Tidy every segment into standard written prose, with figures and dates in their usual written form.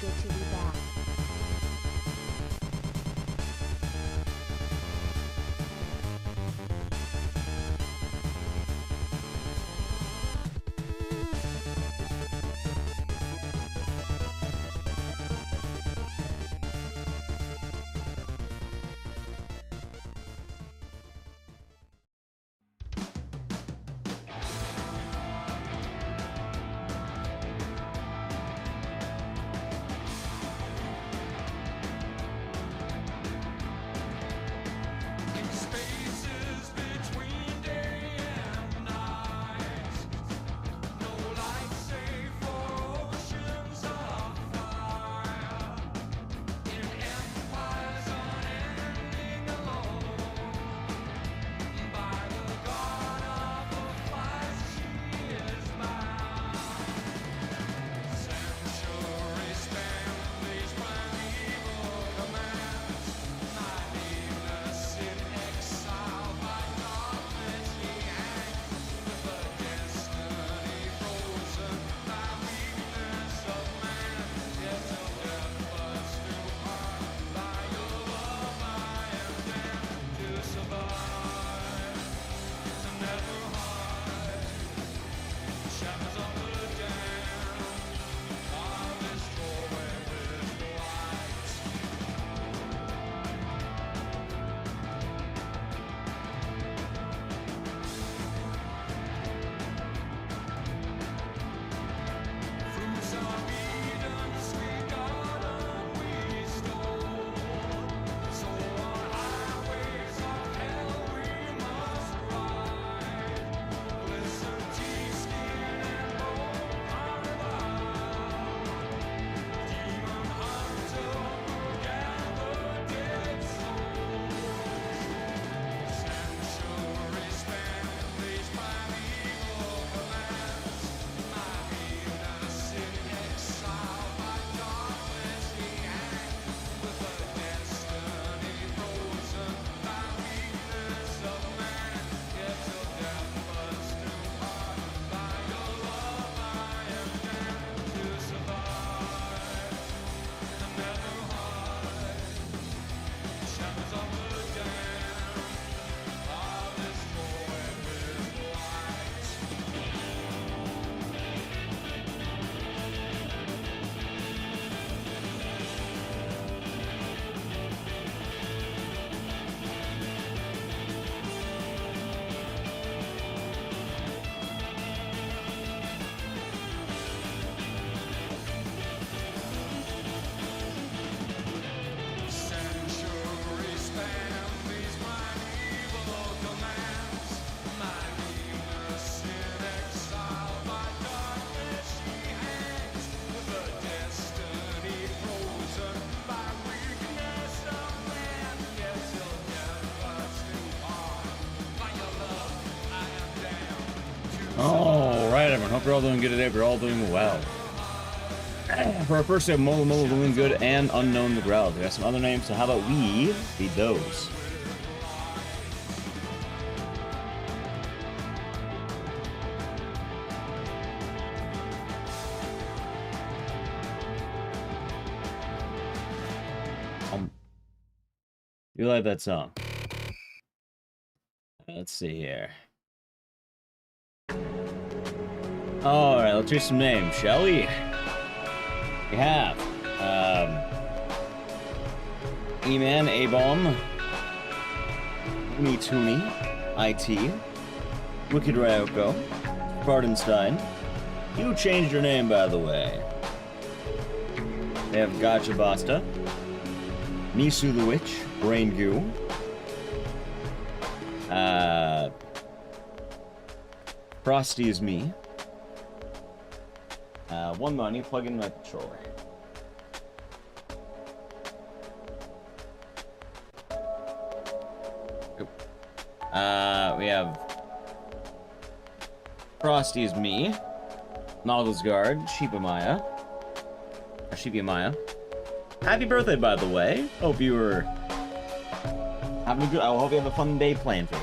good to be back. Alright everyone, hope you're all doing good today. We're all doing well. For our first day of Molo doing good and Unknown the Growls. We got some other names, so how about we beat those? You like that song? Let's see here. Alright, let's hear some names, shall we? We have E-Man, A-Bomb, Looney Tooney, IT, Wicked Ryoko, Spartanstein. You changed your name, by the way. They have Gotcha Basta, Nisu the Witch, Brain Goo, Frosty is me. One money, plug in my controller. We have Frosty is me. Nogglesguard, Sheepamaya. Or Sheepamaya. Happy birthday, by the way. Hope you were having a good. I hope you have a fun day planned for you.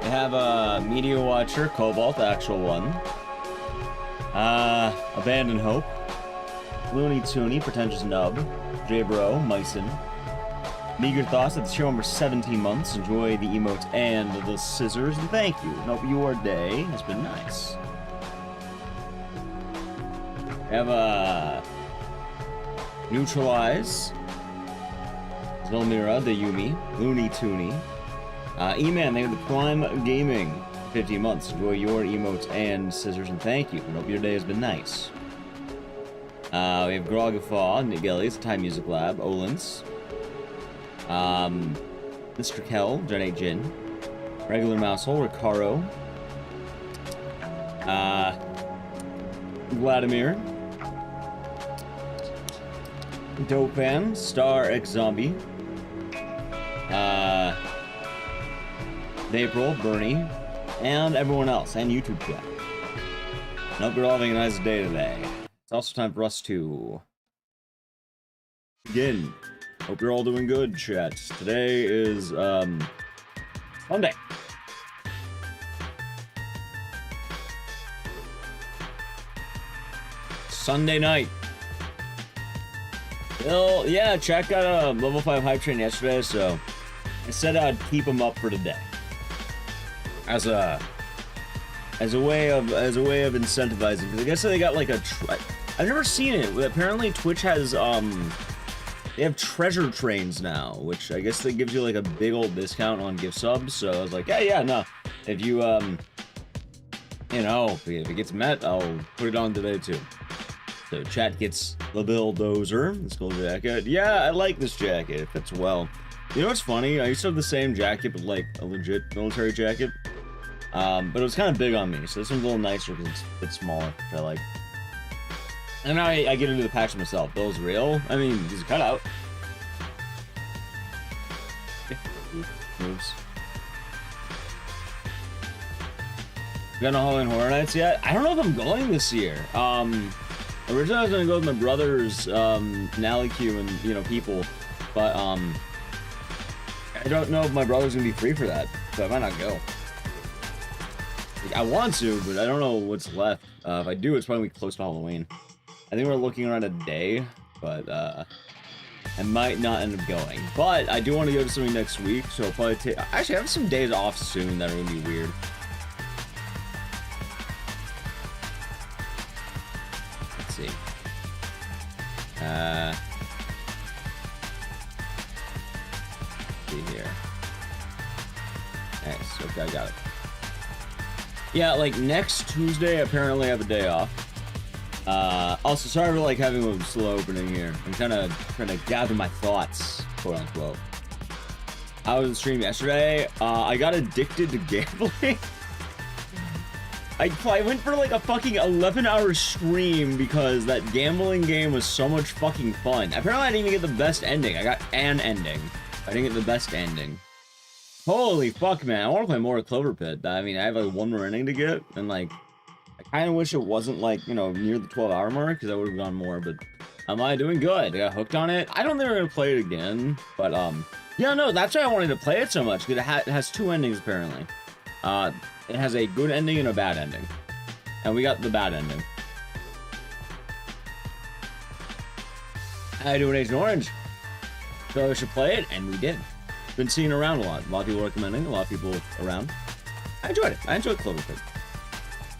They have a Media Watcher, Cobalt, the actual one. Abandon Hope. Looney Tooney, Pretentious Nub. J-Bro, Myson. Meager Thoughts, it's show number 17 months. Enjoy the emotes and the scissors, and thank you. Hope your day has been nice. We have Neutralize. Zelmira, the Yumi. Looney Tooney. E-Man, they have the Prime Gaming. 15 months. Enjoy your emotes and scissors, and thank you. Hope your day has been nice. We have Grogafaw, Nick Gillies, Time Music Lab, Olins. Mr. Kell, Gen 8 Jin. Regular Mousehole, Ricaro. Vladimir. Dopan, Star X Zombie. April, Bernie, and everyone else, and YouTube chat. Hope you're all having a nice day today. It's also time for us to begin. Hope you're all doing good, chat. Today is, Monday. Sunday night. Well, yeah, chat got a level 5 hype train yesterday, so I said I'd keep him up for today. As a way of incentivizing, because I guess they got like a I've never seen it. Apparently Twitch has they have treasure trains now, which I guess that gives you like a big old discount on gift subs. So I was like, yeah, no, if you you know, if it gets met, I'll put it on today too. So chat gets the bulldozer, this cool jacket. Yeah, I like this jacket. It fits well. You know what's funny? I used to have the same jacket, but like a legit military jacket. But it was kind of big on me, so this one's a little nicer because it's a bit smaller, which I like. And now I get into the patch myself. Those real? I mean, he's cut out. Moves. You got no Halloween Horror Nights yet? I don't know if I'm going this year. Originally I was gonna go with my brothers, Naliq and, you know, people, but, I don't know if my brother's gonna be free for that, so I might not go. Like, I want to, but I don't know what's left. If I do, it's probably close to Halloween. I think we're looking around a day, but, I might not end up going. But I do want to go to something next week, so I'll probably take... Actually, I have some days off soon that are gonna be weird. Let's see. See here. Nice. Okay, I got it. Yeah, like next Tuesday, apparently I have a day off. Also, sorry for like having a slow opening here. I'm kind of trying to gather my thoughts, quote unquote. I was streaming yesterday. I got addicted to gambling. I went for like a fucking 11-hour stream because that gambling game was so much fucking fun. Apparently I didn't even get the best ending. I got an ending. I didn't get the best ending. Holy fuck, man. I want to play more Clover Pit. I mean, I have like one more ending to get, and like, I kind of wish it wasn't like, you know, near the 12-hour mark, because I would have gone more, but am I doing good? I got hooked on it. I don't think we're going to play it again, but, yeah, no, that's why I wanted to play it so much, because it has two endings, apparently. It has a good ending and a bad ending, and we got the bad ending. I do an Agent Orange, so I should play it, and we did. Been seeing around a lot of people recommending, a lot of people around. I enjoyed it. I enjoyed Clover Pit.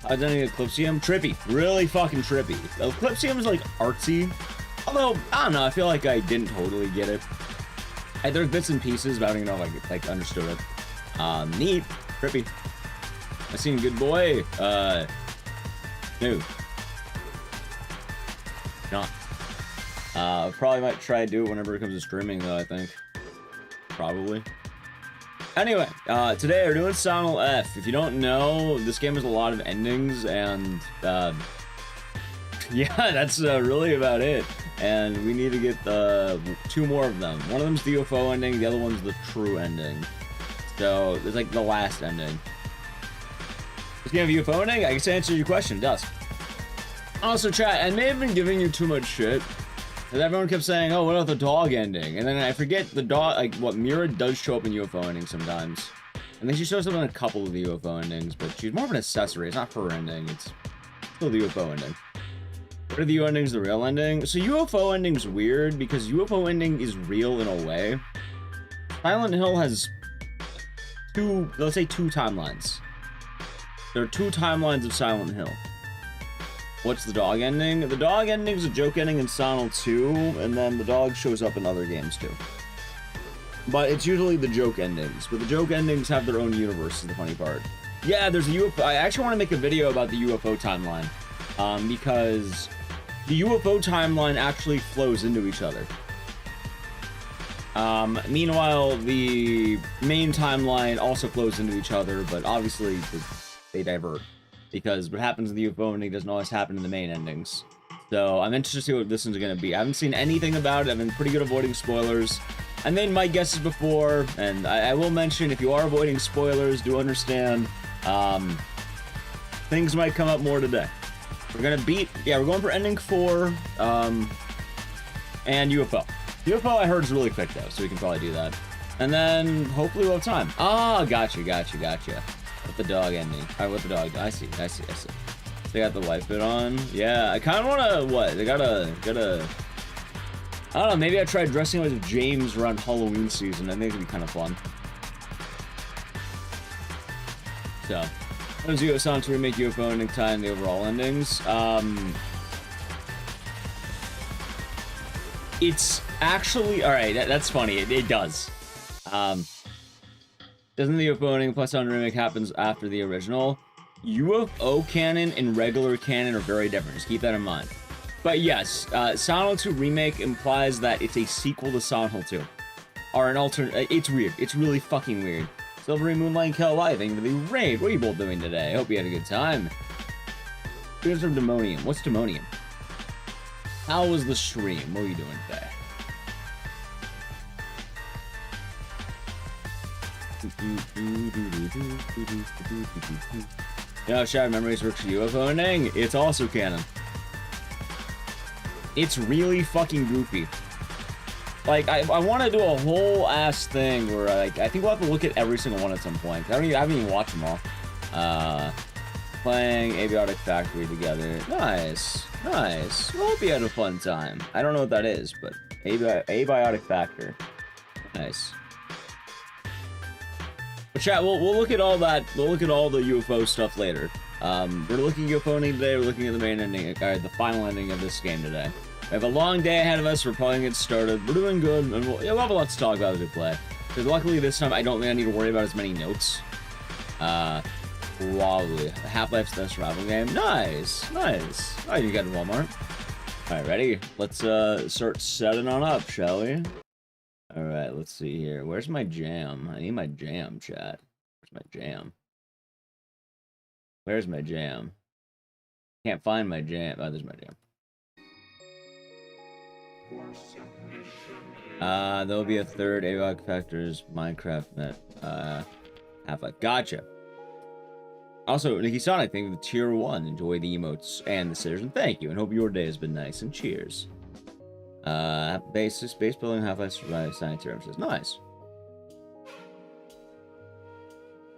I was doing Eclipsium. Trippy. Really fucking trippy. Eclipsium is like artsy. Although, I don't know, I feel like I didn't totally get it. There's bits and pieces, but I don't even know if I like understood it. Neat. Trippy. I seen Good Boy. New. Not. Probably might try to do it whenever it comes to streaming though, I think. Probably. Anyway, today we're doing Sonal F. If you don't know, this game has a lot of endings, and yeah, that's really about it. And we need to get two more of them. One of them's the UFO ending, the other one's the true ending. So it's like the last ending. This game have a UFO ending? I guess to answer your question, it does. Also, chat, I may have been giving you too much shit. Because everyone kept saying, oh, what about the dog ending? And then I forget the dog, like, what, Mira does show up in UFO ending sometimes. And then she shows up in a couple of the UFO endings, but she's more of an accessory. It's not her ending. It's still the UFO ending. What are the UFO endings, the real ending? So UFO ending's weird because UFO ending is real in a way. Silent Hill has two, let's say two timelines. There are two timelines of Silent Hill. What's the dog ending? The dog ending is a joke ending in Silent Hill 2, and then the dog shows up in other games too. But it's usually the joke endings. But the joke endings have their own universe, is the funny part. Yeah, there's a UFO. I actually want to make a video about the UFO timeline. Because the UFO timeline actually flows into each other. Meanwhile, the main timeline also flows into each other, but obviously they divert. Because what happens in the UFO ending doesn't always happen in the main endings. So I'm interested to see what this one's going to be. I haven't seen anything about it. I've been pretty good avoiding spoilers. I made my guesses before, and I will mention, if you are avoiding spoilers, do understand, things might come up more today. We're gonna beat, yeah, we're going for ending 4, and UFO. UFO I heard is really quick though, so we can probably do that. And then, hopefully we'll have time. Ah, gotcha. With the dog ending. Alright, with the dog, I see. They got the white bit on. Yeah, I kinda wanna, what, they gotta, I don't know, maybe I tried dressing as James around Halloween season. I think it'd be kind of fun. So, how does UFO sound to remake UFO ending tie in the overall endings? It's actually, alright, that's funny, it does. Doesn't the UFO ending plus sound remake happens after the original? UFO canon and regular canon are very different, just keep that in mind. But yes, Silent Hill 2 Remake implies that it's a sequel to Silent Hill 2. Or an alternate, it's weird. It's really fucking weird. Silvery Moonlight Kel Live, thank you for the raid. What are you both doing today? I hope you had a good time. Here's from Demonium. What's Demonium? How was the stream? What are you doing today? You know, Shattered Memories works for UFO ending? It's also canon. It's really fucking goofy. Like, I want to do a whole ass thing where, like, I think we'll have to look at every single one at some point. I haven't even watched them all. Playing Abiotic Factory together. Nice. We hope you had a fun time. I don't know what that is, but Abiotic Factor. Nice. But chat, we'll look at all that. We'll look at all the UFO stuff later. We're looking at UFO ending today. We're looking at the main ending, the final ending of this game today. We have a long day ahead of us. We're probably gonna get started. We're doing good, and we'll have a lot to talk about as we play. Because luckily this time I don't think I need to worry about as many notes. Probably Half-Life's the survival game. Nice. Oh, you got in Walmart. All right, ready? Let's start setting on up, shall we? All right, let's see here. Where's my jam? I need my jam, chat. Where's my jam? Where's my jam? Can't find my jam. Oh, there's my jam. There'll be a third Avog Factors Minecraft net Half-Life. Gotcha. Also, Nikki Sonic, thank you for the tier 1. Enjoy the emotes and the sitters, and thank you, and hope your day has been nice, and cheers. Base building Half-Life Survive Sanitarium says, nice.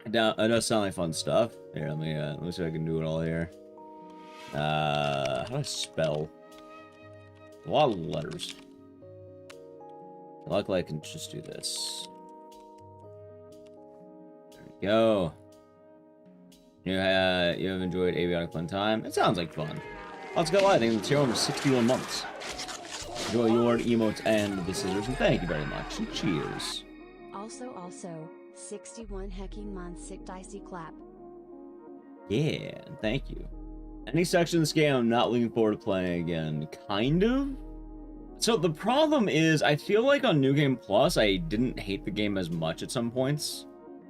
It does sound like fun stuff. Here, let me see if I can do it all here. How do I spell? A lot of letters. Luckily, I can just do this. There we go. You have enjoyed Aviotic Fun Time? It sounds like fun. Let's go live. Thank you for the tier for 61 months. Enjoy your emotes and the scissors, and thank you very much. And cheers. Also, 61 hecking months sick dicey clap. Yeah, thank you. Any section of this game I'm not looking forward to playing again? Kind of? So the problem is, I feel like on New Game Plus, I didn't hate the game as much at some points.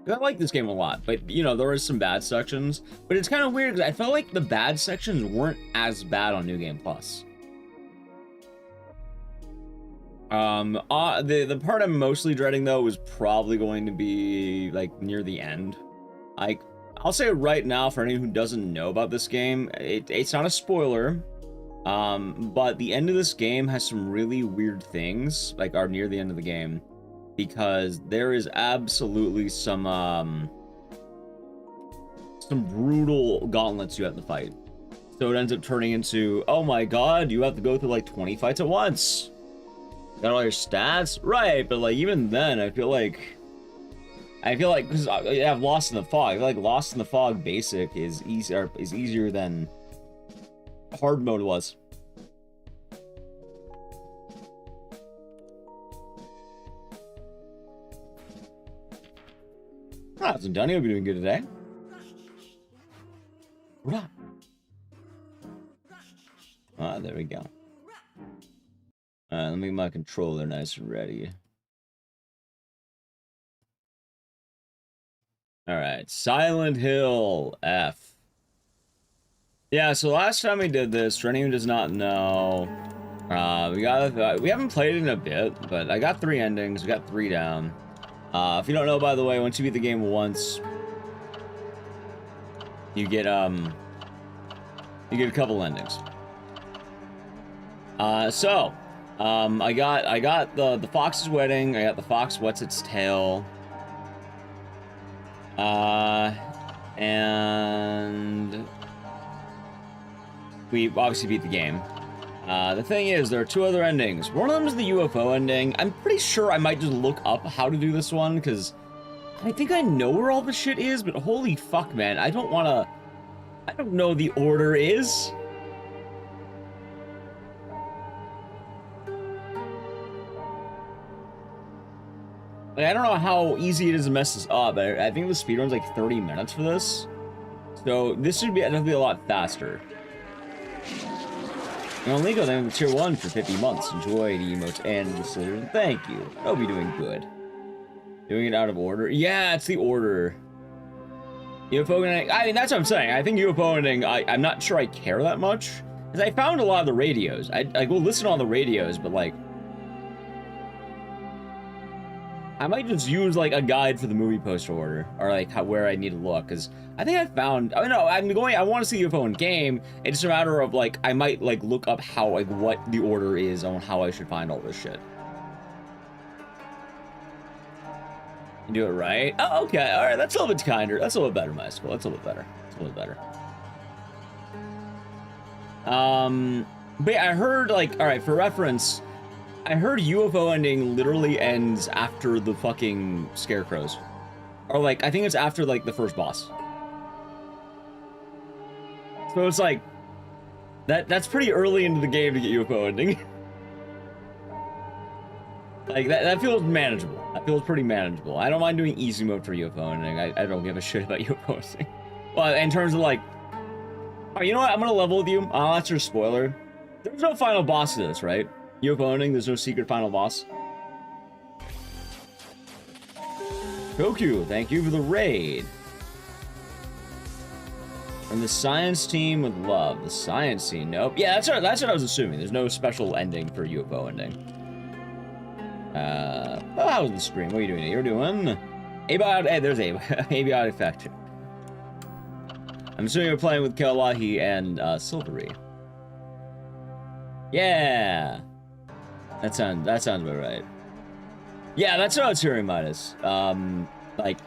I like this game a lot, but, you know, there was some bad sections. But it's kind of weird, because I felt like the bad sections weren't as bad on New Game Plus. The part I'm mostly dreading, though, is probably going to be, like, near the end. I'll say it right now, for anyone who doesn't know about this game, it's not a spoiler, but the end of this game has some really weird things, like, are near the end of the game, because there is absolutely some, some brutal gauntlets you have to fight. So it ends up turning into, oh my god, you have to go through like 20 fights at once. Got all your stats? Right, but like even then, I feel like, because I have Lost in the Fog. I feel like Lost in the Fog Basic is easier than hard mode was. Ah, so Dunny will be doing good today. Ah, there we go. Let me get my controller nice and ready. Alright, Silent Hill F. Yeah, so last time we did this, for anyone who does not know, we haven't played it in a bit, but I got 3 endings, we got 3 down. If you don't know, by the way, once you beat the game once, you get a couple endings. I got the fox's wedding, I got the fox wets its tail, and we obviously beat the game. The thing is, there are 2 other endings. One of them is the UFO ending. I'm pretty sure I might just look up how to do this one, because I think I know where all the shit is, but holy fuck, man, I don't know the order is. Like, I don't know how easy it is to mess this up, but I think the speedrun's like 30 minutes for this. So this should be definitely a lot faster. And only go down to tier 1 for 50 months. Enjoy the emotes and the scissors. Thank you. I'll be doing good. Doing it out of order? Yeah, it's the order. UFO ending, I mean, that's what I'm saying. I think UFO ending, I'm not sure I care that much. Because I found a lot of the radios. I will listen to all the radios, but like, I might just use like a guide for the movie poster order, or like where I need to look, because I think I found, I want to see UFO in game. It's just a matter of like, I might like look up how, like what the order is on how I should find all this shit. You do it right? Oh, okay, all right, that's a little bit kinder. That's a little better, my school. That's a little better. That's a little better. But yeah, I heard like, all right, for reference, I heard UFO ending literally ends after the fucking scarecrows. Or like, I think it's after like the first boss. So it's like, that's pretty early into the game to get UFO ending. Like, that feels manageable. That feels pretty manageable. I don't mind doing easy mode for UFO ending. I don't give a shit about UFO ending. Well, in terms of like, oh, you know what? I'm gonna level with you. That's your spoiler. There's no final boss to this, right? UFO ending, there's no secret final boss. Goku, thank you for the raid. From the science team with love. The science team, nope. Yeah, that's what I was assuming. There's no special ending for UFO ending. Oh, how was the stream? What are you doing? You're doing Abiotic. Hey, there's Abiotic effect. I'm assuming you're playing with Kalahi and Silvery. Yeah. That sounds about right. Yeah, that's what I was hearing, Midas. Like,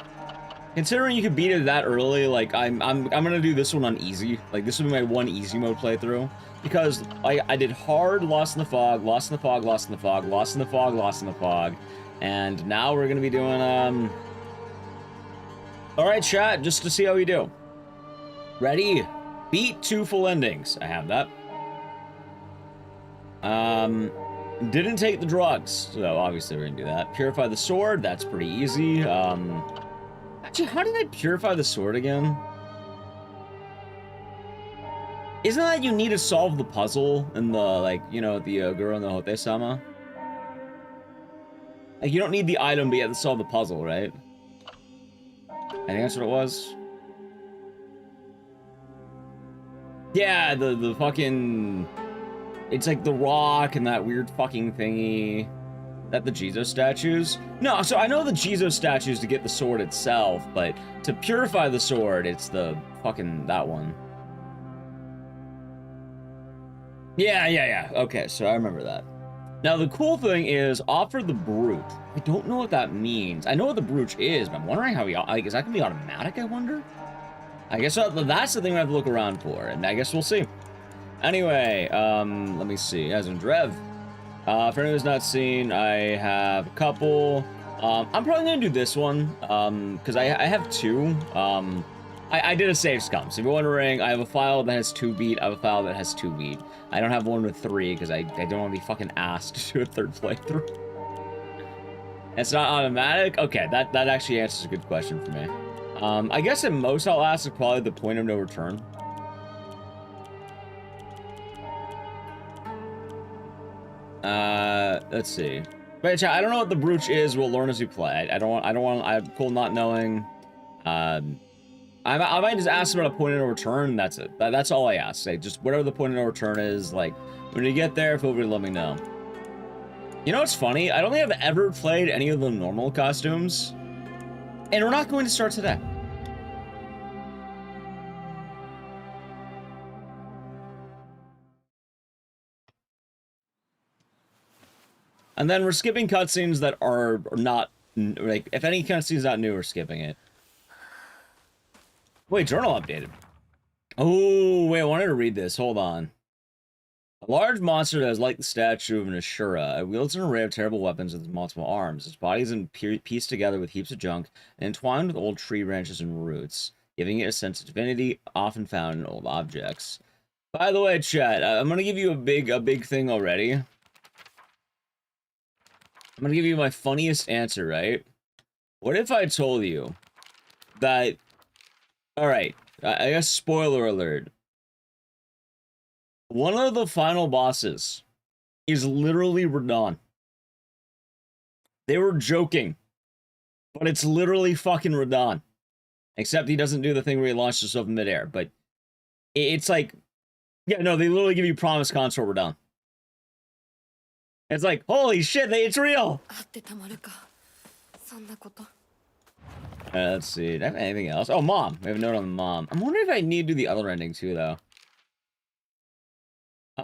considering you could beat it that early, like I'm gonna do this one on easy. Like this will be my one easy mode playthrough. Because I did hard Lost in the Fog, Lost in the Fog, Lost in the Fog, Lost in the Fog, Lost in the Fog. And now we're gonna be doing alright, chat, just to see how we do. Ready? Beat 2 full endings. I have that. Didn't take the drugs, so obviously we're gonna do that. Purify the sword, that's pretty easy. Actually, how did I purify the sword again? Isn't that you need to solve the puzzle in the, like, you know, the Guru and the Hote-sama? Like, you don't need the item, but you have to solve the puzzle, right? I think that's what it was. Yeah, the fucking... It's like the rock and that weird fucking thingy. That the Jesus statues? No, so I know the Jesus statues to get the sword itself, but to purify the sword, it's the fucking that one. Yeah. Okay, so I remember that. Now, the cool thing is, offer the brute. I don't know what that means. I know what the brute is, but I'm wondering how he... Like, is that gonna be automatic, I wonder? I guess that's the thing we have to look around for, and I guess we'll see. Anyway, let me see. As in Drev. For anyone who's not seen, I have a couple. I'm probably gonna do this one, because I have two. I did a save scum, so if you're wondering, I have a file that has 2 beat, I have a file that has 2 beat. I don't have one with 3, because I don't want to be fucking asked to do a 3rd playthrough. It's not automatic? Okay, that actually answers a good question for me. I guess at most I'll ask is probably the point of no return. Let's see. But yeah, I don't know what the brooch is. We'll learn as we play. I'm cool not knowing. I might just ask about a point of no return. That's it. That's all I ask. Like, just whatever the point of no return is. Like, when you get there, feel free to let me know. You know what's funny? I don't think I've ever played any of the normal costumes. And we're not going to start today. And then we're skipping cutscenes that are not, like, if any cutscene's not new, we're skipping it. Wait, journal updated. Oh, wait, I wanted to read this. Hold on. A large monster that is like the statue of an Ashura. It wields an array of terrible weapons with multiple arms. Its body is pieced together with heaps of junk and entwined with old tree branches and roots, giving it a sense of divinity often found in old objects. By the way, chat, I'm gonna give you a big thing already. I'm gonna give you my funniest answer, right? What if I told you that... Alright, I guess spoiler alert. One of the final bosses is literally Radon. They were joking, but it's literally fucking Radon. Except he doesn't do the thing where he launches himself in midair, but it's like... Yeah, no, they literally give you promise consort Radon. It's like, holy shit, it's real! Let's see, do I have anything else? Oh, mom. We have a note on the mom. I'm wondering if I need to do the other ending too, though.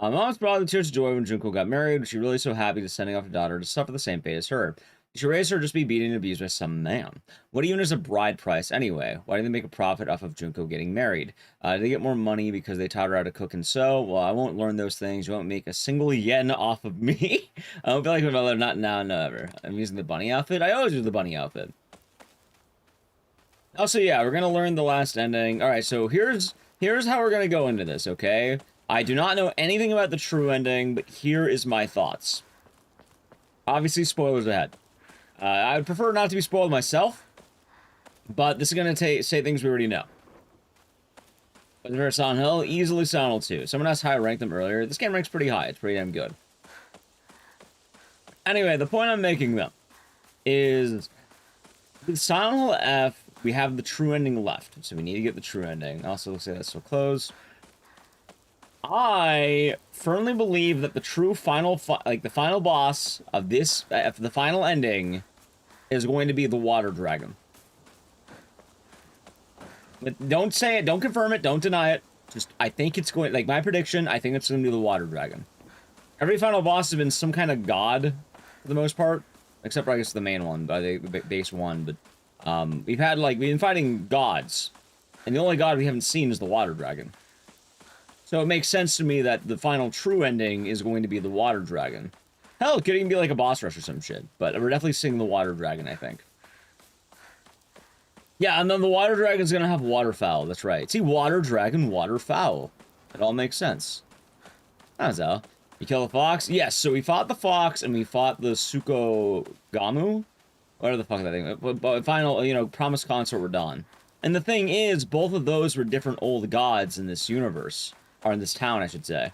Mom's brought the tears of joy when Junko got married. She really so happy to sending off her daughter to suffer the same fate as her. She raised her just be beaten and abused by some man. What even is a bride price anyway? Why do they make a profit off of Junko getting married? Do they get more money because they taught her how to cook and sew? Well, I won't learn those things. You won't make a single yen off of me. I don't feel like my mother, not now, never. I'm using the bunny outfit. I always use the bunny outfit. Also, yeah, we're gonna learn the last ending. All right, so here's how we're gonna go into this, okay? I do not know anything about the true ending, but here is my thoughts. Obviously, spoilers ahead. I would prefer not to be spoiled myself, but this is going to say things we already know. But for Silent Hill, easily Silent Hill 2. Someone asked how I ranked them earlier. This game ranks pretty high. It's pretty damn good. Anyway, the point I'm making, though, is with Silent Hill F, we have the true ending left. So we need to get the true ending. Also, looks like that's still closed. I firmly believe that the true final, the final boss of this, the final ending, is going to be the water dragon. But don't say it, don't confirm it, don't deny it. Just, I think it's going, like, my prediction, I think it's going to be the water dragon. Every final boss has been some kind of god, for the most part. Except for, I guess, the main one, the base one. But, we've been fighting gods. And the only god we haven't seen is the water dragon. So it makes sense to me that the final true ending is going to be the water dragon. Hell, it could even be like a boss rush or some shit. But we're definitely seeing the water dragon, I think. Yeah, and then the water dragon's gonna have waterfowl. That's right. See, water dragon, waterfowl. It all makes sense. That's how. You kill the fox? Yes, so we fought the fox and we fought the Sukogamu? Whatever the fuck that thing. But final, you know, promise consort were done. And the thing is, both of those were different old gods in this universe. Or in this town, I should say.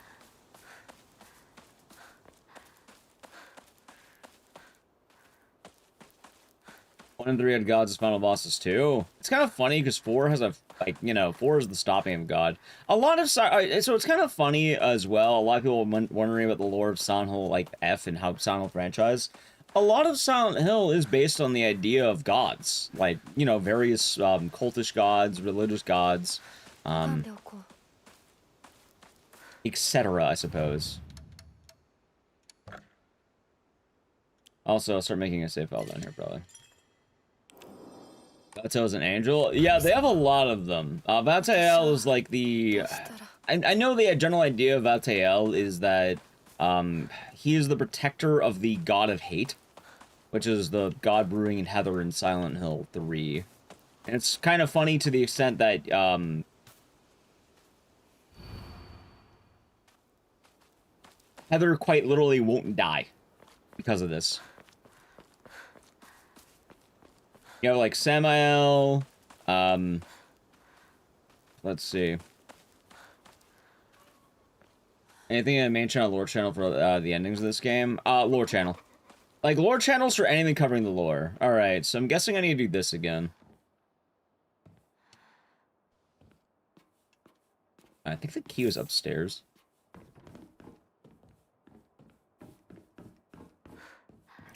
One and 3 had gods as final bosses too. It's kind of funny because 4 has a, like, you know, 4 is the stopping of god. A lot of, so it's kind of funny as well. A lot of people wondering about the lore of Silent Hill, like, F and how Silent Hill franchise. A lot of Silent Hill is based on the idea of gods. Like, you know, various cultish gods, religious gods. Etc., I suppose. Also, I'll start making a save file down here, probably. Vatael's an angel? Yeah, they have a lot of them. Vatael is like the... I know the general idea of Vatael is that he is the protector of the god of hate, which is the god brewing in Heather in Silent Hill 3. And it's kind of funny to the extent that Heather quite literally won't die because of this. You know, like Samael, let's see. Anything in the main channel, lore channel for the endings of this game? Lore channel. Like, lore channels for anything covering the lore. Alright, so I'm guessing I need to do this again. I think the key was upstairs.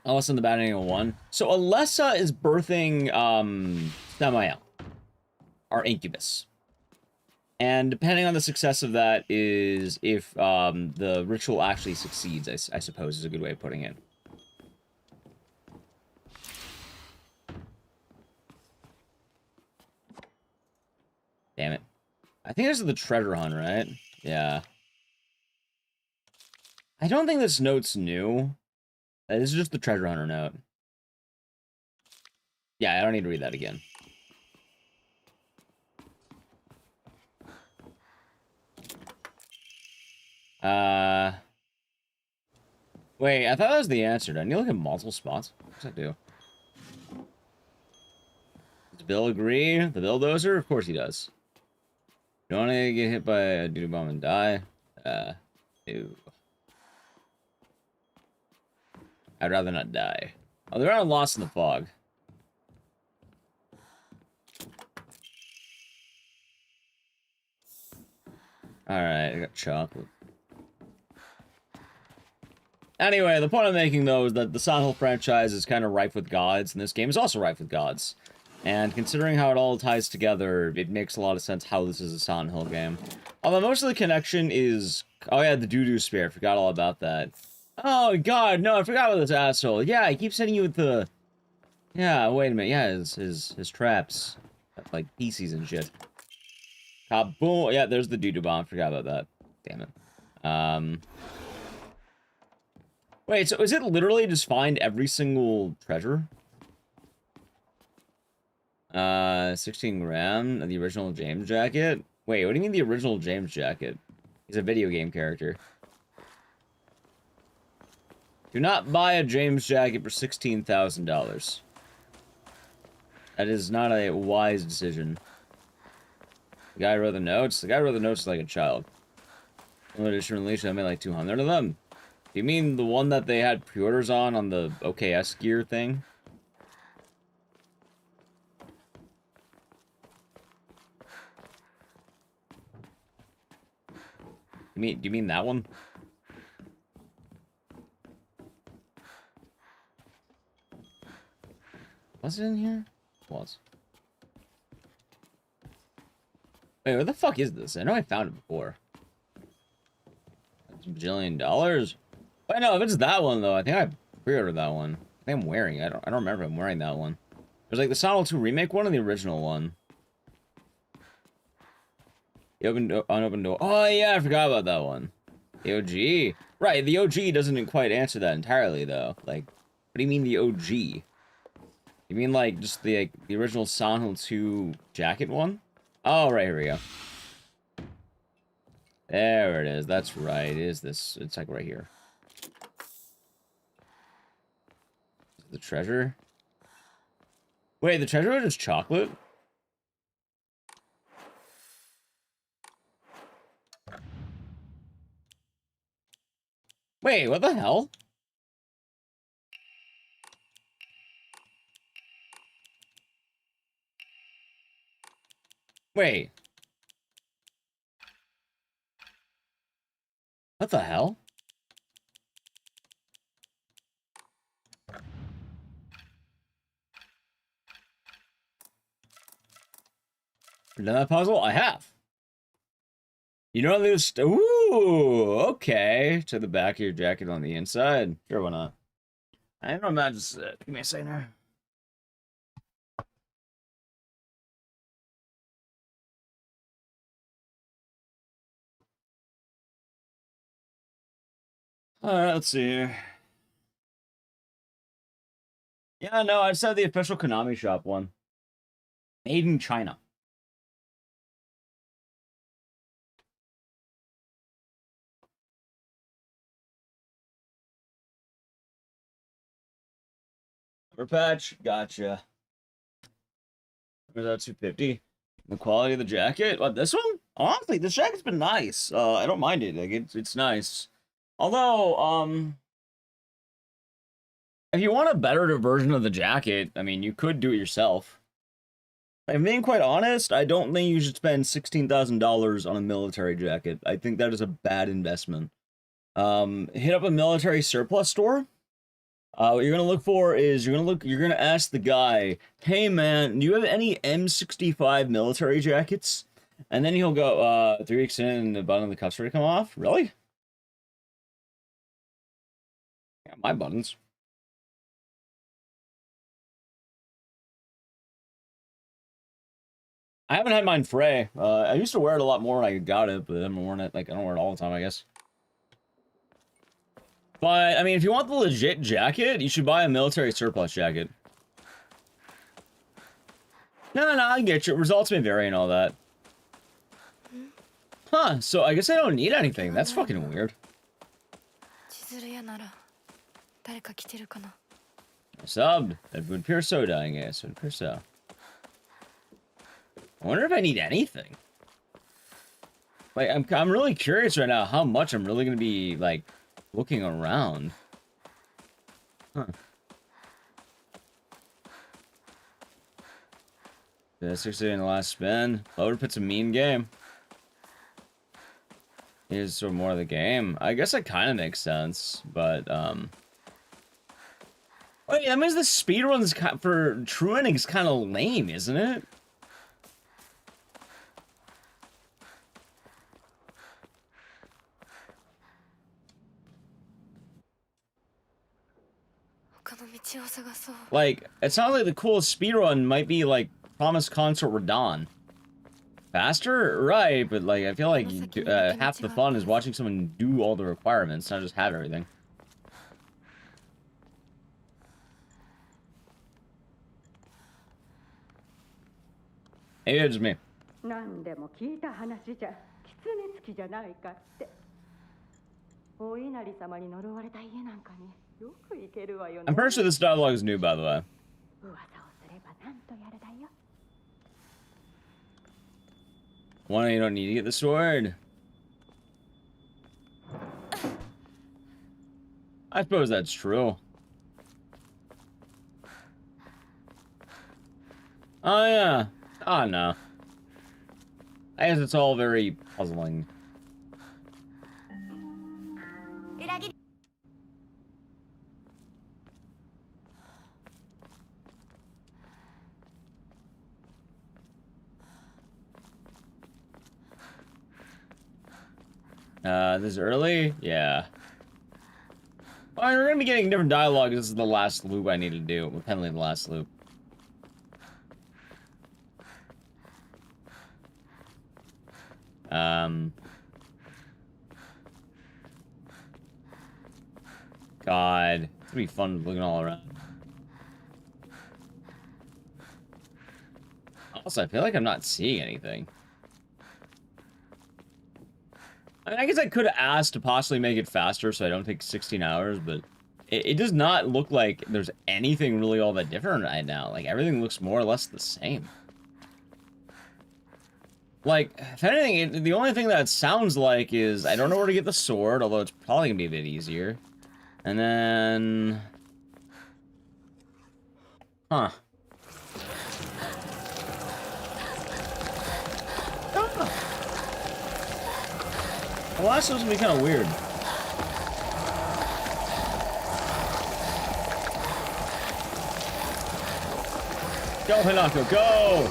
Alessa in the Bad Angle 1. So Alessa is birthing, Samael. Our incubus. And depending on the success of that is if, the ritual actually succeeds, I suppose is a good way of putting it. Damn it. I think this is the treasure hunt, right? Yeah. I don't think this note's new. This is just the treasure hunter note. Yeah, I don't need to read that again. Wait, I thought that was the answer. Do I need to look at multiple spots? Of course I do. Does Bill agree? The Bulldozer? Of course he does. You don't want to get hit by a doo-doo bomb and die? Ew. I'd rather not die. Oh, they're not lost in the fog. Alright, I got chocolate. Anyway, the point I'm making, though, is that the Silent Hill franchise is kind of rife with gods, and this game is also rife with gods. And considering how it all ties together, it makes a lot of sense how this is a Silent Hill game. Although most of the connection is... Oh yeah, the doo-doo spear. I forgot all about that. Oh god, no, I forgot about this asshole. Yeah, he keeps hitting you with the... Yeah, wait a minute. Yeah, his traps. Like, PCs and shit. Kaboom! Yeah, there's the doo-doo bomb. Forgot about that. Damn it. Wait, so is it literally just find every single treasure? 16 gram of the original James jacket? Wait, what do you mean the original James jacket? He's a video game character. Do not buy a James jacket for $16,000. That is not a wise decision. The guy who wrote the notes? The guy who wrote the notes is like a child. Limited edition release, I made like 200 of them. Do you mean the one that they had pre-orders on the OKS gear thing? Do you mean that one? Was it in here? It was. Wait, what the fuck is this? I know I found it before. That's $1 bajillion. Wait, no, if it's that one though, I think I pre-ordered that one. I think I'm wearing it. I don't remember if I'm wearing that one. There's like the Silent Hill 2 remake one and the original one. The unopened door. Oh yeah, I forgot about that one. The OG. Right, the OG doesn't quite answer that entirely though. Like, what do you mean the OG? You mean like just the original Silent Hill 2 jacket one? Oh, right, here we go. There it is. That's right. It is this. It's like right here. The treasure? Wait, the treasure was just chocolate? Wait, what the hell? Wait. What the hell? Done that puzzle? I have. You know this. Ooh, okay. To the back of your jacket on the inside. Sure, why not? I don't imagine. Give me a second here. Alright, let's see here. Yeah, no, I just have the official Konami shop one. Made in China. Patch, gotcha. Where's that 250? The quality of the jacket? What, this one? Honestly, this jacket's been nice. I don't mind it. Like it's nice. Although, if you want a better version of the jacket, I mean, you could do it yourself. If I'm being quite honest, I don't think you should spend $16,000 on a military jacket. I think that is a bad investment. Hit up a military surplus store. What you're gonna look for is you're gonna ask the guy, hey man, do you have any M65 military jackets? And then he'll go, 3 weeks in, the button of the cuffs ready to come off? Really? Yeah, my buttons. I haven't had mine fray. I used to wear it a lot more when I got it, but I haven't worn it, like, I don't wear it all the time, I guess. But, I mean, if you want the legit jacket, you should buy a military surplus jacket. No, I get you. Results may vary and all that. Huh, so I guess I don't need anything. That's fucking weird. Subbed. Edwin Pierso dying, yes. Edwin Pierso. I wonder if I need anything. Like, I'm really curious right now how much I'm really gonna be, like, looking around. Huh. Yeah, 60 in the last spin. Loader puts a mean game. Is sort of more of the game. I guess that kind of makes sense, but wait, that means the speedruns for true endings kind of lame, isn't it? Like, it sounds like the coolest speedrun might be like Promised Consort Radon. Faster? Right, but like, I feel like half the fun is watching someone do all the requirements, not just have everything. Maybe it's just me. I'm pretty sure this dialogue is new, by the way. Why you don't need to get the sword? I suppose that's true. Oh yeah. Oh no. I guess it's all very puzzling. This is early? Yeah. Well, we're gonna be getting different dialogue. This is the last loop I need to do. Well, apparently the last loop. God. It's gonna be fun looking all around. Also, I feel like I'm not seeing anything. I mean, I guess I could have asked to possibly make it faster so I don't take 16 hours, but it does not look like there's anything really all that different right now. Like, everything looks more or less the same. Like, if anything, the only thing that sounds like is I don't know where to get the sword, although it's probably gonna be a bit easier. And then... Huh. Well, that's supposed to be kind of weird. Go, Hinako, go!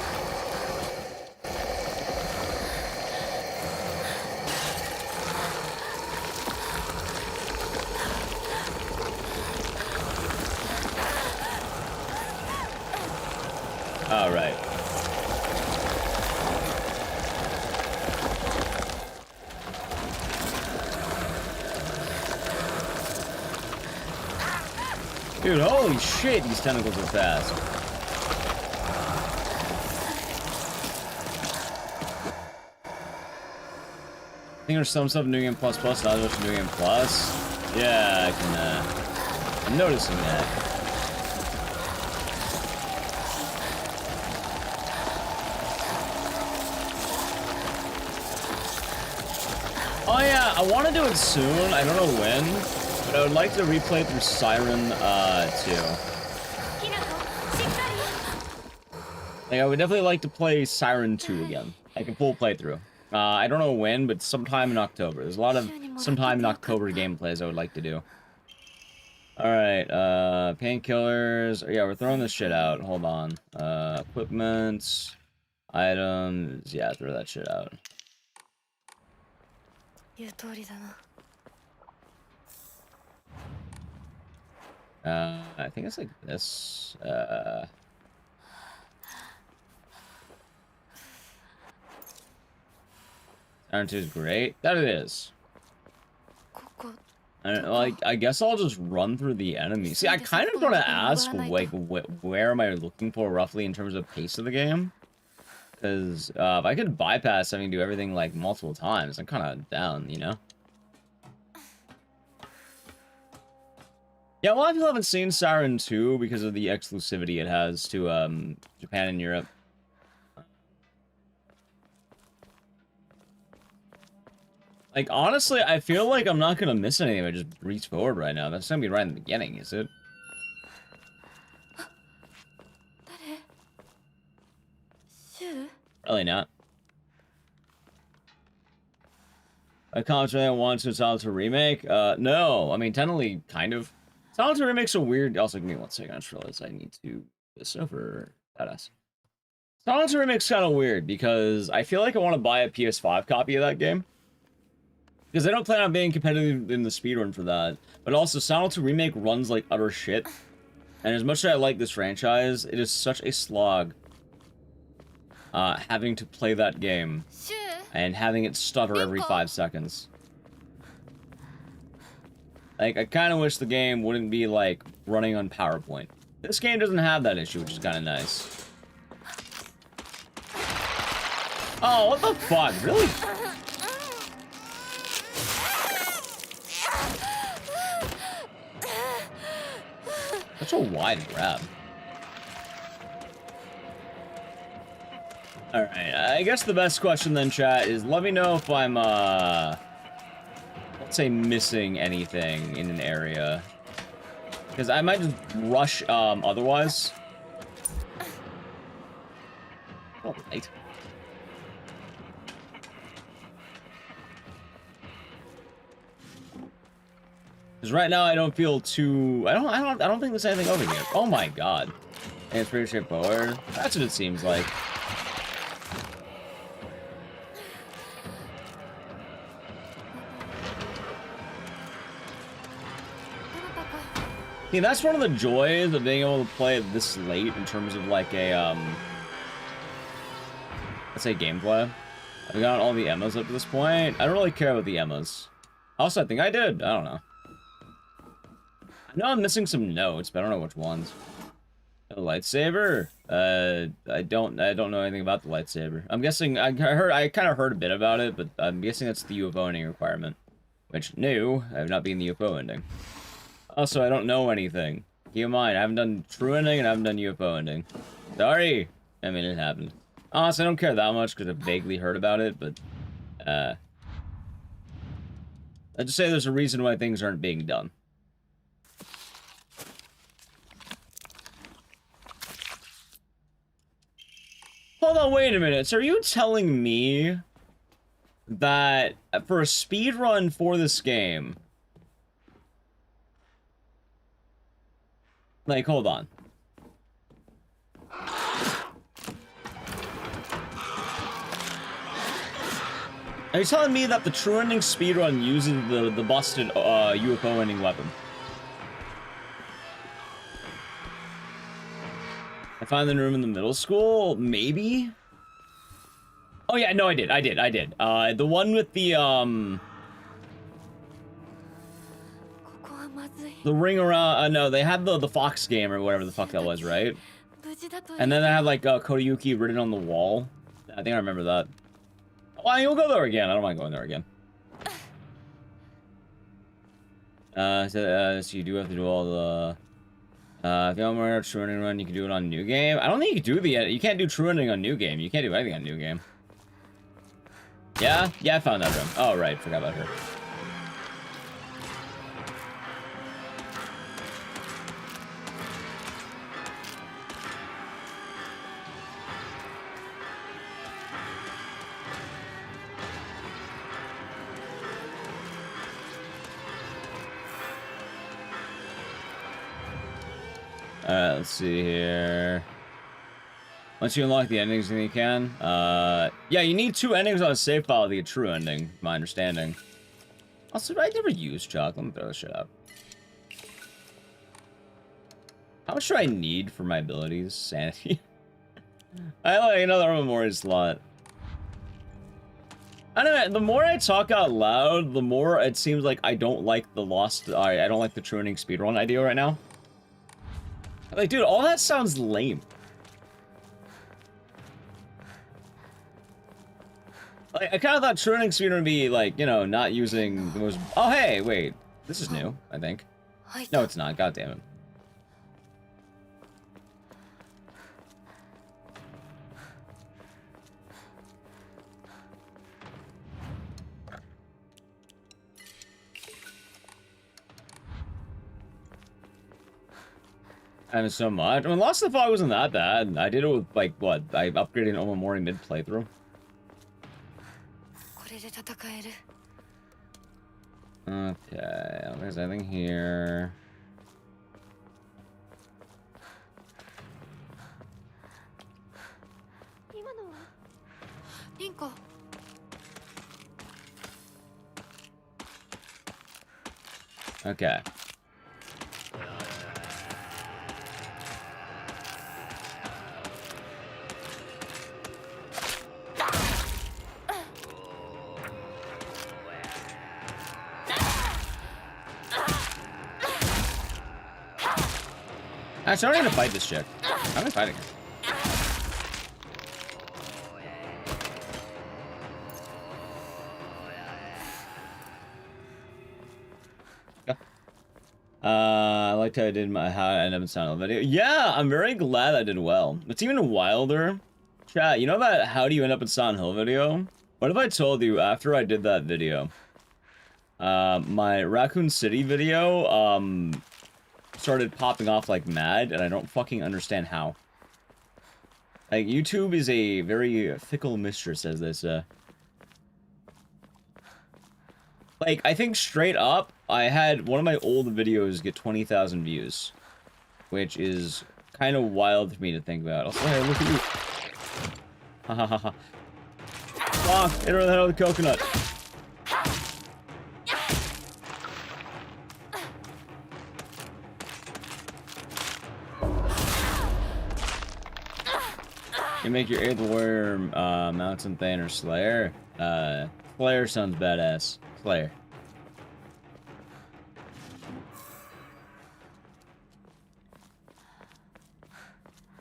All right. Dude, holy shit, these tentacles are fast. I think there's some stuff in New Game Plus Plus, not much in New Game Plus. Yeah, I'm noticing that. Oh yeah, I want to do it soon. I don't know when, but I would like to replay through Siren 2. Like, I would definitely like to play Siren 2 again. Like a full playthrough. I don't know when, but sometime in October. There's a lot of sometime in October gameplays I would like to do. Alright, painkillers. Yeah, we're throwing this shit out. Hold on. Equipment, items. Yeah, throw that shit out. I think it's like this. Iron 2 is great. That it is. I guess I'll just run through the enemies. See, I kind of want to ask, like, where am I looking for roughly in terms of pace of the game? Because if I could bypass having to do everything, like, multiple times, I'm kind of down, you know? Yeah, a lot of people haven't seen Siren 2 because of the exclusivity it has to Japan and Europe. Like, honestly, I feel like I'm not gonna miss anything if I just reach forward right now. That's gonna be right in the beginning, is it? Really not. A comment I want to Silent Hill remake? No. I mean, technically, kind of. Silent Hill remake's a weird... Also, give me 1 second. I just realized I need to... this over... badass. Silent Hill remake's kind of weird, because I feel like I want to buy a PS5 copy of that game. Because I don't plan on being competitive in the speedrun for that. But also, Silent Hill Remake runs like utter shit. And as much as I like this franchise, it is such a slog having to play that game. And having it stutter every 5 seconds. Like, I kind of wish the game wouldn't be, like, running on PowerPoint. This game doesn't have that issue, which is kind of nice. Oh, what the fuck? Really? Such a wide grab. Alright, I guess the best question then, chat, is let me know if I'm, let's say missing anything in an area. Because I might just rush, otherwise. Oh, right. Because right now I don't feel too... I don't think there's anything over here. Oh my god. And it's pretty straightforward. That's what it seems like. See, that's one of the joys of being able to play it this late in terms of like a, let's say gameplay. I've got all the emmos up to this point. I don't really care about the emmos. Also, I think I did. I don't know. I know I'm missing some notes, but I don't know which ones. A lightsaber? I don't know anything about the lightsaber. I'm guessing I kind of heard a bit about it, but I'm guessing that's the UFO ending requirement. Which, no, I have not been the UFO ending. Also, I don't know anything. Keep in mind, I haven't done true ending and I haven't done UFO ending. Sorry. I mean, it happened. Honestly, I don't care that much because I've vaguely heard about it, but, I'd just say there's a reason why things aren't being done. Hold on, wait a minute. So are you telling me that for a speedrun for this game... Like, hold on. Are you telling me that the true ending speedrun uses the busted UFO ending weapon? I found the room in the middle school? Maybe? Oh yeah, no, I did. The one with the, The ring around, no, they had the Fox game or whatever the fuck that was, right? And then they had like Kodayuki written on the wall. I think I remember that. Well, you'll go there again. I don't mind going there again. So you do have to do all the... if you want more true ending run, you can do it on New Game. I don't think you can do you can't do true ending on New Game. You can't do anything on New Game. Yeah? Yeah, I found that room. Oh, right. Forgot about her. Alright, let's see here. Once you unlock the endings, you can. Yeah, you need 2 endings on a save file to get true ending, my understanding. Also, I never use Chuck. Let me throw this shit up. How much do I need for my abilities? Sanity. I like another memory slot. I don't know, the more I talk out loud, the more it seems like I don't like the I don't like the true ending speedrun idea right now. Like, dude, all that sounds lame. Like, I kind of thought true ending speedrun would be, like, you know, not using the most... Oh, hey, wait. This is new, I think. No, it's not. God damn it. And so much. I mean, Lost in the Fog wasn't that bad. I did it with, like, what? I upgraded Omamori mid-playthrough. Okay, there's anything here. Okay. Actually, I don't need to fight this chick. I'm not fighting her. I liked how I did how I ended up in Silent Hill video. Yeah, I'm very glad I did well. It's even wilder. Chat, you know that how do you end up in Silent Hill video? What if I told you after I did that video, my Raccoon City video, started popping off like mad, and I don't fucking understand how. Like, YouTube is a very fickle mistress, as they say. Like, I think straight up, I had one of my old videos get 20,000 views. Which is kind of wild for me to think about. Also, hey, look at you. Ha ha ha ha. Bonk! Hit her in the head with a coconut. You make your 8th warrior Mountain Thane or Slayer. Slayer sounds badass. Slayer.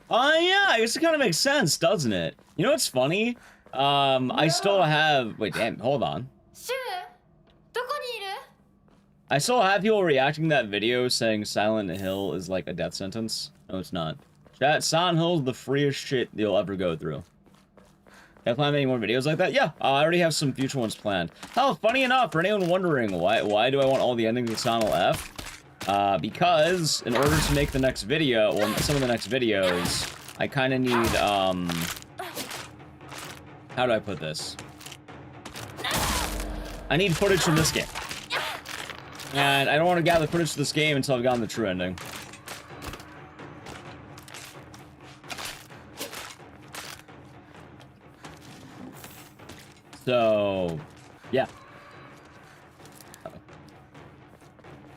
Oh yeah, I guess it kind of makes sense, doesn't it? You know what's funny? I still have... Wait, damn, hold on. I still have people reacting to that video saying Silent Hill is like a death sentence. No, it's not. Chat, Silent Hill's the freest shit you'll ever go through. Can I plan any more videos like that? Yeah, I already have some future ones planned. Oh, funny enough, for anyone wondering, why do I want all the endings of Silent Hill F? Because in order to make the next video, well, some of the next videos, I kind of need, how do I put this? I need footage from this game. And I don't want to gather footage from this game until I've gotten the true ending. So, yeah.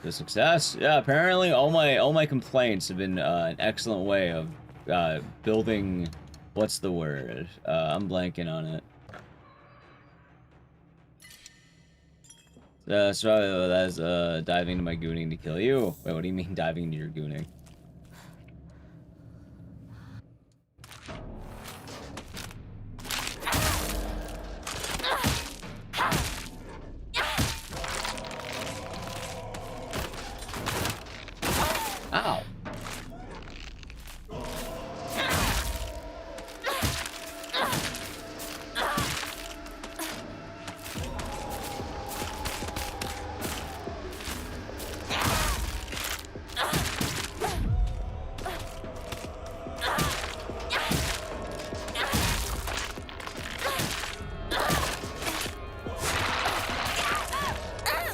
The success? Yeah, apparently all my complaints have been an excellent way of building... What's the word? I'm blanking on it. So that's diving into my gooning to kill you. Wait, what do you mean diving into your gooning? Ow.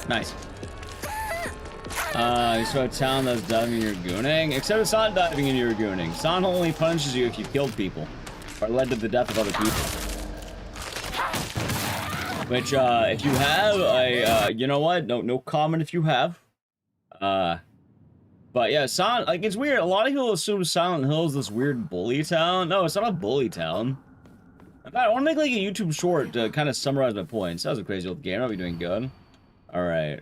Nice. You saw a town that's diving into your gooning? Except it's not diving into your gooning. San only punishes you if you killed people. Or led to the death of other people. Which, if you have, you know what? No comment if you have. But yeah, like, it's weird. A lot of people assume Silent Hill is this weird bully town. No, it's not a bully town. In fact, I want to make, like, a YouTube short to kind of summarize my points. That was a crazy old game. I'll be doing good. Alright,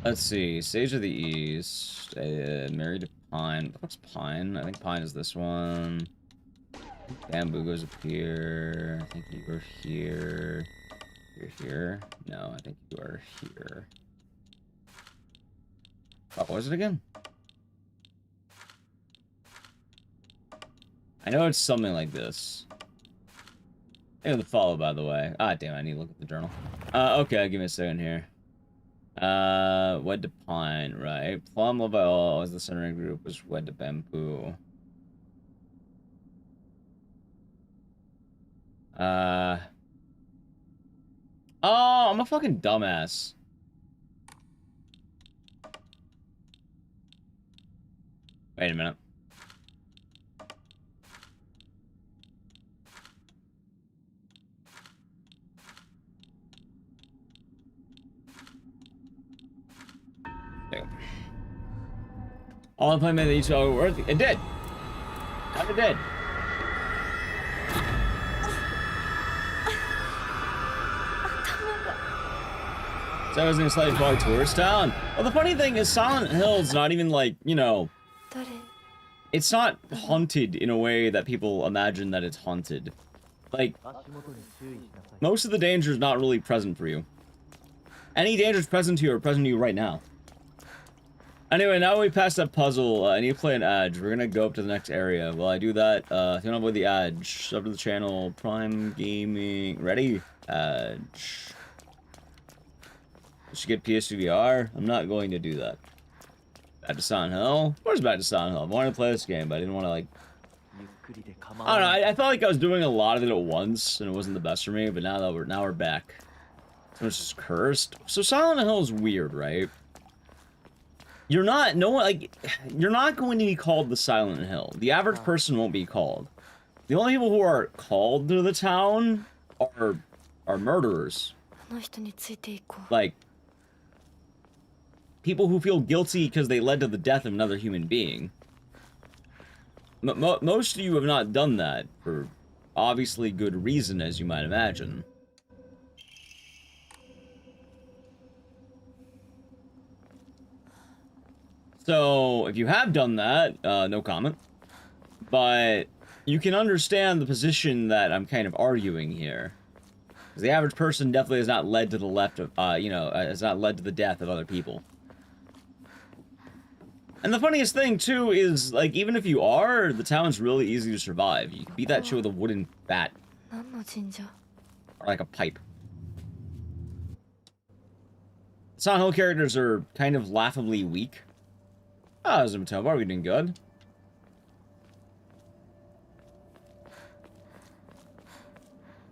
let's see. Sage of the East. Married to Pine. What's Pine? I think Pine is this one. Bamboo goes up here. I think you are here. You're here? No, I think you are here. What was it again? I know it's something like this. I the follow, by the way. Ah, damn, I need to look at the journal. Okay, give me a second here. Wed to Pine, right? Plum Love by All as the centering group was Wed to Bamboo. Oh, I'm a fucking dumbass. Wait a minute. All the playmen that you saw were worth it did. It did. So I was in a slightly probably tourist town. Well, the funny thing is Silent Hill's not even like, you know, it's not haunted in a way that people imagine that it's haunted. Like, most of the danger is not really present for you. Any dangers present to you are present to you right now. Anyway, now we passed that puzzle, I need to play an Edge. We're gonna go up to the next area. While I do that, if you wanna avoid the Edge, sub to the channel, Prime Gaming, ready? Edge. I should get PSVR. I'm not going to do that. Back to Silent Hill? Of course back to Silent Hill. I wanted to play this game, but I didn't want to, like... I don't know, I felt like I was doing a lot of it at once, and it wasn't the best for me, but now we're back. So it's just cursed. So Silent Hill is weird, right? You're not going to be called the Silent Hill. The average person won't be called. The only people who are called to the town are murderers. Like, people who feel guilty because they led to the death of another human being. Most of you have not done that for obviously good reason, as you might imagine. So, if you have done that, no comment. But you can understand the position that I'm kind of arguing here. Because the average person definitely has not led to the left of, has not led to the death of other people. And the funniest thing, too, is, like, even if you are, the town's really easy to survive. You can beat that shit with a wooden bat. Or, like, a pipe. Silent Hill characters are kind of laughably weak. Ah, Zimatoba, are we doing good?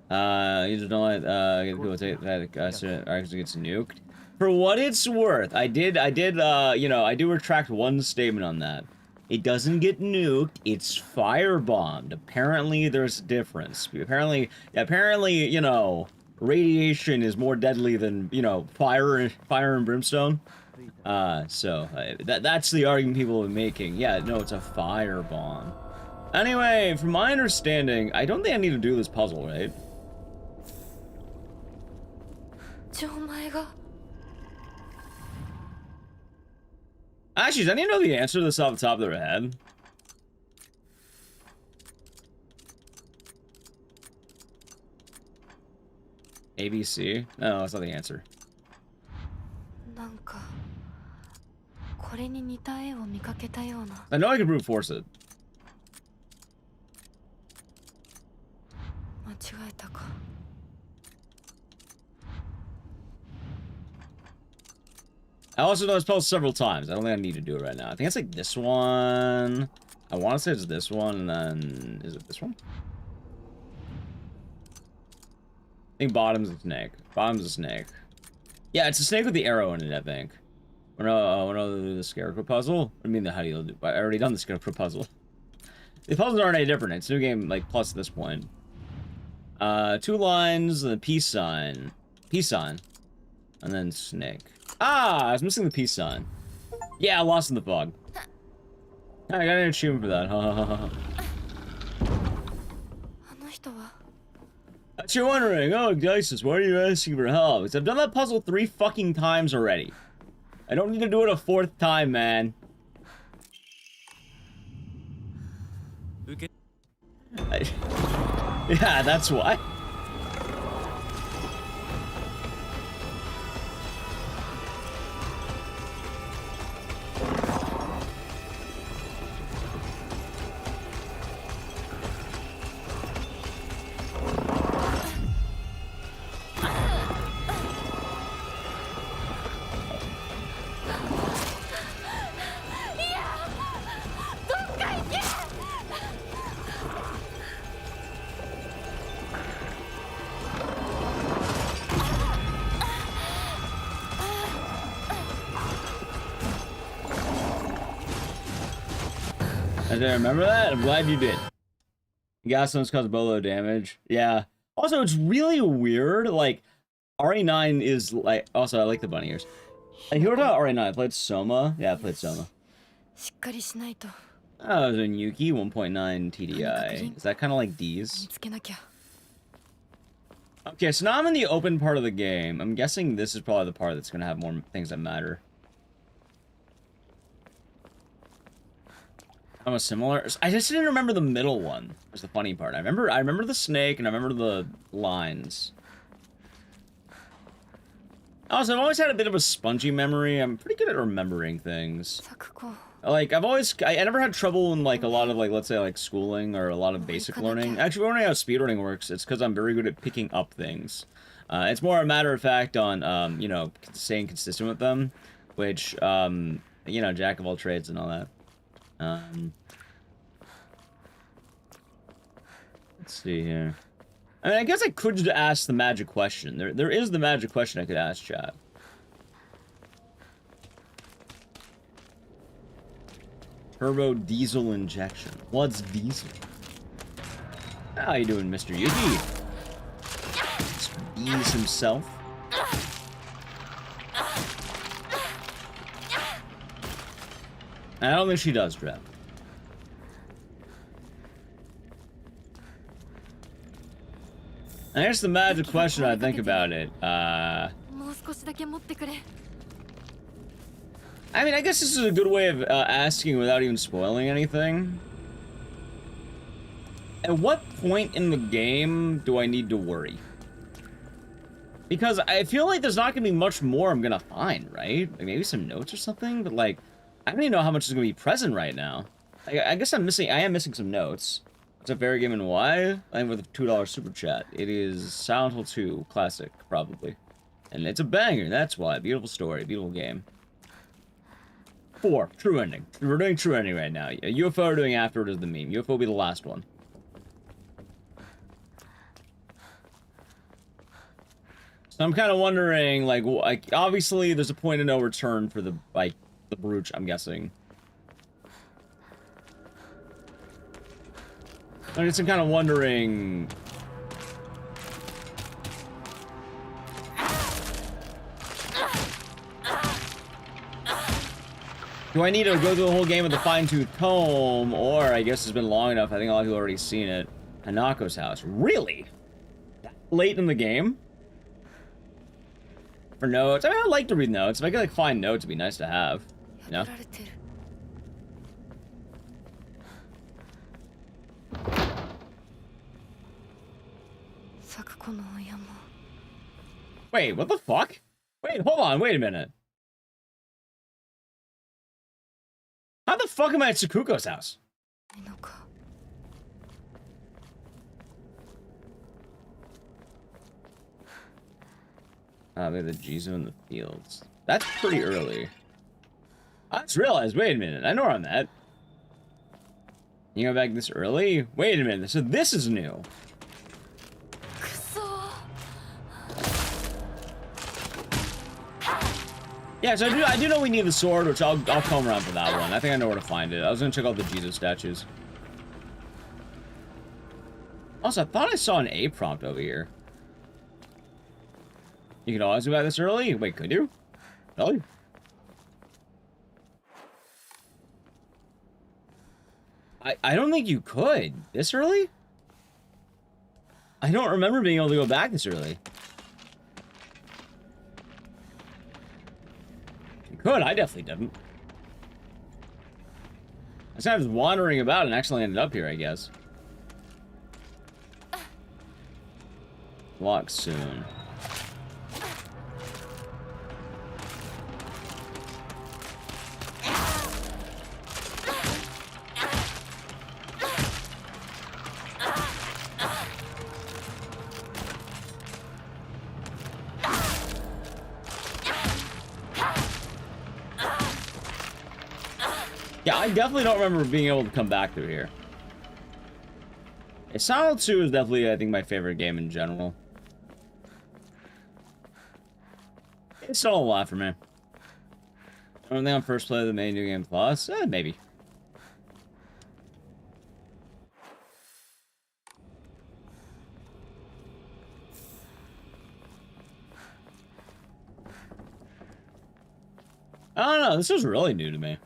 You just don't let, get people take that, actually gets nuked. For what it's worth, I do retract one statement on that. It doesn't get nuked, it's firebombed. Apparently, there's a difference. Apparently, you know, radiation is more deadly than, you know, fire and brimstone. That's the argument people are making. Yeah, no, it's a firebomb. Anyway, from my understanding, I don't think I need to do this puzzle, right? Actually, does anyone know the answer to this off the top of their head? ABC? No, that's not the answer. I know I can brute force it. I also know this spell several times. I don't think I need to do it right now. I think it's like this one. I want to say it's this one, and then... Is it this one? I think bottom's a snake. Bottom's a snake. Yeah, it's a snake with the arrow in it, I think. When I do the scarecrow puzzle? I mean, how do you do? I already done the scarecrow puzzle. The puzzles aren't any different. It's a new game, like, plus at this point. 2 lines, and a peace sign. Peace sign. And then snake. Ah, I was missing the peace sign. Yeah, I lost in the fog. I got an achievement for that. That's you're wondering, oh, Ecdycis, why are you asking for help? Because I've done that puzzle 3 fucking times already. I don't need to do it a 4th time, man. Yeah, that's why. I didn't remember that? I'm glad you did. Gas stones cause bolo damage. Yeah. Also, it's really weird. Like, RE9 is like... Also, I like the bunny ears. Hey, you heard about RE9? I played Soma. Yeah, I played Soma. Oh, it was in Yuki 1.9 TDI. Is that kind of like D's? Okay, so now I'm in the open part of the game. I'm guessing this is probably the part that's going to have more things that matter. Almost similar. I just didn't remember the middle one. Was the funny part. I remember the snake and I remember the lines. Also, I've always had a bit of a spongy memory. I'm pretty good at remembering things. Like, I never had trouble in, like, a lot of, like, let's say, like, schooling or a lot of basic learning. Actually, learning how speedrunning works, it's because I'm very good at picking up things. It's more a matter of fact on, you know, staying consistent with them, which, you know, jack of all trades and all that. Let's see here. I mean, I guess I could just ask the magic question. There is the magic question I could ask, chat. Turbo diesel injection. What's diesel? How you doing, Mr. Yuki? Mr. Bees himself. I don't think she does, Trev. I guess the magic question, I think about it, I mean, I guess this is a good way of asking without even spoiling anything. At what point in the game do I need to worry? Because I feel like there's not going to be much more I'm going to find, right? Like maybe some notes or something, but like, I don't even know how much is going to be present right now. I guess I am missing some notes. It's a fair game and why? I'm with a $2 super chat. It is Silent Hill 2 classic, probably. And it's a banger, that's why. Beautiful story, beautiful game. 4, true ending. We're doing true ending right now. UFO are doing afterward is the meme. UFO will be the last one. So I'm kind of wondering, like, obviously there's a point of no return for the, like, the brooch, I'm guessing. I guess I'm kind of wondering... Do I need to go through the whole game with a fine-tooth comb, or I guess it's been long enough, I think a lot of people have already seen it, Hanako's house. Really? That late in the game? For notes. I mean, I like to read notes. If I could, like, find notes, it'd be nice to have. You know? Wait, what the fuck? Wait, hold on, wait a minute. How the fuck am I at Sakuko's house? Maybe the Jizo in the fields. That's pretty early. I just realized, wait a minute, I know where I'm at. You go back this early? Wait a minute, so this is new. Yeah, so I do know we need the sword, which I'll come around for that one. I think I know where to find it. I was gonna check out the Jesus statues. Also, I thought I saw an A prompt over here. You can always go back this early? Wait, could you? Really? I don't think you could. This early? I don't remember being able to go back this early. You could, I definitely didn't. I was kind of just wandering about and actually ended up here, I guess. Lock soon. Yeah, I definitely don't remember being able to come back through here. Silent 2 is definitely, I think, my favorite game in general. It's still a lot for me. I don't think I'm first play of the main New Game Plus. Maybe. I don't know. This is really new to me.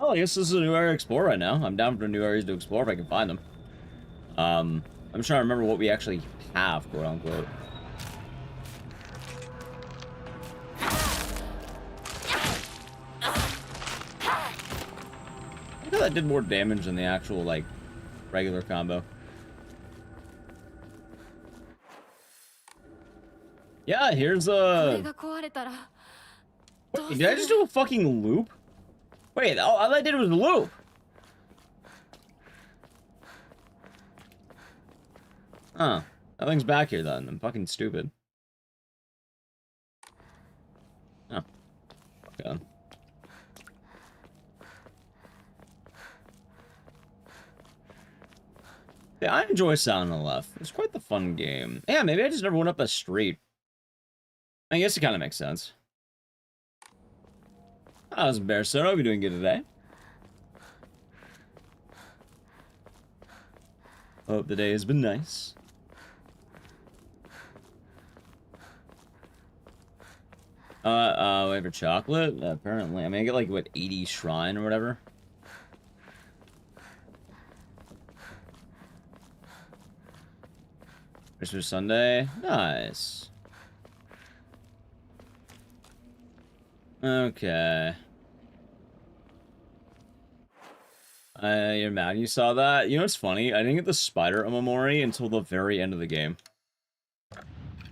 Well, I guess this is a new area to explore right now. I'm down for new areas to explore if I can find them. I'm trying to remember what we actually have, quote unquote. I feel that did more damage than the actual, like, regular combo. Yeah, here's a... Wait, did I just do a fucking loop? Wait, all I did was a loop. Huh. Nothing's back here then. I'm fucking stupid. Oh. Fuck on. Yeah, I enjoy Sound on the Left. It's quite the fun game. Yeah, maybe I just never went up that street. I guess it kind of makes sense. How's Bear Sir? Hope you're doing good today. Hope the day has been nice. Wait for chocolate? Apparently. I mean, I get like, what, 80 shrine or whatever? Christmas Sunday? Nice. Okay. You're mad you saw that? You know what's funny? I didn't get the spider Omamori until the very end of the game.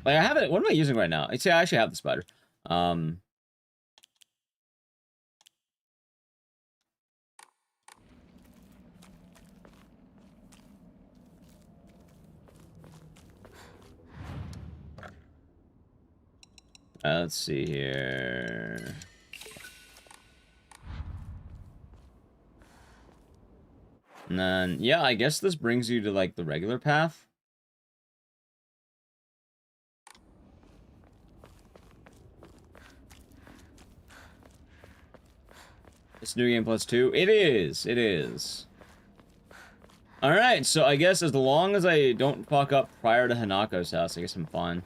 Like, I have it. What am I using right now? See, I actually have the spider. Let's see here. And then, yeah, I guess this brings you to, like, the regular path. It's New Game Plus 2? It is! It is. Alright, so I guess as long as I don't fuck up prior to Hanako's house, I guess I'm fine.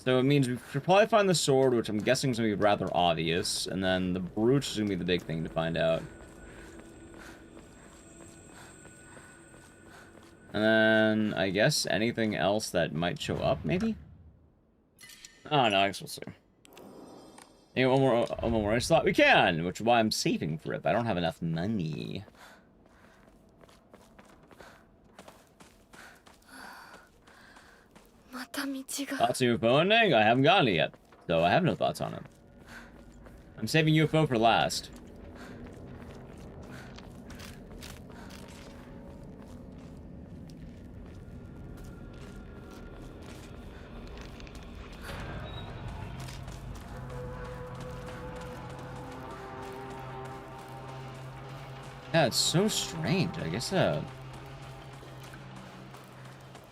So it means we should probably find the sword, which I'm guessing is going to be rather obvious, and then the brooch is going to be the big thing to find out. And then, I guess anything else that might show up, maybe? Oh no, I guess we'll see. Hey, one more slot. We can, which is why I'm saving for it, but I don't have enough money. Thoughts on UFO ending? I haven't gotten it yet, so I have no thoughts on it. I'm saving UFO for last. Yeah, it's so strange. I guess, not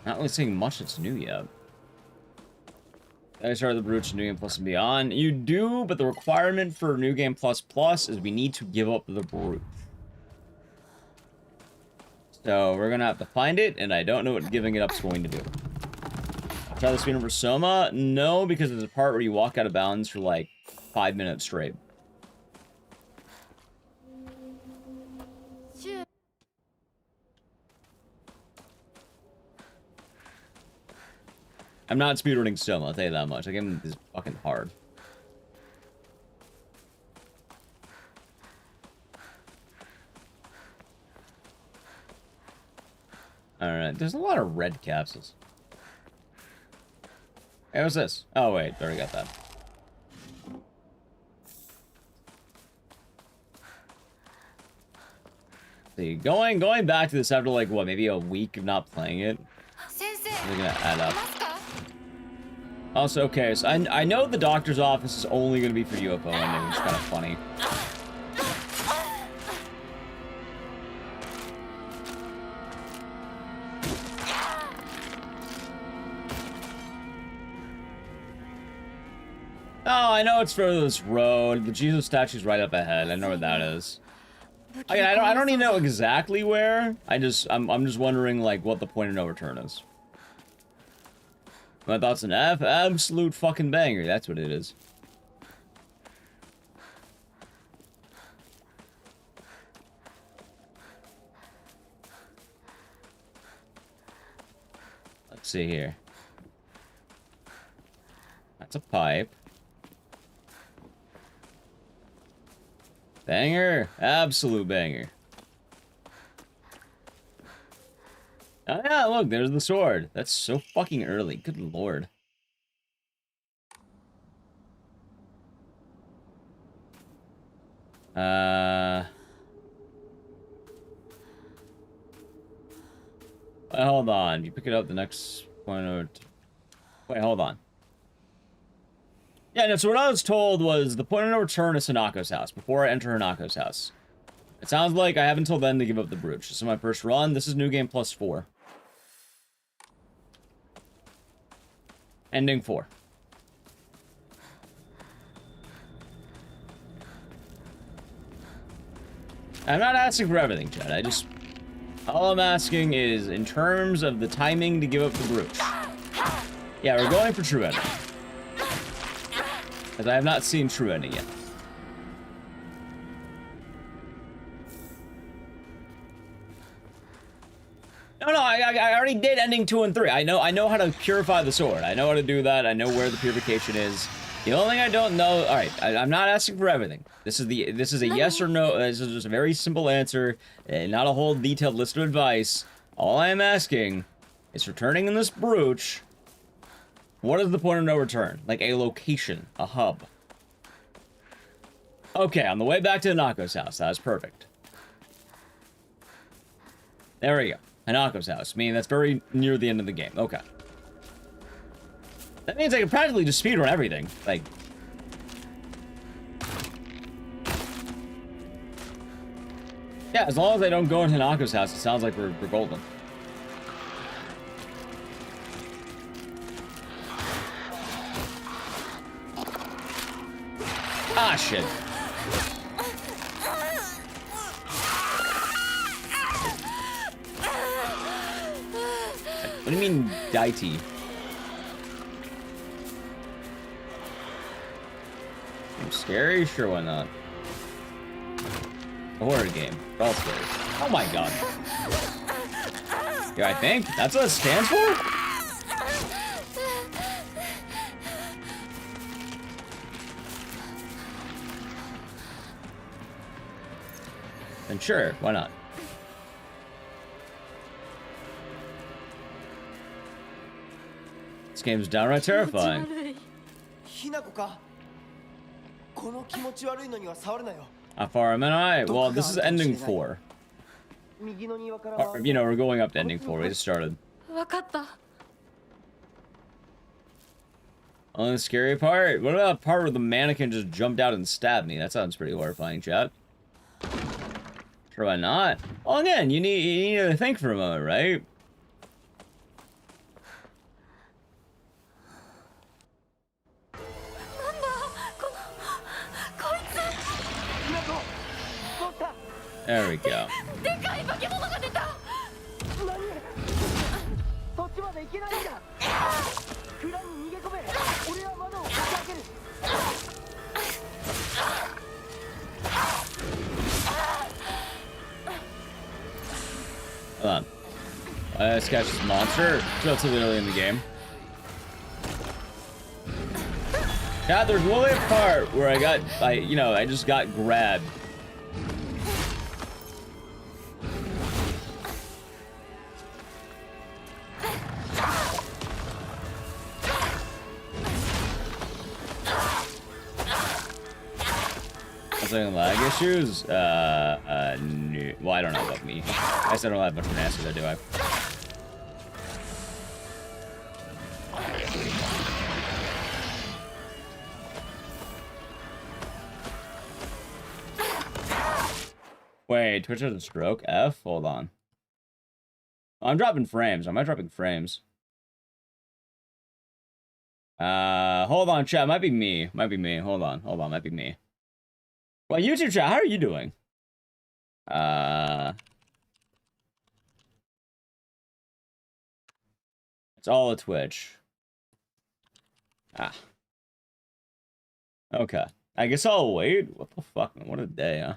really seeing much that's new yet. I started the Brooch New Game Plus and Beyond. You do, but the requirement for New Game Plus Plus is we need to give up the Brooch. So we're gonna have to find it, and I don't know what giving it up is going to do. Try the speed over Soma? No, because there's a part where you walk out of bounds for like 5 minutes straight. I'm not speedrunning Soma, I'll tell you that much. That game is fucking hard. Alright, there's a lot of red capsules. Hey, what's this? Oh, wait, already got that. See, going back to this after, like, what, maybe a week of not playing it? They're gonna add up. Also, okay, so I know the doctor's office is only gonna be for UFO ending, which is kind of funny. Oh, I know it's for this road. The Jesus statue's right up ahead. I know where that is. Okay, I don't even know exactly where. I'm just wondering like what the point of no return is. My thoughts on F? Absolute fucking banger. That's what it is. Let's see here. That's a pipe. Banger. Absolute banger. Oh yeah, look, there's the sword. That's so fucking early. Good lord. Wait, hold on. You pick it up the next point or... Wait, hold on. Yeah, no, so what I was told was the point of no return is Hanako's house, before I enter Hanako's house. It sounds like I have until then to give up the brooch. This is my first run. This is New Game Plus 4. Ending 4. I'm not asking for everything, Chad. All I'm asking is, in terms of the timing to give up the brooch. Yeah, we're going for true ending. Because I have not seen true ending yet. No, I already did ending 2 and 3. I know how to purify the sword. I know how to do that. I know where the purification is. The only thing I don't know... Alright, I'm not asking for everything. This is a yes or no. This is just a very simple answer. Not a whole detailed list of advice. All I am asking is returning in this brooch. What is the point of no return? Like a location. A hub. Okay, on the way back to Hanako's house. That was perfect. There we go. Hanako's house. I mean, that's very near the end of the game. Okay. That means I can practically just speedrun everything. Like... Yeah, as long as I don't go in Hanako's house, it sounds like we're golden. Ah, shit. What do you mean, Daiti? I'm scary? Sure, why not? A horror game. They're all scary. Oh my god. Yeah, I think? That's what it stands for? then sure, why not? This game's downright terrifying. How far am I? Well, this is ending 4. Or, you know, we're going up to ending 4. We just started. Only the scary part? What about the part where the mannequin just jumped out and stabbed me? That sounds pretty horrifying, chat. Sure, why not? Well, again, you need to think for a moment, right? There we go. Hold on. Let's catch this monster. It's relatively early in the game. God, there's literally a part where I just got grabbed. Lag issues? No. Well, I don't know about me. I guess I don't have much of an answer there, do I? Wait, Twitch has a stroke? F? Hold on. I'm dropping frames. Am I dropping frames? Hold on, chat. Might be me. Might be me. Hold on. Might be me. Well, YouTube chat, how are you doing? It's all a Twitch. Okay. I guess I'll wait. What the fuck? What a day, huh?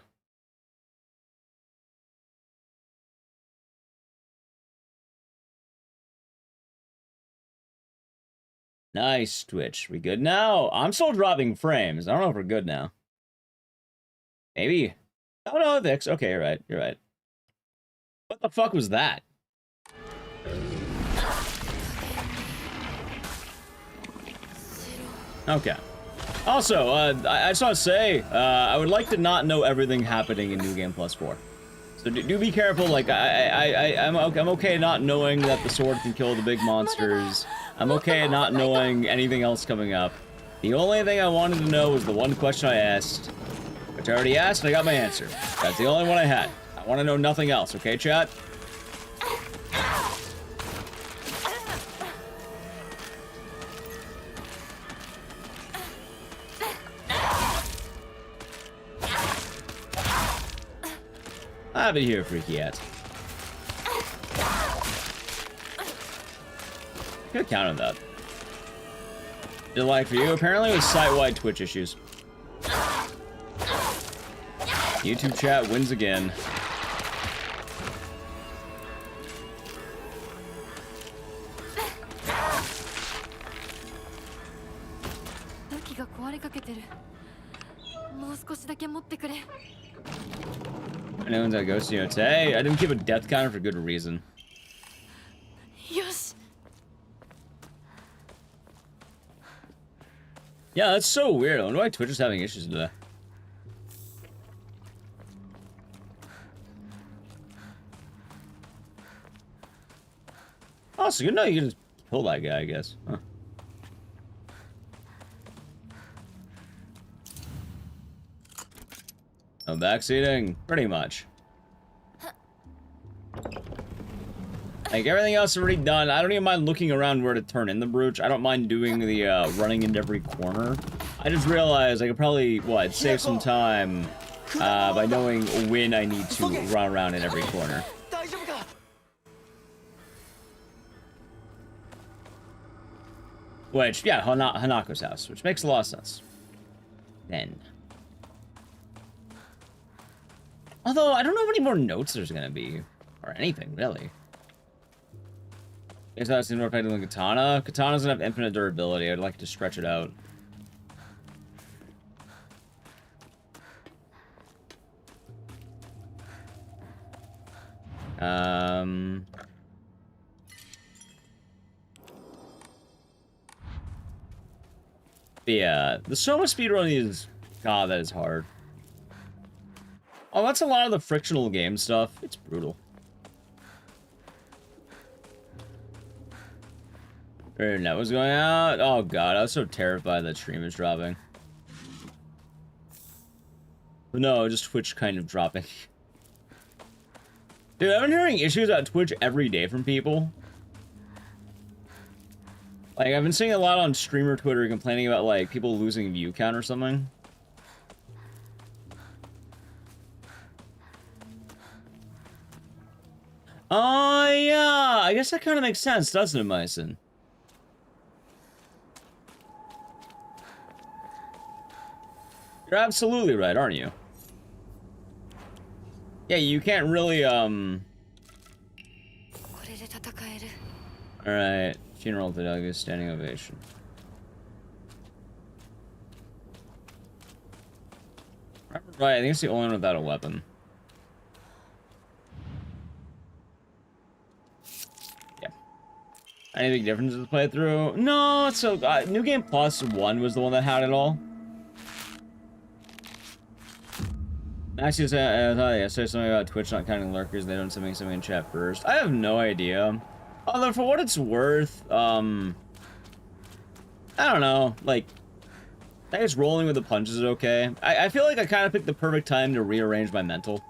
Nice, Twitch. We good now? I'm still dropping frames. I don't know if we're good now. Maybe. Oh no, Vix. Okay, you're right. You're right. What the fuck was that? Okay. Also, I just want to say, I would like to not know everything happening in New Game Plus 4. So do be careful. Like I'm okay not knowing that the sword can kill the big monsters. I'm okay not knowing anything else coming up. The only thing I wanted to know was the one question I asked. Which I already asked, and I got my answer. That's the only one I had. I want to know nothing else, okay, chat? I'll be here, freaky yet. Could have counted that. Did like for you? Apparently it was site-wide Twitch issues. YouTube chat wins again. Anyone's at Ghost Hey, I didn't keep a death counter for good reason. Yeah, that's so weird. I wonder why Twitch is having issues today. Oh, so you know you can just kill that guy, I guess. Huh. No backseating? Pretty much. Like, everything else is already done. I don't even mind looking around where to turn in the brooch. I don't mind doing the, running into every corner. I just realized I could probably, save some time, by knowing when I need to run around in every corner. Which, yeah, Hanako's house, which makes a lot of sense. Then. Although, I don't know how many more notes there's gonna be. Or anything, really. It's not more effective than Katana. Katana doesn't have infinite durability. I'd like to stretch it out. Um... Yeah, the Soma speedrun is... God, that is hard. Oh, that's a lot of the frictional game stuff. It's brutal. Our internet was going out. Oh god, I was so terrified that stream is dropping. But no, just Twitch kind of dropping. Dude, I've been hearing issues about Twitch every day from people. Like, I've been seeing a lot on streamer Twitter complaining about, like, people losing view count or something. Oh, yeah! I guess that kind of makes sense, doesn't it, Myson? You're absolutely right, aren't you? Yeah, you can't really, Alright, funeral to Douglas, standing ovation. Right, I think it's the only one without a weapon. Yeah. Any big differences to play through? No, so, New Game Plus 1 was the one that had it all. Actually, I said something about Twitch not counting lurkers. They don't something in chat first. I have no idea. Although, for what it's worth, I don't know. Like, I guess rolling with the punches is okay. I feel like I kind of picked the perfect time to rearrange my mental.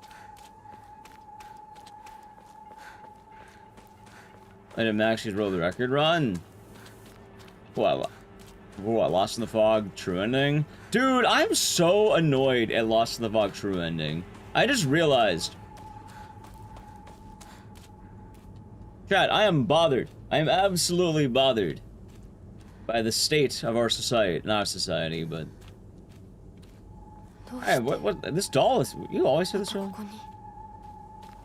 I didn't actually roll the record run. What, Lost in the Fog true ending? Dude, I'm so annoyed at Lost in the Fog true ending. I just realized. Chat, I am bothered. I am absolutely bothered by the state of our society. Not our society, but... Hey, what, this doll is... You always say this, Charlie?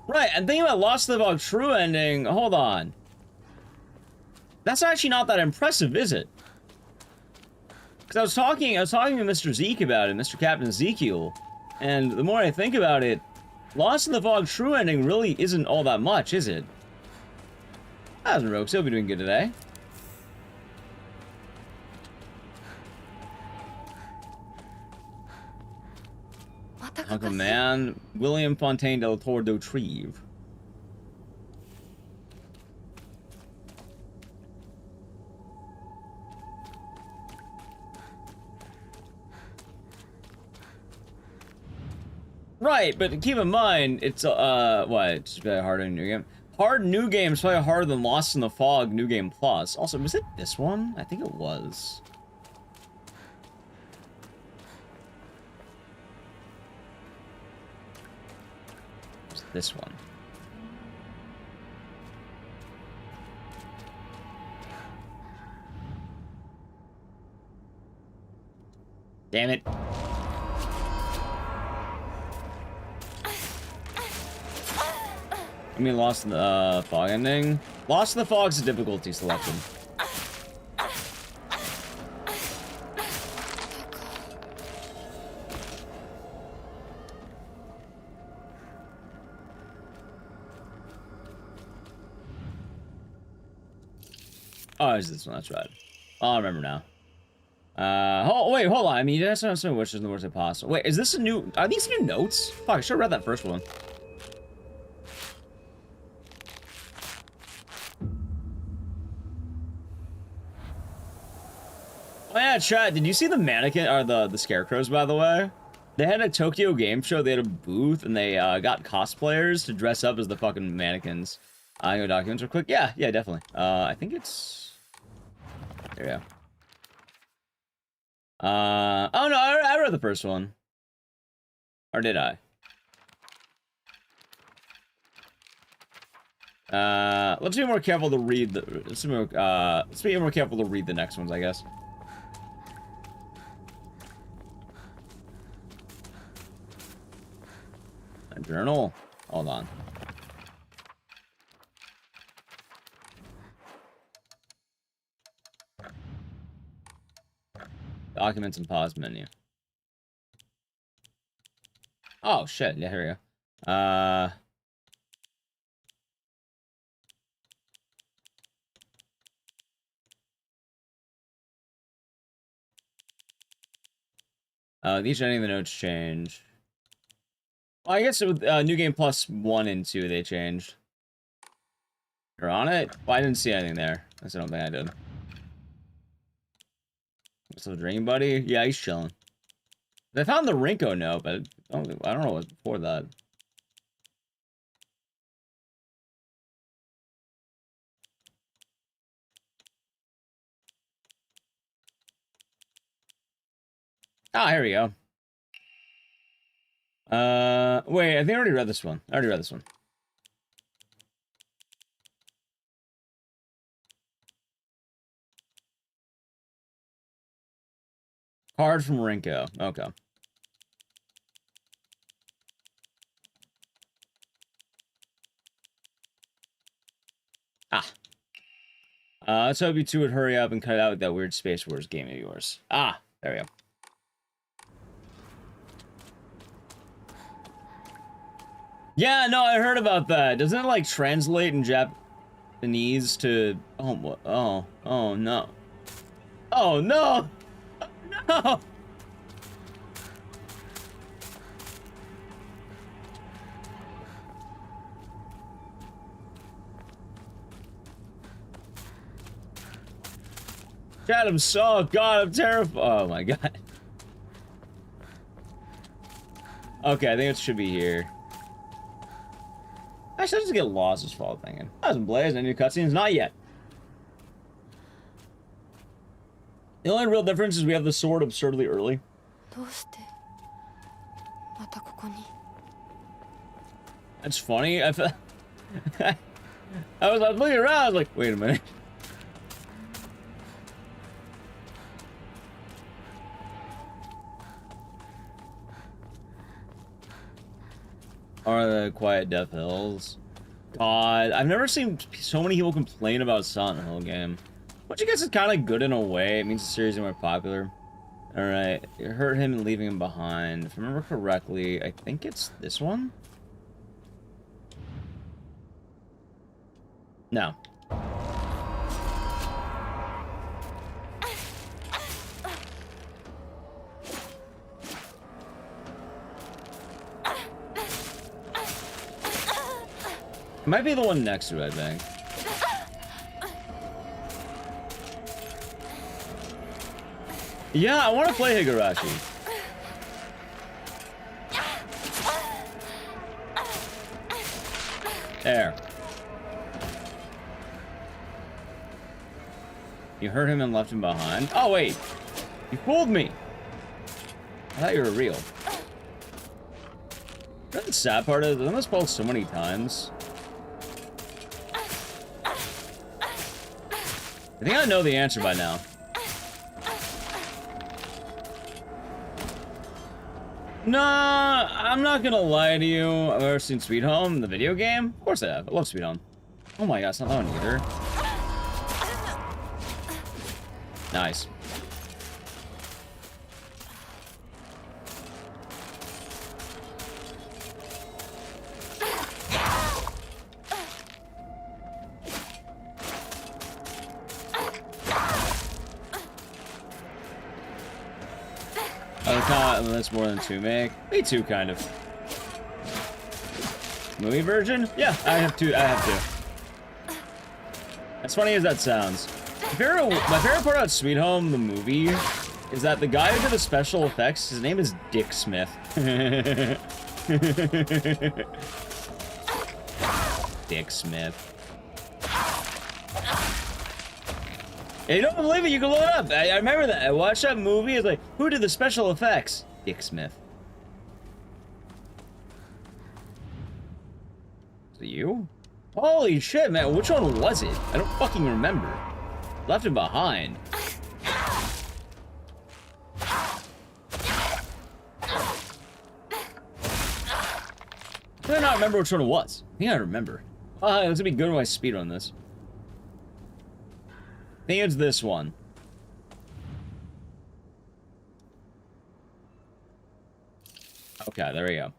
Right, and thinking about Lost in the Fog true ending, hold on. That's actually not that impressive, is it? Because I was talking to Mr. Zeke about it, Mr. Captain Ezekiel, and the more I think about it, Lost in the Fog true ending really isn't all that much, is it? How's Rogue? He'll be doing good today. Uncle Man, William Fontaine del Tour d'Autrive. Right, but keep in mind, it's, what? It's very hard in New Game. Hard New Game is probably harder than Lost in the Fog New Game Plus. Also, was it this one? I think it was. It was this one. Damn it. I mean, Lost in the Fog ending. Lost in the Fog's a difficulty selection. Oh, it's this one. That's right. Oh, I remember now. Wait, hold on. I mean, that's not so wishes in the worst way possible. Wait, is this a new? Are these new notes? Fuck, I should have read that first one. Oh yeah, chat, did you see the mannequin, or the scarecrows, by the way? They had a Tokyo Game Show, they had a booth, and they, got cosplayers to dress up as the fucking mannequins. I go documents real quick. Yeah, definitely. I think it's... There we go. Oh no, I read the first one. Or did I? Let's be more careful to read the... let's be more careful to read the next ones, I guess. A journal? Hold on. Documents and pause menu. Oh shit, yeah, here we go. These any of the notes change. Well, I guess with New Game Plus 1 and 2, they changed. You're on it? Well, I didn't see anything there. I don't think I did. So Dream Buddy? Yeah, he's chilling. I found the Rinko note, but I don't know what's before that. Ah, here we go. Wait, I think I already read this one. I already read this one. Card from Rinko. Okay. Ah. Let's hope you two would hurry up and cut out that weird Space Wars game of yours. Ah, there we go. Yeah, no, I heard about that. Doesn't it, like, translate in Japanese to... Oh, what? Oh no. Oh, no! No! Chad, I'm so... God, I'm terrified. Oh, my God. Okay, I think it should be here. Actually, I'll just get lost as fall thinking. Hasn't blazed any new cutscenes? Not yet. The only real difference is we have the sword absurdly early. That's funny. I was looking around, I was like, wait a minute. Are the Quiet Death Hills? God, I've never seen so many people complain about Silent Hill game. Which I guess is kind of good in a way. It means the series is more popular. Alright, it hurt him and leaving him behind. If I remember correctly, I think it's this one? No. It might be the one next to it, I think. Yeah, I want to play Higurashi. There. You hurt him and left him behind? Oh, wait. You fooled me. I thought you were real. You know the sad part is, I've done this puzzle so many times. I think I know the answer by now. Nah, I'm not gonna lie to you. I've ever seen Sweet Home, the video game? Of course I have. I love Sweet Home. Oh my god, it's not that one either. Nice. That's more than two make. Me too, kind of. Movie version? Yeah, I have two. As funny as that sounds. My favorite part about Sweet Home, the movie, is that the guy who did the special effects, his name is Dick Smith. Dick Smith. Hey, you don't believe it? You can look it up. I remember that. I watched that movie. It's like, who did the special effects? Dick Smith. Is it you? Holy shit, man. Which one was it? I don't fucking remember. Left him behind. I do not remember which one it was. I think I remember. It's gonna be good when I speedrun this. I think it's this one. Okay, there we go.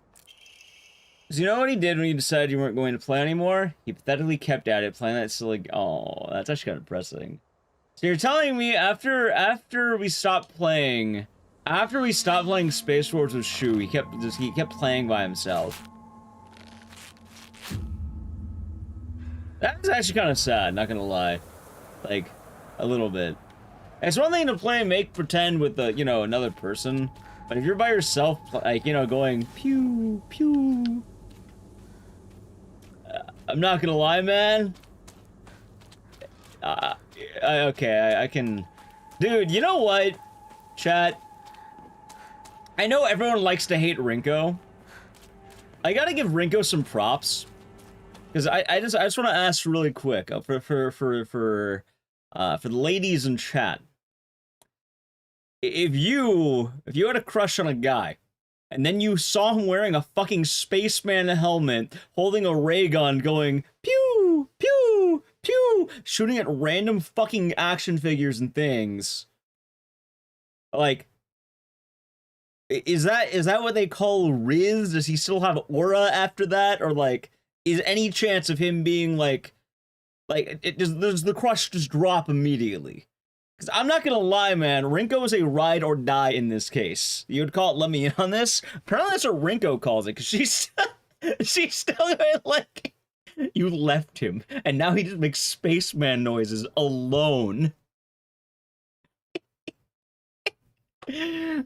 So you know what he did when you decided you weren't going to play anymore? He pathetically kept at it, playing that silly... Oh, that's actually kind of depressing. So you're telling me after we stopped playing, After we stopped playing Space Wars with Shu, he kept playing by himself. That's actually kind of sad, not gonna lie. Like, a little bit. It's one thing to play make pretend with the, you know, another person, but if you're by yourself, like, you know, going pew pew, I'm not gonna lie, man. Okay, I can, dude. You know what, chat? I know everyone likes to hate Rinko. I gotta give Rinko some props, because I just want to ask really quick for the ladies in chat. If you had a crush on a guy, and then you saw him wearing a fucking spaceman helmet, holding a ray gun, going pew pew pew, shooting at random fucking action figures and things, like, is that what they call Riz? Does he still have aura after that, or like, is any chance of him being like does the crush just drop immediately? Because I'm not gonna lie, man, Rinko is a ride or die in this case. You would call it let me in on this? Apparently that's what Rinko calls it, because she's still like, you left him, and now he just makes spaceman noises alone. You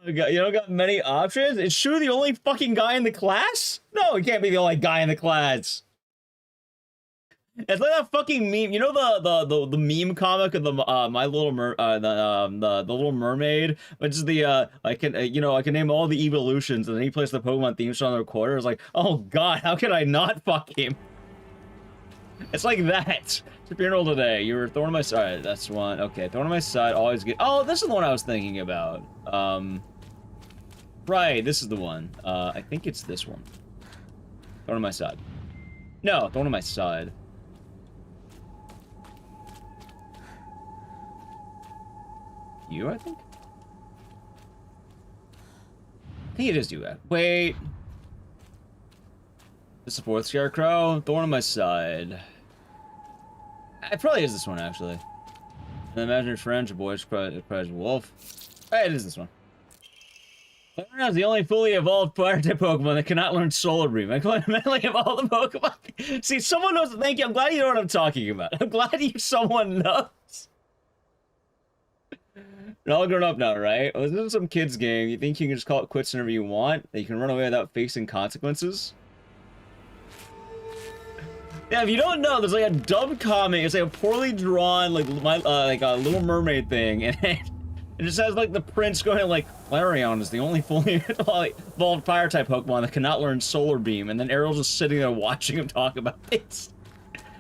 don't got many options? Is Shu the only fucking guy in the class? No, he can't be the only guy in the class. It's like that fucking meme. You know the meme comic of the My Little the Little Mermaid, which is the I can name all the evolutions, and then he plays the Pokemon theme song on the recorder. It's like, oh god, how can I not fuck him? It's like that. It's a funeral today. You were thrown on my side. That's one. Okay, thrown on my side. Always get. Oh, this is the one I was thinking about. Right, this is the one. I think it's this one. Thrown on my side. No, thrown on my side. You, I think? I think it is you. Wait. This is the fourth Scarecrow. Thorn on my side. It probably is this one, actually. An imaginary friend, your boy's prize wolf. Hey, it is this one. Thorn is the only fully evolved fire-type Pokemon that cannot learn Solar Beam. I fundamentally of all the Pokemon. See, someone knows. Thank you. I'm glad you know what I'm talking about. I'm glad someone knows. You're all grown up now, right? Well, this is some kid's game. You think you can just call it quits whenever you want? That you can run away without facing consequences? Yeah, if you don't know, there's like a dubbed comic. It's like a poorly drawn, like a Little Mermaid thing, and it just has like the prince going like, Flareon is the only fully evolved fire-type Pokemon that cannot learn Solar Beam, and then Ariel's just sitting there watching him talk about it.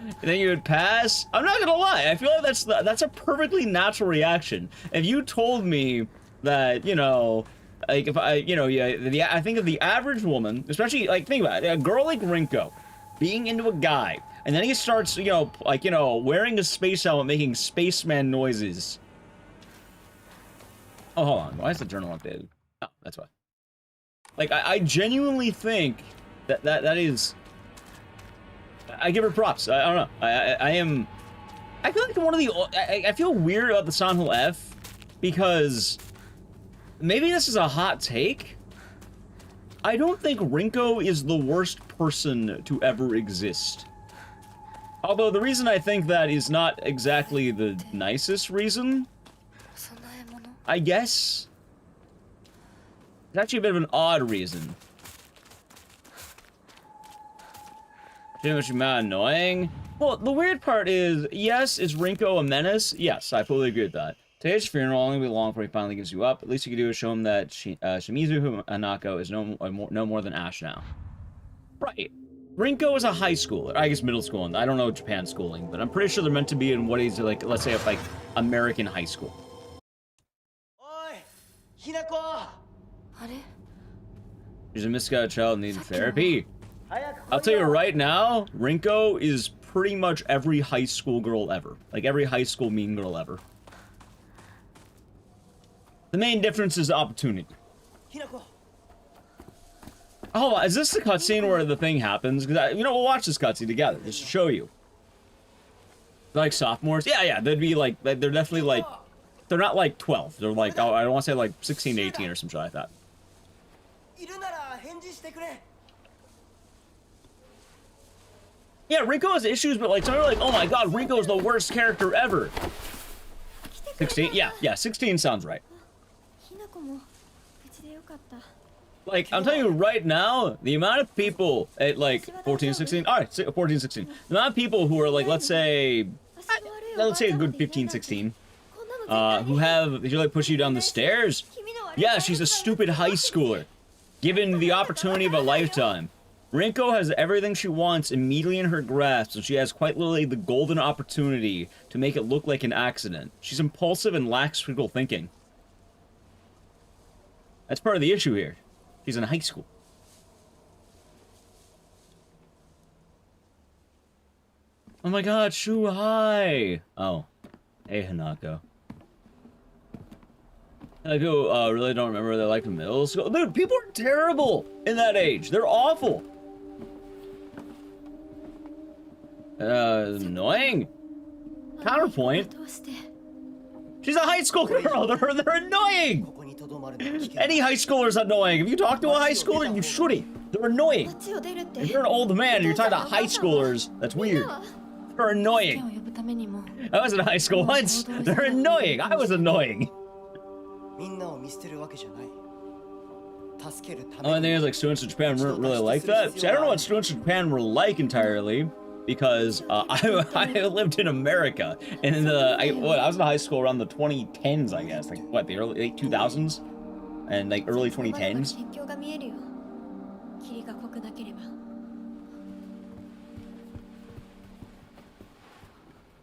And then you would pass. I'm not gonna lie. I feel like that's a perfectly natural reaction. If you told me that, you know, like if I, you know, yeah, I think of the average woman, especially like think about it, a girl like Rinko, being into a guy, and then he starts, you know, like, you know, wearing a space helmet, making spaceman noises. Oh, hold on. Why is the journal updated? Oh, that's why. Like, I genuinely think that is. I give her props. I don't know. I feel like one of the. I feel weird about the Sanhul F because maybe this is a hot take. I don't think Rinko is the worst person to ever exist. Although the reason I think that is not exactly the nicest reason, I guess. It's actually a bit of an odd reason. Too much mad annoying. Well, the weird part is, yes, is Rinko a menace? Yes, I fully agree with that. Today's funeral only be long before he finally gives you up. At least you can do is show him that Shimizu Hanako is no more than Ash now. Right. Rinko is a high schooler. I guess middle school. I don't know Japan schooling, but I'm pretty sure they're meant to be in what is like, let's say, like American high school. Oi, Hinako! She's a misguided child needing therapy. I'll tell you right now, Rinko is pretty much every high school girl ever. Like every high school mean girl ever. The main difference is opportunity. Oh, is this the cutscene where the thing happens? Because, you know, we'll watch this cutscene together, just to show you. Like sophomores? Yeah, they'd be like, they're definitely like, they're not like 12. They're like, oh, I don't want to say like 16, 18 or some shit like that. Yeah, Rinko has issues, but like, some are like, oh my god, Rinko's the worst character ever. 16? Yeah, 16 sounds right. Like, I'm telling you right now, the amount of people at like 14, 16, alright, 14, 16, the amount of people who are like, let's say a good 15, 16, who have, they like push you down the stairs. Yeah, she's a stupid high schooler, given the opportunity of a lifetime. Rinko has everything she wants immediately in her grasp, and she has quite literally the golden opportunity to make it look like an accident. She's impulsive and lacks critical thinking. That's part of the issue here. She's in high school. Oh my god, Shu, hi! Oh. Hey, Hanako. I go, really don't remember what they like in middle school. Dude, people are terrible in that age. They're awful. Annoying. Counterpoint. She's a high school girl. They're annoying. Any high schooler's annoying. If you talk to a high schooler, you shouldn't. They're annoying. If you're an old man and you're talking to high schoolers, that's weird. They're annoying. I was in high school once. They're annoying. I was annoying. Only thing is, like, students in Japan weren't really like that. See, I don't know what students in Japan were like entirely, because I lived in America, and in the I was in high school around the 2010s, I guess, like what, the late 2000s, and like early 2010s.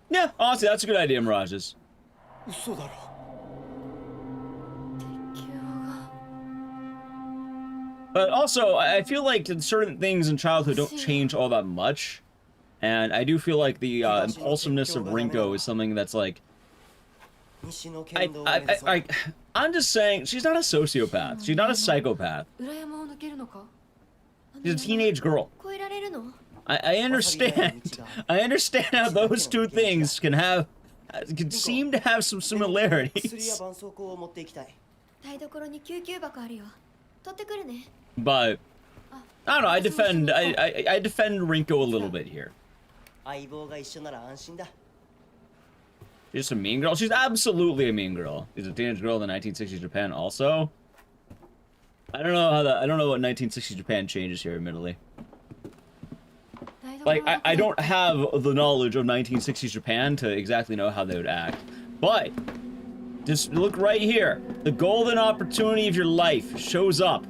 Yeah, honestly, that's a good idea, Mirages. But also, I feel like certain things in childhood don't change all that much. And I do feel like the impulsiveness of Rinko is something that's like... I'm just saying, she's not a sociopath. She's not a psychopath. She's a teenage girl. I understand. I understand how those two things can seem to have some similarities. But I don't know, I defend Rinko a little bit here. She's a mean girl. She's absolutely a mean girl. She's a teenage girl in the 1960s Japan also. I don't know what 1960s Japan changes here, admittedly. Like, I don't have the knowledge of 1960s Japan to exactly know how they would act. But just look right here. The golden opportunity of your life shows up.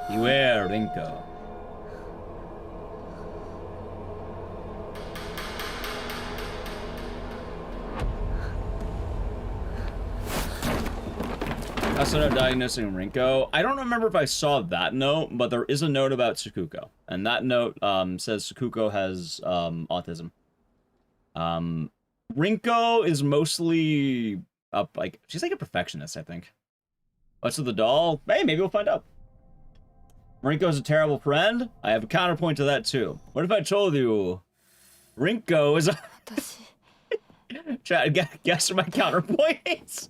Beware, Rinko. Also, not diagnosing Rinko. I don't remember if I saw that note, but there is a note about Sakuko, and that note says Sakuko has autism. Rinko is mostly like, she's like a perfectionist, I think. What's with the doll? Hey, maybe we'll find out. Rinko's a terrible friend? I have a counterpoint to that too. What if I told you Rinko is a... Chat, guess my counterpoint.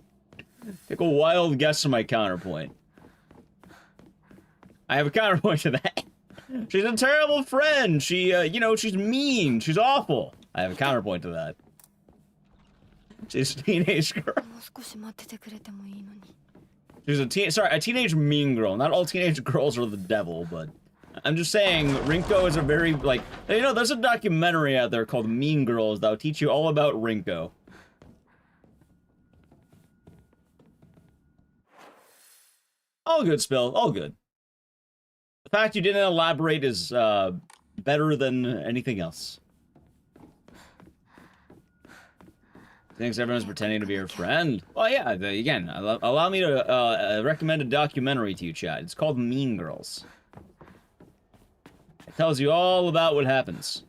Take a wild guess on my counterpoint. I have a counterpoint to that. She's a terrible friend. She, you know, she's mean. She's awful. I have a counterpoint to that. She's a teenage girl. She's a teenage mean girl. Not all teenage girls are the devil, but I'm just saying Rinko is a very, like, you know, there's a documentary out there called Mean Girls that'll teach you all about Rinko. All good, Spill. All good. The fact you didn't elaborate is better than anything else. Thinks everyone's pretending to be her friend. Well, yeah, again, allow me to recommend a documentary to you, chat. It's called Mean Girls. It tells you all about what happens.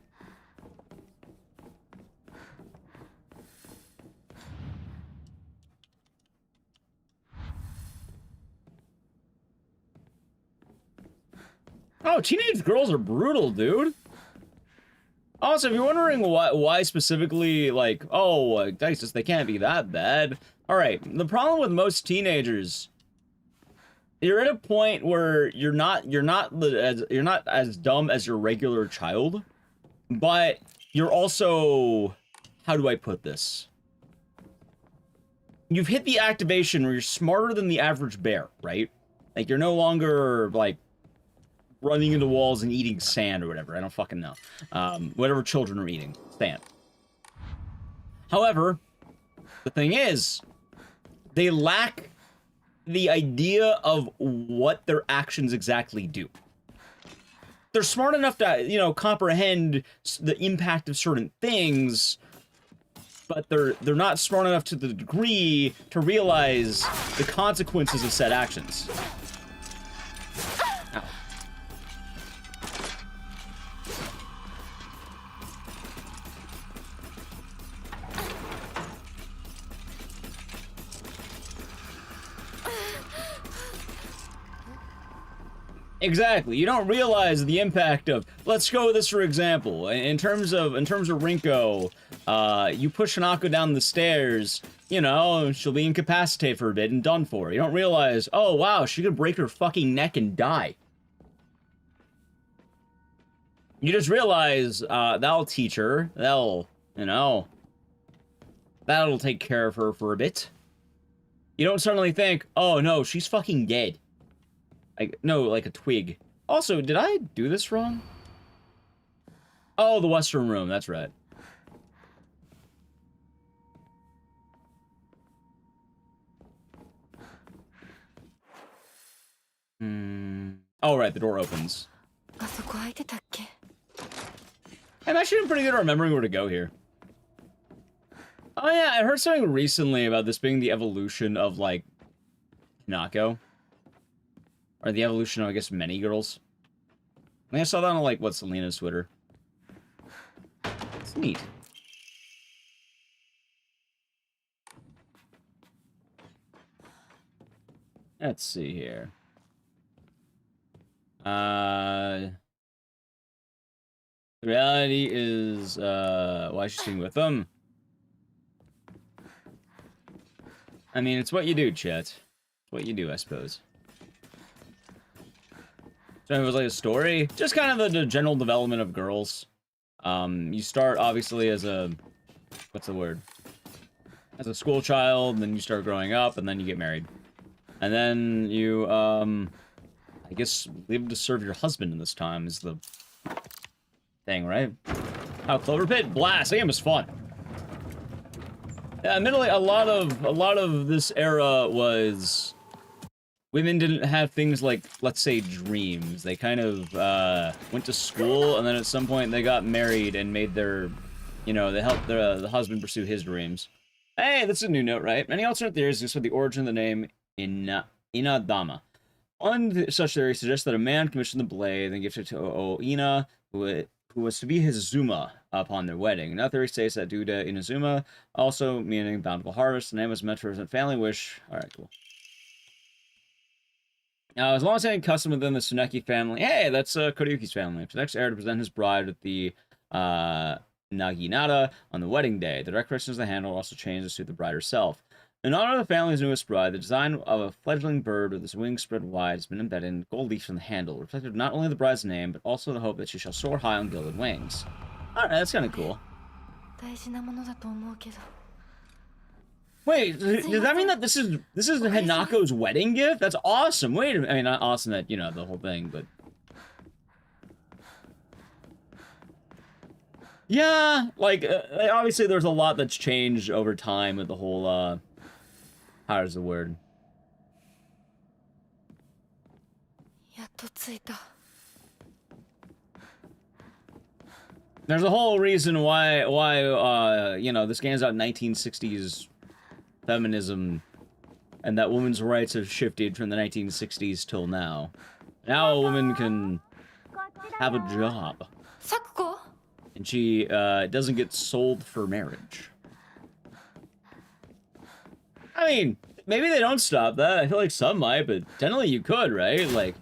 Oh, teenage girls are brutal, dude. Also, if you're wondering why specifically, like, oh, Ecdycis, they can't be that bad. All right, the problem with most teenagers, you're at a point where you're not as dumb as your regular child, but you're also, how do I put this? You've hit the activation where you're smarter than the average bear, right? Like, you're no longer, like, running into walls and eating sand or whatever. I don't fucking know. Whatever children are eating. Sand. However, the thing is, they lack the idea of what their actions exactly do. They're smart enough to, you know, comprehend the impact of certain things, but they're not smart enough to the degree to realize the consequences of said actions. Ow. Exactly. You don't realize the impact of. Let's go with this for example. In terms of Rinko, you push Hanako down the stairs. You know, she'll be incapacitated for a bit and done for. You don't realize, oh wow, she could break her fucking neck and die. You just realize that'll teach her. That'll, you know, that'll take care of her for a bit. You don't suddenly think, oh no, she's fucking dead. No, like a twig. Also, did I do this wrong? Oh, the Western Room, that's right. Oh, right, the door opens. I'm actually pretty good at remembering where to go here. Oh yeah, I heard something recently about this being the evolution of, like, Hinako. Or the evolution of, I guess, many girls. I think I saw that on, like, Selena's Twitter. It's neat. Let's see here. The reality is, why is she staying with them? I mean, it's what you do, chat. It's what you do, I suppose. So it was like a story, just kind of the general development of girls. You start obviously as a, what's the word? As a school child, and then you start growing up, and then you get married. And then you, I guess, live to serve your husband in this time is the thing, right? Oh, Clover Pit Blast, that game was fun. Yeah, admittedly, a lot of this era was women didn't have things like, let's say, dreams. They kind of went to school, and then at some point they got married and made their, you know, they helped the husband pursue his dreams. Hey, that's a new note, right? Many alternate theories exist with the origin of the name Inadama. One such theory suggests that a man commissioned the blade, then gifted it to Oina, who was to be his Zuma upon their wedding. Another theory states that due to Inazuma, also meaning bountiful harvest, the name was meant to represent family wish. Alright, cool. Now, as long as any custom within the Tsuneki family, hey, that's Koryuki's family. The next heir to present his bride with the Naginata on the wedding day. The decorations of the handle also changed to suit the bride herself. In honor of the family's newest bride, the design of a fledgling bird with its wings spread wide has been embedded in gold leaves on the handle, reflecting not only the bride's name, but also the hope that she shall soar high on gilded wings. Alright, that's kind of cool. Wait, does that mean that this is Hanako's wedding gift? That's awesome. Wait a minute. I mean, not awesome that, you know, the whole thing, but... Yeah, like, obviously there's a lot that's changed over time with the whole, how is the word? There's a whole reason why, you know, this game's out 1960s feminism, and that women's rights have shifted from the 1960s till now. Now a woman can have a job. And she doesn't get sold for marriage. I mean, maybe they don't stop that. I feel like some might, but generally you could, right? Like,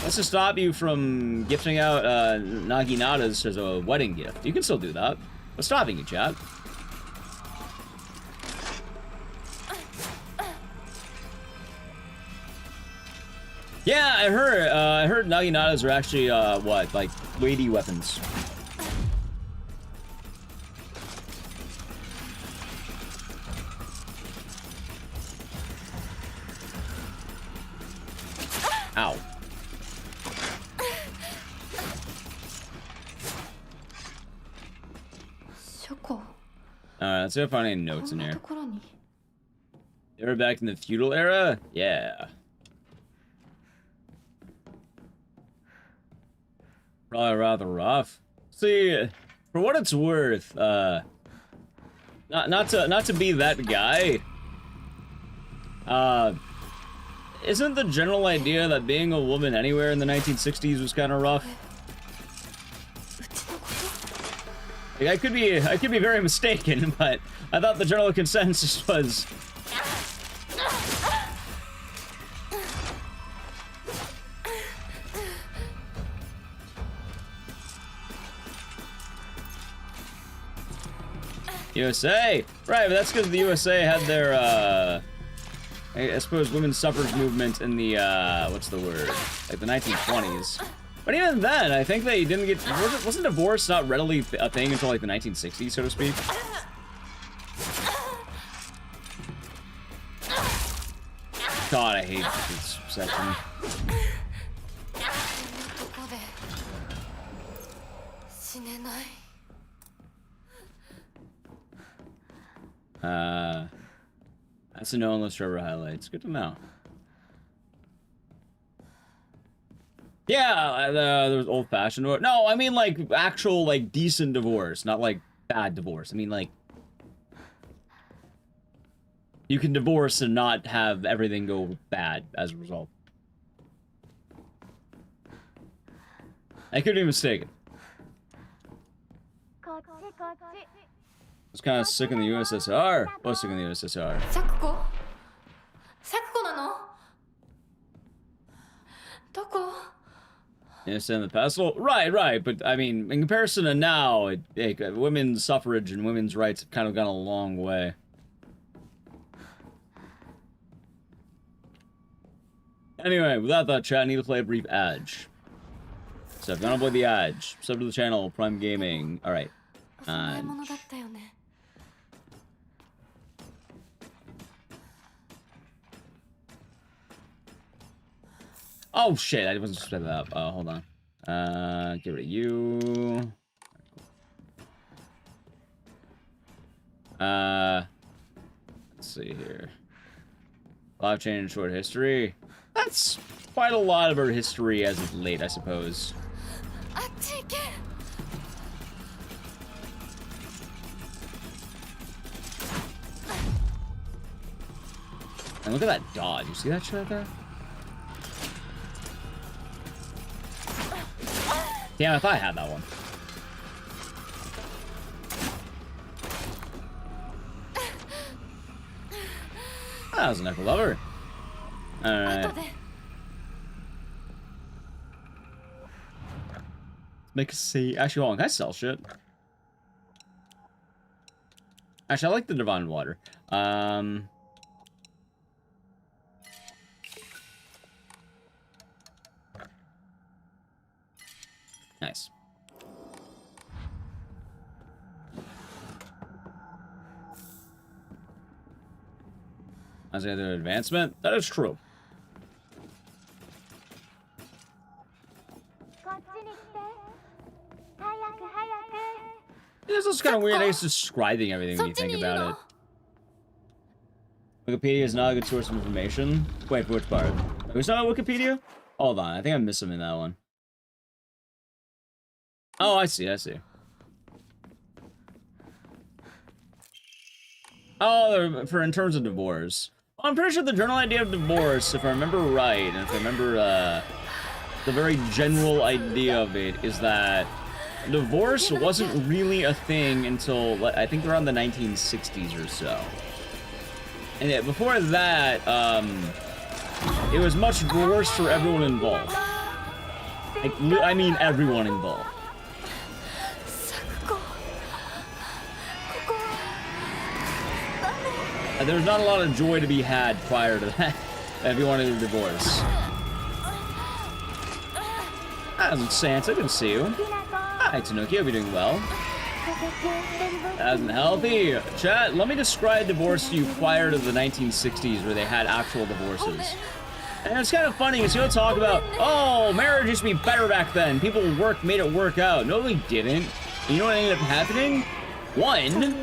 That's to stop you from gifting out naginatas as a wedding gift. You can still do that. What's stopping you, chat? Yeah, I heard naginatas are actually what, like weighty weapons. Ow. Let's see if I find any notes in here. They were back in the feudal era? Yeah. Probably rather rough. See, for what it's worth, not to be that guy. Isn't the general idea that being a woman anywhere in the 1960s was kind of rough? Like, I could be very mistaken, but I thought the general consensus was. USA! Right, but that's because the USA had their, I suppose women's suffrage movement in the, what's the word? Like the 1920s. But even then, I think they didn't get... Wasn't divorce not readily a thing until, like, the 1960s, so to speak? God, I hate this section. That's a no unless Trevor highlights. Good to know. Yeah, there was old-fashioned divorce. No, I mean, like, actual, like, decent divorce, not, like, bad divorce. I mean, like, you can divorce and not have everything go bad as a result. I could be mistaken. I was kind of sick in the USSR. Was sick in the USSR. You understand the pestle? Right, but I mean, in comparison to now, women's suffrage and women's rights have kind of gone a long way. Anyway, without that chat, I need to play a brief ad. So if you want to play the ad, sub to the channel, Prime Gaming. Alright. Oh shit, I wasn't supposed to that up. Hold on. Get rid of you. Let's see here. Live chain and short history. That's quite a lot of our history as of late, I suppose. And look at that dodge. You see that shit right there? Damn, if I had that one. That was an echo lover. Alright. Make a see. Actually, hold on. Can I sell shit? Actually, I like the divine water. Nice. As another advancement, that is true. This is kind of weird. It's describing everything when you think about it. Wikipedia is not a good source of information. Wait, which part? It's not Wikipedia? Hold on, I think I missed something in that one. Oh, I see. Oh, for in terms of divorce. Well, I'm pretty sure the general idea of divorce, if I remember right, and if I remember the very general idea of it, is that divorce wasn't really a thing until, I think, around the 1960s or so. And before that, it was much worse for everyone involved. Like, I mean everyone involved. There's not a lot of joy to be had prior to that, if you wanted a divorce. Sansa, good to see you. Hi, Tanuki, hope you're doing well. That isn't healthy. Chat, let me describe divorce to you prior to the 1960s where they had actual divorces. And it's kind of funny, because you'll talk about, oh, marriage used to be better back then. People made it work out. No, they didn't. And you know what ended up happening? One,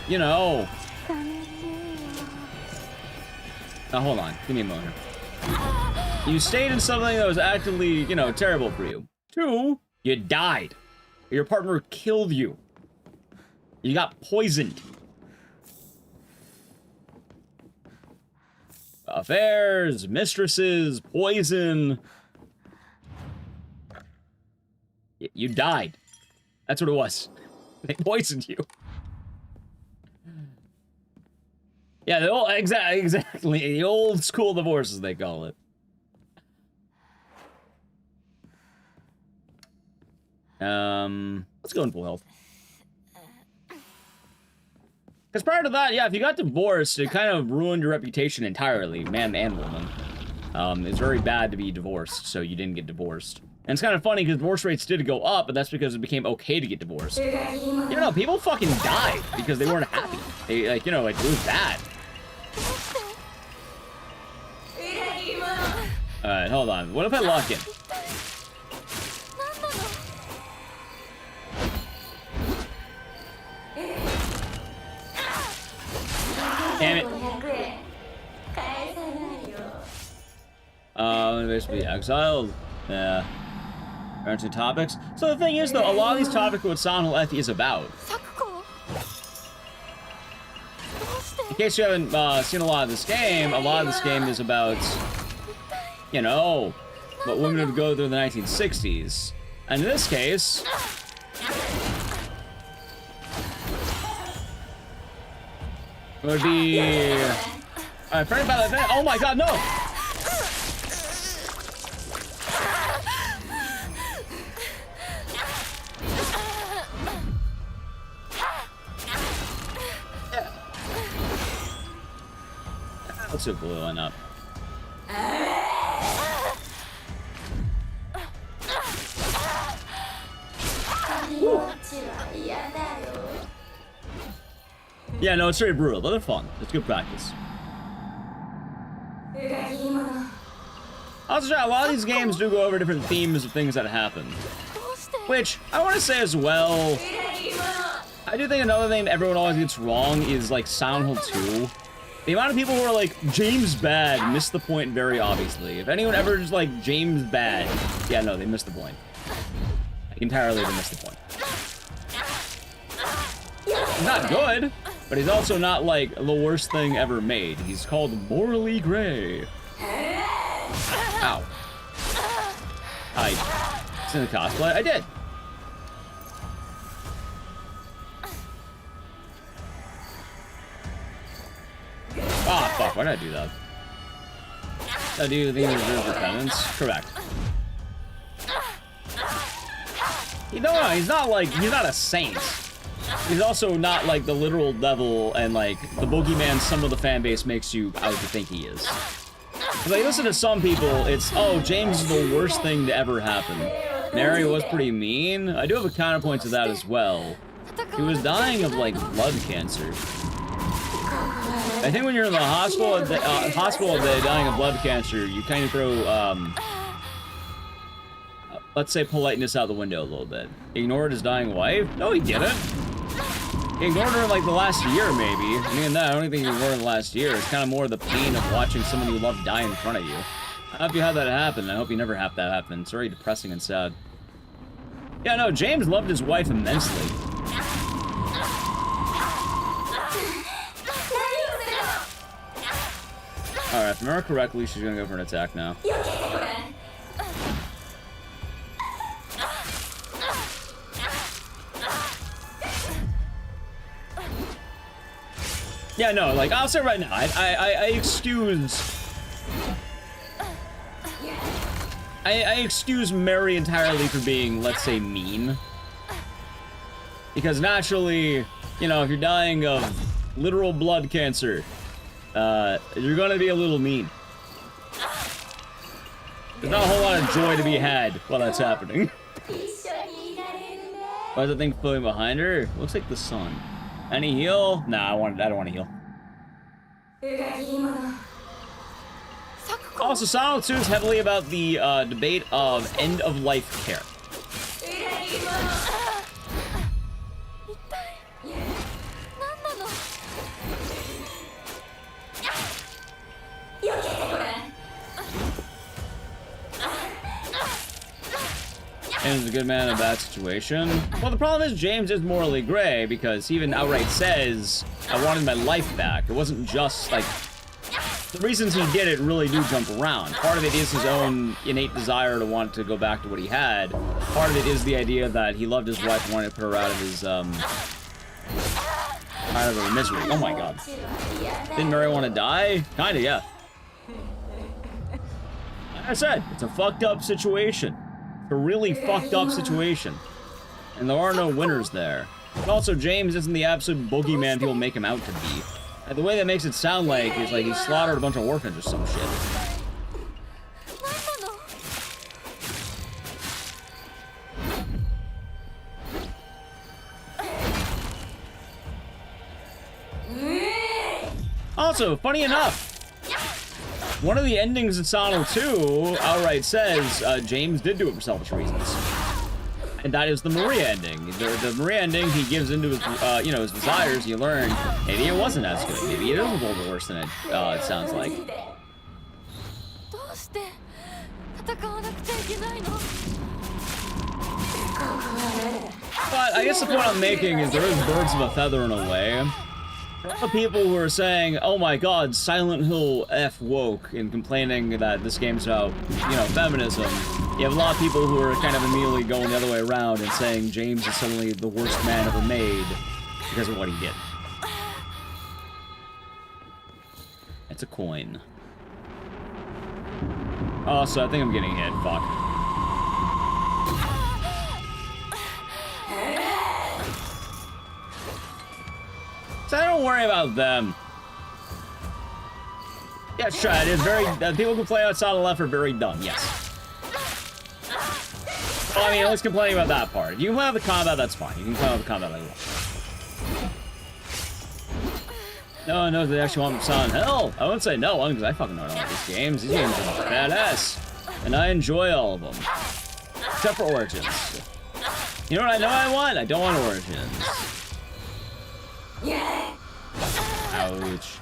you know. Now, hold on. Give me a moment. You stayed in something that was actively, you know, terrible for you. Two, you died. Your partner killed you. You got poisoned. Affairs, mistresses, poison. You died. That's what it was. They poisoned you. Yeah, the old, exactly. The old school divorces, they call it. Let's go in full health. Because prior to that, yeah, if you got divorced, it kind of ruined your reputation entirely, man and woman. It's very bad to be divorced, so you didn't get divorced. And it's kind of funny because divorce rates did go up, but that's because it became okay to get divorced. You know, people fucking died because they weren't happy. They, like, you know, like, it was bad. Alright, hold on. What if I lock in? Damn it. Basically exiled. Yeah. Are two topics. So the thing is, though, a lot of these topics what Sound Lethe is about. In case you haven't seen a lot of this game is about, you know, what women would go through in the 1960s. And in this case, it would be... Alright, forget about that. Oh my god, no! Let's see blue one up. Yeah, no, it's very brutal, but they're fun. It's good practice. Also, a lot of these games do go over different themes of things that happen. Which, I want to say as well, I do think another thing everyone always gets wrong is, like, Silent Hill 2. The amount of people who are like, James bad, missed the point very obviously. If anyone ever is like, James bad, yeah, no, they missed the point. Like, entirely they missed the point. He's not good, but he's also not, like, the worst thing ever made. He's called morally gray. Ow. It's in the cosplay? I did. Ah, fuck, why did I do that? I do the reserve repentance? Correct. You know, he's not like, he's not a saint. He's also not like the literal devil and like the boogeyman some of the fan base makes you out to think he is. Because I listen to some people, it's, oh, James is the worst thing to ever happen. Mary was pretty mean. I do have a counterpoint to that as well. He was dying of like blood cancer. I think when you're in the hospital, dying of blood cancer, you kind of throw, let's say politeness out the window a little bit. Ignored his dying wife? No, he didn't. He ignored her in like the last year, maybe. I mean, that, I don't think he ignored her in the last year. It's kind of more the pain of watching someone you love die in front of you. I hope you had that happen. I hope you never have that happen. It's very depressing and sad. Yeah, no, James loved his wife immensely. Alright, if I remember correctly, she's gonna go for an attack now. Yeah, no, like, I'll say right now, I I excuse Mary entirely for being, let's say, mean. Because naturally, you know, if you're dying of literal blood cancer, you're gonna be a little mean. There's not a whole lot of joy to be had while that's happening. Why is that thing floating behind her? Looks like the sun. Any heal? Nah, I don't want to heal. Also, Silent 2 is heavily about the debate of end-of-life care. James is a good man in a bad situation. Well, the problem is James is morally gray because he even outright says, I wanted my life back. It wasn't just, like, the reasons he did it really do jump around. Part of it is his own innate desire to want to go back to what he had. Part of it is the idea that he loved his wife and wanted to put her out of his, out of her misery. Oh my god. Didn't Mary want to die? Kinda, yeah. Like I said, it's a fucked up situation. A really fucked up situation. And there are no winners there. But also, James isn't the absolute boogeyman people make him out to be. And the way that makes it sound like is like he slaughtered a bunch of orphans or some shit. Also, funny enough, one of the endings in Sonic 2 outright says James did do it for selfish reasons. And that is the Maria ending. The Maria ending, he gives into his, you know, his desires. You learn maybe it wasn't as good. Maybe it is a little bit worse than it sounds like. But I guess the point I'm making is there is birds of a feather in a way. For all the people who are saying, oh my god, Silent Hill F woke, and complaining that this game's about, you know, feminism, you have a lot of people who are kind of immediately going the other way around and saying James is suddenly the worst man ever made because of what he did. It's a coin. Oh, so I think I'm getting hit. Fuck. So I don't worry about them. Yeah, sure, it is very... people who play outside of left are very dumb, yes. Well, I mean, let's complain about that part. If you can play with the combat, that's fine. You can play with the combat like that. No one knows they actually want Silent Hill. I wouldn't say no one, because I fucking know I don't like these games. These games are badass. And I enjoy all of them. Except for Origins. You know what I know I want? I don't want Origins. Ouch.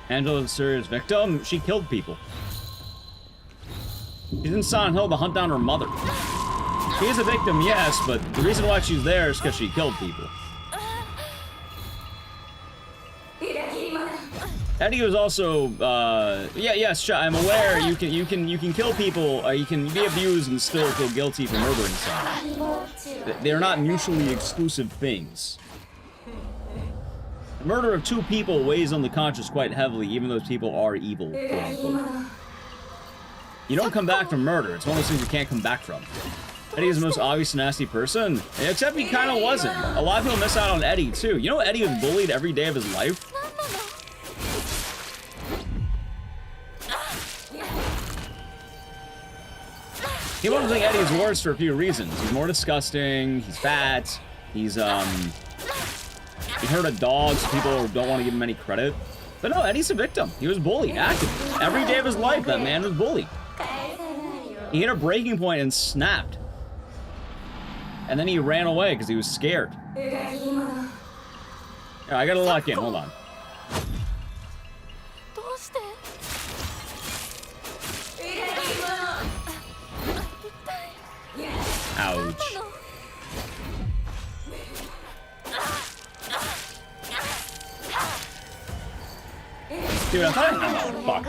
Angela, the serious victim, she killed people. She's in Silent Hill to hunt down her mother. She is a victim, yes, but the reason why she's there is because she killed people. Eddie was also, yes, I'm aware you can kill people, you can be abused and still feel guilty for murdering someone. They're not mutually exclusive things. The murder of 2 people weighs on the conscience quite heavily, even though those people are evil, quote unquote. You don't come back from murder. It's one of those things you can't come back from. Eddie is the most obvious nasty person, except he kind of wasn't. A lot of people miss out on Eddie, too. You know Eddie was bullied every day of his life? People don't think Eddie's worse for a few reasons. He's more disgusting, he's fat, he hurt a dog, so people don't want to give him any credit. But no, Eddie's a victim. He was bullied, actively. Every day of his life, that man was bullied. He hit a breaking point and snapped. And then he ran away because he was scared. Yeah, I gotta lock in, hold on. Ouch. Dude, I'm fine. Oh, fuck.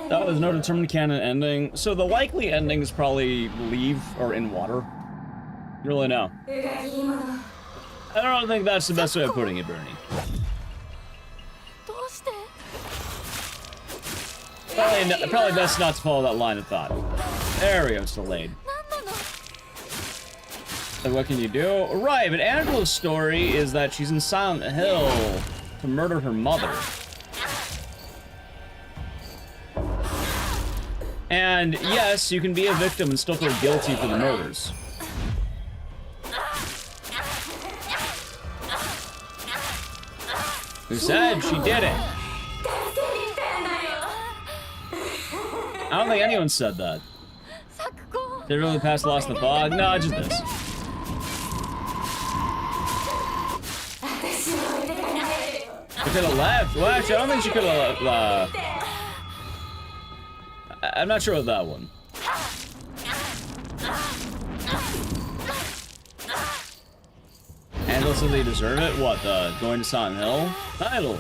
That was no determined canon ending. So the likely ending is probably leave or in water. Really no. I don't think that's the best way of putting it, Bernie. Probably best not to follow that line of thought. There we go, it's delayed. So what can you do? Right, but Angela's story is that she's in Silent Hill to murder her mother. And yes, you can be a victim and still feel guilty for the murders. Who said she did it? I don't think anyone said that. Did it really pass Lost in the Fog? No, just this. She could have left. Well, actually, I don't think she could have I'm not sure about that one. And also they deserve it? What, going to Silent Hill? Title.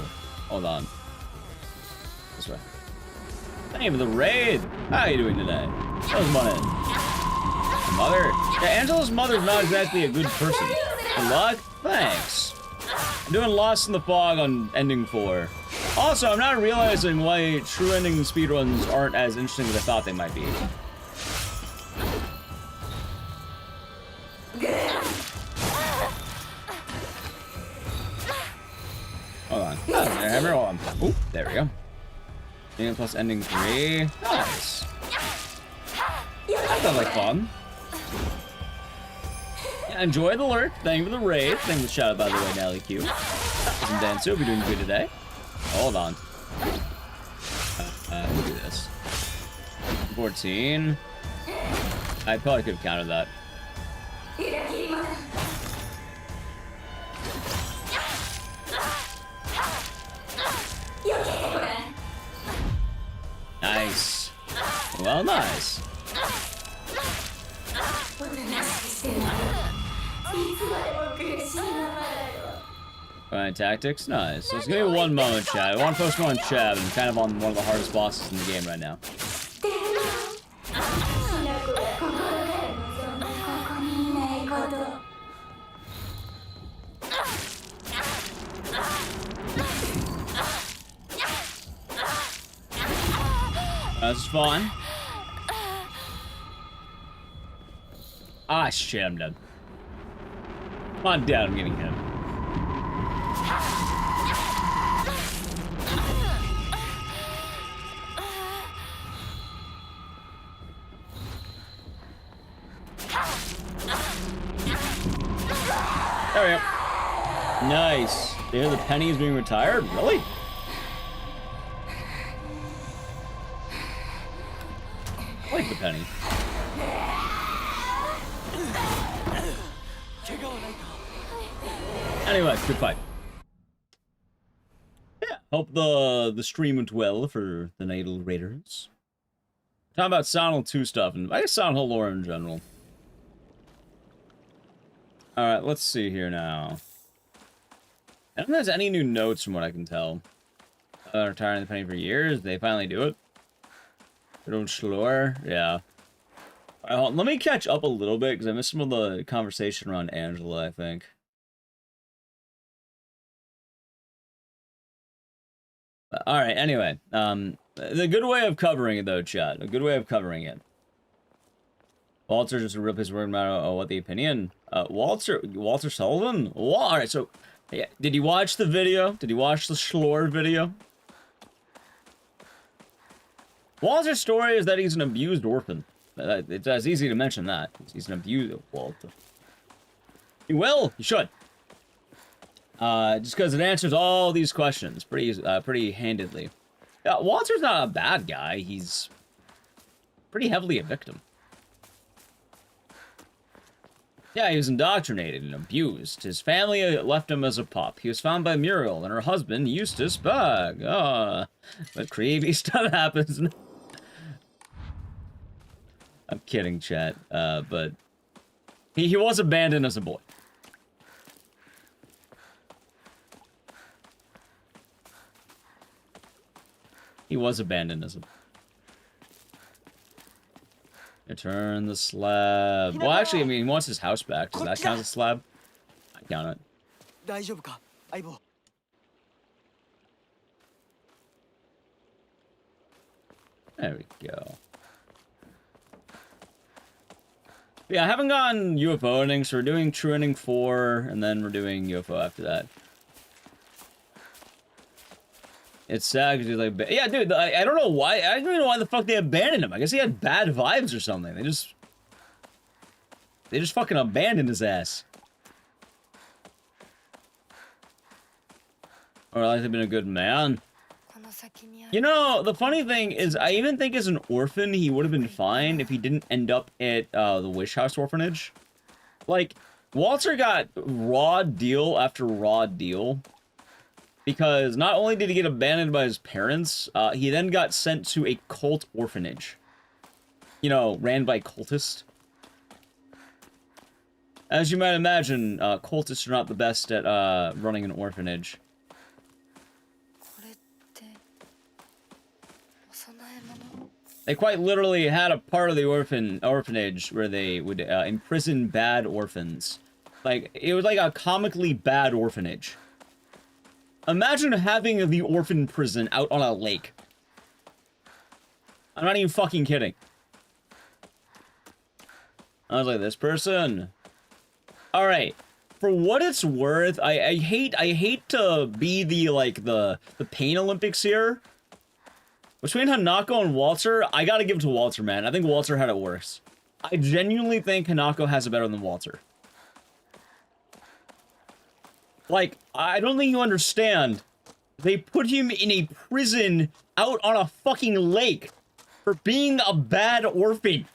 Hold on. This way. Thank you for the raid. How are you doing today? How's money? Mother? Yeah, Angela's mother's not exactly a good person. Good luck? Thanks. I'm doing Lost in the Fog on ending 4. Also, I'm not realizing why true ending speedruns aren't as interesting as I thought they might be. Hold on. Hold on. Oop, there we go. Ending plus ending 3. Nice. That felt like fun. Yeah, enjoy the lurk. Thank you for the raid. Thank you for the shout out, by the way, Nally Q. And Dansu, hope you're doing good today. Hold on. We'll do this. 14. I probably could have counted that. Nice. Well, nice. Alright, tactics, nice. So it's gonna be one moment, chat. I want to focus more on Chad. I'm kind of on one of the hardest bosses in the game right now. That's fun. Ah, shit, I'm dead. Come on, Dad, I'm getting hit. There we go. Nice. They hear the penny is being retired? Really? I like the penny. Anyway, good fight. Yeah, hope the stream went well for the Natal Raiders. Talking about Silent Hill 2 stuff, and I guess Silent Hill lore in general. Alright, let's see here now. I don't think there's any new notes from what I can tell. Retiring the penny for years, they finally do it. They don't slur, yeah. Alright, let me catch up a little bit, because I missed some of the conversation around Angela, I think. Alright, anyway. The good way of covering it, though, chat. A good way of covering it. Walter just a real piece of word matter what the opinion. Walter Sullivan? Alright, so yeah, did you watch the video? Did you watch the Schlor video? Walter's story is that he's an abused orphan. It's easy to mention that. He's an abused Walter. You will. You should. Just because it answers all these questions pretty handedly. Yeah, Walter's not a bad guy. He's pretty heavily a victim. Yeah, he was indoctrinated and abused. His family left him as a pup. He was found by Muriel and her husband, Eustace Bug. But creepy stuff happens. I'm kidding, chat. But he was abandoned as a boy. He was abandoned as a boy. Return the slab. Well, actually, I mean, he wants his house back. Does that count as a slab? I count it. 大丈夫か、相棒。There we go. Yeah, I haven't gotten UFO endings, so we're doing True Ending 4, and then we're doing UFO after that. It's sad because he's like, yeah, dude, I don't know why, I don't even know why the fuck they abandoned him. I guess he had bad vibes or something. They just fucking abandoned his ass. Or like they've been a good man. You know, the funny thing is, I even think as an orphan, he would have been fine if he didn't end up at the Wish House Orphanage. Like, Walter got raw deal after raw deal. Because not only did he get abandoned by his parents, he then got sent to a cult orphanage. You know, ran by cultists. As you might imagine, cultists are not the best at running an orphanage. They quite literally had a part of the orphanage where they would imprison bad orphans. Like, it was like a comically bad orphanage. Imagine having the orphan prison out on a lake. I'm not even fucking kidding. I was like, this person. Alright. For what it's worth, I hate to be the pain Olympics here. Between Hanako and Walter, I gotta give it to Walter, man. I think Walter had it worse. I genuinely think Hanako has it better than Walter. Like, I don't think you understand. They put him in a prison out on a fucking lake for being a bad orphan.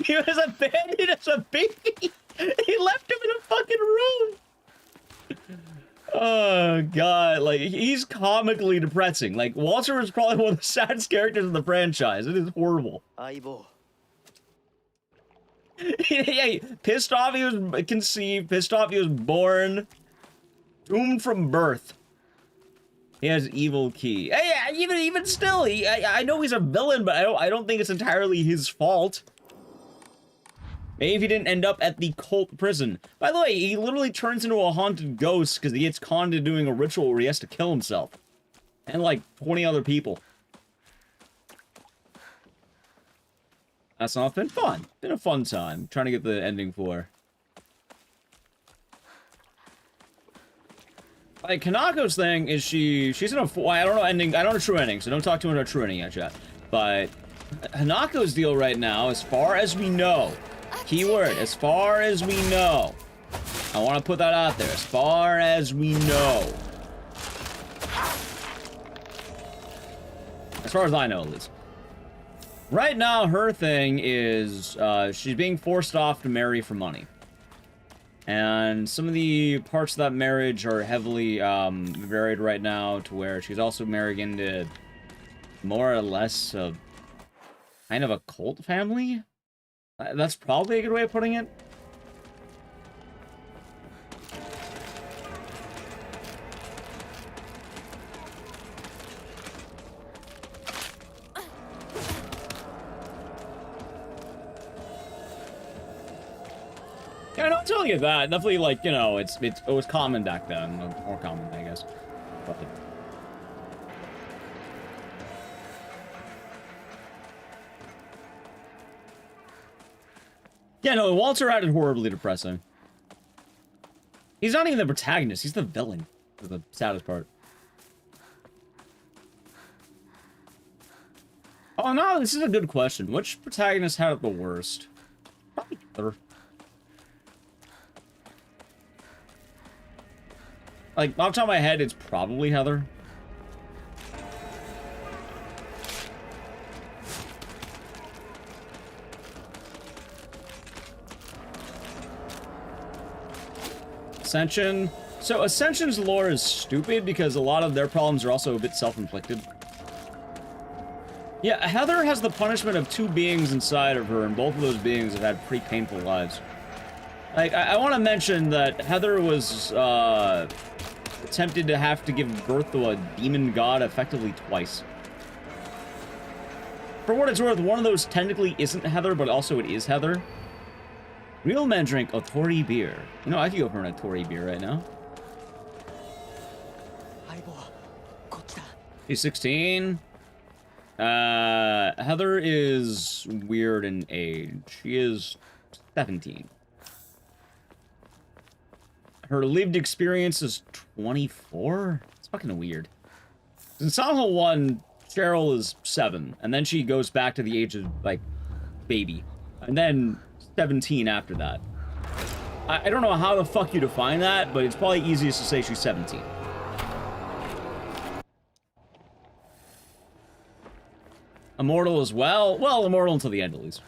He was abandoned as a baby. He left him in a fucking room. Oh, God. Like, he's comically depressing. Like, Walter is probably one of the saddest characters in the franchise. It is horrible. Yeah, pissed off he was conceived, pissed off he was born, doomed from birth. He has evil key. Hey, even still, I know he's a villain, but I don't think it's entirely his fault. Maybe if he didn't end up at the cult prison. By the way, he literally turns into a haunted ghost because he gets conned into doing a ritual where he has to kill himself. And like 20 other people. That's not been fun. Been a fun time trying to get the ending for. Like Kanako's thing is she's in a I don't know ending. I don't know true ending, so don't talk to her about true ending yet, chat. But Hanako's deal right now, as far as we know, keyword, as far as we know. I want to put that out there. As far as we know. As far as I know, at least. Right now, her thing is, she's being forced off to marry for money. And some of the parts of that marriage are heavily, varied right now to where she's also marrying into more or less a kind of a cult family? That's probably a good way of putting it. Yeah, no, I'll tell you that. Definitely, like, you know, it was common back then. More common, I guess. But, yeah, no, Walter had it horribly depressing. He's not even the protagonist, he's the villain. Is the saddest part. Oh no, this is a good question. Which protagonist had it the worst? Probably Heather. Like, off the top of my head, it's probably Heather. Ascension. So Ascension's lore is stupid because a lot of their problems are also a bit self-inflicted. Yeah, Heather has the punishment of two beings inside of her, and both of those beings have had pretty painful lives. Like, I want to mention that Heather was, attempted to have to give birth to a demon god effectively twice. For what it's worth, one of those technically isn't Heather, but also it is Heather. Real men drink Otori beer. You know, I could go for an Otori beer right now. 相棒こっちだ She's 16. Heather is weird in age. She is 17. Her lived experience is 24? It's fucking weird. In Silent Hill 1, Cheryl is 7, and then she goes back to the age of, like, baby. And then 17 after that. I don't know how the fuck you define that, but it's probably easiest to say she's 17. Immortal as well? Well, immortal until the end, at least.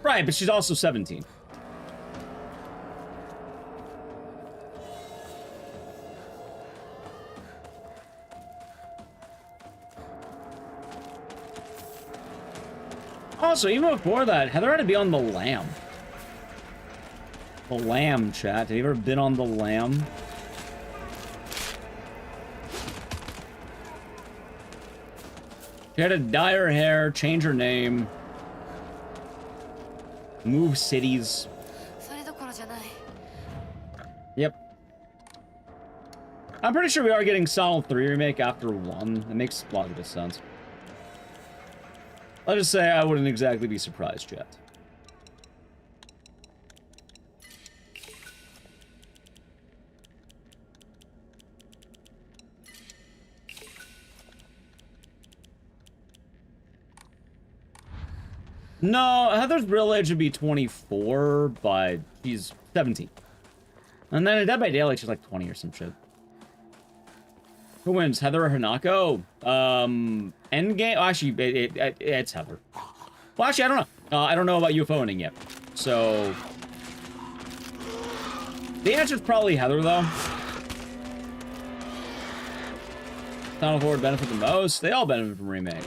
Right, but she's also 17. Also, even before that, Heather had to be on the Lamb. The Lamb, chat. Have you ever been on the Lamb? She had to dye her hair, change her name, move cities. Yep. I'm pretty sure we are getting Silent 3 remake after 1. It makes a lot of sense. I'll just say I wouldn't exactly be surprised yet. No, Heather's real age would be 24, but she's 17. And then in Dead by Daylight, she's like 20 or some shit. Who wins, Heather or Hanako? Endgame? Oh, actually, it's Heather. Well, actually, I don't know. I don't know about UFOing yet. So... the answer's probably Heather, though. Final Four would benefit the most. They all benefit from remake.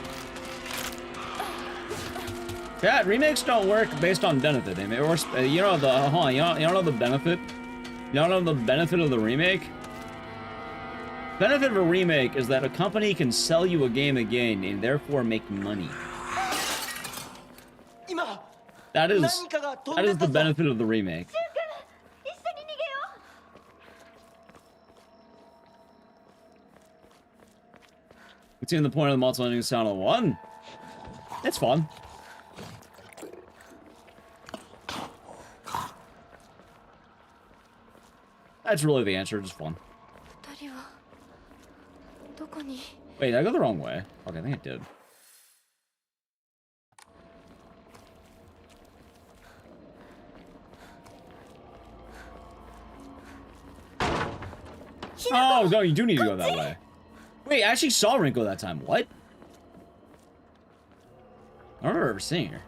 Yeah, remakes don't work based on benefit. I mean, or, you know the hold on, you don't know the benefit. You don't know the benefit of the remake. Benefit of a remake is that a company can sell you a game again and therefore make money. That is the benefit of the remake. Continuing the point of the multiple ending sound on 1. It's fun. That's really the answer, just fun. Wait, did I go the wrong way? Okay, I think I did. Oh, no, you do need to go that way. Wait, I actually saw Rinko that time. What? I don't remember ever seeing her.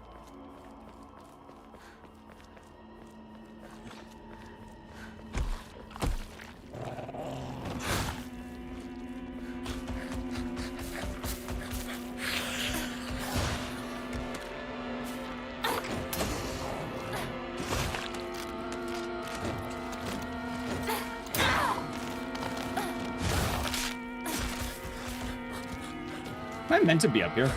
Am I meant to be up here?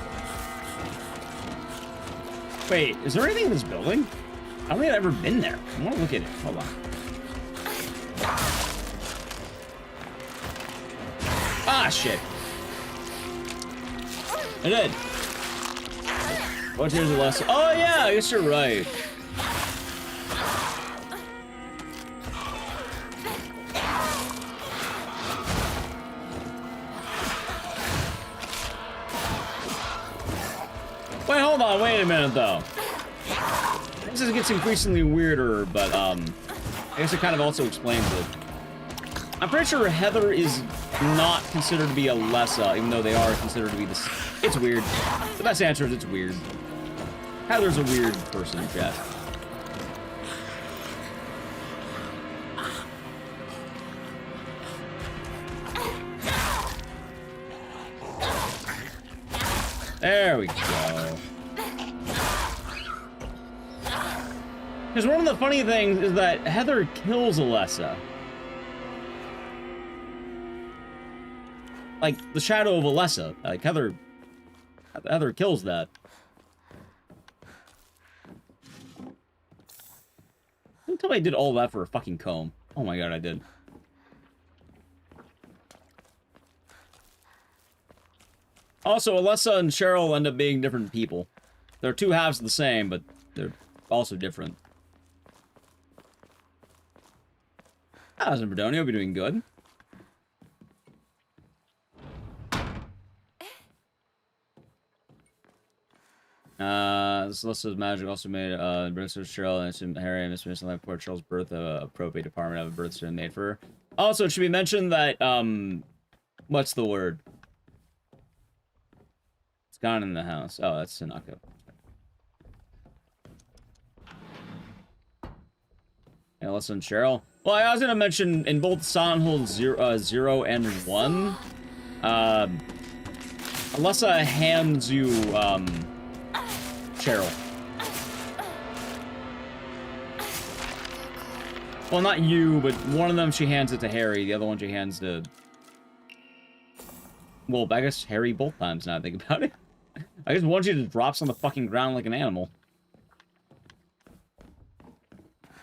Wait, is there anything in this building? I don't think I've ever been there. I want to look at it. Hold on. Ah, shit. I did. What here's the lesson? Oh, yeah, I guess you're right. Wait, hold on, wait a minute, though. This gets increasingly weirder, but, I guess it kind of also explains it. I'm pretty sure Heather is not considered to be a Lessa, even though they are considered to be the... It's weird. The best answer is it's weird. Heather's a weird person, chat. There we go. Because one of the funny things is that Heather kills Alessa. like, the shadow of Alessa. Like, Heather kills that. Don't tell me I did all that for a fucking comb. Oh my god, I did. Also, Alessa and Cheryl end up being different people. They're two halves of the same, but they're also different. How's it, Bredoni? Hope you're doing good. This list of magic also made births of Cheryl and Harry and Miss Smith like poor Cheryl's birth appropriate department have a birth certificate made for her. Also, it should be mentioned that what's the word? It's gone in the house. Oh, that's Sinako. Yeah, listen, Cheryl. Well, I was gonna mention in both Silent Hill 0 and 1, Alessa hands you Cheryl. Well, not you, but one of them she hands it to Harry, the other one she hands to... Well, I guess Harry both times, now I think about it. I guess one she just drops on the fucking ground like an animal.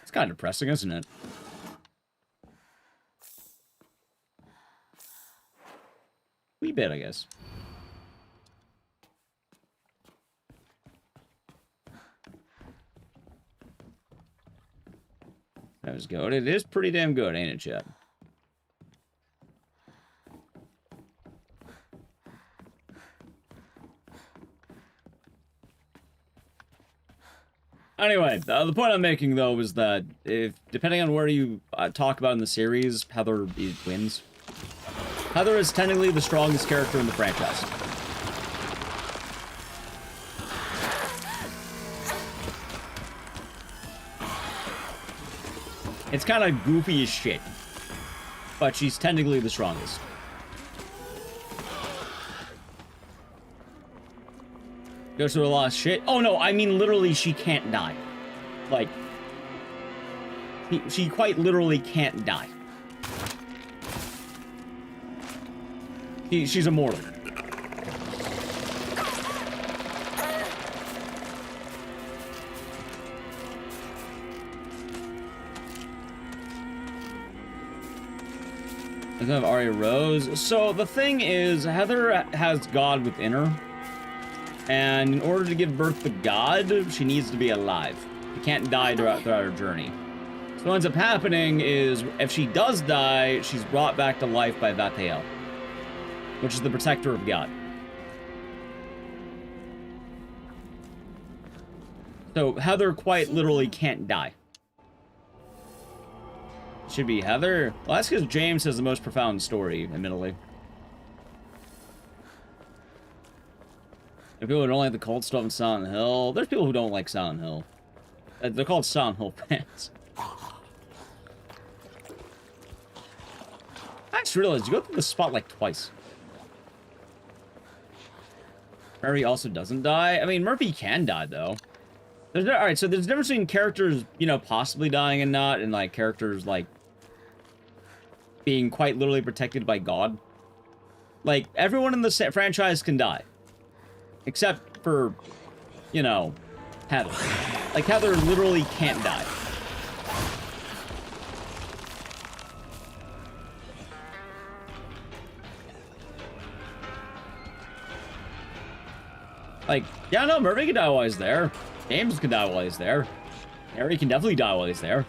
It's kind of depressing, isn't it? Wee bit, I guess. That was good. It is pretty damn good, ain't it, chat? Anyway, the point I'm making, though, is that if, depending on where you talk about in the series, Heather wins. Heather is technically the strongest character in the franchise. It's kind of goofy as shit, but she's technically the strongest. Goes through a lot of shit. Oh no, I mean literally she can't die. Like, she quite literally can't die. She's immortal. I have Arya Rose. So the thing is, Heather has God within her. And in order to give birth to God, she needs to be alive. She can't die throughout her journey. So what ends up happening is, if she does die, she's brought back to life by Vathael, which is the protector of God. So Heather quite literally can't die. Should be Heather. Well, that's because James has the most profound story, admittedly. If people who don't like the cult stuff in Silent Hill, there's people who don't like Silent Hill. They're called Silent Hill fans. I just realized you go through the spot like twice. Murphy also doesn't die. I mean, Murphy can die, though. Alright, so there's a difference between characters, you know, possibly dying and not, and, like, characters, like, being quite literally protected by God. Like, everyone in the franchise can die. Except for, you know, Heather. Like, Heather literally can't die. Like, yeah, no, Murphy can die while he's there. James can die while he's there. Harry can definitely die while he's there.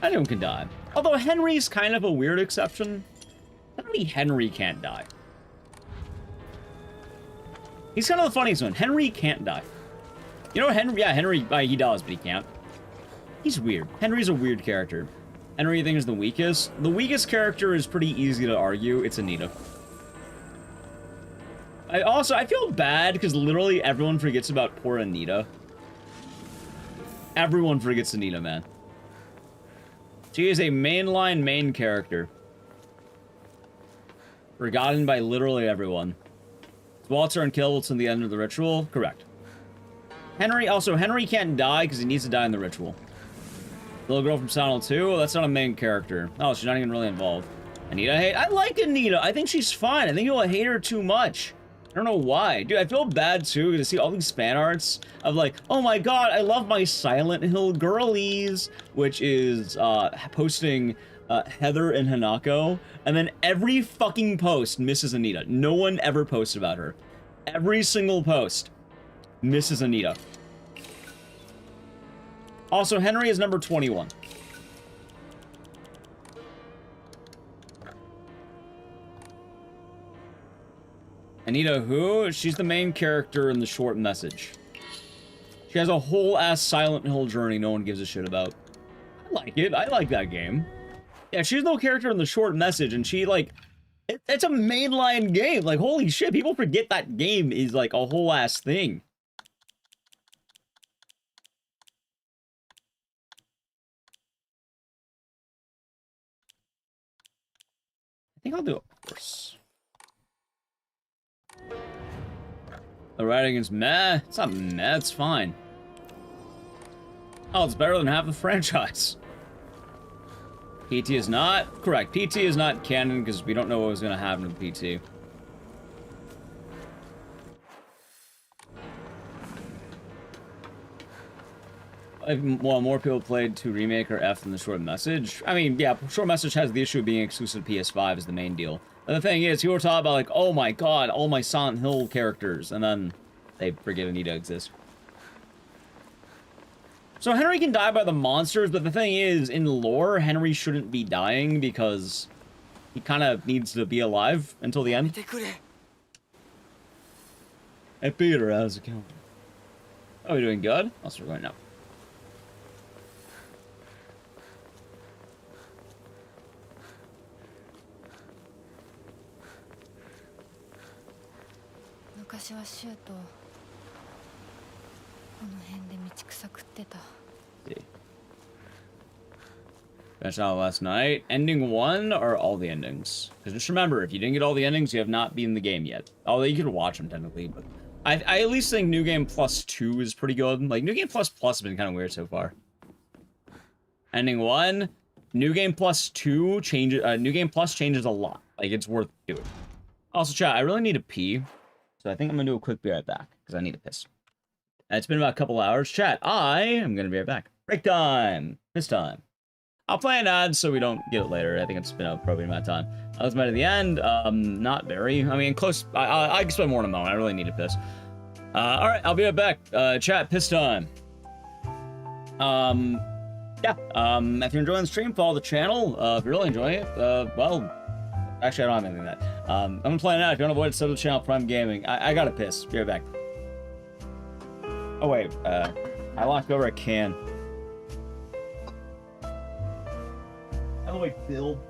Anyone can die. Although Henry's kind of a weird exception. Only Henry can't die. He's kind of the funniest one. Henry can't die. You know, Henry, yeah, Henry, he does, but he can't. He's weird. Henry's a weird character. Henry, you think, is the weakest? The weakest character is pretty easy to argue. It's Anita. I feel bad because literally everyone forgets about poor Anita. Everyone forgets Anita, man. She is a mainline main character. Forgotten by literally everyone. Walter and kill what's in the end of the ritual? Correct. Henry can't die because he needs to die in the ritual. The little girl from Silent Hill 2? Well, that's not a main character. Oh, she's not even really involved. Anita hate? I like Anita. I think she's fine. I think you'll hate her too much. I don't know why. Dude, I feel bad too to see all these fan arts of like, oh my god, I love my Silent Hill girlies, which is posting Heather and Hanako, and then every fucking post misses Anita. No one ever posts about her. Every single post misses Anita. Also, Henry is number 21. Anita who? She's the main character in the short message. She has a whole ass Silent Hill journey no one gives a shit about. I like it. I like that game. Yeah, she's no character in the short message, and she, like, it's a mainline game. Like, holy shit, people forget that game is, like, a whole ass thing. I think I'll do a course. The writing is meh. It's not meh, it's fine. Oh, it's better than half the franchise. PT is not? Correct. PT is not canon because we don't know what was going to happen with PT. Well, more people played 2 Remake or F than the short message. I mean, yeah, short message has the issue of being exclusive to PS5 is the main deal. But the thing is, people were talking about like, oh my god, all my Silent Hill characters, and then they forget Anita exists. So Henry can die by the monsters, but the thing is, in lore, Henry shouldn't be dying because he kind of needs to be alive until the end. Hey Peter, how's it going? Oh, we doing good? I'll start going now. Finished out last night. Ending 1 or all the endings? Because just remember, if you didn't get all the endings, you have not been in the game yet. Although you could watch them technically, but I at least think New Game Plus 2 is pretty good. Like, New Game Plus has been kind of weird so far. Ending 1, New Game Plus 2 changes, New Game Plus changes a lot. Like, it's worth doing. Also, chat, I really need to pee. So I think I'm gonna do a quick be right back, because I need to piss. It's been about a couple hours. Chat, I am gonna be right back. Break time! Piss time. I'll play an ad so we don't get it later. I think it's been an appropriate amount of time. I was at the end. Not very. I mean, close. I can spend more in a moment. I really need to piss. Alright, I'll be right back. Chat, piss time. Yeah. If you're enjoying the stream, follow the channel. If you're really enjoying it, well, actually, I don't have anything like that. I'm gonna play an ad. If you want to avoid sub the channel, Prime Gaming. I gotta piss. Be right back. Oh, wait. I locked over a can. By the way, Bill.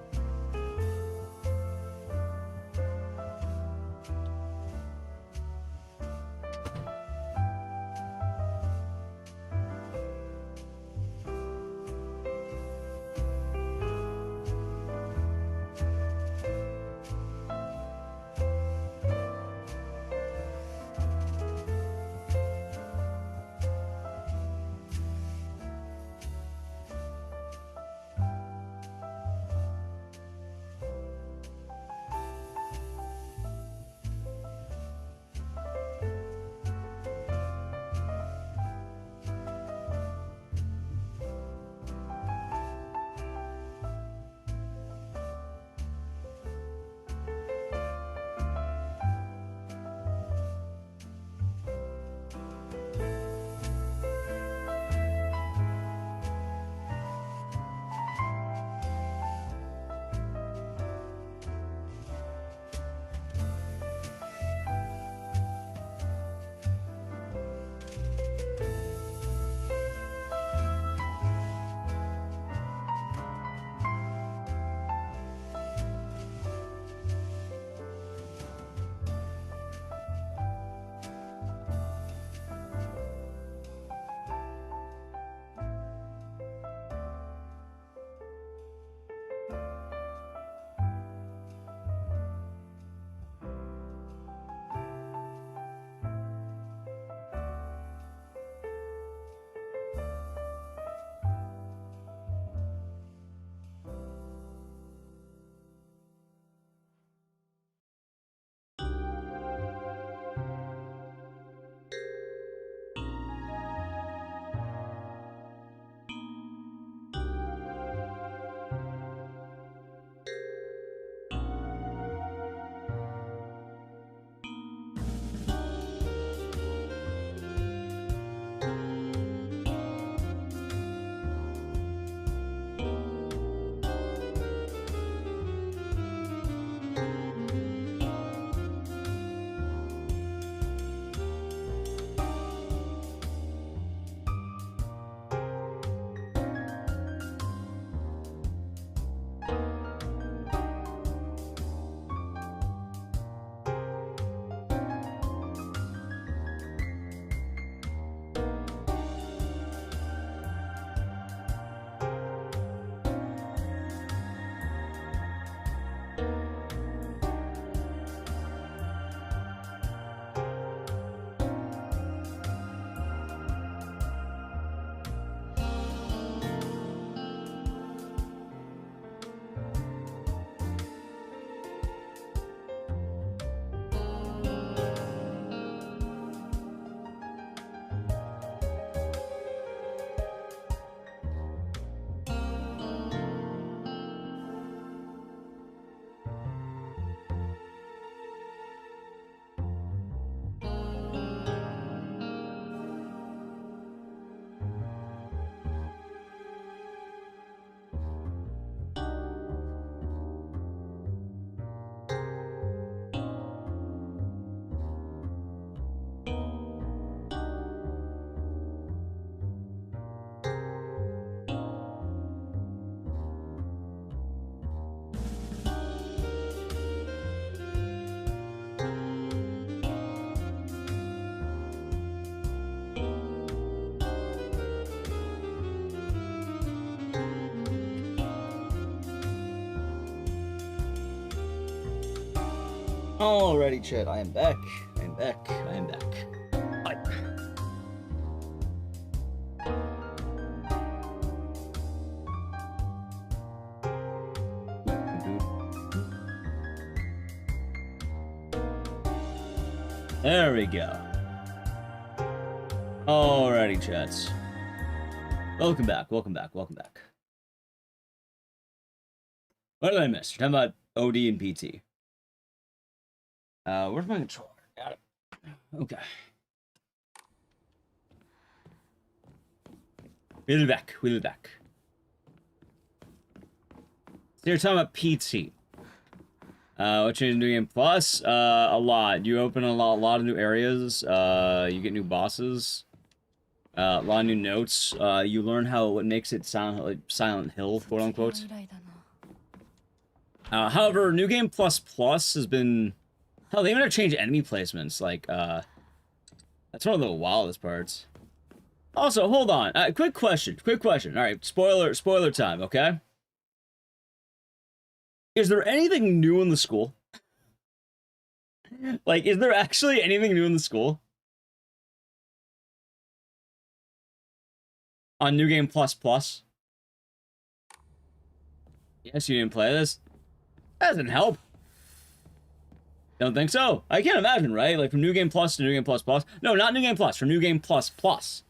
Alrighty, chat. I am back. I am back. I am back. Hi. There we go. Alrighty, chats. Welcome back. Welcome back. Welcome back. What did I miss? You're talking about OD and PT. Where's my controller? Got it. Okay. We'll be back. We'll be back. So you're talking about PT. What changed in New Game Plus? A lot. You open a lot of new areas. You get new bosses. A lot of new notes. You learn what makes it Silent Hill, quote unquote. However, New Game Plus has been... Hell, they even have changed enemy placements. Like, that's one of the wildest parts. Also, hold on. Quick question. Alright, spoiler time, okay? Is there anything new in the school? Like, is there actually anything new in the school? On New Game Plus? Yes, you didn't play this? That doesn't help. Don't think so. I can't imagine, right? Like, from New Game Plus to New Game Plus. No, not New Game Plus. From New Game Plus. Because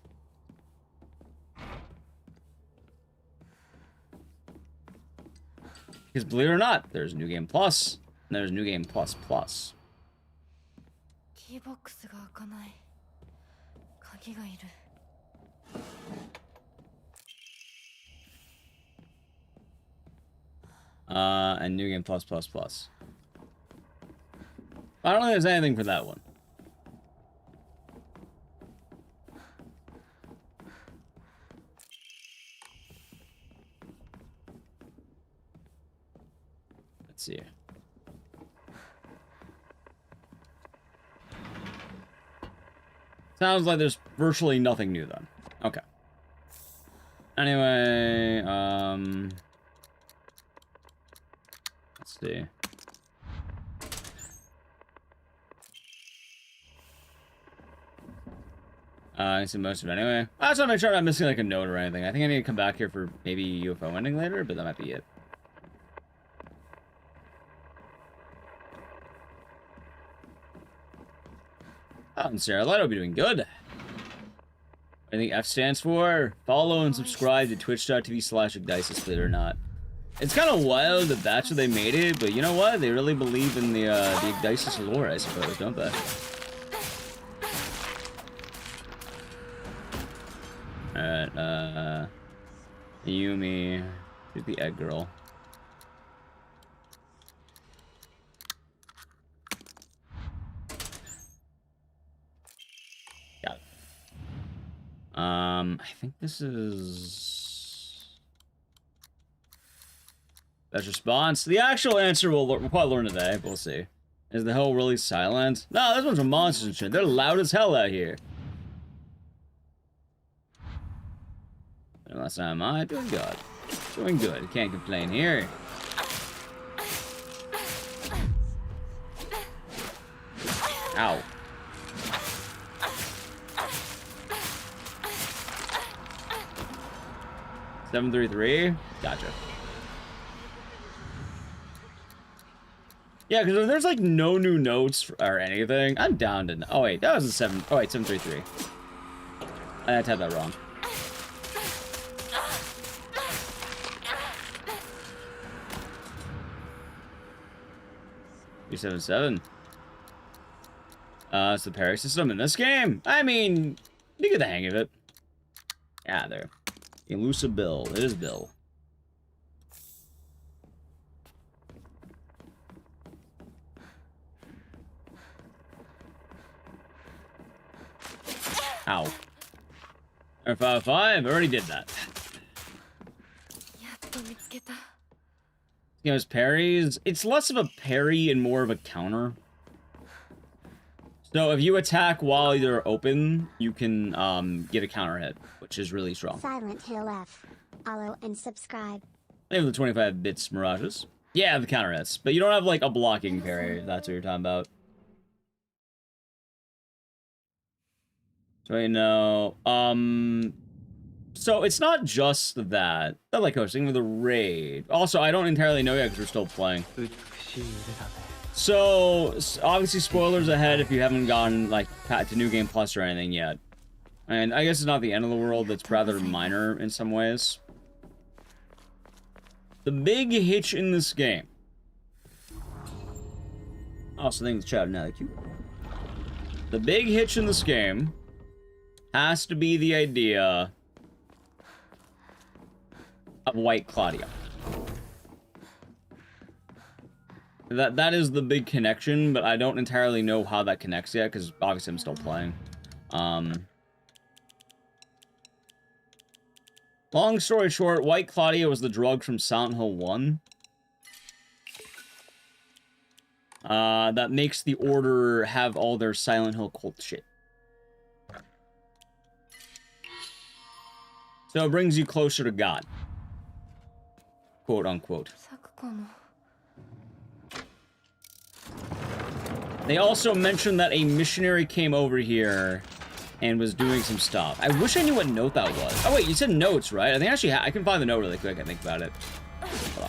believe it or not, there's New Game Plus, and there's New Game Plus. And New Game Plus. I don't think there's anything for that one. Let's see. Sounds like there's virtually nothing new then. Okay. Anyway, let's see. I see most of it anyway. I just want to make sure I'm not missing like a note or anything. I think I need to come back here for maybe UFO ending later, but that might be it. Oh, and Sarah Light will be doing good. I think F stands for follow and subscribe to twitch.tv/Ecdycis, believe it or not. It's kind of wild that that's what they made it, but you know what? They really believe in the Ecdycis lore, I suppose, don't they? Alright, Yumi, she's the egg girl. Got it. I think this is... Best response. The actual answer we'll probably learn today, but we'll see. Is the hell really silent? No, this one's from monsters and shit. They're loud as hell out here. Last time doing good. Doing good. Can't complain here. Ow. $733? Gotcha. Yeah, because there's like no new notes or anything. I'm down to... Oh wait, that was a 7... Oh wait, 733. I had to have that wrong. $377. It's the parry system in this game. I mean, you get the hang of it. Yeah, there. Elusive Bill. It is Bill. Ow. R55, already did that. You know, his parries, it's less of a parry and more of a counter. So if you attack while you're open, you can get a counter hit, which is really strong. Silent Hill F. Follow and subscribe. They have the 25 bits mirages. Yeah, the counter hits. But you don't have, like, a blocking parry. That's what you're talking about. So, you know, so it's not just that. I like hosting with the raid. Also, I don't entirely know yet because we're still playing. So, obviously, spoilers ahead if you haven't gotten, like, to New Game Plus or anything yet. And I guess it's not the end of the world, it's rather minor in some ways. The big hitch in this game. Also, things chat now, cute. The big hitch in this game has to be the idea of White Claudia. That is the big connection, but I don't entirely know how that connects yet, because obviously I'm still playing. Long story short, White Claudia was the drug from Silent Hill 1. That makes the Order have all their Silent Hill cult shit. So it brings you closer to God. Quote unquote. They also mentioned that a missionary came over here and was doing some stuff. I wish I knew what note that was. Oh wait, you said notes, right? I think actually I can find the note really quick. I think about it. Hold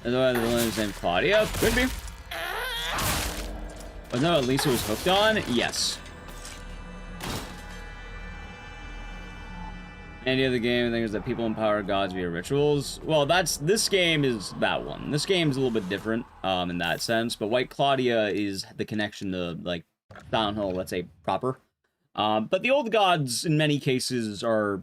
on. The woman's named Claudia. Could be. Was that what Lisa was hooked on? Yes. Any other game thing is that people empower gods via rituals. Well, this game is that one. This game is a little bit different in that sense, but White Claudia is the connection to, like, Silent Hill, let's say, proper. But the old gods, in many cases, are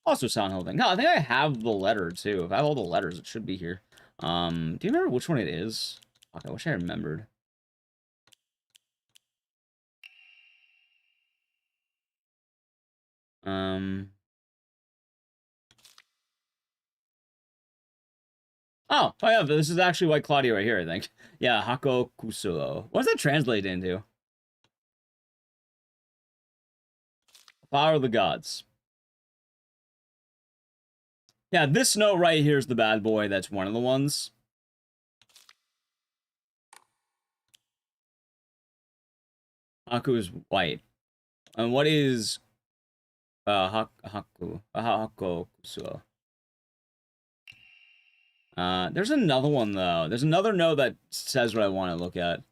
also Silent Hill thing. No, I think I have the letter, too. If I have all the letters, it should be here. Do you remember which one it is? Fuck, I wish I remembered. Oh yeah, this is actually White Claudia right here, I think. Yeah, Hako Kusuo. What does that translate into? Power of the Gods. Yeah, this note right here is the bad boy. That's one of the ones. Haku is white. And what is Haku? Hako Kusuo. There's another one, though. There's another note that says what I want to look at.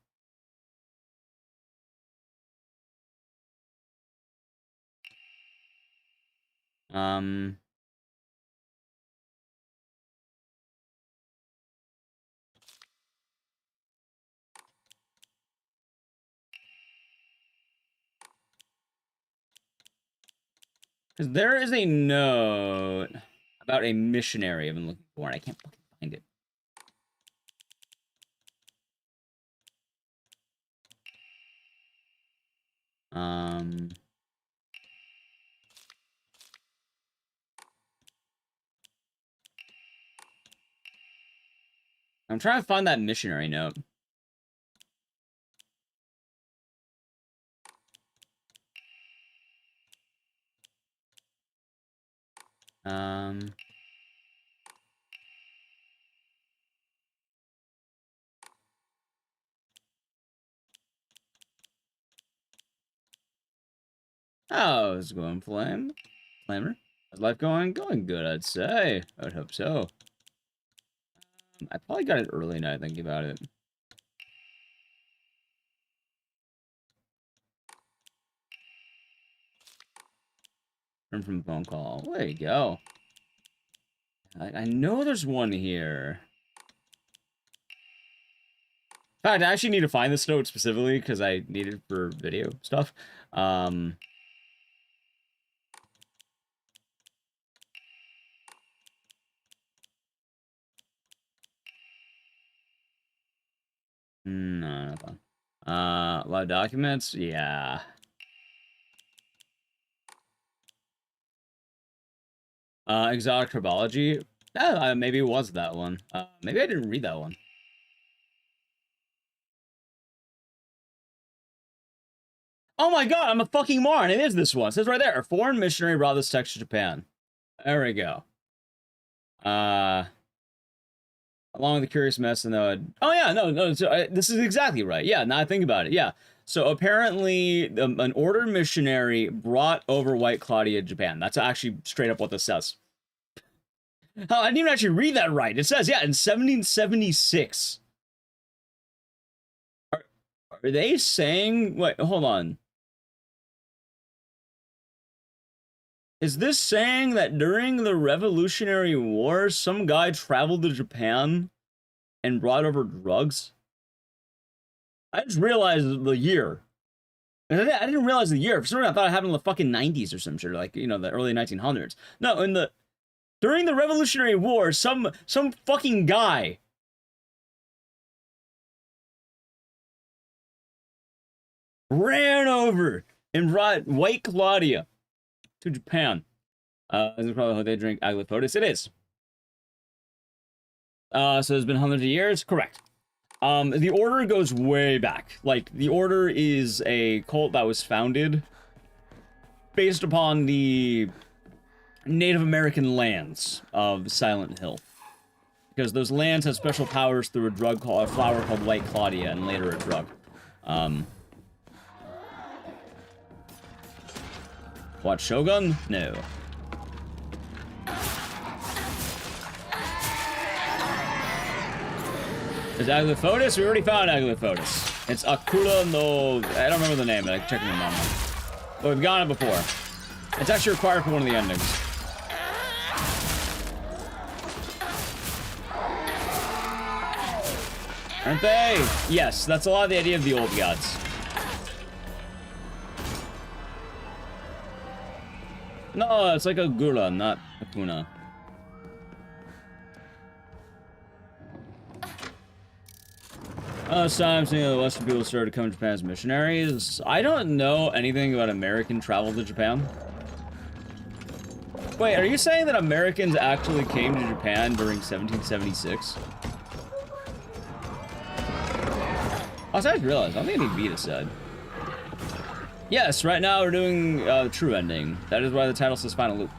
Because there is a note about a missionary I've been looking for, and I can't fucking find it. I'm trying to find that missionary note. Oh, it's going Flamer. How's life going? Going good, I'd say. I would hope so. I probably got it early now, thinking about it. From phone call. There you go. I know there's one here. In fact, I actually need to find this note specifically because I need it for video stuff. No, not fun. Live documents? Yeah. Exotic herbology? Maybe it was that one. Maybe I didn't read that one. Oh my god, I'm a fucking moron. It is this one. It says right there, a foreign missionary brought this text to Japan. There we go. Along with the Curious Mess and the... Oh, yeah, no, so, this is exactly right. Yeah, now I think about it, yeah. So apparently, an order missionary brought over White Claudia to Japan. That's actually straight up what this says. Oh, I didn't even actually read that right. It says, yeah, in 1776. Are they saying... Wait, hold on. Is this saying that during the Revolutionary War, some guy traveled to Japan and brought over drugs? I just realized the year. I didn't realize the year. For some reason, I thought it happened in the fucking 90s or some shit, like, you know, the early 1900s. No, during the Revolutionary War, some fucking guy ran over and brought White Claudia to Japan. This is probably how they drink Ecdycis. It is. So it's been hundreds of years? Correct. The Order goes way back. Like, the Order is a cult that was founded based upon the Native American lands of Silent Hill. Because those lands have special powers through a flower called White Claudia, and later a drug. What, Shogun? No. Is Ecdycis? We already found Ecdycis. It's Akula no... I don't remember the name, but I can check in a moment. But we've gotten it before. It's actually required for one of the endings. Aren't they? Yes, that's a lot of the idea of the old gods. No, it's like a gula, not a kuna. Sometimes the Western people started coming to Japan as missionaries. I don't know anything about American travel to Japan. Wait, are you saying that Americans actually came to Japan during 1776? I just realized, I don't think any Vita said. Yes, right now we're doing the true ending. That is why the title says Final Loop.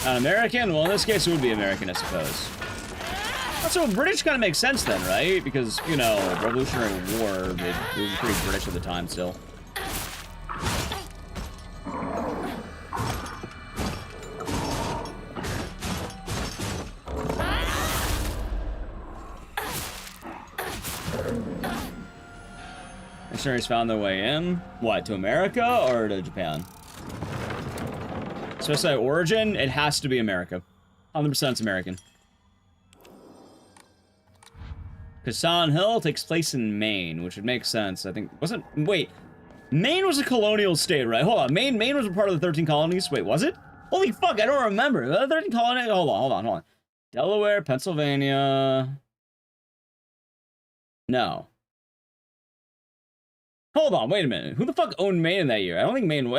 Not American? Well, in this case, it would be American, I suppose. Also, British kind of makes sense then, right? Because, you know, Revolutionary War, it was pretty British at the time still. Missionaries found their way in. What, to America or to Japan? So I say origin, it has to be America. 100% it's American. Because Silent Hill takes place in Maine, which would make sense. I think, wasn't, wait. Maine was a colonial state, right? Hold on, Maine was a part of the 13 colonies? Wait, was it? Holy fuck, I don't remember. The 13 colonies, hold on. Delaware, Pennsylvania. No. Hold on, wait a minute. Who the fuck owned Maine in that year? I don't think Maine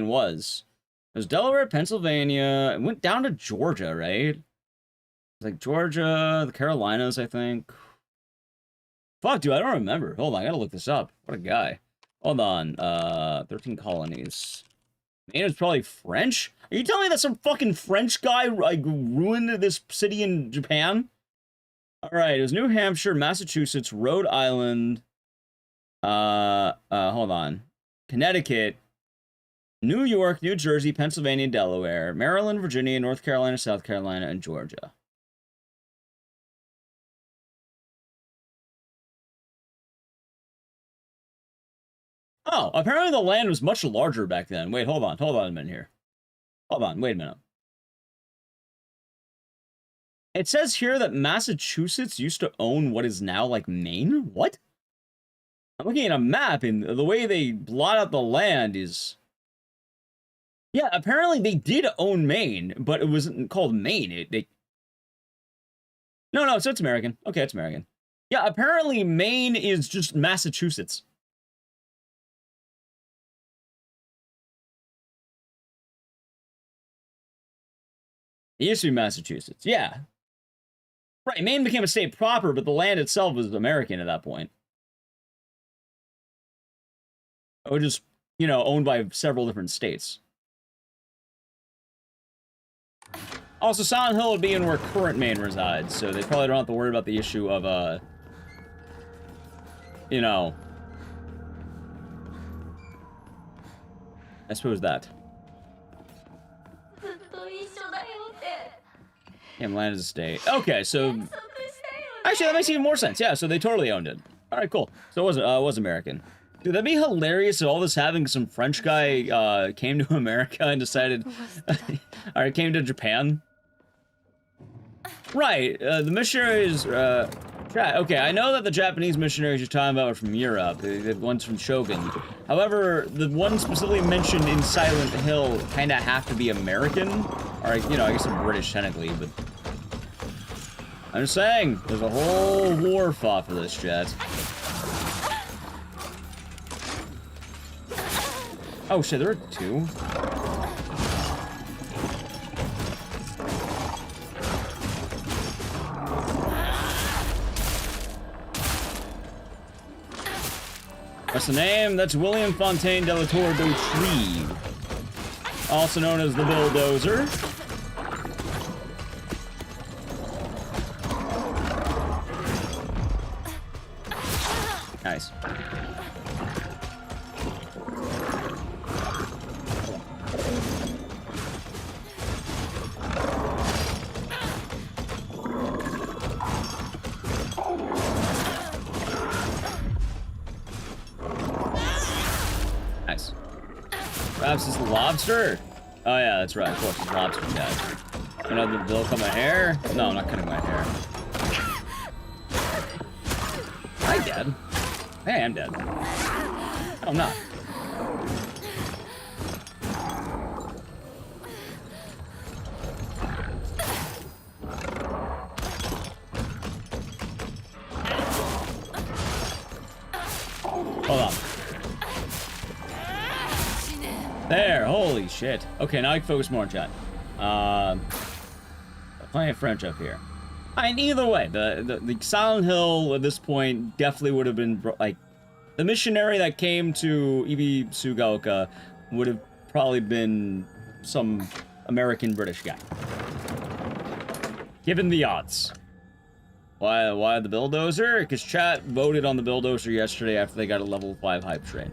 was. It was Delaware, Pennsylvania. It went down to Georgia, right? It's like Georgia, the Carolinas, I think. Fuck, dude, I don't remember. Hold on, I gotta look this up. What a guy. Hold on. 13 colonies. Maine is probably French? Are you telling me that some fucking French guy, like, ruined this city in Japan? Alright, it was New Hampshire, Massachusetts, Rhode Island. Hold on. Connecticut. New York, New Jersey, Pennsylvania, Delaware, Maryland, Virginia, North Carolina, South Carolina, and Georgia. Oh, apparently the land was much larger back then. Wait, hold on a minute here. Hold on, wait a minute. It says here that Massachusetts used to own what is now like Maine? What? I'm looking at a map and the way they blot out the land is... Yeah, apparently they did own Maine, but it wasn't called Maine. No, so it's American. Okay, it's American. Yeah, apparently Maine is just Massachusetts. It used to be Massachusetts, yeah. Right, Maine became a state proper, but the land itself was American at that point. Or just, you know, owned by several different states. Also, Silent Hill would be in where current Maine resides, so they probably don't have to worry about the issue of, you know, I suppose that. Land estate. Okay, so actually that makes even more sense. Yeah, so they totally owned it. All right, cool. So it was American. Dude, that'd be hilarious if all this having some French guy came to America and decided, all right, came to Japan. Right, the missionaries. Okay, I know that the Japanese missionaries you're talking about are from Europe. The ones from Shogun. However, the ones specifically mentioned in Silent Hill kind of have to be American, or you know, I guess they're British technically, but. I'm just saying, there's a whole war fought for this jet. Oh shit, there are two. What's the name? That's William Fontaine de la Tour d'Autrive, also known as the Bulldozer. Nice. Nice. Perhaps it's the lobster? Oh yeah, that's right. Of course, it's lobster chat. You know, they'll cut my hair? No, I'm not cutting my hair. I'm dead. Hey, I'm dead. No, I'm not. Hold on. There, holy shit. Okay, now I can focus more on chat. Plenty of French up here. I mean, either way, the Silent Hill at this point definitely would have been, like, the missionary that came to Ibi Sugaoka would have probably been some American-British guy. Given the odds. Why the Bulldozer? Because chat voted on the Bulldozer yesterday after they got a level 5 hype train.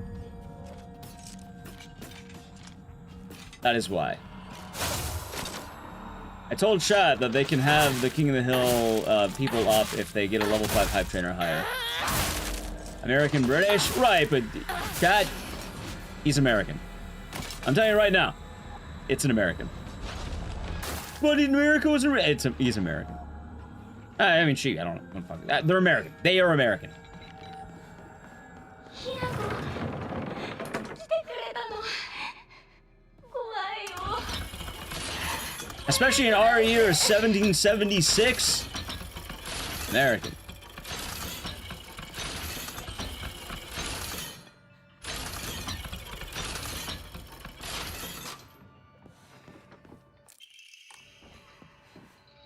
That is why. I told chat that they can have the King of the Hill people up if they get a level 5 hype train or higher. American British? Right, but chat, he's American. I'm telling you right now, it's an American. But in America was he's American. I mean, I don't know. They're American. They are American. Especially in our year, 1776. American.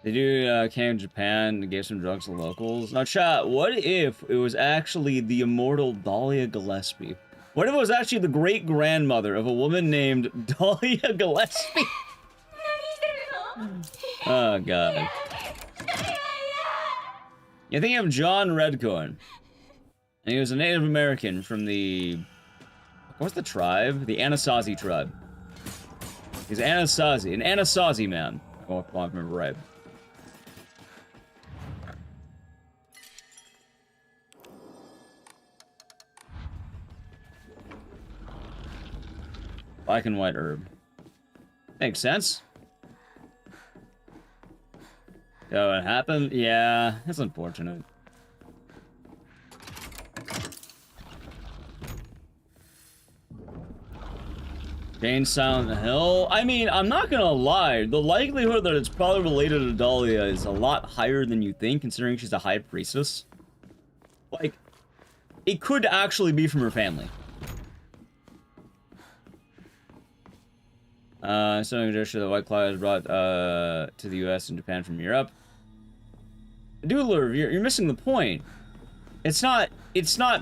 They do came to Japan and gave some drugs to locals. Now, chat, what if it was actually the immortal Dahlia Gillespie? What if it was actually the great-grandmother of a woman named Dahlia Gillespie? Oh, God. You think of John Redcorn. And he was a Native American from the... What's the tribe? The Anasazi tribe. He's Anasazi. An Anasazi man. Oh, if I remember right. Black and white herb. Makes sense. So it happened? Yeah, that's unfortunate. Jane Silent Hill? I mean, I'm not gonna lie. The likelihood that it's probably related to Dahlia is a lot higher than you think, considering she's a high priestess. Like, it could actually be from her family. Something gesture that White Claw has brought to the US and Japan from Europe. Doodler, you're missing the point. It's not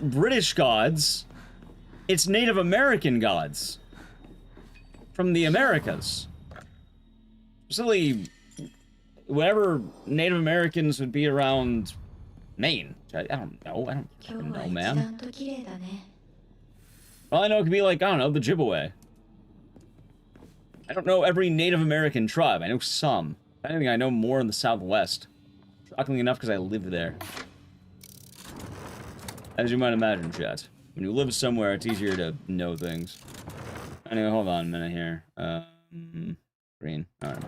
British gods. It's Native American gods. From the Americas. Specifically, whatever Native Americans would be around Maine. I don't know. I don't know, man. Well, I know it could be like, I don't know, the Ojibwe. I don't know every Native American tribe. I know some. If anything, I know more in the Southwest. Shockingly enough, because I live there. As you might imagine, chat. When you live somewhere, it's easier to know things. Anyway, hold on a minute here. Green. Alright.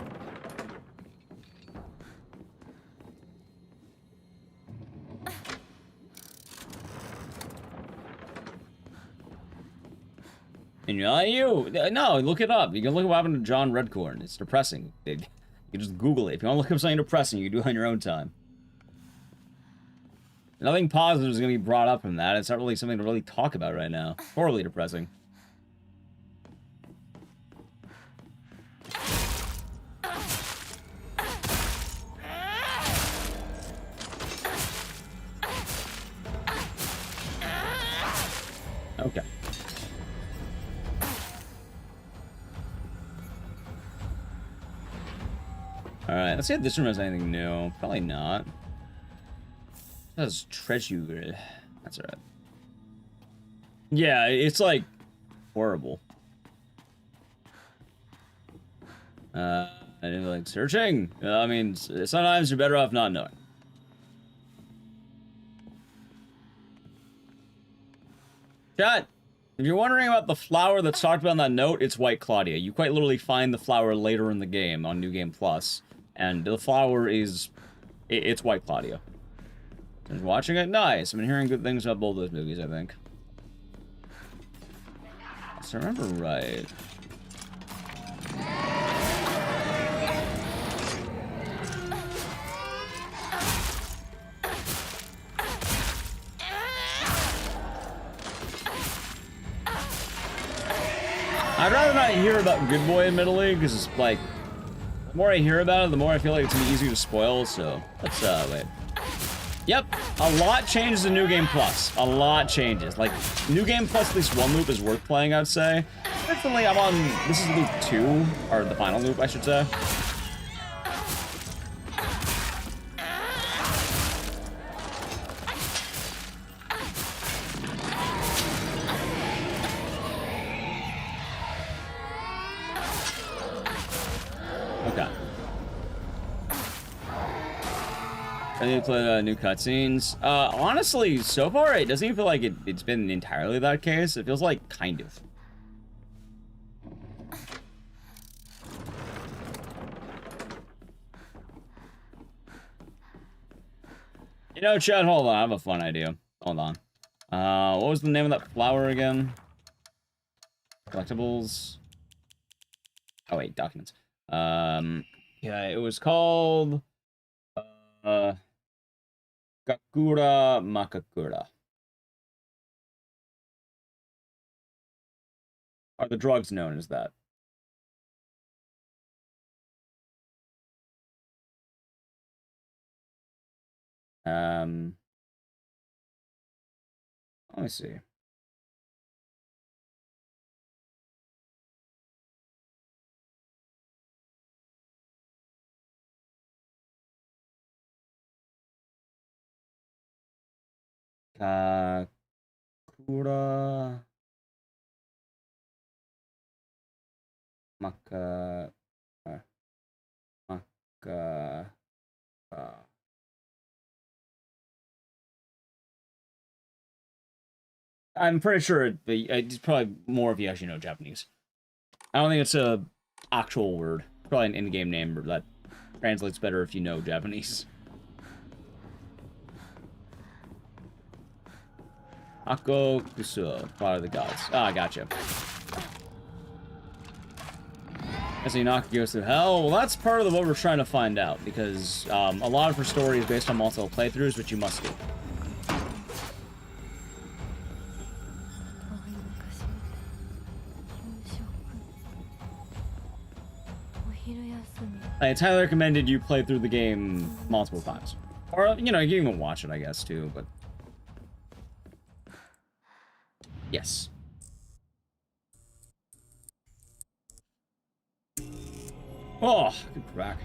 And you're like, no, look it up. You can look at what happened to John Redcorn. It's depressing. You can just Google it. If you want to look up something depressing, you can do it on your own time. Nothing positive is going to be brought up from that. It's not really something to really talk about right now. Horribly depressing. Okay. Alright, let's see if this room has anything new. Probably not. That's treasure. That's alright. Yeah, it's like horrible. I didn't like searching. I mean, sometimes you're better off not knowing. Chat, if you're wondering about the flower that's talked about in that note, it's White Claudia. You quite literally find the flower later in the game on New Game Plus. And the flower is... it's White Claudia. Just watching it? Nice. I've been hearing good things about both those movies, I think. If I remember right... I'd rather not hear about Good Boy, admittedly, because it's like... the more I hear about it, the more I feel like it's gonna be easier to spoil, so... let's, wait. Yep, a lot changes in New Game Plus. A lot changes. Like, New Game Plus, at least one loop is worth playing, I'd say. Definitely, I'm on... this is loop 2, or the final loop, I should say. I need to play new cutscenes. Honestly, so far, it doesn't even feel like it's been entirely that case. It feels like kind of. You know, Chad, hold on. I have a fun idea. Hold on. What was the name of that flower again? Collectibles. Oh, wait, documents. Yeah, it was called... Kakura Makakura. Are the drugs known as that? Let me see. Kakura Maka Maka I'm pretty sure it's probably more if you actually know Japanese. I don't think it's a actual word. Probably an in-game name that translates better if you know Japanese. Ako Kusuo, Father of the Gods. Ah, gotcha. As Inaki goes through hell, well, that's part of what we're trying to find out, because a lot of her story is based on multiple playthroughs, which you must do. It's highly recommended you play through the game multiple times. Or, you know, you can even watch it, I guess, too, but... yes. Oh, good crack.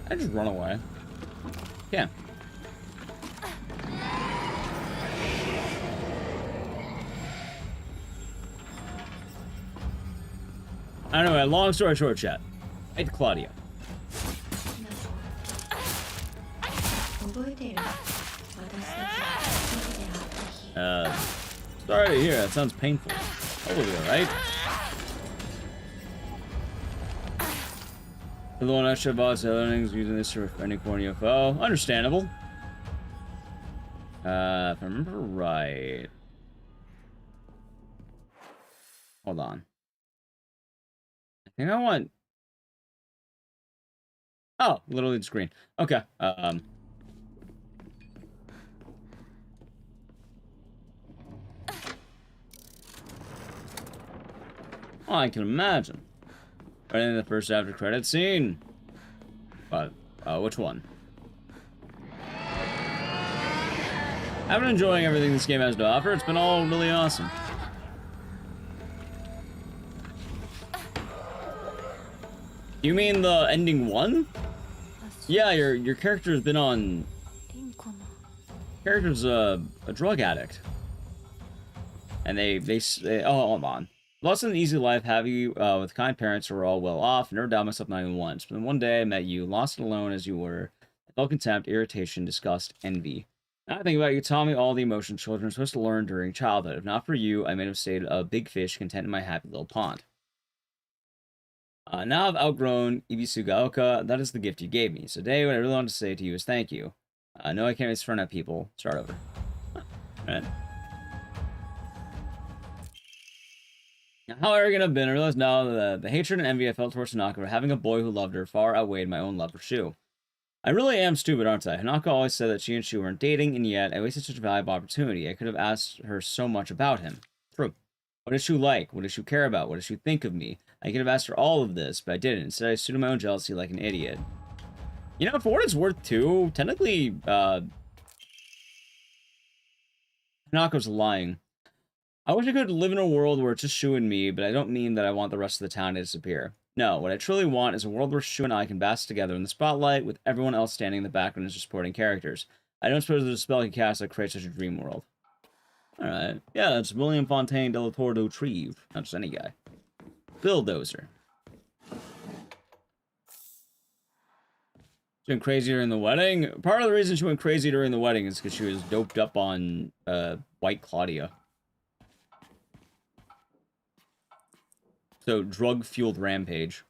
I just run away. Yeah. Anyway, long story short, chat. Hey, Claudia. Sorry to hear. That sounds painful. That will be alright. The one extra boss earnings using this for any corny UFO. Understandable. If I remember right. Hold on. I think I want. Oh, little lead screen. Okay. Oh, I can imagine. Right in the first after credit scene. But, which one? I've been enjoying everything this game has to offer. It's been all really awesome. You mean the ending one? Yeah, your character's been on. Character's a drug addict, and they oh, hold on. Lost an easy life, have you with kind parents who were all well off. Never doubted myself not even once. But then one day I met you, lost and alone as you were. I felt contempt, irritation, disgust, envy. Now I think about it, you taught me all the emotions children are supposed to learn during childhood. If not for you, I may have stayed a big fish content in my happy little pond. Now I've outgrown Ibisugaoka. That is the gift you gave me. So today, what I really want to say to you is thank you. No, I can't raise front at people. Start over. Right. How arrogant I've been. I realize now that the hatred and envy I felt towards Hanako for having a boy who loved her far outweighed my own love for Shu. I really am stupid, aren't I? Hanako always said that she and Shu weren't dating, and yet I wasted such a valuable opportunity. I could have asked her so much about him. True. What does Shu like? What does Shu care about? What does Shu think of me? I could have asked her all of this, but I didn't. Instead, I suited my own jealousy like an idiot. You know, for what it's worth, too, technically, Hanako's lying. I wish I could live in a world where it's just Shu and me, but I don't mean that I want the rest of the town to disappear. No, what I truly want is a world where Shu and I can bask together in the spotlight with everyone else standing in the background as supporting characters. I don't suppose there's a spell he casts that creates such a dream world. Alright. Yeah, it's William Fontaine de la Tour d'Autrive. Not just any guy. Bulldozer. She went crazy during the wedding. Part of the reason she went crazy during the wedding is because she was doped up on White Claudia. So, drug-fueled rampage.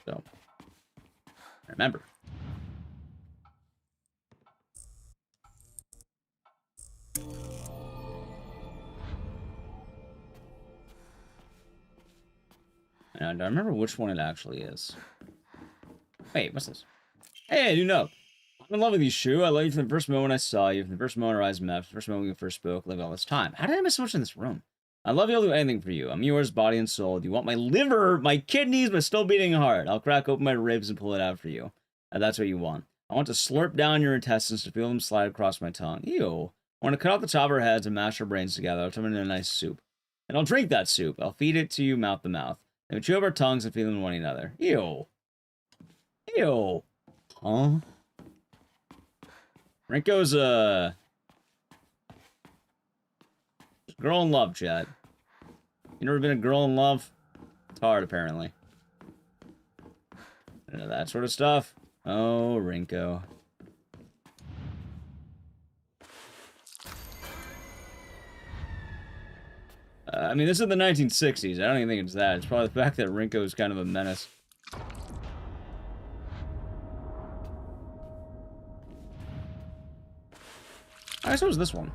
So, remember. And I remember which one it actually is. Wait, what's this? Hey, I do know. I'm in love with you, Shu. I love you from the first moment I saw you, from the first moment our eyes met, from the first moment we first spoke, living all this time. How did I miss so much in this room? I love you, I'll do anything for you. I'm yours, body and soul. Do you want my liver, my kidneys, my still beating heart? I'll crack open my ribs and pull it out for you. And that's what you want. I want to slurp down your intestines to feel them slide across my tongue. Ew. I want to cut off the top of our heads and mash our brains together. I'll turn it into a nice soup. And I'll drink that soup. I'll feed it to you mouth to mouth. Then we chew up our tongues and feel them one another. Ew. Ew. Huh? Rinko's girl in love, chat. You never been a girl in love? It's hard, apparently. You know, that sort of stuff. Oh, Rinko. I mean, this is the 1960s. I don't even think it's that. It's probably the fact that Rinko is kind of a menace. I guess it was this one.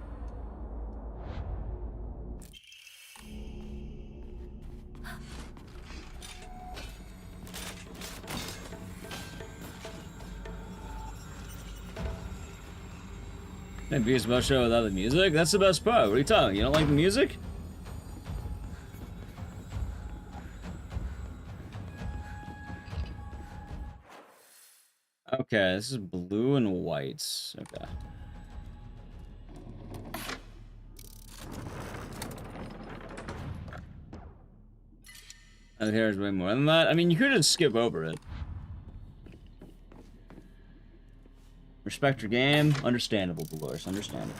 Can't be a best show without the music. That's the best part. What are you talking? You don't like the music? Okay, this is blue and whites. Okay. And here's way more than that. I mean, you could just skip over it. Respect your game. Understandable, Dolores. Understandable.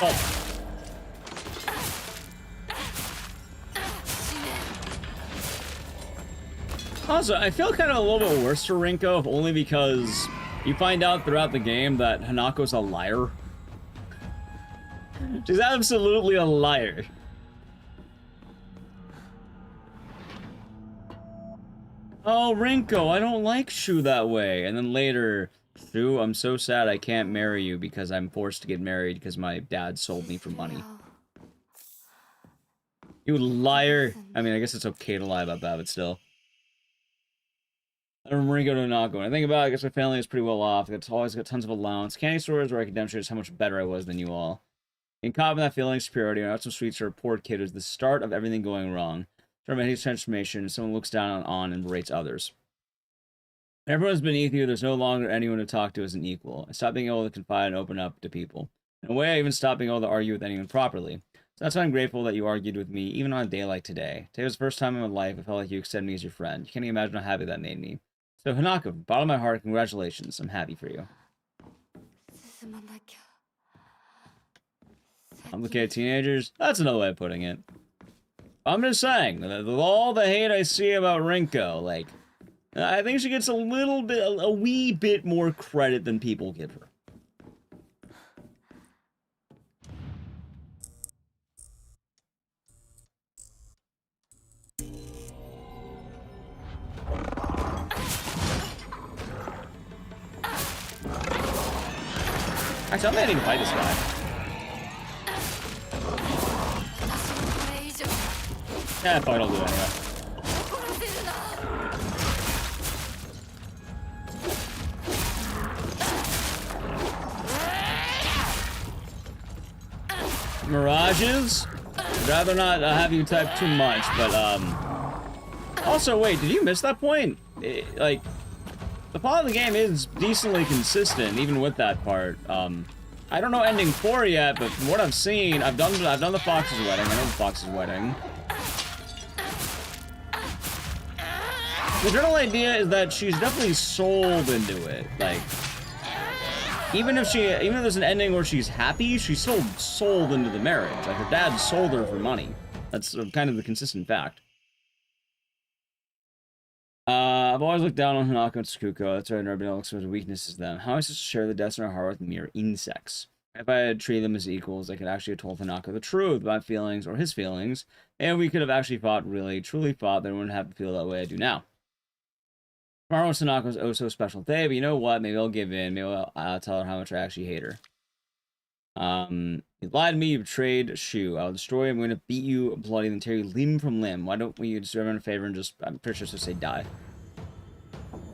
Oh. Also, I feel kind of a little bit worse for Rinko, if only because you find out throughout the game that Hanako's a liar. She's absolutely a liar. Oh, Rinko, I don't like Shu that way. And then later, Shu, I'm so sad I can't marry you because I'm forced to get married because my dad sold me for money. You liar. I mean, I guess it's okay to lie about that, but still. I remember Rinko to Hanako. When I think about it, I guess my family is pretty well off. It's always got tons of allowance. Candy stores where I can demonstrate just how much better I was than you all. In caught in that feeling of superiority, when I got some sweets for a poor kid, was the start of everything going wrong. From a transformation, someone looks down on and berates others. Everyone's beneath you. There's no longer anyone to talk to as an equal. I stopped being able to confide and open up to people. In a way, I even stopped being able to argue with anyone properly. So that's why I'm grateful that you argued with me, even on a day like today. Today was the first time in my life I felt like you accepted me as your friend. You can't even imagine how happy that made me. So, Hanako, bottom of my heart, congratulations. I'm happy for you. Complicated teenagers? That's another way of putting it. I'm just saying, with all the hate I see about Rinko, like, I think she gets a wee bit more credit than people give her. Actually, I'm not even fight this guy. Yeah, fight I'll do it anyway. Mirages? I'd rather not have you type too much, but, Also, wait, did you miss that point? Like, the plot of the game is decently consistent, even with that part. I don't know ending 4 yet, but from what I've seen, I've done the Fox's wedding. I know the Fox's wedding. The general idea is that she's definitely sold into it. Like, even if there's an ending where she's happy, she's still sold into the marriage. Like, her dad sold her for money. That's kind of the consistent fact. I've always looked down on Hanako and Tsukuko. That's why I've never been able to expose weaknesses then. How am I supposed to share the destiny of our heart with mere insects? If I had treated them as equals, I could actually have told Hanako the truth about my feelings or his feelings, and we could have actually fought, really, truly fought, then I wouldn't have to feel that way I do now. Tomorrow was Hanako's oh-so-special day, but you know what? Maybe I'll give in. Maybe I'll tell her how much I actually hate her. You lied to me, you betrayed Shu. I'll destroy him, I'm gonna beat you bloody and tear you limb from limb. Why don't we just do everyone a favor and just, I'm pretty sure just say die.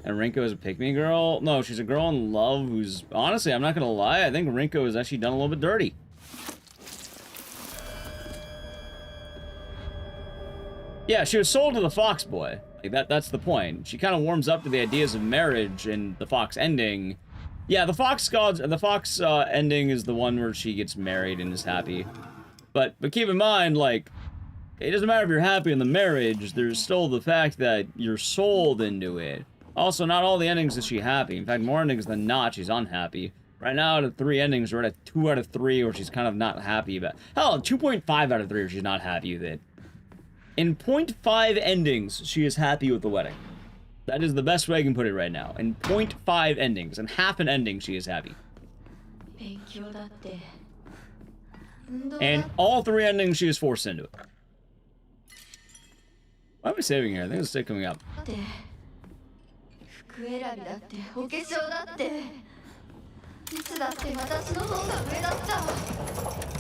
And Rinko is a pick-me girl? No, she's a girl in love who's, honestly, I'm not gonna lie, I think Rinko has actually done a little bit dirty. Yeah, she was sold to the Fox boy. Like, that's the point. She kind of warms up to the ideas of marriage and the Fox ending. Yeah, the Fox ending is the one where she gets married and is happy. But keep in mind, like, it doesn't matter if you're happy in the marriage, there's still the fact that you're sold into it. Also, not all the endings is she happy. In fact, more endings than not, she's unhappy. Right now, out of 3 endings, we're at a 2 out of 3 where she's kind of not happy about. Hell, 2.5 out of 3 where she's not happy with it. In 0.5 endings, she is happy with the wedding. That is the best way I can put it right now. In 0.5 endings, and half an ending, she is happy. And all 3 endings, she is forced into it. Why am I saving here? I think it's still coming up.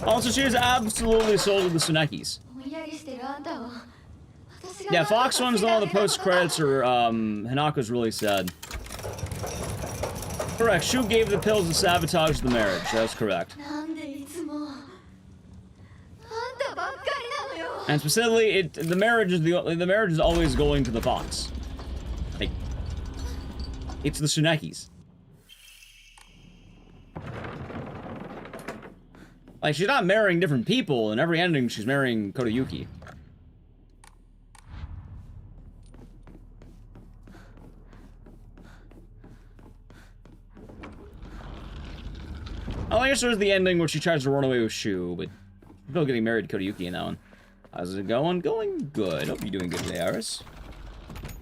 Also, she is absolutely sold to the Tsunekis. Yeah, Fox One's all the post-credits are, Hanako's really sad. Correct, Shu gave the pills to sabotage the marriage. That's correct. And specifically, the marriage is always going to the Fox. Like, it's the Tsunekis. Like, she's not marrying different people. In every ending, she's marrying Kodayuki. Oh, I guess there's the ending where she tries to run away with Shu, but she's still getting married to Kodayuki in that one. How's it going? Going good. Hope you're doing good today, Iris.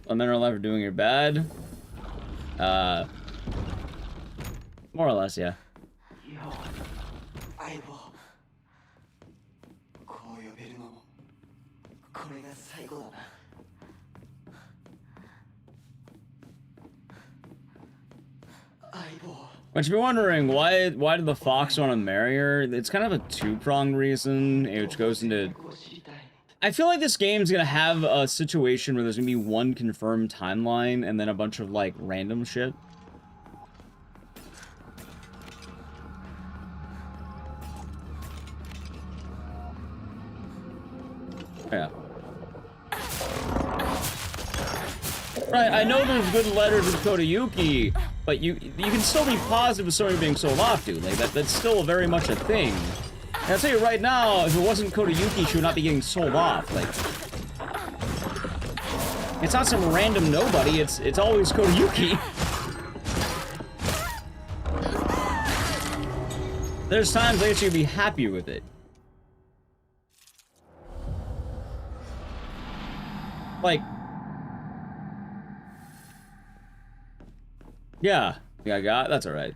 Some men are alive are doing your bad. More or less, yeah. But you've been wondering, why did the Fox want to marry her? It's kind of a two-pronged reason, which goes into... I feel like this game's gonna have a situation where there's gonna be one confirmed timeline, and then a bunch of, like, random shit. Yeah. Right, I know there's good letters with Kodayuki, but you can still be positive with somebody being sold off, dude. Like, that's still very much a thing. And I'll tell you right now, if it wasn't Kodayuki, she would not be getting sold off. Like, it's not some random nobody, it's always Kodayuki. There's times I actually be happy with it. Like, yeah, I got, that's alright.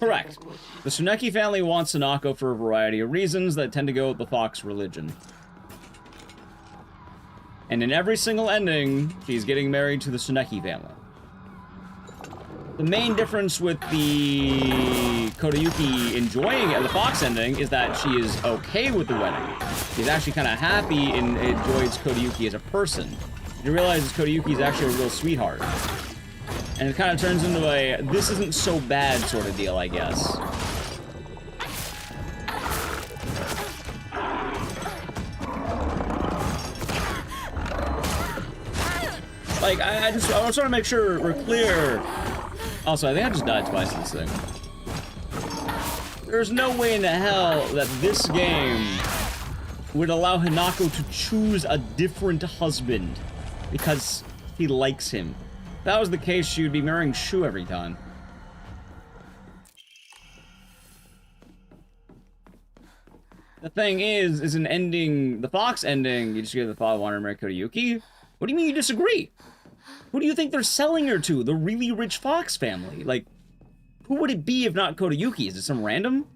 Correct. The Tsuneki family wants Hanako for a variety of reasons that tend to go with the Fox religion. And in every single ending, she's getting married to the Tsuneki family. The main difference with the Kodayuki enjoying the Fox ending is that she is okay with the wedding. She's actually kind of happy and enjoys Kodayuki as a person. She realizes Kodayuki is actually a real sweetheart. And it kind of turns into a, this isn't so bad sort of deal, I guess. Like, I was trying to make sure we're clear. Also, I think I just died twice in this thing. There's no way in the hell that this game would allow Hanako to choose a different husband because he likes him. If that was the case, she would be marrying Shu every time. The thing is an ending, the Fox ending, you just get the father wanting to marry Kodayuki? What do you mean you disagree? Who do you think they're selling her to? The really rich Fox family? Like, who would it be if not Kodayuki? Is it some random?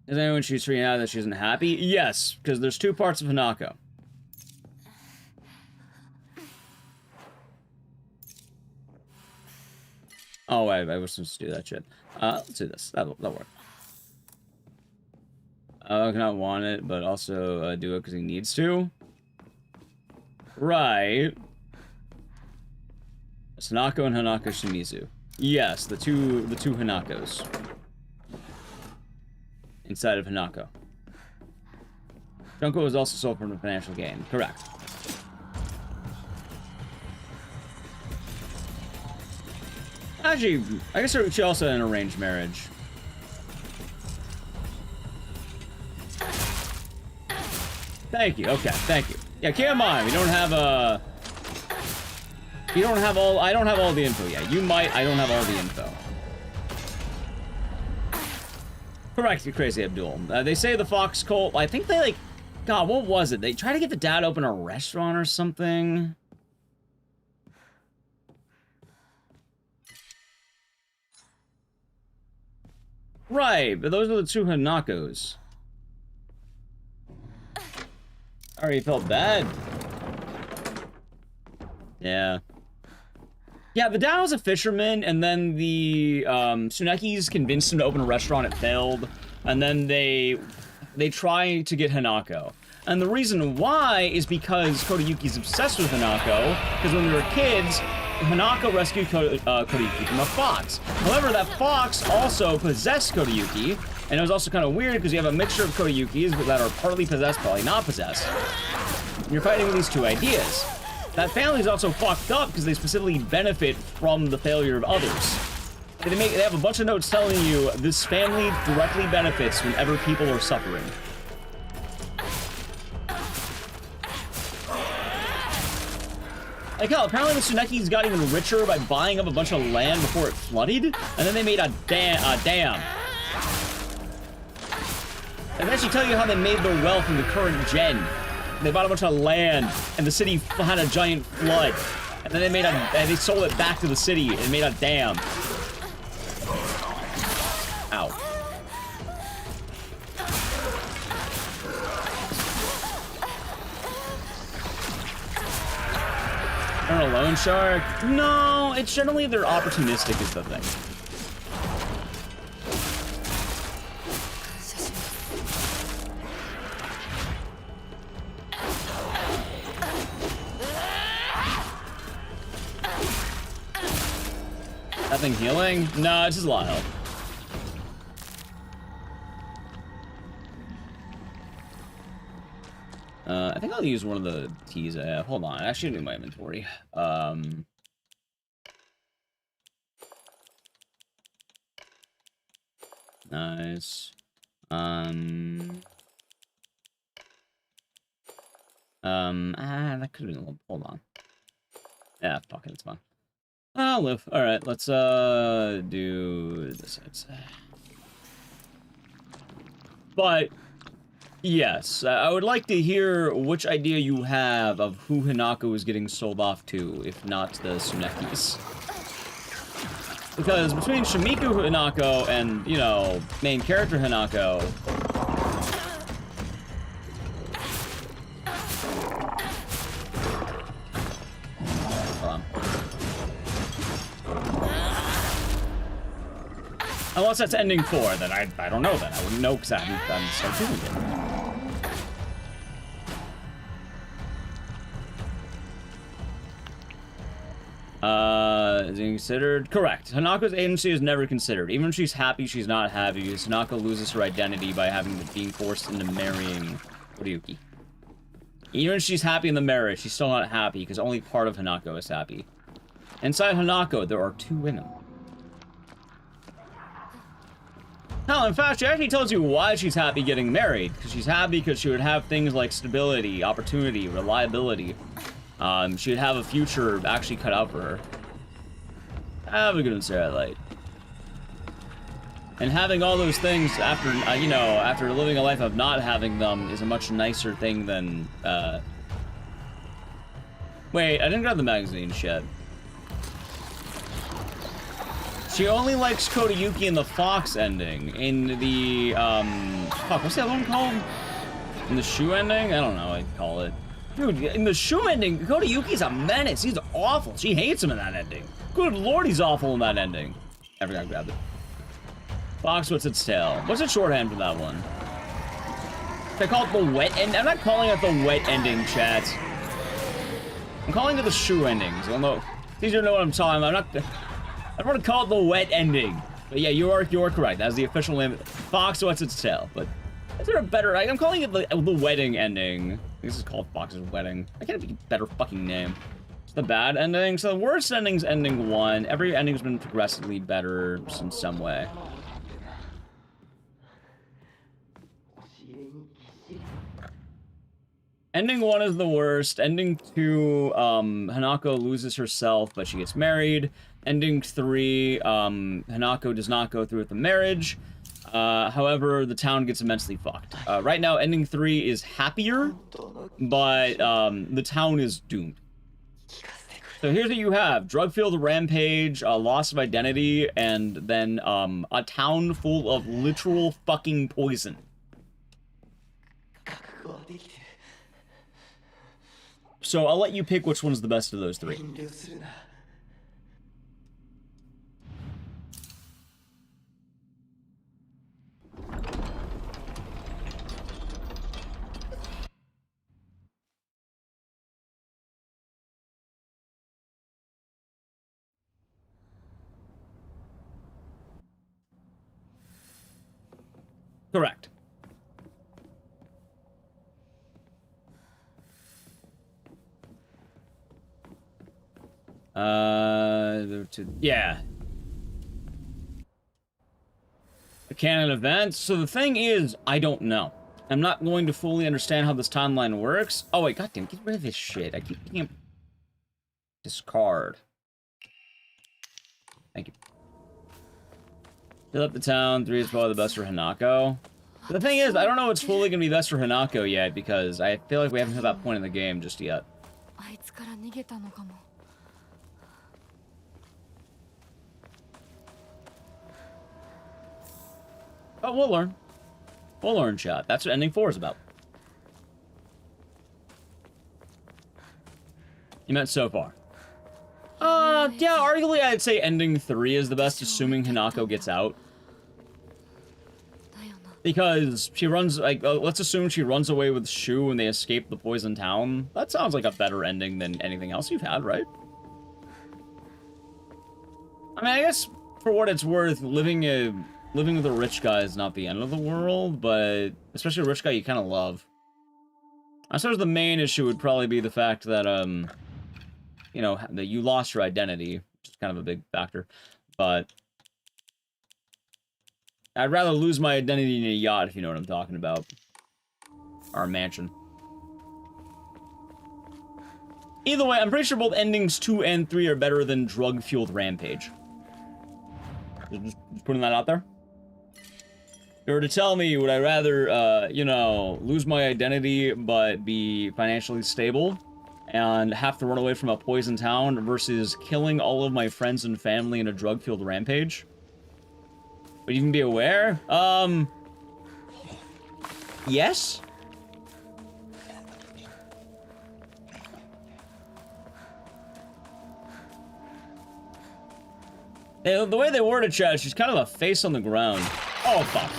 Is anyone she's freaking out that she isn't happy? Yes, because there's two parts of Hanako. Oh, wait, I was supposed to do that shit. Let's do this. That'll work. I cannot want it, but also do it because he needs to. Right. It's Hanako and Hanako Shimizu. Yes, the two Hanakos. Inside of Hanako. Junko was also sold from a financial gain. Correct. Actually, I guess she also had an arranged marriage. Thank you. Okay, thank you. Yeah, keep in mind, we don't have a... You don't have all... I don't have all the info yet. You might. I don't have all the info. Correct, you crazy Abdul. They say the Fox cult... I think they, like... God, what was it? They tried to get the dad to open a restaurant or something? Right, but those are the two Hanakos. Already felt bad. Yeah. Yeah, the dad was a fisherman, and then the Tsunekis convinced him to open a restaurant. It failed, and then they try to get Hanako. And the reason why is because Kodayuki's obsessed with Hanako, because when we were kids, Hanako rescued Kodayuki from a fox. However, that fox also possessed Kodayuki, and it was also kind of weird because you have a mixture of Kodayukis that are partly possessed, partly not possessed. And you're fighting with these two ideas. That family is also fucked up because they specifically benefit from the failure of others. They have a bunch of notes telling you this family directly benefits whenever people are suffering. Like hell, apparently the Tsunekis got even richer by buying up a bunch of land before it flooded, and then they made a dam. And they actually tell you how they made their wealth in the current gen. They bought a bunch of land, and the city had a giant flood. And then they sold it back to the city and made a dam. Ow. They're a loan shark? No, it's generally they're opportunistic is the thing. Nothing healing? No, it's just a lot of health. I think I'll use one of the teas I have. Hold on, I actually do my inventory. Nice. That could have been a little, hold on. Yeah, fuck it, it's fine. I'll live. Alright, let's, do this. But, yes, I would like to hear which idea you have of who Hanako is getting sold off to, if not the Tsunekis. Because between Shimiku Hanako and, you know, main character Hanako... Unless that's ending 4, then I don't know then. I wouldn't know because I'm still doing it. Is it considered? Correct. Hanako's agency is never considered. Even when she's happy, she's not happy. Hanako loses her identity by being forced into marrying Kodayuki. Even when she's happy in the marriage, she's still not happy because only part of Hanako is happy. Inside Hanako, there are 2 women. Hell, in fact, she actually tells you why she's happy getting married. Because she's happy because she would have things like stability, opportunity, reliability. She would have a future actually cut out for her. Have a good one, Sarah Light. And having all those things after, you know, after living a life of not having them is a much nicer thing than, Wait, I didn't grab the magazines yet. She only likes Kodayuki in the Fox ending. In the, fuck, what's that one called? In the shoe ending? I don't know what I'd call it. Dude, in the shoe ending, Kodayuki's a menace. He's awful. She hates him in that ending. Good lord, he's awful in that ending. I forgot to grab it. Fox, what's its tail? What's the shorthand for that one? Should I call it the wet end? I'm not calling it the wet ending, chat. I'm calling it the shoe endings. I don't know. It's easier to know what I'm talking about. I don't want to call it the wet ending. But yeah, you are correct. That's the official name. Fox, what's its tail? But is there a better... I'm calling it the wedding ending. This is called Fox's Wedding. I can't be a better fucking name. It's the bad ending. So the worst ending's ending 1. Every ending's been progressively better in some way. Ending 1 is the worst. Ending 2, Hanako loses herself, but she gets married. Ending 3, Hanako does not go through with the marriage. However, the town gets immensely fucked. Right now, ending 3 is happier, but the town is doomed. So here's what you have. Drug-fueled rampage, loss of identity, and then a town full of literal fucking poison. So I'll let you pick which one's the best of those three. 遠慮するな。Correct. Yeah. The canon events. So the thing is, I don't know. I'm not going to fully understand how this timeline works. Oh wait, goddamn, get rid of this shit. I keep picking up. Discard. Thank you. Fill up the town. 3 is probably the best for Hanako. But the thing is, I don't know what's fully gonna be best for Hanako yet because I feel like we haven't hit that point in the game just yet. あいつから逃げたのかも。 But we'll learn. We'll learn, chat. That's what ending 4 is about. You meant so far. Yeah, arguably I'd say ending 3 is the best, assuming Hanako gets out. Because she runs, like, let's assume she runs away with Shu and they escape the poison town. That sounds like a better ending than anything else you've had, right? I mean, I guess, for what it's worth, living with a rich guy is not the end of the world, but especially a rich guy you kind of love. I suppose the main issue would probably be the fact that, you know, that you lost your identity, which is kind of a big factor, but I'd rather lose my identity in a yacht, if you know what I'm talking about. Or a mansion. Either way, I'm pretty sure both endings 2 and 3 are better than drug-fueled Rampage. Just putting that out there. If you were to tell me, would I rather, you know, lose my identity but be financially stable and have to run away from a poison town versus killing all of my friends and family in a drug-fueled rampage? Would you even be aware? Yes? The way they worded chat, she's kind of a face on the ground. Oh, fuck.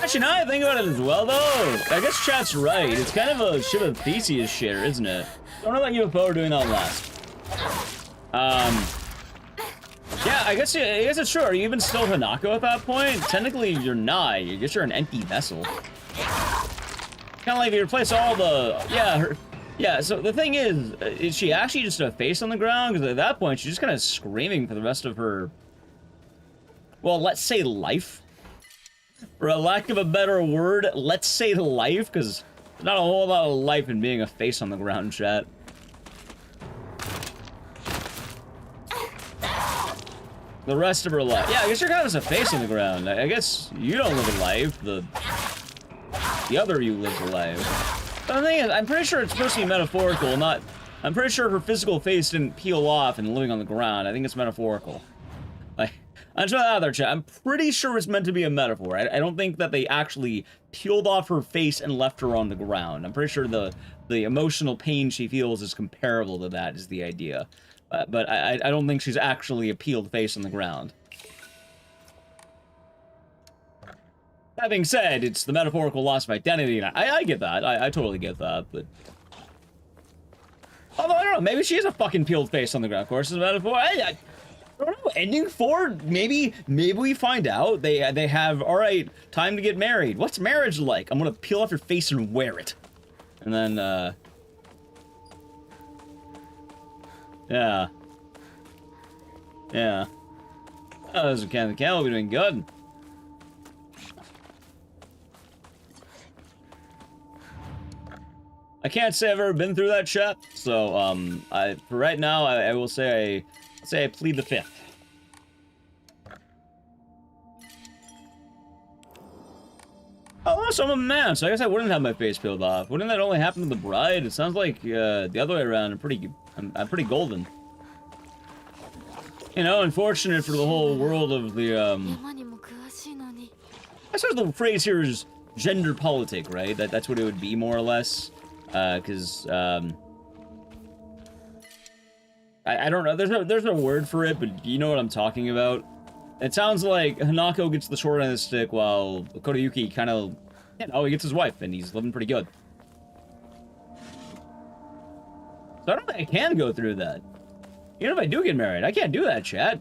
Actually, now I think about it as well, though, I guess chat's right. It's kind of a shit of Theseus shit, isn't it? Don't know about UFO doing that last. Yeah, I guess it's true. Are you even still Hanako at that point? Technically, you're not. I guess you're an empty vessel. Kind of like you replace all the... Yeah, so the thing is she actually just a face on the ground? Because at that point, she's just kind of screaming for the rest of her... Well, let's say life. For a lack of a better word, let's say life, because there's not a whole lot of life in being a face on the ground, chat. The rest of her life. Yeah, I guess you're kind of just a face on the ground. I guess you don't live a life. The other you lives a life. But the thing is, I'm pretty sure it's supposed to be metaphorical, not... I'm pretty sure her physical face didn't peel off and living on the ground. I think it's metaphorical. Like, I'm trying that out there, chat. I'm pretty sure it's meant to be a metaphor. I don't think that they actually peeled off her face and left her on the ground. I'm pretty sure the emotional pain she feels is comparable to that, is the idea. But I don't think she's actually a peeled face on the ground. That being said, it's the metaphorical loss of identity, and I get that. I totally get that, but... Although, I don't know, maybe she is a fucking peeled face on the ground. Of course, it's a metaphor. I don't know, ending 4, maybe we find out. They have, alright, time to get married. What's marriage like? I'm gonna peel off your face and wear it. And then, yeah. Yeah. Oh, this the can will be doing good. I can't say I've ever been through that chat, so for right now I will say I plead the 5th. Oh, so I'm a man, so I guess I wouldn't have my face peeled off. Wouldn't that only happen to the bride? It sounds like the other way around. I'm pretty golden. You know, unfortunate for the whole world of the I suppose the phrase here is gender politic, right? That's what it would be, more or less. Because, I don't know, there's no word for it, but you know what I'm talking about. It sounds like Hanako gets the short end of the stick while Kodayuki kind of, you know, he gets his wife and he's living pretty good. So I don't think I can go through that. Even if I do get married, I can't do that, chat.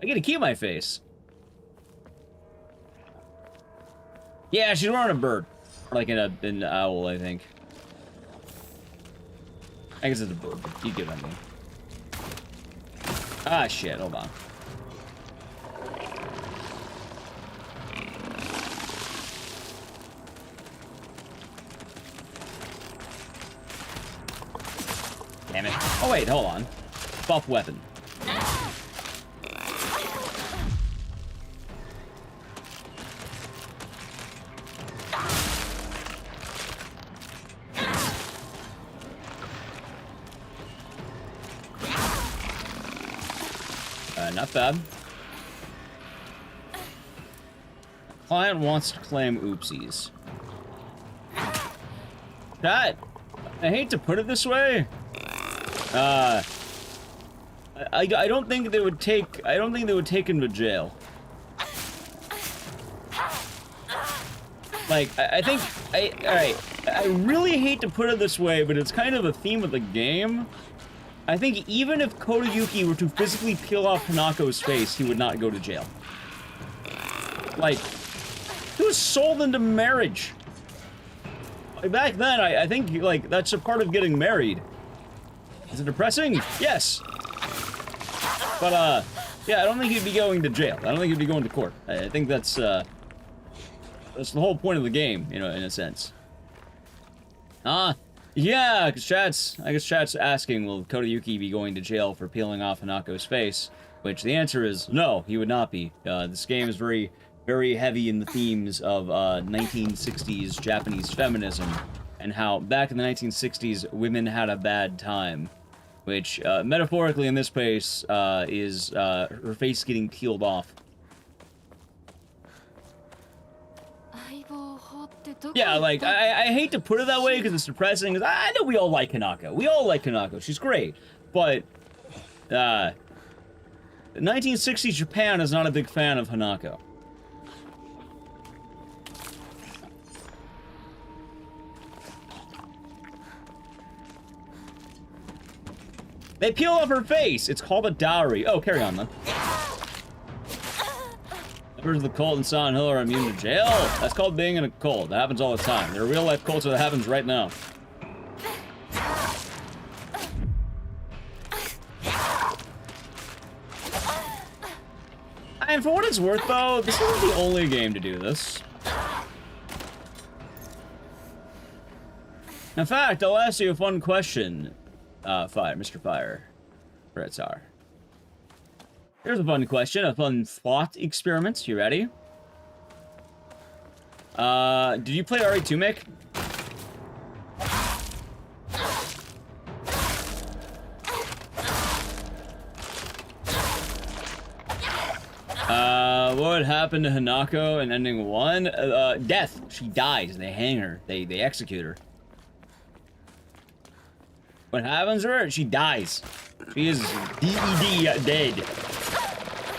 I get to keep my face. Yeah, she's wearing a bird. Or like an owl, I think. I guess it's a bird, but you get what I mean. Ah, shit, hold on. Damn it. Oh, wait, hold on. Buff weapon. Not bad. Client wants to claim oopsies. Chat, I hate to put it this way. I don't think they would take. I don't think they would take him to jail. Like, I think. Alright. I really hate to put it this way, but it's kind of a theme of the game. I think even if Kodayuki were to physically peel off Hanako's face, he would not go to jail. Like, he was sold into marriage. Like, back then, I think, like, that's a part of getting married. Is it depressing? Yes. But, yeah, I don't think he'd be going to jail. I don't think he'd be going to court. I think that's the whole point of the game, you know, in a sense. Yeah, because I guess chat's asking, will Kodayuki be going to jail for peeling off Hanako's face? Which the answer is no, he would not be. This game is very, very heavy in the themes of 1960s Japanese feminism, and how back in the 1960s, women had a bad time. Which, metaphorically in this case, is her face getting peeled off. Yeah, like, I hate to put it that way because it's depressing, because I know we all like Hanako. We all like Hanako. She's great. But, 1960s Japan is not a big fan of Hanako. They peel off her face! It's called a dowry. Oh, carry on, then. Members of the cult in Silent Hill are immune to jail? That's called being in a cult. That happens all the time. There are real-life cults that happens right now. And for what it's worth, though, this isn't the only game to do this. In fact, I'll ask you a fun question, Mr. Fire. Red Star. Here's a fun question, a fun thought experiment. You ready? Did you play RE2, Mick? What would happen to Hanako in ending 1? Death. She dies. They hang her. They execute her. What happens to her? She dies. She is DED dead.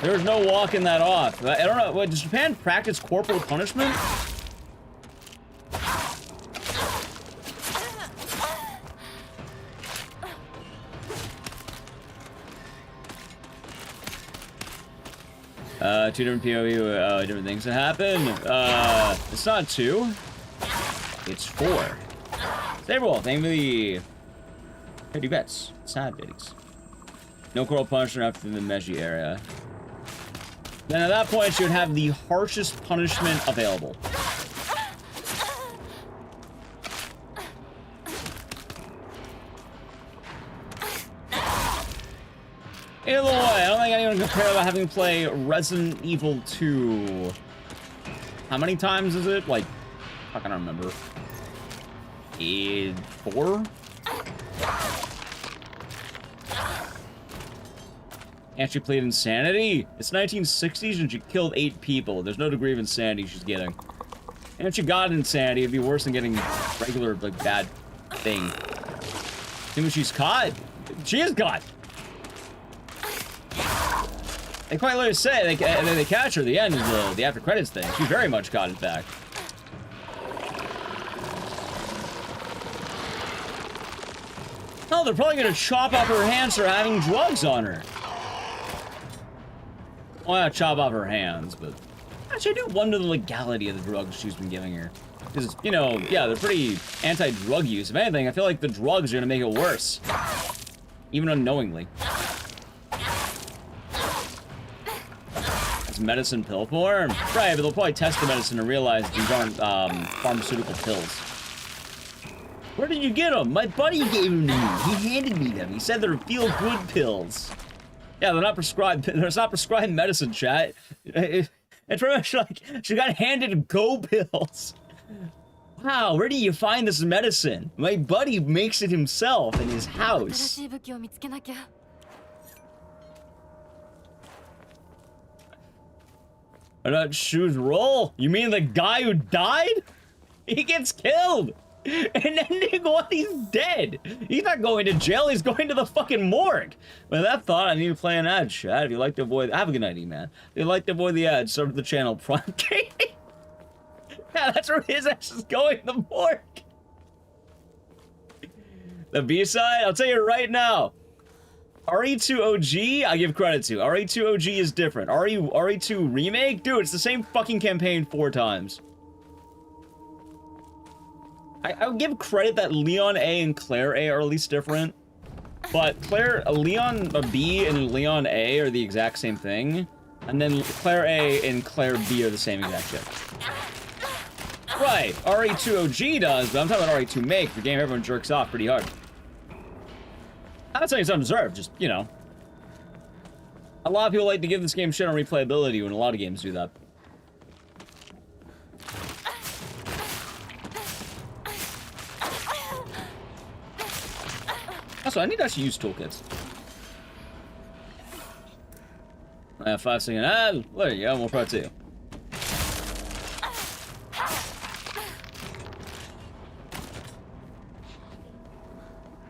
There's no walking that off. I don't know. What, does Japan practice corporal punishment? Two different POV, different things that happen. It's not 2. It's 4. Saberwolf, thank you for the 50 bets. Sad biddies. No corporal punishment after the Meiji area. Then at that point, she would have the harshest punishment available. Either way, I don't think anyone can compare about having to play Resident Evil 2. How many times is it? Like, I can't remember. 4? And she played Insanity? It's 1960s and she killed 8 people. There's no degree of insanity she's getting. And if she got Insanity, it'd be worse than getting regular, like, bad thing. See when she's caught? She is caught. They quite literally say they catch her at the end of the after credits thing. She's very much caught, in fact. Oh, they're probably gonna chop off her hands for having drugs on her. Well, not chop off her hands, but actually, I do wonder the legality of the drugs she's been giving her. Because, you know, yeah, they're pretty anti-drug use. If anything, I feel like the drugs are gonna make it worse. Even unknowingly. It's medicine pill form? Right, but they'll probably test the medicine and realize these aren't pharmaceutical pills. Where did you get them? My buddy gave them to me. He handed me them. He said they're feel-good pills. Yeah, they're not prescribed. There's not prescribed medicine, chat. It's pretty much like she got handed go pills. Wow, where do you find this medicine? My buddy makes it himself in his house. Are not shoes roll? You mean the guy who died? He gets killed. And then he's dead. He's not going to jail, he's going to the fucking morgue. With that thought, I need to play an ad, chat. If you'd like to avoid... Have a good night, man. If you'd like to avoid the ads, sub to the channel. Prime Gaming. Yeah, that's where his ass is going, the morgue. The B-side? I'll tell you right now. RE2 OG, I give credit to. RE2 OG is different. RE2 Remake? Dude, it's the same fucking campaign 4 times. I would give credit that Leon A and Claire A are at least different. But Leon B and Leon A are the exact same thing. And then Claire A and Claire B are the same exact shit. Right, RE2 OG does, but I'm talking about RE2 Make, the game everyone jerks off pretty hard. I'm not saying it's undeserved, just, you know. A lot of people like to give this game shit on replayability when a lot of games do that. Also, I need to actually use toolkits. I have 5-second ad. There you go, more part 2.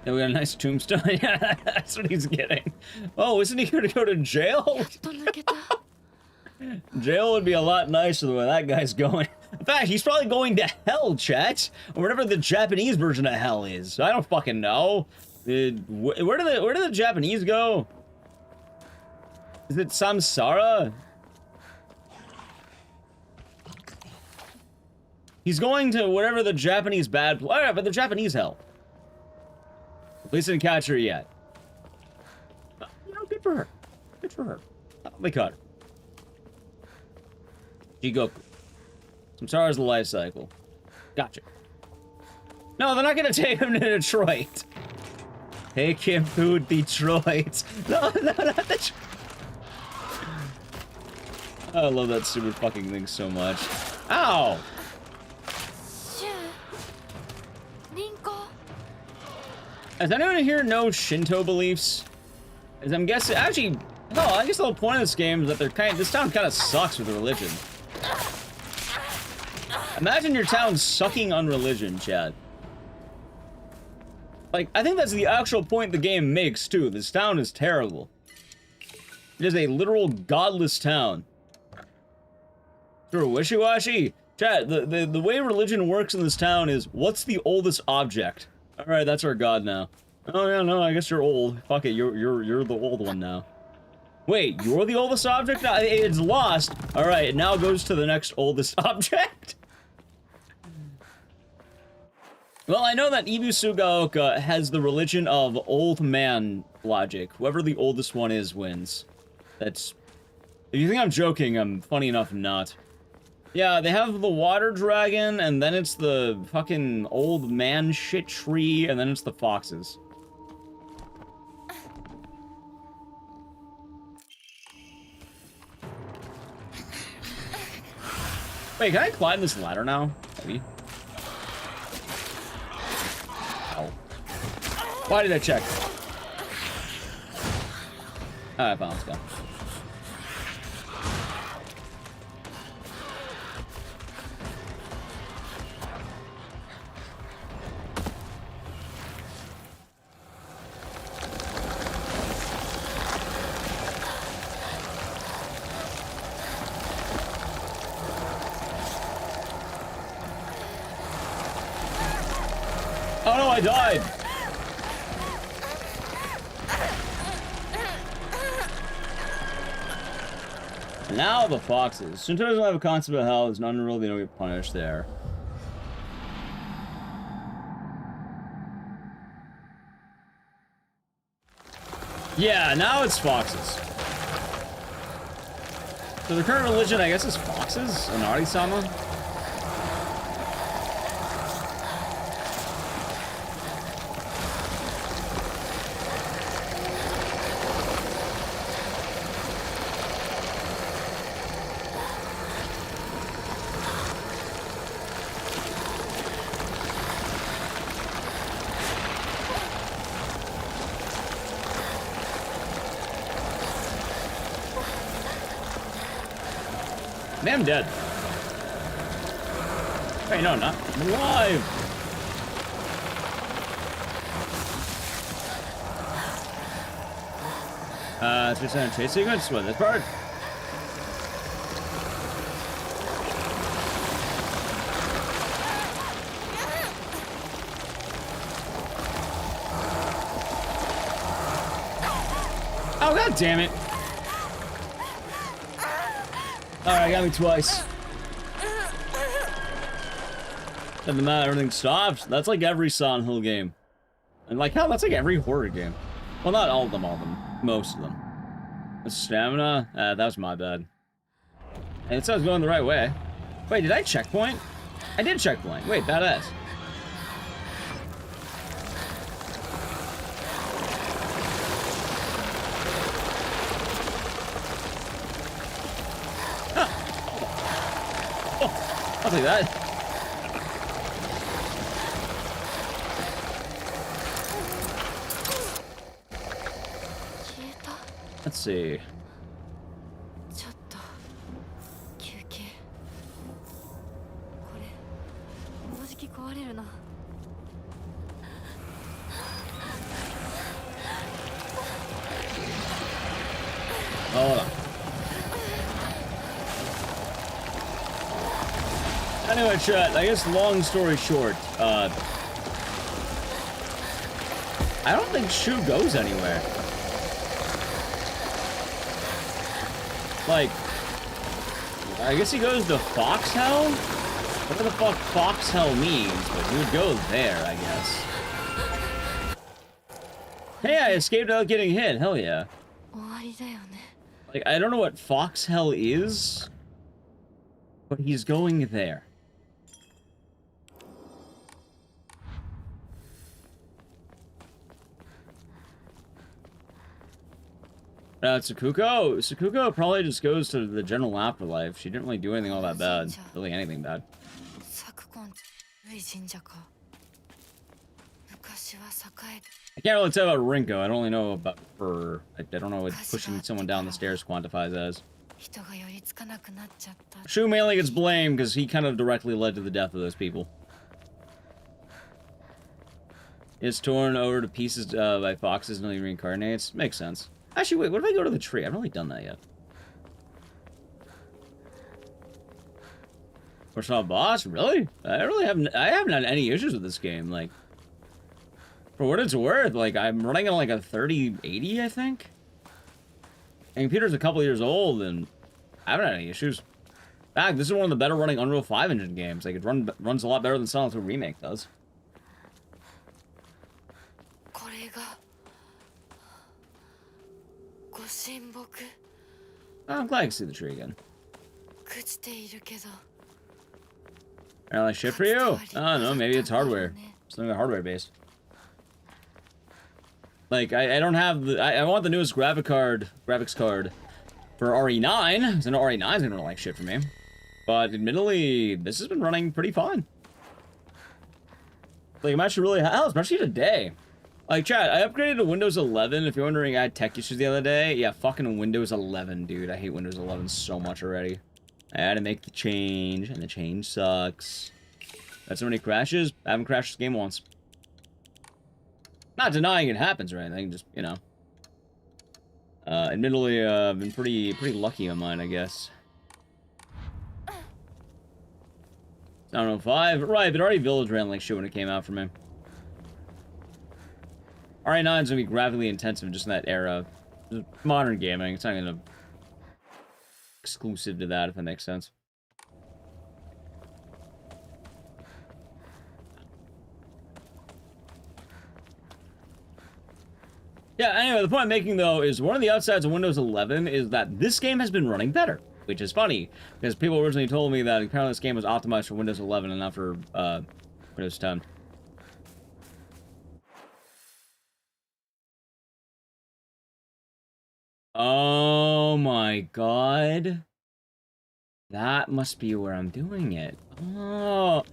Yeah, we got a nice tombstone. Yeah, that's what he's getting. Oh, isn't he gonna go to jail? Jail would be a lot nicer the way that guy's going. In fact, he's probably going to hell, chat. Or whatever the Japanese version of hell is. I don't fucking know. Where do the Japanese go? Is it Samsara? He's going to whatever the Japanese bad... Alright, but the Japanese hell. At least didn't catch her yet. You know, good for her. Good for her. They caught her. Jigoku. Samsara's the life cycle. Gotcha. No, they're not gonna take him to Detroit. Take him to Detroit. No, not Detroit. I love that stupid fucking thing so much. Ow! Has anyone here no Shinto beliefs? As I'm guessing, actually, no, I guess the whole point of this game is that this town kind of sucks with religion. Imagine your town sucking on religion, Chad. Like, I think that's the actual point the game makes, too. This town is terrible. It is a literal godless town. Sure, wishy-washy. Chad, the way religion works in this town is, what's the oldest object? Alright, that's our god now. Oh, yeah, no, I guess you're old. Fuck it, you're the old one now. Wait, you're the oldest object? No, it's lost. Alright, it now goes to the next oldest object. Well, I know that Ibusugaoka has the religion of old man logic. Whoever the oldest one is wins. That's... If you think I'm joking, I'm funny enough not. Yeah, they have the water dragon, and then it's the fucking old man shit tree, and then it's the foxes. Wait, can I climb this ladder now? Maybe. Ow. Why did I check? Alright, fine, let's go. I died! Now the foxes. Shinto doesn't have a concept of hell. There's none really no get punished there. Yeah, now it's foxes. So the current religion, I guess, is foxes? Inari-sama? Man, I'm dead. Wait, no, not. I'm alive! It's just a chase sequence with this part. Oh, god damn it! Alright, got me twice. Doesn't matter, everything stops. That's like every Silent Hill game. And like hell, that's like every horror game. Well, not all of them, most of them. The stamina? That was my bad. And it says going the right way. Wait, did I checkpoint? I did checkpoint. Wait, badass. I'll take that. Let's see. Hold on. Anyway, chat, I guess long story short, I don't think Shu goes anywhere. Like, I guess he goes to Foxhell? Whatever the fuck Foxhell means, but he would go there, I guess. Hey, I escaped without getting hit, hell yeah. Like, I don't know what Foxhell is, but he's going there. Tsukuko? Tsukuko probably just goes to the general afterlife. She didn't really do anything all that bad. Really anything bad. I can't really tell about Rinko. I don't really know about her. I don't know what pushing someone down the stairs quantifies as. Shu mainly gets blamed because he kind of directly led to the death of those people. It's torn over to pieces by foxes and he reincarnates. Makes sense. Actually, wait, what if I go to the tree? I haven't really done that yet. Personal boss? Really? I haven't had any issues with this game. Like, for what it's worth, like, I'm running on like a 3080, I think. And computer's a couple years old, and I haven't had any issues. In fact, this is one of the better running Unreal 5 engine games. Like, it runs a lot better than Silent Hill Remake does. I'm glad I can see the tree again. I like shit for you? I don't know, maybe it's hardware. Something hardware based. Like, I don't have the... I want the newest graphics card for RE9, because I know RE9 is gonna like shit for me. But admittedly, this has been running pretty fine. Like, I'm actually really... Hell, especially today. Like, chat, I upgraded to Windows 11. If you're wondering, I had tech issues the other day. Yeah, fucking Windows 11, dude. I hate Windows 11 so much already. I had to make the change, and the change sucks. Got so many crashes. I haven't crashed this game once. Not denying it happens or anything, just, you know. Admittedly, I've been pretty lucky on mine, I guess. 705, right, but already Village ran like shit when it came out for me. RA9 is gonna be graphically intensive just in that era. Just modern gaming, it's not gonna exclusive to that, if that makes sense. Yeah, anyway, the point I'm making, though, is one of the upsides of Windows 11 is that this game has been running better, which is funny, because people originally told me that apparently this game was optimized for Windows 11 and not for Windows 10. Oh my god. That must be where I'm doing it. Oh.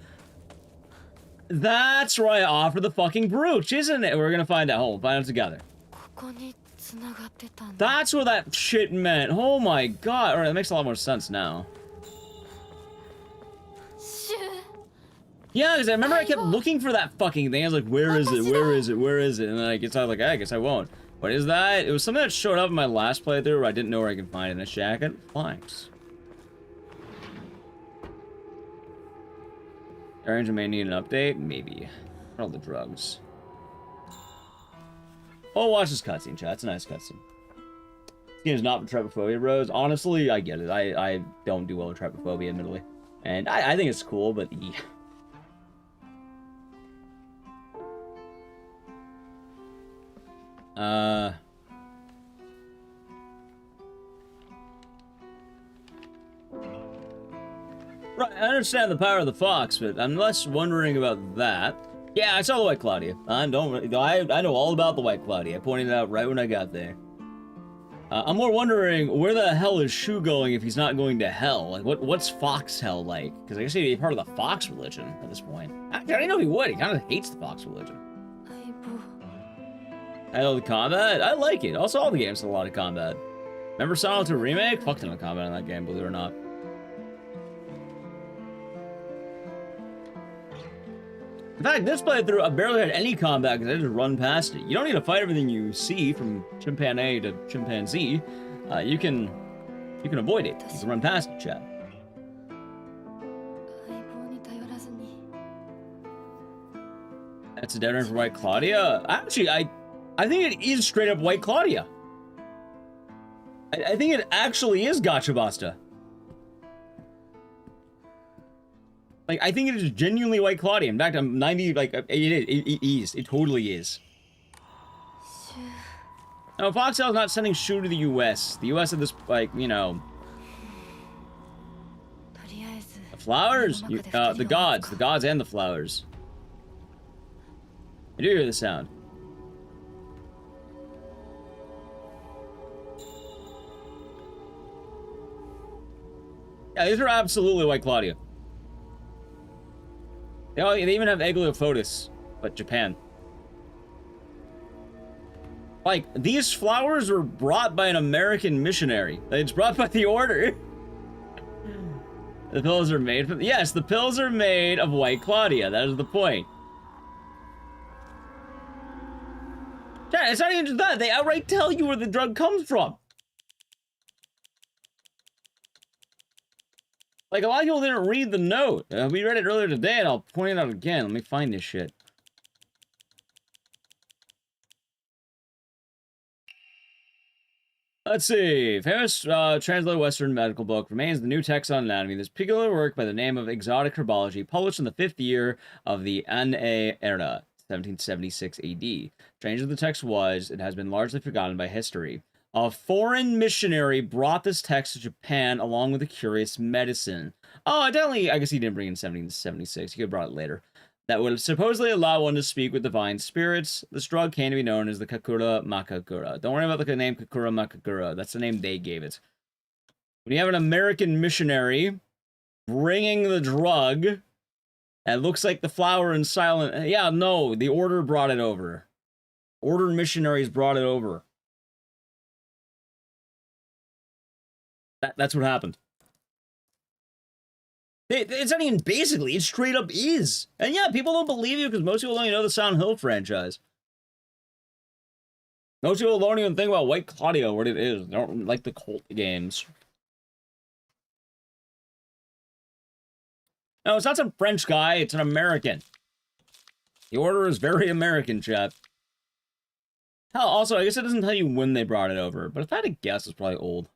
That's where I offer the fucking brooch, isn't it? We're gonna find out. Hold on, find out together. That's what that shit meant. Oh my god. Alright, that makes a lot more sense now. Yeah, because I remember I kept looking for that fucking thing. I was like, where is it? Where is it? Where is it? And then I was like, I guess I won't. What is that? It was something that showed up in my last playthrough where I didn't know where I could find it. In a jacket? Flanks. Our engine may need an update? Maybe. For all the drugs. Oh, watch this cutscene, chat. It's a nice cutscene. This game is not for trypophobia, bros. Honestly, I get it. I don't do well with trypophobia, admittedly. And I think it's cool, but yeah. Right, I understand the power of the fox, but I'm less wondering about that. Yeah, I saw the White Claudia. I know all about the White Claudia. I pointed it out right when I got there. I'm more wondering, where the hell is Shu going if he's not going to hell? Like, what's Fox hell like? Because I guess he'd be part of the Fox religion at this point. Actually, I didn't know he would. He kind of hates the Fox religion. I know the combat. I like it. Also, all the games have a lot of combat. Remember Silent Hill Remake? Fuck ton of combat in that game, believe it or not. In fact, this playthrough, I barely had any combat because I just run past it. You don't need to fight everything you see from chimpanzee to chimpanzee. You can avoid it. You can run past it, chat. That's a dead end for White Claudia. Actually, I think it is straight up White Claudia. I think it actually is Gotcha Basta. Like, I think it is genuinely White Claudia. In fact, I'm 90, like, it is. It totally is. No, Foxhell's not sending Shu to the U.S. The U.S. at this, like, you know... The flowers? The gods and the flowers. I do hear the sound. Yeah, these are absolutely White Claudia. They even have Ecdycis, but Japan. Like, these flowers were brought by an American missionary. It's brought by the Order. The pills are made from... Yes, the pills are made of White Claudia. That is the point. Yeah, it's not even just that. They outright tell you where the drug comes from. Like, a lot of people didn't read the note. We read it earlier today, and I'll point it out again. Let me find this shit. Let's see. Famous translated Western medical book remains the new text on anatomy. This particular work by the name of Exotic Herbology, published in the 5th year of the Anne Era, 1776 AD. Strange as the text was, it has been largely forgotten by history. A foreign missionary brought this text to Japan along with a curious medicine. Oh, definitely, I guess he didn't bring it in 1776. He could have brought it later. That would supposedly allow one to speak with divine spirits. This drug came to be known as the Kakura Makakura. Don't worry about the name Kakura Makakura. That's the name they gave it. When you have an American missionary bringing the drug, and it looks like the flower in silent... Yeah, no, the Order brought it over. Order missionaries brought it over. That's what happened. It's not even basically, it straight up is. And yeah, people don't believe you because most people don't even know the Silent Hill franchise. Most people don't even think about White Claudia, what it is. They don't like the cult games. No, it's not some French guy, it's an American. The Order is very American, chat. Hell, also, I guess it doesn't tell you when they brought it over, but if I had to guess, it's probably old.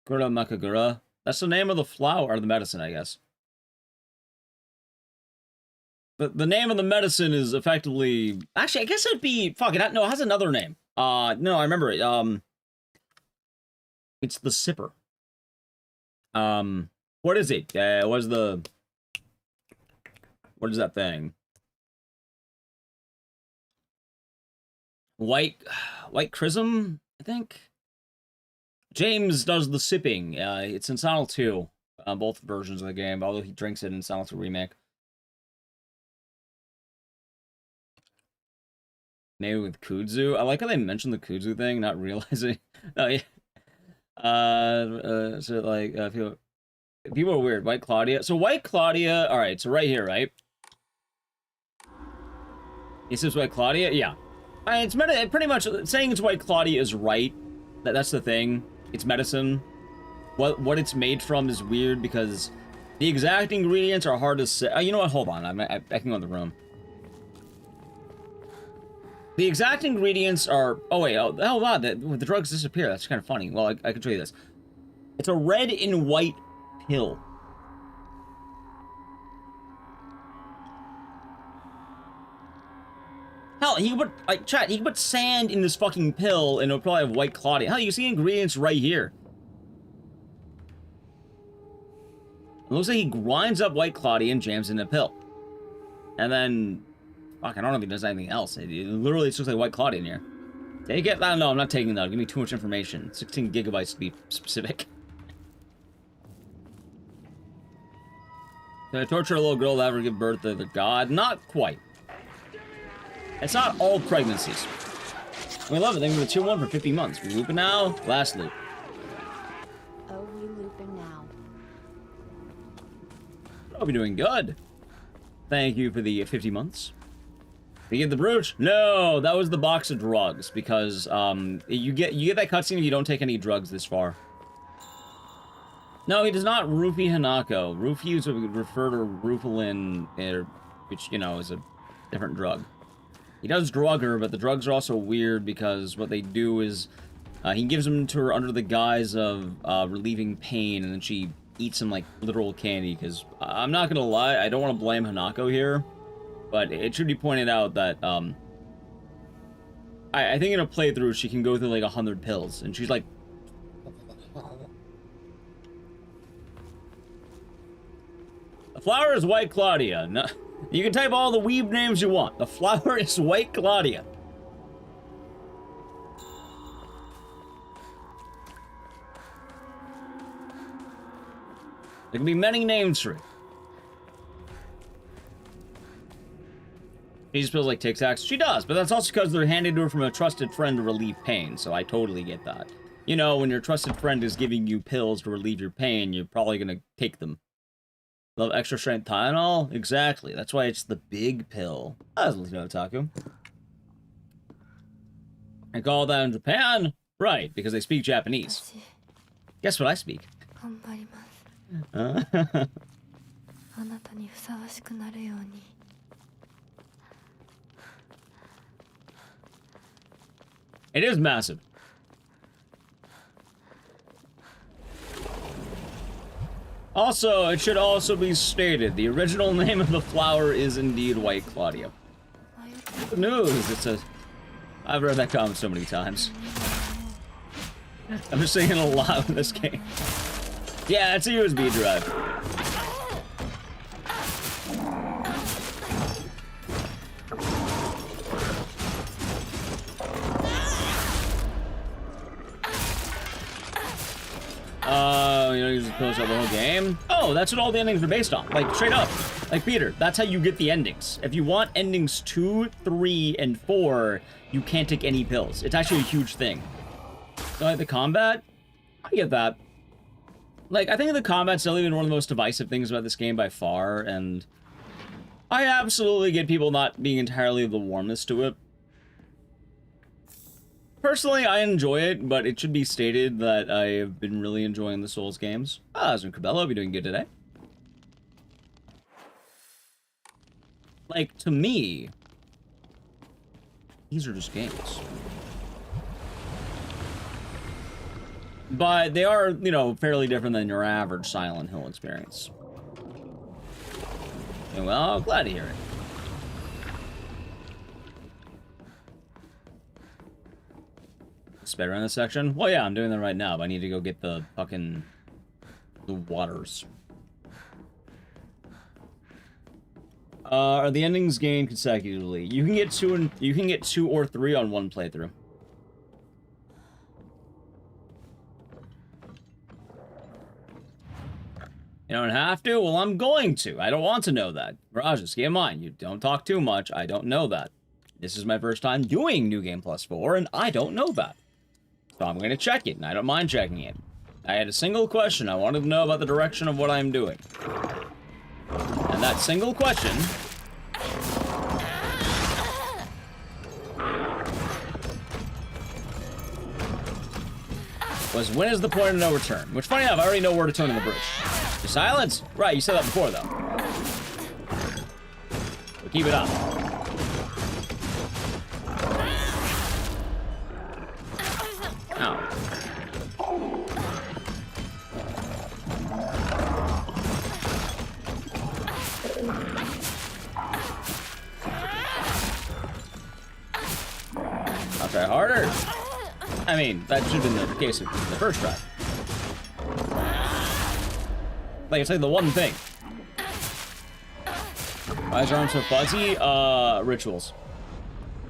Gura Makagura. That's the name of the flower, or the medicine, I guess. The name of the medicine is effectively... Actually, I guess it'd be... Fuck it, no, it has another name. No, I remember it. It's the sipper. What is it? What is that thing? White Chrism, I think? James does the sipping. It's in Silent 2. Both versions of the game, although he drinks it in Silent 2 Remake. Maybe with Kudzu. I like how they mentioned the Kudzu thing, not realizing. Oh, yeah. So like, people are weird. White Claudia. So White Claudia, alright, so right here, right? He says White Claudia? Yeah. It's pretty much, saying it's White Claudia is right. That's the thing. It's medicine. What it's made from is weird because the exact ingredients are hard to say. You know what? Hold on. I can go in the room. The exact ingredients are... Oh, wait. Oh, wow. The drugs disappear. That's kind of funny. Well, I can show you this. It's a red and white pill. Hell, he could put... Like, chat, he could put sand in this fucking pill and it'll probably have White Claudia. Hell, you see ingredients right here. It looks like he grinds up White Claudia and jams in a pill. And then... Fuck, I don't know if he does anything else. It literally looks like White Claudia in here. Take it? No, I'm not taking that. Give me too much information. 16 gigabytes to be specific. Can I torture a little girl to ever give birth to the god? Not quite. It's not all pregnancies. We love it. Thank you for the tier 1 for 50 months. We looping now? Last loop. Oh, we looping now. Hope you're doing good. Thank you for the 50 months. Did you get the brooch? No, that was the box of drugs, because you get that cutscene if you don't take any drugs this far. No, he does not roofie Hanako. Roofies would refer to Rufalin, which, you know, is a different drug. He does drug her, but the drugs are also weird because what they do is he gives them to her under the guise of relieving pain, and then she eats them like literal candy, because I'm not gonna lie, I don't want to blame Hanako here. But it should be pointed out that, I think in a playthrough, she can go through like 100 pills, and she's like... The flower is White Claudia. No, you can type all the weeb names you want. The flower is White Claudia. There can be many names for it. She just feels like Tic Tacs. She does, but that's also because they're handed to her from a trusted friend to relieve pain, so I totally get that. You know, when your trusted friend is giving you pills to relieve your pain, you're probably gonna take them. Love extra strength Tylenol? Exactly. That's why it's the big pill. That's Latino Otaku. I call that in Japan? Right, because they speak Japanese. Guess what I speak? It is massive. Also, it should also be stated, the original name of the flower is indeed White Claudia. Good news, it says... I've read that comment so many times. I'm just saying it a lot in this game. Yeah, it's a USB drive. You know, you just post up the whole game. Oh, that's what all the endings are based on. Like, straight up. Like, Peter, that's how you get the endings. If you want endings 2, 3, and 4, you can't take any pills. It's actually a huge thing. So, like, the combat, I get that. Like, I think the combat's still even one of the most divisive things about this game by far, and I absolutely get people not being entirely of the warmness to it. Personally, I enjoy it, but it should be stated that I have been really enjoying the Souls games. Azrin Cabello, hope you're doing good today. Like, to me, these are just games. But they are, you know, fairly different than your average Silent Hill experience. And well, glad to hear it. Sped around this section? Well, yeah, I'm doing that right now, but I need to go get the fucking... the waters. Are the endings gained consecutively? You can get two or three on one playthrough. You don't have to? Well, I'm going to. I don't want to know that. Rajas, keep in mind, you don't talk too much. I don't know that. This is my first time doing New Game Plus 4, and I don't know that. So I'm going to check it, and I don't mind checking it. I had a single question. I wanted to know about the direction of what I'm doing. And that single question... was when is the point of no return? Which, funny enough, I already know where to turn in the bridge. The silence? Right, you said that before, though. So keep it up. Ow. I'll try harder. I mean, that should have been the case of the first try. Like, it's like the one thing. Why is your arm so fuzzy? Rituals.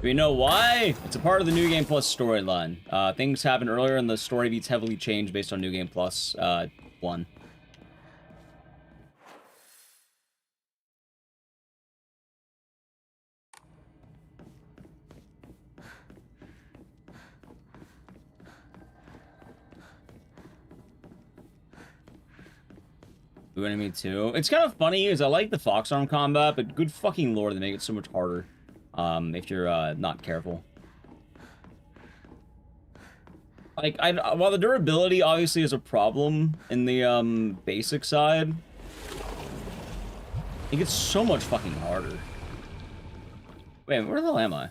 Do we know why? It's a part of the New Game Plus storyline. Things happen earlier and the story beats heavily changed based on New Game Plus 1. Do enemy too. It's kind of funny is I like the fox arm combat, but good fucking lord, they make it so much harder. If you're not careful. Like, while the durability obviously is a problem in the basic side, it gets so much fucking harder. Wait, where the hell am I?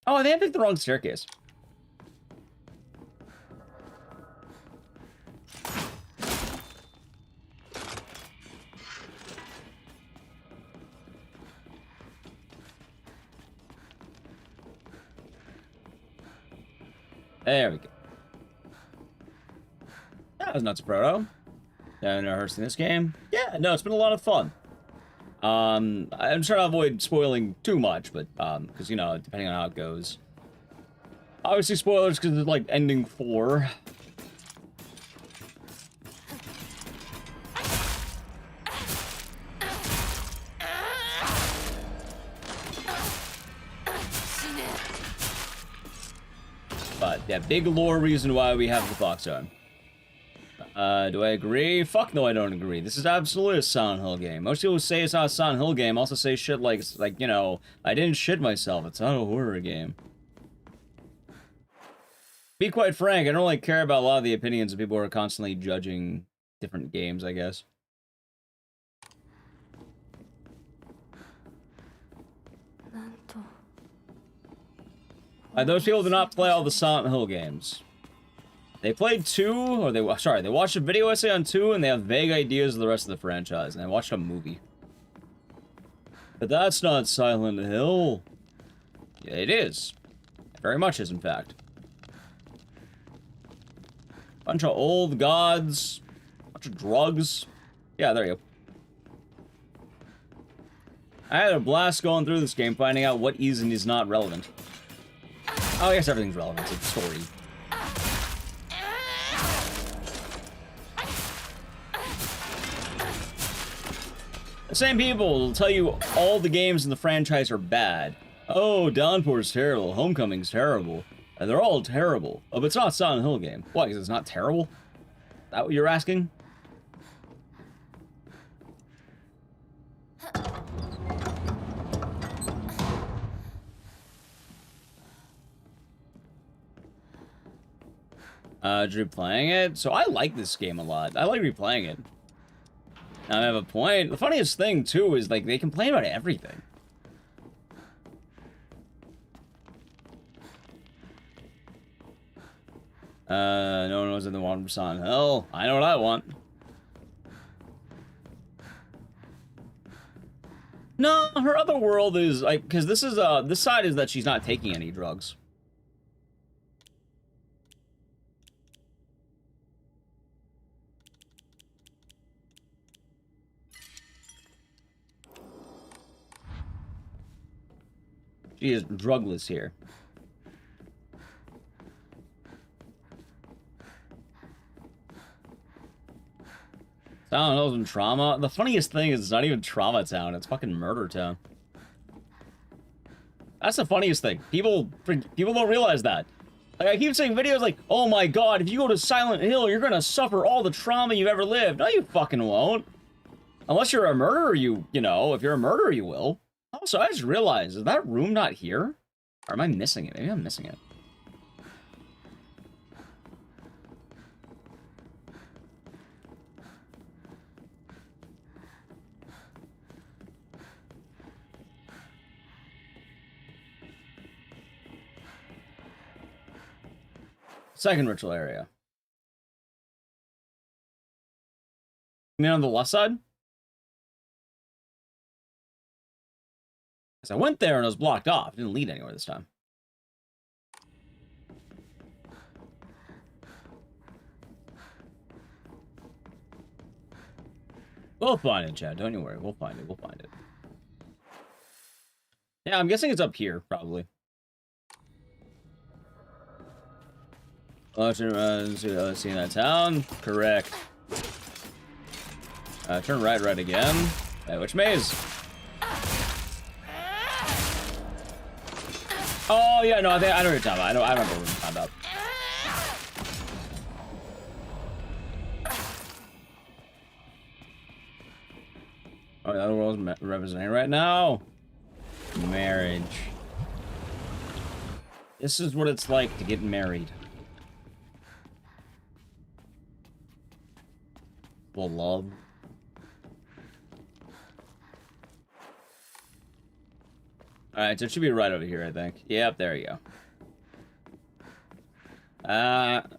Oh, I think I picked the wrong staircase. There we go. That was nuts, Proto. Yeah, I never seen this game. Yeah, no, it's been a lot of fun. I'm trying to avoid spoiling too much, but, because, you know, depending on how it goes. Obviously spoilers, because it's, like, ending 4. But, yeah, big lore reason why we have the fox arm. Do I agree? Fuck no, I don't agree. This is absolutely a Silent Hill game. Most people say it's not a Silent Hill game, also say shit like, you know, I didn't shit myself. It's not a horror game. Be quite frank, I don't really care about a lot of the opinions of people who are constantly judging different games, I guess. Those people do not play all the Silent Hill games. They played 2, or they watched a video essay on 2, and they have vague ideas of the rest of the franchise, and they watched a movie. But that's not Silent Hill. Yeah, it is. It very much is, in fact. Bunch of old gods. Bunch of drugs. Yeah, there you go. I had a blast going through this game, finding out what is and is not relevant. Oh, I guess everything's relevant to the story. The same people will tell you all the games in the franchise are bad. Oh, Downpour's terrible. Homecoming's terrible. They're all terrible. Oh, but it's not a Silent Hill game. Why? Because it's not terrible? Is that what you're asking? Drew playing it? So I like this game a lot. I like replaying it. I have a point. The funniest thing, too, is, like, they complain about everything. No one was in the 1%. Hell, I know what I want. No, her other world is like, because this is this side is that she's not taking any drugs. She is drugless here. Town Hill's in trauma. The funniest thing is it's not even trauma town. It's fucking murder town. That's the funniest thing. People don't realize that. Like, I keep saying videos like, oh my god, if you go to Silent Hill, you're gonna suffer all the trauma you've ever lived. No, you fucking won't. Unless you're a murderer, you know, if you're a murderer, you will. Also, I just realized, is that room not here? Or am I missing it? Maybe I'm missing it. Second ritual area. You mean on the left side? Because I went there and it was blocked off. It didn't lead anywhere this time. We'll find it, Chad. Don't you worry. We'll find it. We'll find it. Yeah, I'm guessing it's up here, probably. Seeing that town. Correct. Turn right again. Which maze? Oh yeah, no, I know what you're talking about. I remember what you're talking about. Oh, the other world's representing right now. Marriage. This is what it's like to get married. Well, love. Alright, so it should be right over here, I think. Yep, there you go.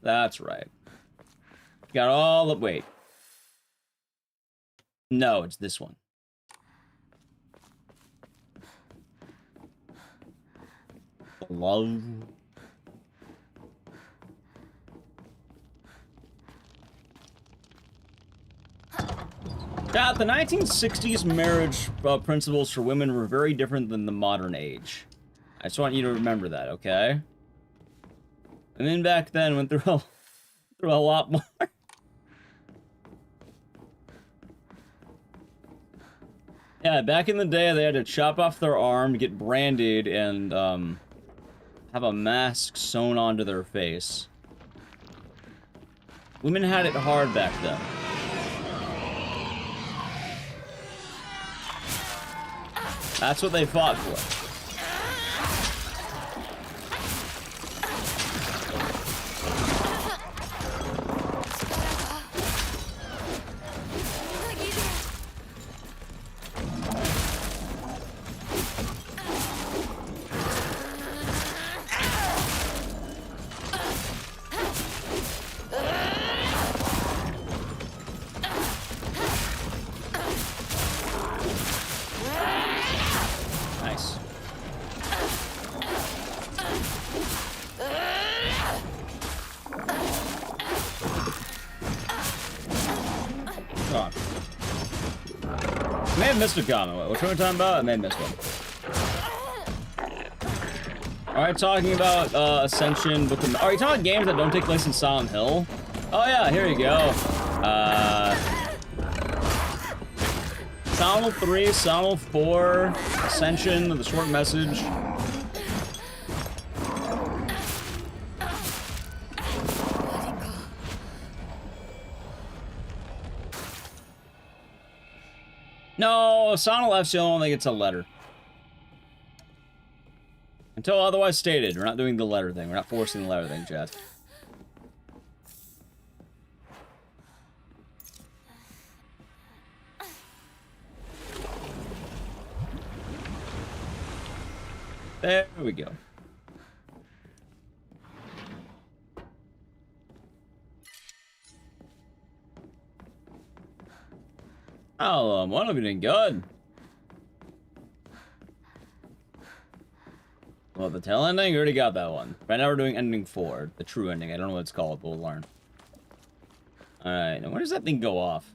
That's right. Got all the... Wait. No, it's this one. Love. Yeah, the 1960s marriage principles for women were very different than the modern age. I just want you to remember that, okay? And then back then went through a lot more. Yeah, back in the day, they had to chop off their arm, get branded, and have a mask sewn onto their face. Women had it hard back then. That's what they fought for. Missed a comment. Which one are we talking about? I may have missed one. Alright, talking about Ascension, Book of... Are you talking about games that don't take place in Silent Hill? Oh yeah, here you go. Silent Hill 3, Silent Hill 4, Ascension, The Short Message. No, Silent Hill F's the only one that gets a letter. Until otherwise stated, we're not doing the letter thing. We're not forcing the letter thing, chat. There we go. Oh, one of you doing good. Well, the tail ending, you already got that one. Right now we're doing ending 4, the true ending. I don't know what it's called, but we'll learn. Alright, now where does that thing go off?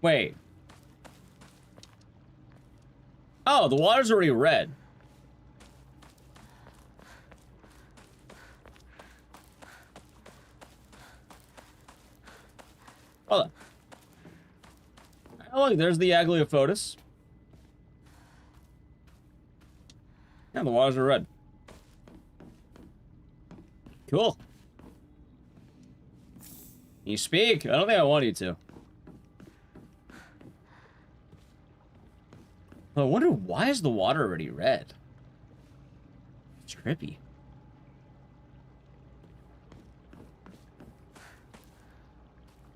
Wait. Oh, the water's already red. Hold on. Oh, look, there's the Ecdycis. Yeah, the waters are red. Cool. You speak? I don't think I want you to. I wonder why is the water already red? It's trippy.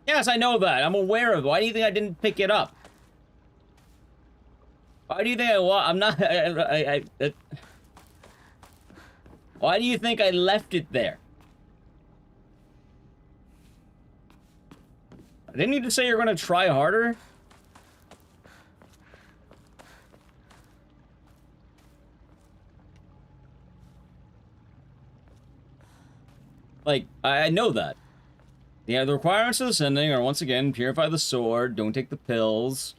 Yes, I know that. I'm aware of it. Why do you think I didn't pick it up? Why do you think I'm not... Why do you think I left it there? Didn't you just say you're going to try harder? Like, I know that. Yeah, the requirements of this ending are, once again, purify the sword, don't take the pills,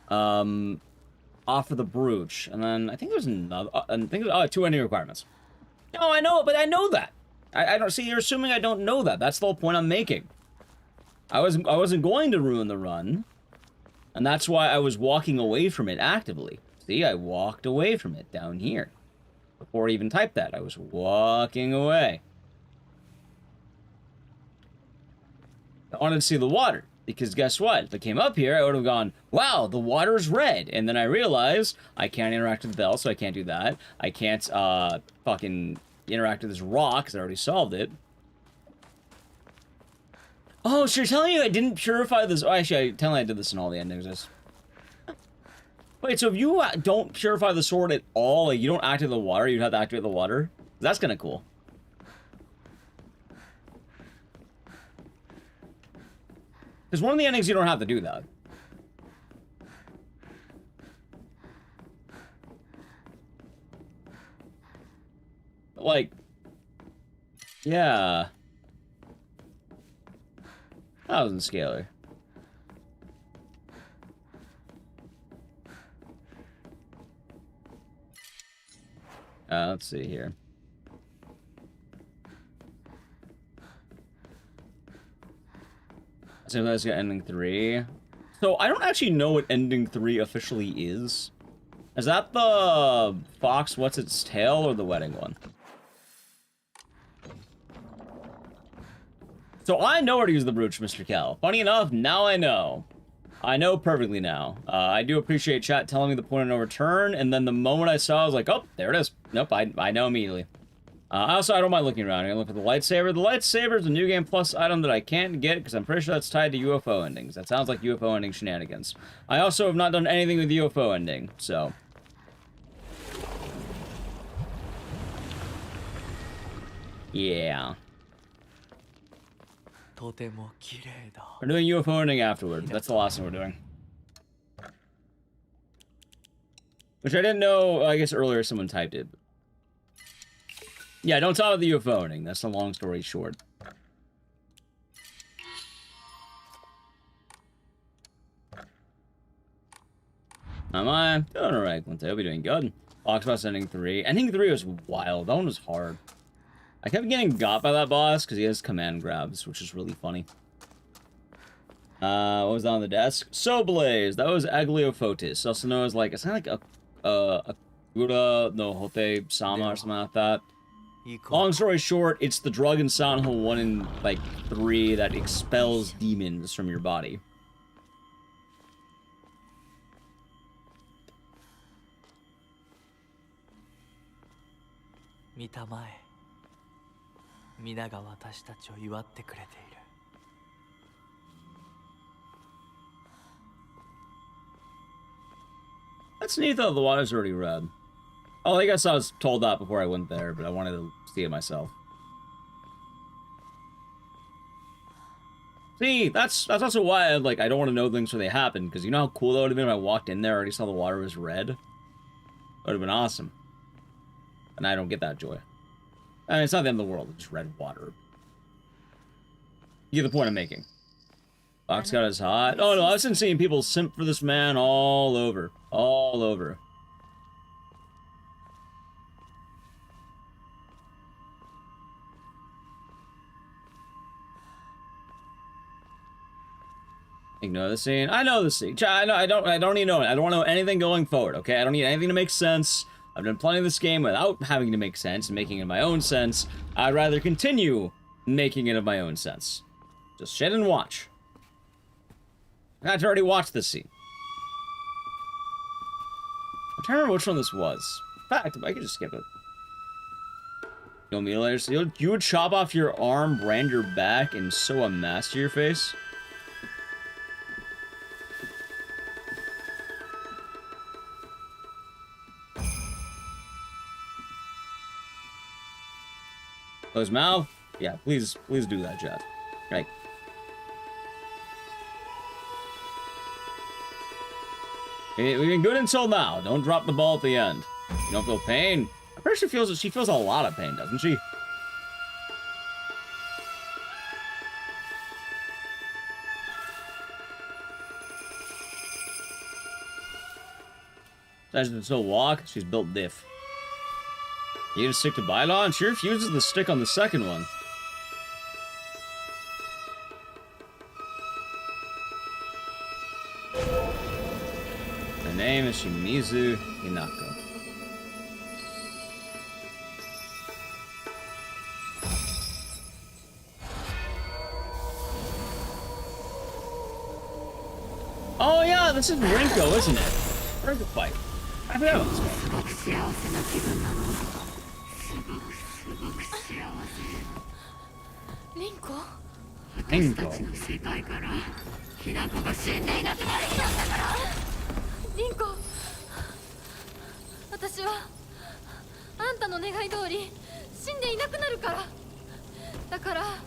offer the brooch, and then I think there's another, two ending requirements. No, I know, but I know that. I don't see. You're assuming I don't know that. That's the whole point I'm making. I wasn't going to ruin the run, and that's why I was walking away from it actively. See, I walked away from it down here before I even typed that. I was walking away. I wanted to see the water, because guess what? If I came up here, I would have gone, wow, the water's red. And then I realized I can't interact with the bell, so I can't do that. I can't, fucking interact with this rock, because I already solved it. Oh, so you're telling me I didn't purify this? Oh, actually, I'm telling you I did this in all the endings. Wait, so if you don't purify the sword at all, like, you don't activate the water, you'd have to activate the water? That's kind of cool. Because one of the endings, you don't have to do that. Like, yeah. That wasn't scalar. Let's see here. So let's get ending 3. So I don't actually know what ending 3 officially is. Is that the fox what's its tail or the wedding one? So I know where to use the brooch, Mr. Cal. Funny enough, now I know. I know perfectly now. I do appreciate chat telling me the point of no return, and then the moment I saw, I was like, oh, there it is. Nope, I know immediately. I don't mind looking around. I'm gonna look at the lightsaber. The lightsaber is a New Game Plus item that I can't get because I'm pretty sure that's tied to UFO endings. That sounds like UFO ending shenanigans. I also have not done anything with the UFO ending, so... yeah. We're doing UFO ending afterward. That's the last thing we're doing. Which I didn't know, I guess earlier someone typed it. Yeah, don't talk about the UFO ending. That's the long story short. Am I? Doing alright, Quinte. I'll be doing good. Box boss ending 3. Ending 3 was wild. That one was hard. I kept getting got by that boss because he has command grabs, which is really funny. What was that on the desk? So Blaze. That was Ecdycis, also known as like, it's not like a Gura no Hote Sama or something like that. Long story short, it's the drug in Silent Hill 1 and like 3 that expels demons from your body. That's neat though, the water's already red. Oh, I guess I was told that before I went there, but I wanted to see it myself. See, that's also why I don't want to know things when they happen, because you know how cool that would have been if I walked in there and already saw the water was red? That would have been awesome. And I don't get that joy. I mean, it's not the end of the world, it's just red water. You get the point I'm making. Fox got us hot. Oh no, I've been seeing people simp for this man all over. All over. Ignore the scene. I know the scene. I don't need to know it. I don't want to know anything going forward, okay? I don't need anything to make sense. I've been playing this game without having to make sense and making it my own sense. I'd rather continue making it of my own sense. Just sit and watch. I had to already watch this scene. I'm trying to remember which one this was. In fact, I could just skip it. No mutilators. You would chop off your arm, brand your back, and sew a mask to your face? Close mouth? Yeah, please do that, chat. Right. We've been good until now. Don't drop the ball at the end. You don't feel pain? I'm pretty sure she feels a lot of pain, doesn't she? She can still walk. She's built diff. You gonna stick to Bylon? She refuses to stick on the second one. Her name is Shimizu Hinako. Oh yeah, this is Rinko, isn't it? Rinko fight. I forgot about this one. リンコリンコリンコ私はあんたの願い通り死んでいなくなるからだから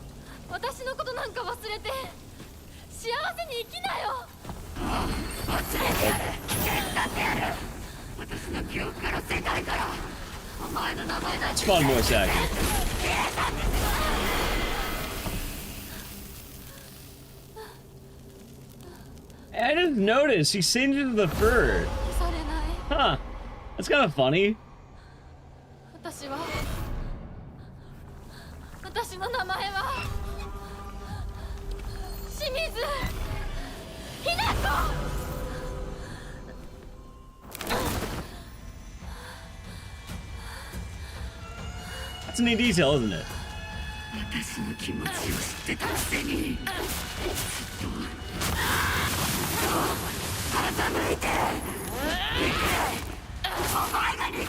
私のことなんか忘れて幸せに生きなよ忘れて危険だってやる私の記憶から世界からお前の名前だ It's fun voice acting. I didn't notice. He singeed the fur. Huh. That's kind of funny. 私の名前は清水ひなこ That's a neat detail, isn't it? 私の気持ちを知ってたくせに傾いてお前が憎い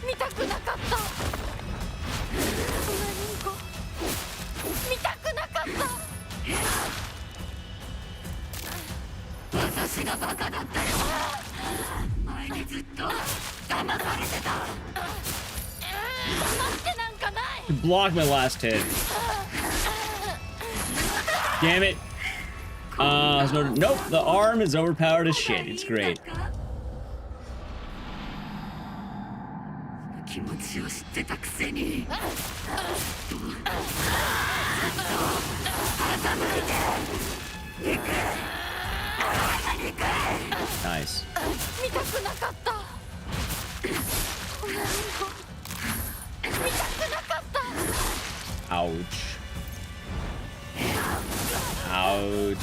見たくなかったそんなリンコ見たくなかった私がバカだったよ前にずっと騙されてた Blocked my last hit. Damn it. Nope, the arm is overpowered as shit. It's great. Nice. Ouch. Ouch.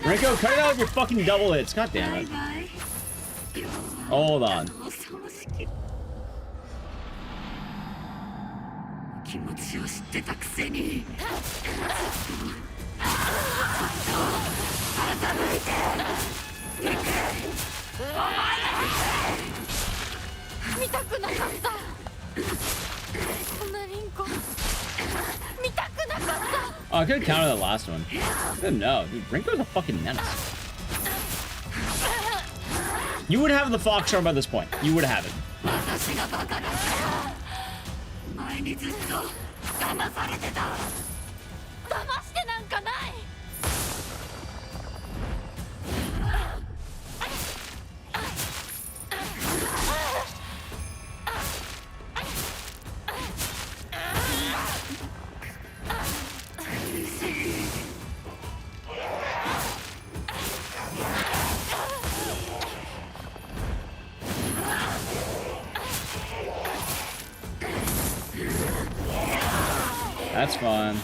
Rinko, cut it out with your fucking double hits. God damn it. Hold on. Oh, I could have counted the last one. I didn't know. Dude, Rinko's a fucking menace. You would have the fox charm by this point. You would have it. 前にずっと騙されてた。騙してなんかない。That's fun.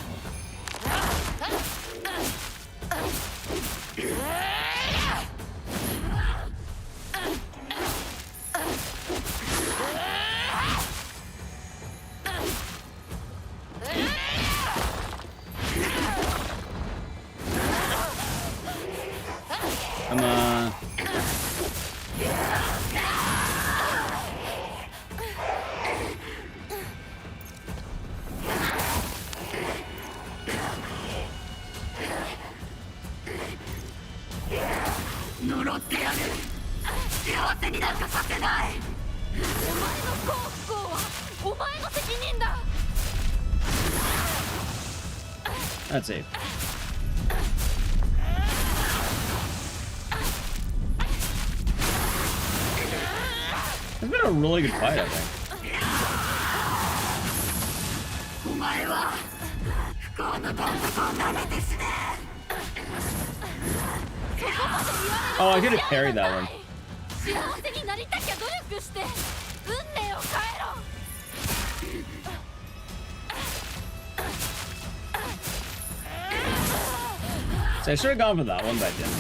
Come on. That's it. It's been a really good fight, I think. Oh, I could have parried that one. So I should have gone for that one, but I didn't.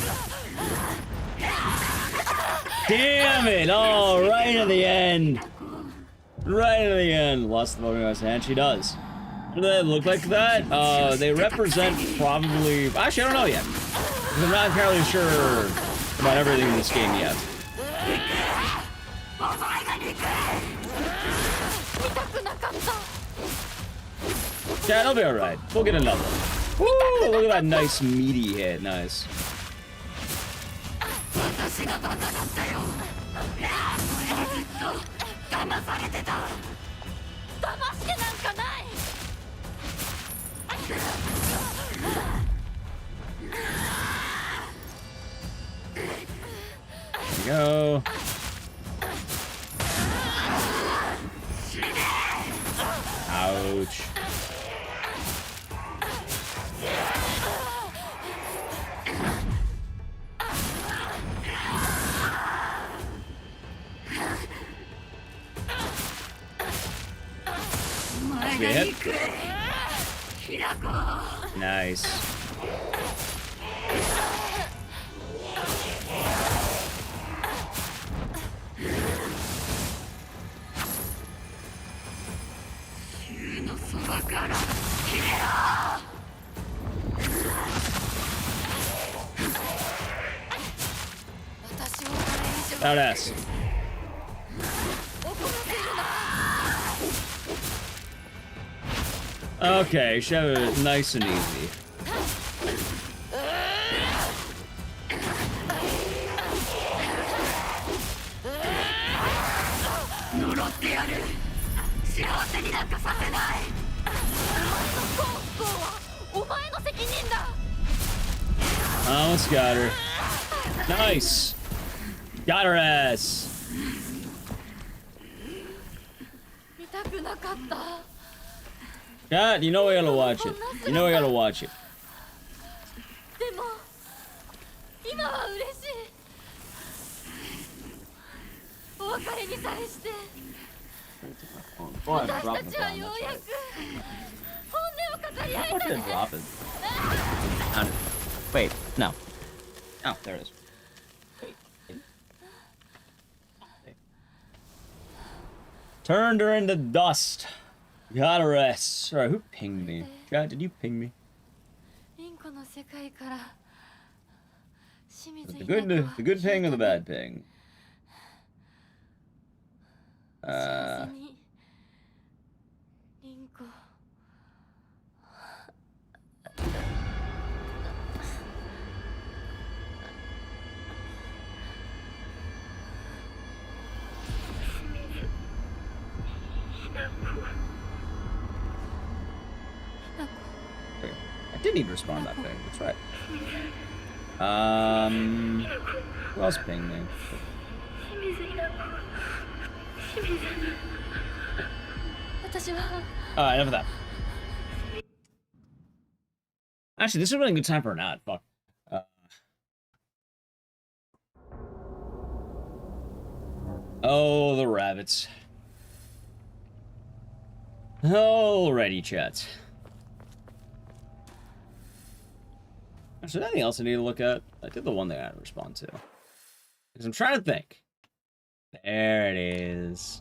Damn it! Oh, right at the end. Right at the end. Lost the Pokemon hand. She does. Do they look like that? They represent probably... Actually, I don't know yet. I'm not entirely sure about everything in this game yet. Yeah, it'll be alright. We'll get another one. Woo! Look at that nice meaty hit. Nice. There we go. Ouch. Hit. Nice. Badass. Okay, show it nice and easy. Almost got her. Nice. Got her ass. God, you know I gotta watch it. You know I gotta watch it. Oh, I'm dropping the phone. How much did I drop it? Wait, no. Oh, there it is. Turned her into dust. Got her ass. Alright, who pinged me? God, did you ping me? The good ping or the bad ping? Okay. I did need to respond to that thing. That's right. Who else pinged me? Enough of that. Actually, this is a really good time for an ad. Fuck. Oh, the rabbits. Alrighty, chat. Is there anything else I need to look at? I did the one thing I had to respond to. Because I'm trying to think. There it is.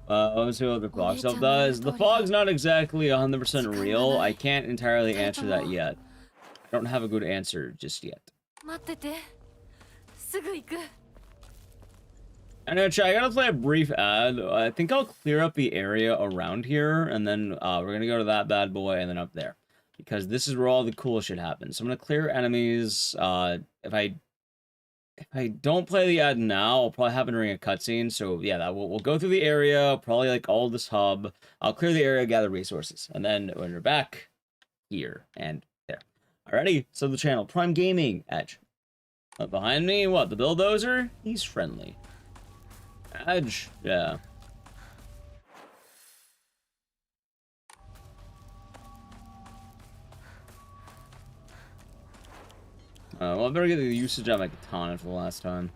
Let's see what the fog stuff does. The fog's not exactly 100% real. I can't entirely answer that yet. I don't have a good answer just yet. I know, chat, I gotta play a brief ad. I think I'll clear up the area around here, and then we're gonna go to that bad boy and then up there. Because this is where all the cool shit happens. So I'm gonna clear enemies. If I don't play the ad now, I'll probably have it during a cutscene. So yeah, we'll go through the area, probably like all this hub. I'll clear the area, gather resources, and then when we're back here and there. Alrighty, so the channel Prime Gaming Edge. Behind me, what, the bulldozer? He's friendly. Edge, yeah. Well, I better get the usage on my katana for the last time.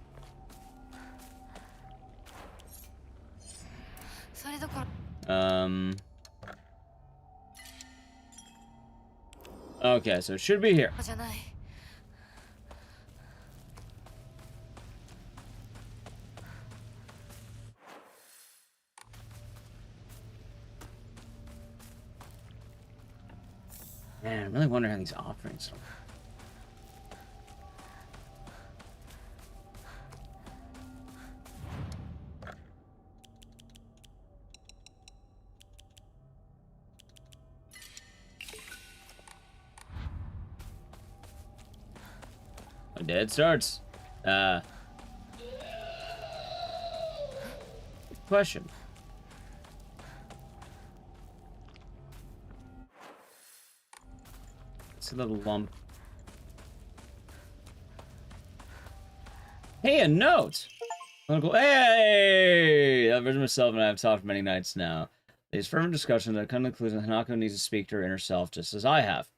Okay, so it should be here. Man, I'm really wondering how these offerings are. It starts. Question. It's a little lump. Hey, a note! Hey! I've written myself and I have talked many nights now. These fervent discussions have come to the conclusion that Hanako needs to speak to her inner self just as I have.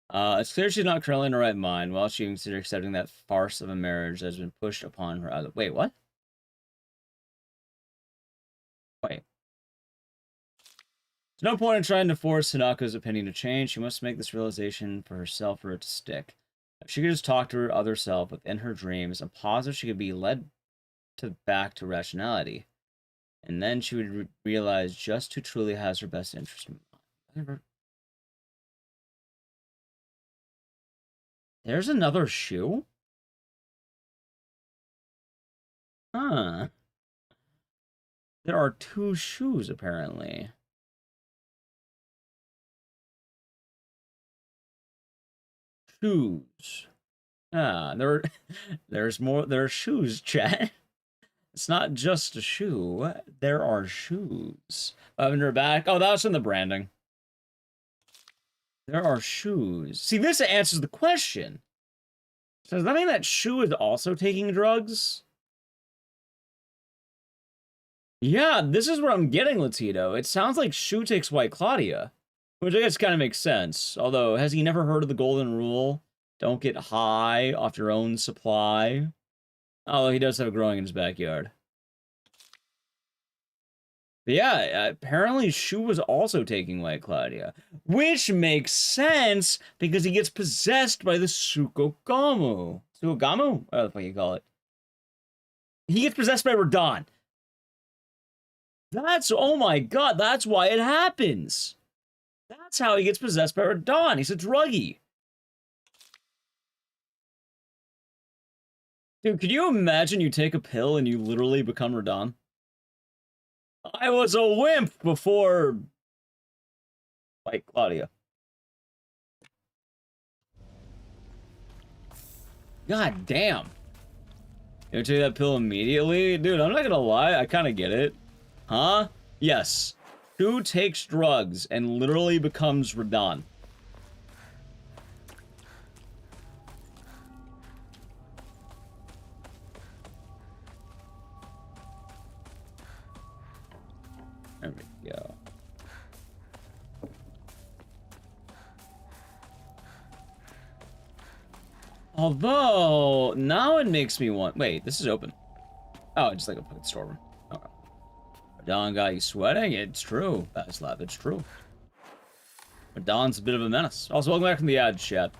It's clear she's not currently in her right mind while she considers accepting that farce of a marriage that has been pushed upon her other— Wait, what? Wait. There's no point in trying to force Hanako's opinion to change. She must make this realization for herself for it to stick. If she could just talk to her other self within her dreams, I'm positive she could be led back to rationality. And then she would realize just who truly has her best interest in mind. There's another shoe? Huh. There are two shoes, apparently. Shoes. Ah, there's more. There are shoes, chat. It's not just a shoe. There are shoes. Under back. Oh, that was from the branding. There are shoes. See, this answers the question. So does that mean that Shu is also taking drugs? Yeah, this is where I'm getting, Latito. It sounds like Shu takes White Claudia, which I guess kind of makes sense. Although, has he never heard of the golden rule? Don't get high off your own supply. Although he does have it growing in his backyard. But yeah, apparently Shu was also taking White Claudia, which makes sense because he gets possessed by the Tsukugamu. Tsukugamu? What the fuck you call it? He gets possessed by Radon. That's, oh my god, that's why it happens. That's how he gets possessed by Radon. He's a druggie. Dude, could you imagine you take a pill and you literally become Radon? I was a wimp before White Claudia. God damn. You take that pill immediately? Dude, I'm not gonna lie, I kinda get it. Huh? Yes. Who takes drugs and literally becomes Radon? There we go. Although, now it makes me want... Wait, this is open. Oh, just like a fucking storeroom. Okay. Radon got you sweating? It's true. That's loud. It's true. Radon's a bit of a menace. Also, welcome back from the ad chat.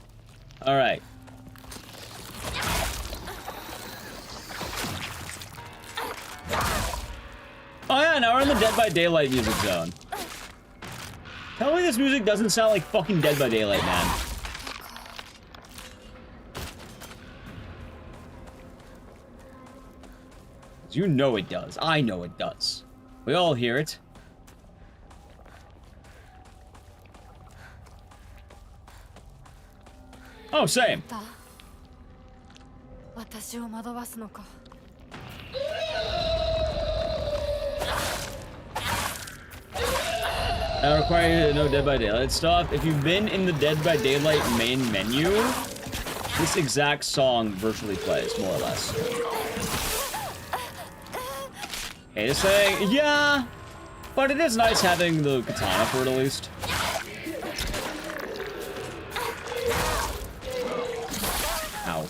Alright. Oh yeah, now we're in the Dead by Daylight music zone. Tell me this music doesn't sound like fucking Dead by Daylight, man. You know it does. I know it does. We all hear it. Oh, same. I require you to know Dead by Daylight stuff. If you've been in the Dead by Daylight main menu, this exact song virtually plays, more or less. Okay, just saying, yeah, but it is nice having the katana for it at least. Ow.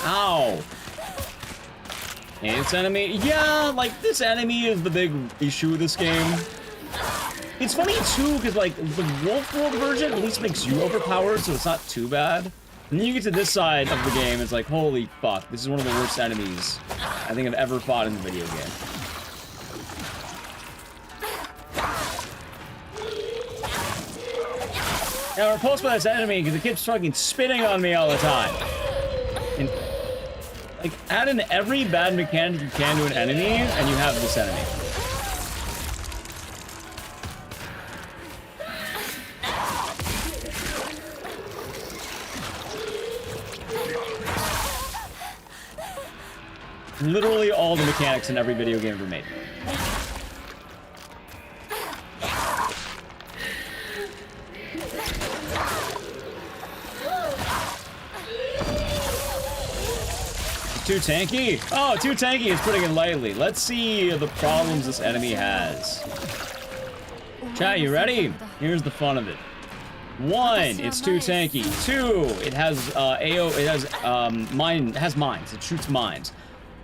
Ow. Hey, this enemy, yeah, like, this enemy is the big issue with this game. It's funny, too, because, like, the Wolf World version at least makes you overpowered, so it's not too bad. And then you get to this side of the game, it's like, holy fuck, this is one of the worst enemies I think I've ever fought in the video game. Now, I'm repulsed by this enemy because it keeps fucking spitting on me all the time. And, like, add in every bad mechanic you can to an enemy, and you have this enemy. Literally all the mechanics in every video game ever made. Too tanky? Oh, too tanky is putting it lightly. Let's see the problems this enemy has. Chat, you ready? Here's the fun of it. 1, it's too tanky. 2, it has it has mines. It shoots mines.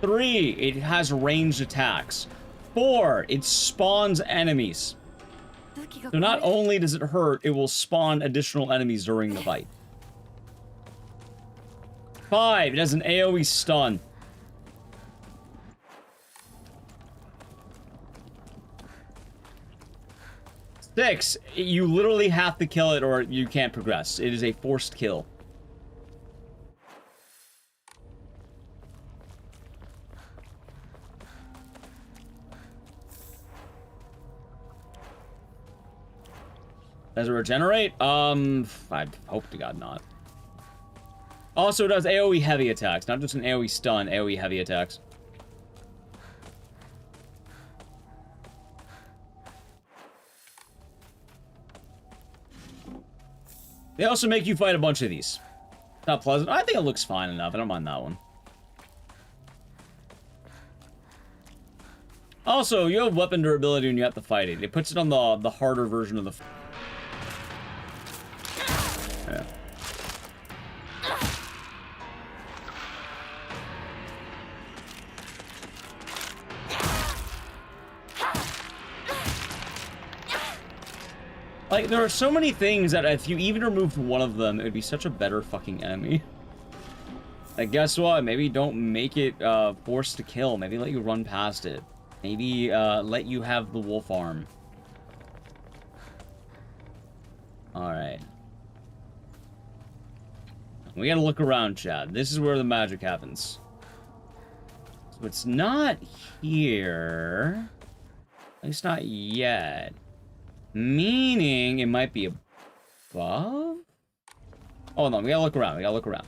3, it has ranged attacks. 4, it spawns enemies. So not only does it hurt, it will spawn additional enemies during the fight. 5, it has an AoE stun. 6, you literally have to kill it or you can't progress. It is a forced kill. Does it regenerate? I hope to God not. Also, it does AoE heavy attacks, not just an AoE stun, AoE heavy attacks. They also make you fight a bunch of these. Not pleasant. I think it looks fine enough. I don't mind that one. Also, you have weapon durability when you have to fight it. It puts it on the harder version of the... Yeah. Like, there are so many things that if you even removed one of them, it would be such a better fucking enemy. Like, guess what? Maybe don't make it forced to kill. Maybe let you run past it. Maybe let you have the wolf arm. Alright. We gotta look around, Chad. This is where the magic happens. So it's not here. At least not yet. Meaning it might be above? Oh no, we gotta look around. We gotta look around.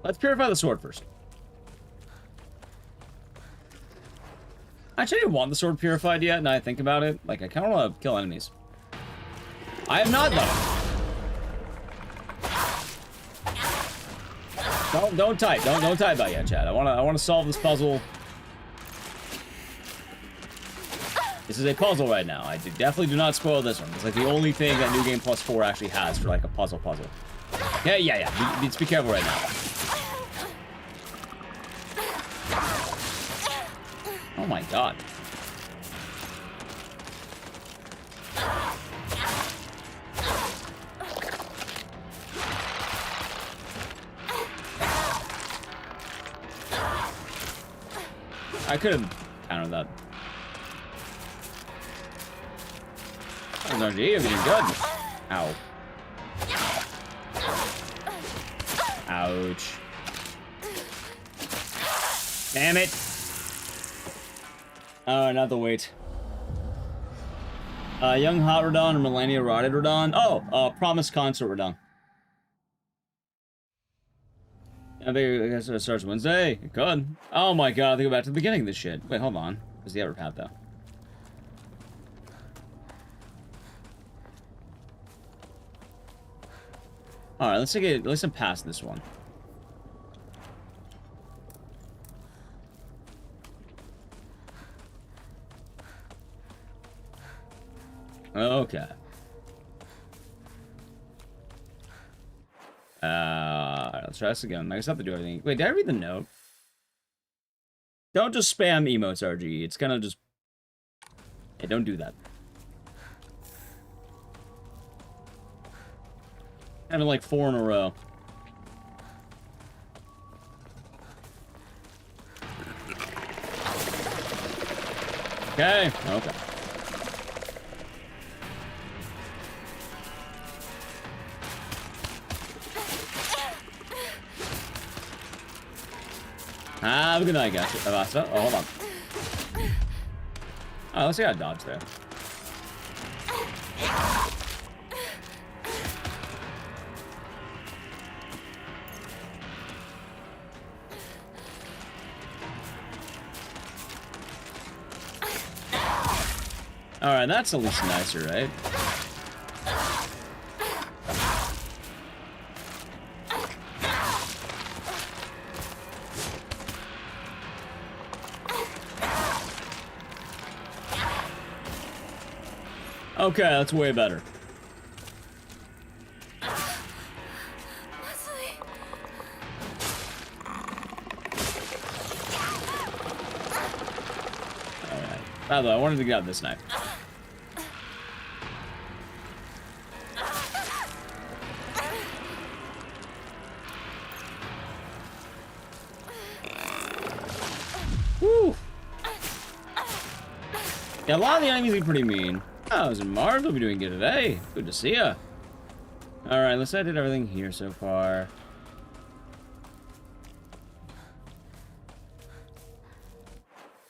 Let's purify the sword first. Actually, I didn't want the sword purified yet, now I think about it. Like, I kind of want to kill enemies. I have not, though. Don't type. Don't type that yet, Chad. I wanna solve this puzzle. This is a puzzle right now. I definitely do not spoil this one. It's like the only thing that New Game Plus 4 actually has for like a puzzle. Yeah. Let's be careful right now. Oh my god. I could have countered that. RG, you're doing good. Ow. Ouch. Damn it. Oh, not the weight. Young Hot Radon or Millennia Rotted Radon? Oh, Promised Consort Radon. I guess it starts Wednesday. It could. Oh my god, they go back to the beginning of this shit. Wait, hold on. Where's the other path, though? Alright, let's take it. Let's get past this one. Okay. Let's try this again. I just have to do everything. Wait, did I read the note? Don't just spam emotes, RG. It's gonna just... Hey, don't do that. Having like 4 in a row. Okay. Have a good night, guys. Oh, hold on. Oh, let's see how I dodge there. Alright, that's at least nicer, right? Okay, that's way better. Alright. By the way, I wanted to get out this knife. Woo! Yeah, a lot of the enemies are pretty mean. Oh, Mars will be doing good today. Good to see ya. Alright, let's say I did everything here so far.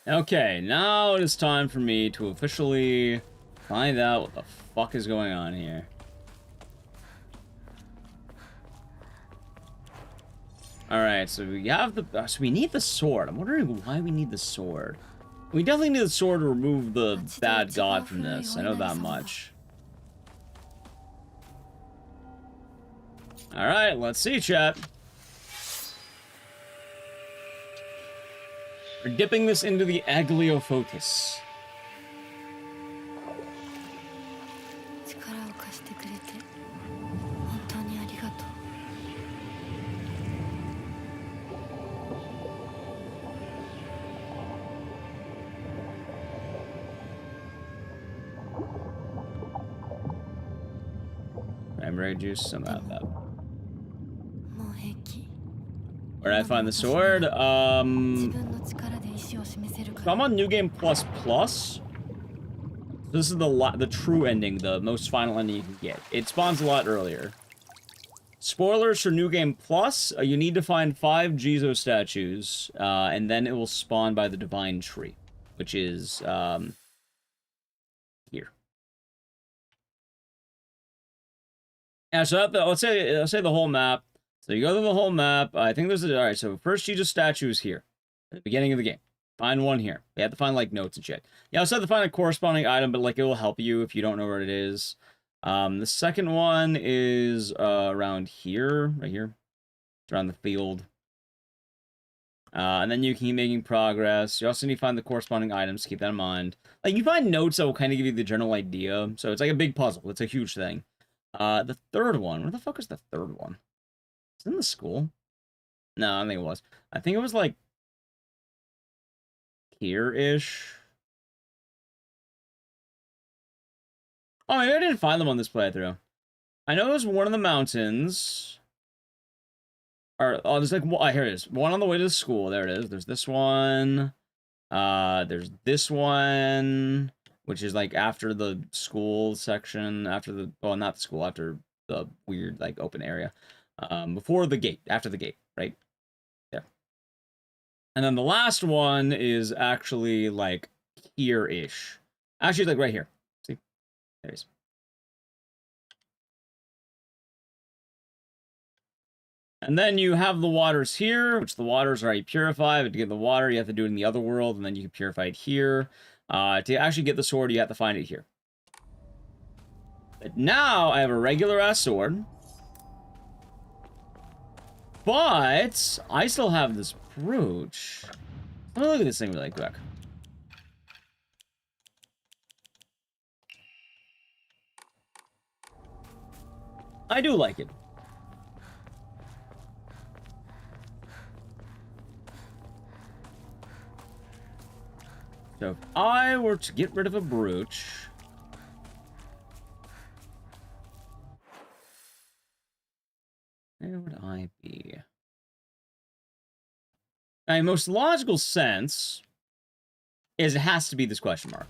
Okay, now it is time for me to officially find out what the fuck is going on here. Alright, so we have the... So we need the sword. I'm wondering why we need the sword. We definitely need the sword to remove the bad god from this. I know that much. Alright, let's see, chat. We're dipping this into the Ecdycis. Cranberry juice, some of that. Where did I find the sword? So I'm on New Game Plus Plus. This is the true ending, the most final ending you can get. It spawns a lot earlier. Spoilers for New Game Plus, you need to find 5 Jizo statues, and then it will spawn by the Divine Tree, which is, here. Yeah, so let's say the whole map. So you go through the whole map. I think there's alright, so first Jizo statue is here, at the beginning of the game. Find one here. You have to find, like, notes and shit. You also have to find a corresponding item, but, like, it will help you if you don't know where it is. The second one is around here, right here. It's around the field. And then you can keep making progress. You also need to find the corresponding items. Keep that in mind. Like, you find notes that will kind of give you the general idea. So it's like a big puzzle. It's a huge thing. The third one. Where the fuck is the third one? It's in the school. No, I don't think it was. I think it was, like, here-ish. Oh, maybe I didn't find them on this playthrough. I know it was one of the mountains. Or, oh, there's like, here it is. One on the way to the school. There it is. There's this one. There's this one, which is like after the school section, after the, well, not the school, after the weird, like, open area. Before the gate, after the gate, right? There. And then the last one is actually, like, here-ish. Actually, like, right here. See? There it is. And then you have the waters here, which the waters are already purified. But to get the water, you have to do it in the other world, and then you can purify it here. To actually get the sword, you have to find it here. But now, I have a regular-ass sword. But I still have this brooch. Let me look at this thing really quick. I do like it. So if I were to get rid of a brooch, where would I be? My most logical sense is it has to be this question mark.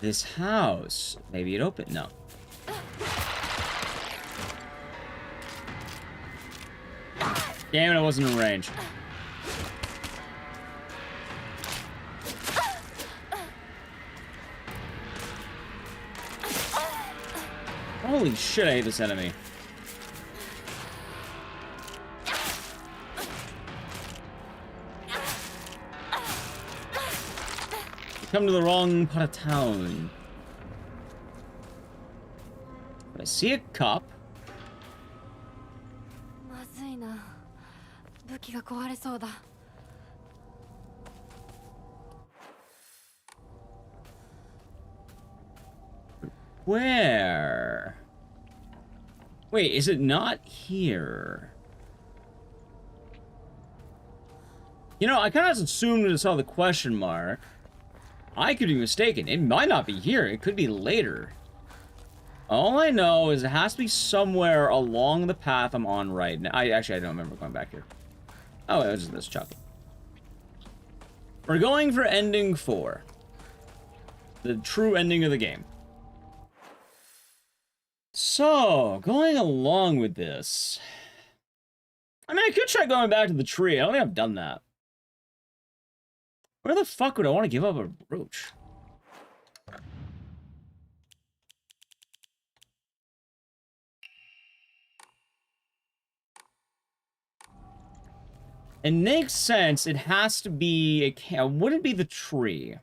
This house. Maybe it opened. No. Damn it, I wasn't in range. Holy shit, I hate this enemy. Come to the wrong part of town. I see a cup. Where? Wait, is it not here? You know, I kind of assumed I saw the question mark. I could be mistaken. It might not be here. It could be later. All I know is it has to be somewhere along the path I'm on right now. I don't remember going back here. Oh, it was just this chuck. We're going for ending 4. The true ending of the game. So, going along with this... I mean, I could try going back to the tree. I don't think I've done that. Where the fuck would I want to give up a brooch? It makes sense. It has to be a... Wouldn't be the tree.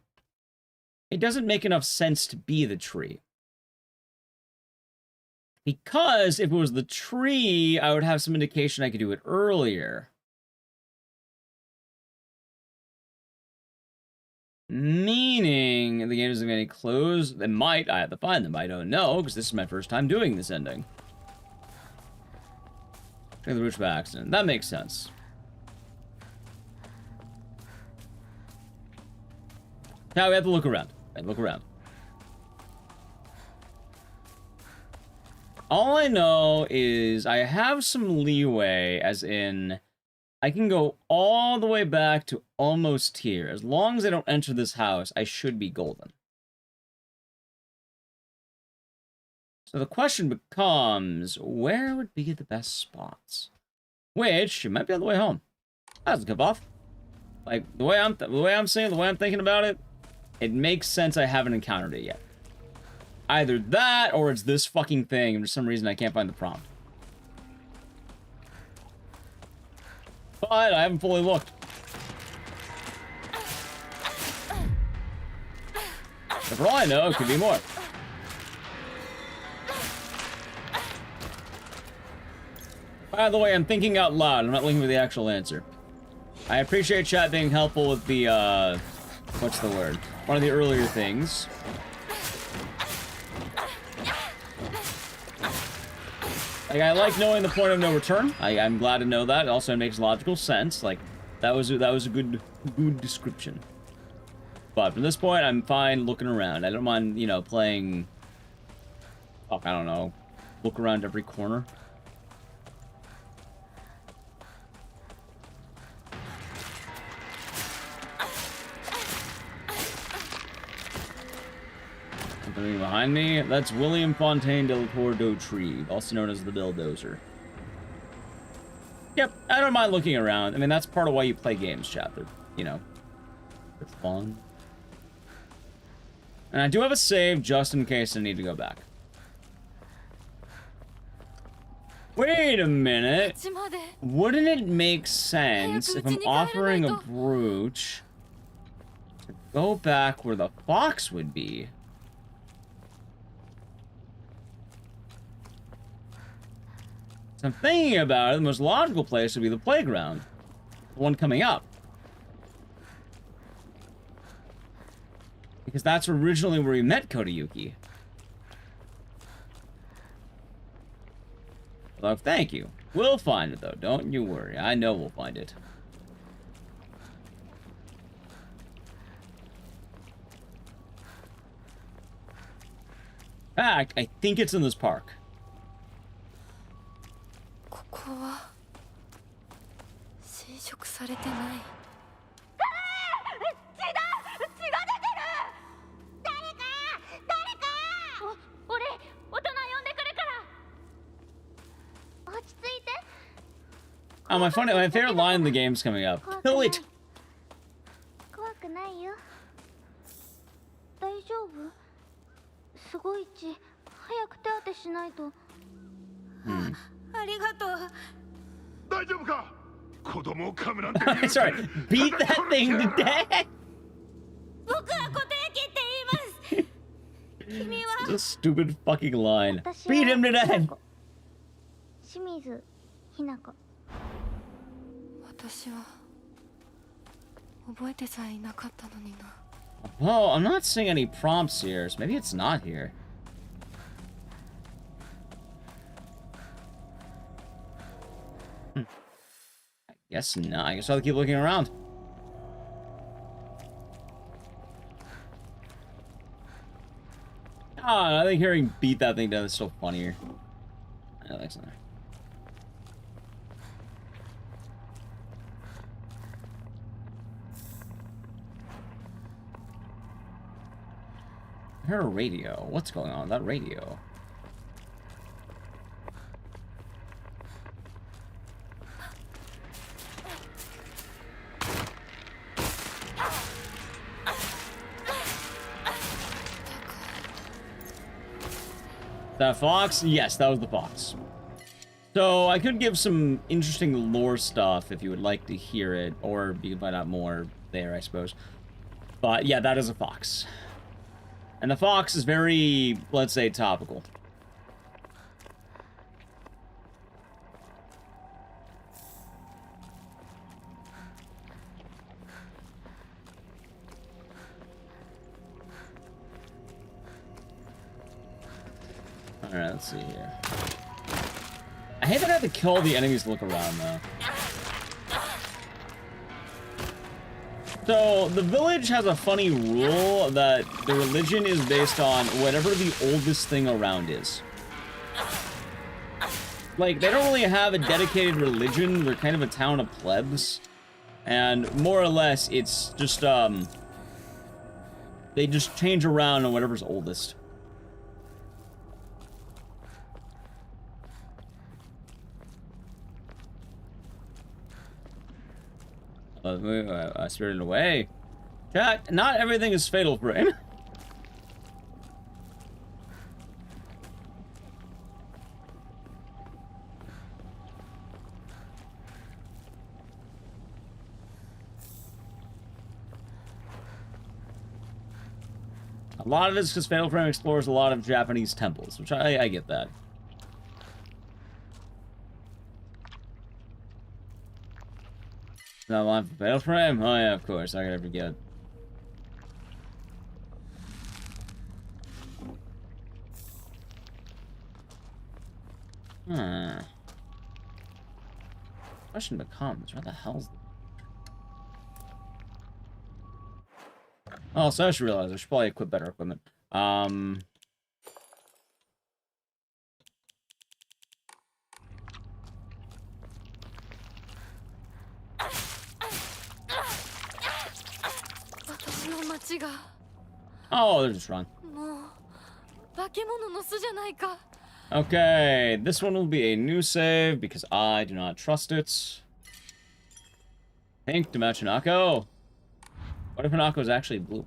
It doesn't make enough sense to be the tree. Because if it was the tree, I would have some indication I could do it earlier. Meaning, the game isn't going to close. It might. I have to find them. I don't know, because this is my first time doing this ending. Check the root by accident. That makes sense. Now we have to look around. Right, look around. All I know is I have some leeway, as in, I can go all the way back to almost here. As long as I don't enter this house, I should be golden. So the question becomes, where would be the best spots? Which, it might be on the way home. That doesn't come off. Like, the way I'm thinking about it, it makes sense I haven't encountered it yet. Either that, or it's this fucking thing, and for some reason I can't find the prompt. But I haven't fully looked. But for all I know, it could be more. By the way, I'm thinking out loud. I'm not looking for the actual answer. I appreciate chat being helpful with the, what's the word? One of the earlier things. Like, I like knowing the point of no return. I'm glad to know that. It also makes logical sense. Like, that was a good description. But from this point, I'm fine looking around. I don't mind, you know, playing... Oh, I don't know. Look around every corner. Something behind me. That's William Fontaine de la Tour d'Autrive, also known as the Bulldozer. Yep, I don't mind looking around. I mean, that's part of why you play games, chat. They're, you know, it's fun. And I do have a save just in case I need to go back. Wait a minute. Wouldn't it make sense if I'm offering a brooch to go back where the fox would be? So I'm thinking about it, the most logical place would be the playground. The one coming up. Because that's originally where we met Kodayuki. Well, thank you. We'll find it, though. Don't you worry. I know we'll find it. In fact, I think it's in this park. Oh, my favorite line in the game's coming up. Kill it! Sorry, beat that thing to death! It's a stupid fucking line. Beat him to death! Well, I'm not seeing any prompts here, so maybe it's not here. I guess not. I guess I'll keep looking around. I think hearing beat that thing down is so funnier. I think so. I heard a radio. What's going on with that radio? That fox? Yes, that was the fox. So I could give some interesting lore stuff if you would like to hear it, or you can find out more there, I suppose. But yeah, that is a fox. And the fox is very, let's say, topical. Alright, let's see here. I hate that I have to kill all the enemies to look around, though. So, the village has a funny rule that the religion is based on whatever the oldest thing around is. Like, they don't really have a dedicated religion. They're kind of a town of plebs. And more or less, it's just, they just change around on whatever's oldest. Spirited away. Chat, not everything is fatal frame. A lot of this because Fatal Frame explores a lot of Japanese temples, which I get that. That line for Fatal Frame? Oh yeah, of course. I gotta forget. Question becomes, where the hell's... Oh, so I should realize I should probably equip better equipment. Oh, they're just wrong. Okay, this one will be a new save because I do not trust it. Pink to match Hanako. What if Hanako is actually blue?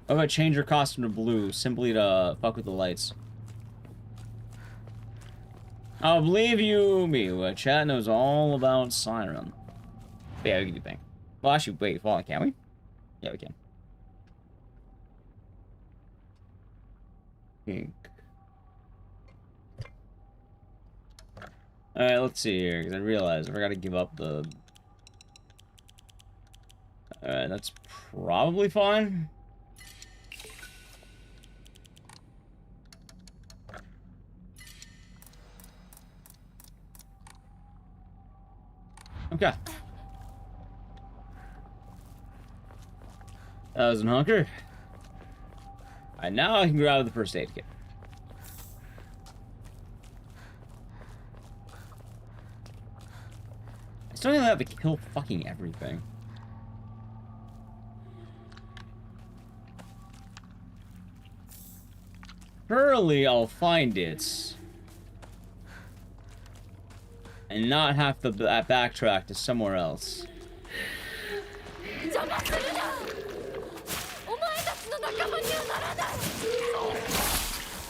What if I change your costume to blue simply to fuck with the lights? I'll believe you, me. Chat knows all about Siren. But yeah, we can do pink. Well, actually, wait, fall, can we? Yeah, we can. Pink. Alright, let's see here, because I realized I forgot to give up the... Alright, that's probably fine. Okay. That was an hunker. Alright, now I can grab the first aid kit. I still don't have to kill fucking everything. Surely I'll find it. And not have to backtrack to somewhere else.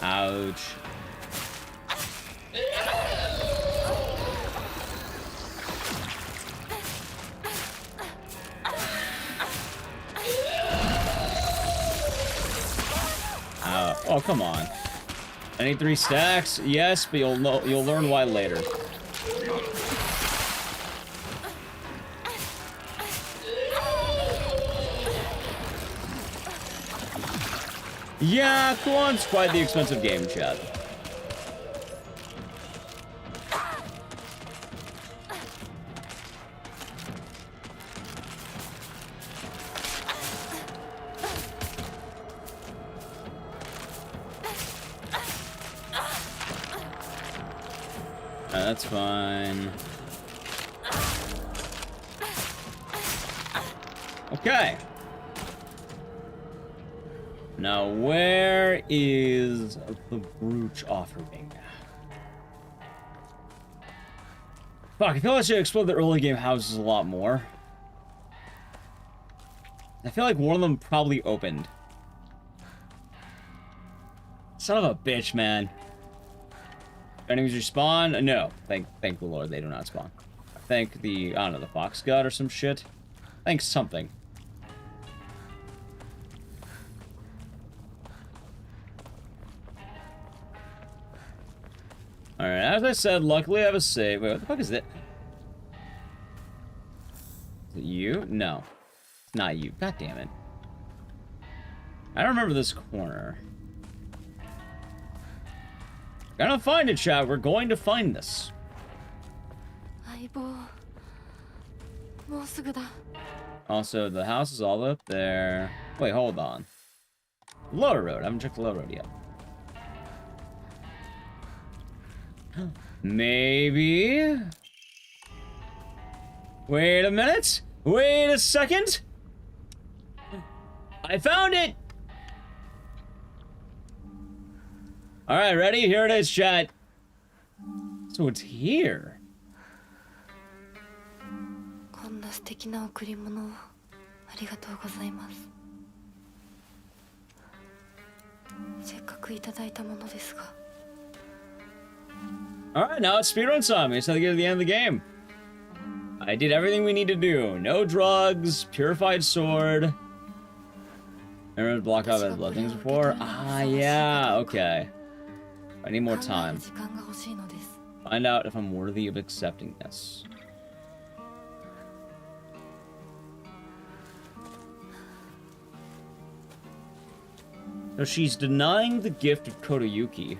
Ouch. Oh, come on. I need 3 stacks? Yes, but you'll learn why later. Yeah, Kuon's quite the expensive game, chat. That's fine. Okay. Now, where is the brooch offering? Fuck, I feel like I should explore the early game houses a lot more. I feel like one of them probably opened. Son of a bitch, man. Enemies respawn? No. Thank the Lord they do not spawn. Thank the, I don't know, the fox god or some shit. Thanks something. Alright, as I said, luckily I have a save. Wait, what the fuck is that? Is it you? No. It's not you. God damn it. I don't remember this corner. Gonna find it, chat. We're going to find this. Also, the house is all up there. Wait, hold on. Lower road. I haven't checked the lower road yet. Maybe. Wait a minute. Wait a second. I found it. All right, ready? Here it is, chat. So it's here. こんな素敵な贈り物をありがとうございます。せっかくいただいたものですが。Alright, now it's speedrun time. It's time to get to the end of the game. I did everything we need to do. No drugs, purified sword. Remember to block out the blood things before? Ah, yeah, okay. I need more time. Find out if I'm worthy of accepting this. So she's denying the gift of Kodayuki.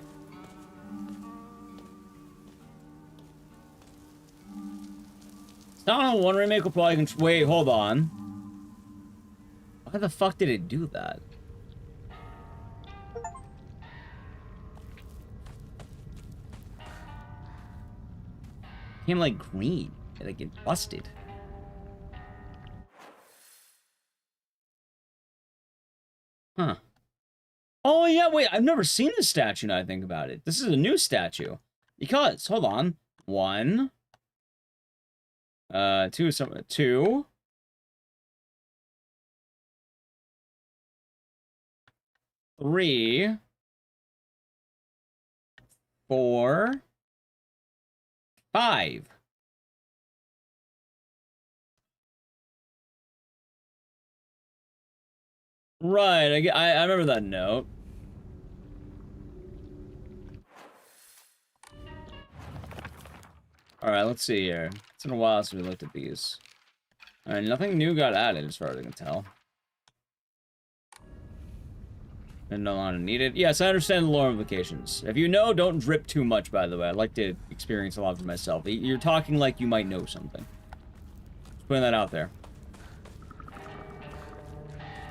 Silent Hill 1 remake will probably wait, hold on. Why the fuck did it do that? Came like green. Like it busted. Huh. Oh yeah, wait, I've never seen this statue now I think about it. This is a new statue. Because, hold on. 1 2 3 4 5. Right, I remember that note. Alright, let's see here. It's been a while since we looked at these. Alright, nothing new got added as far as I can tell. And no longer needed. Yes, I understand the lore implications. If you know, don't drip too much, by the way. I'd like to experience a lot of it myself. You're talking like you might know something. Just putting that out there.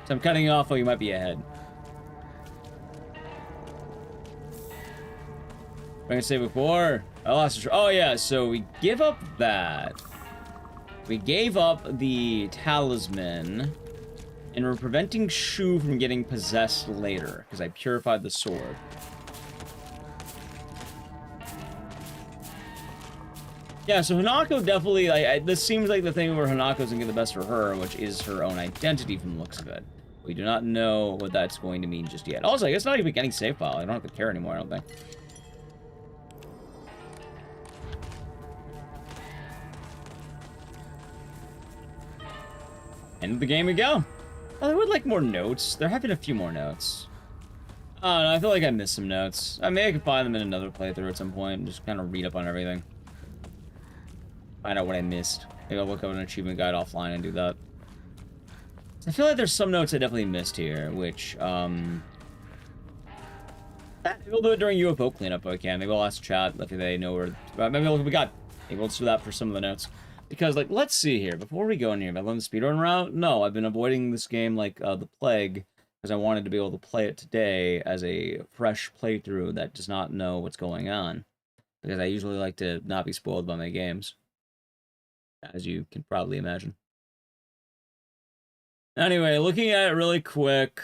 So I'm cutting you off while you might be ahead. What did I say before? I lost it. Oh yeah, so we give up that. We gave up the talisman. And we're preventing Shu from getting possessed later. Because I purified the sword. Yeah, so Hanako definitely, this seems like the thing where Hanako's gonna get the best for her, which is her own identity from the looks of it. We do not know what that's going to mean just yet. Also, I guess not even getting save file. I don't have to care anymore, I don't think. End of the game we go. Oh, I would like more notes. There have been a few more notes. I don't know, I feel like I missed some notes. Maybe I could find them in another playthrough at some point and just kind of read up on everything. Find out what I missed. Maybe I'll look up an achievement guide offline and do that. I feel like there's some notes I definitely missed here, which, maybe we'll do it during UFO cleanup if I can. Maybe I'll ask chat if they know where... Maybe we'll look what we got. Maybe we'll do that for some of the notes. Because, like, let's see here. Before we go in here, have I learned the speedrun route? No, I've been avoiding this game like the plague, because I wanted to be able to play it today as a fresh playthrough that does not know what's going on. Because I usually like to not be spoiled by my games. As you can probably imagine. Anyway, looking at it really quick.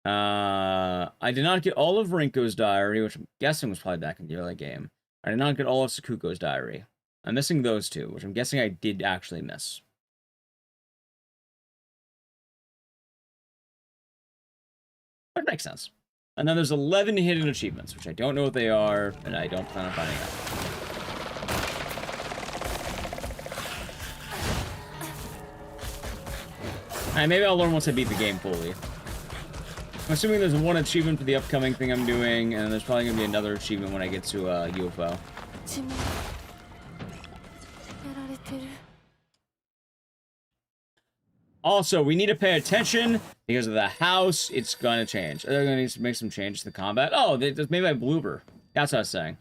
I did not get all of Rinko's diary, which I'm guessing was probably back in the early game. I did not get all of Sakuko's diary. I'm missing those two, which I'm guessing I did actually miss. That makes sense. And then there's 11 hidden achievements, which I don't know what they are, and I don't plan on finding out. And maybe I'll learn once I beat the game fully. I'm assuming there's one achievement for the upcoming thing I'm doing, and there's probably going to be another achievement when I get to UFO. Also, we need to pay attention because of the house. It's gonna change. They're gonna need to make some changes to the combat. Oh, that's made by Bloober. That's what I was saying.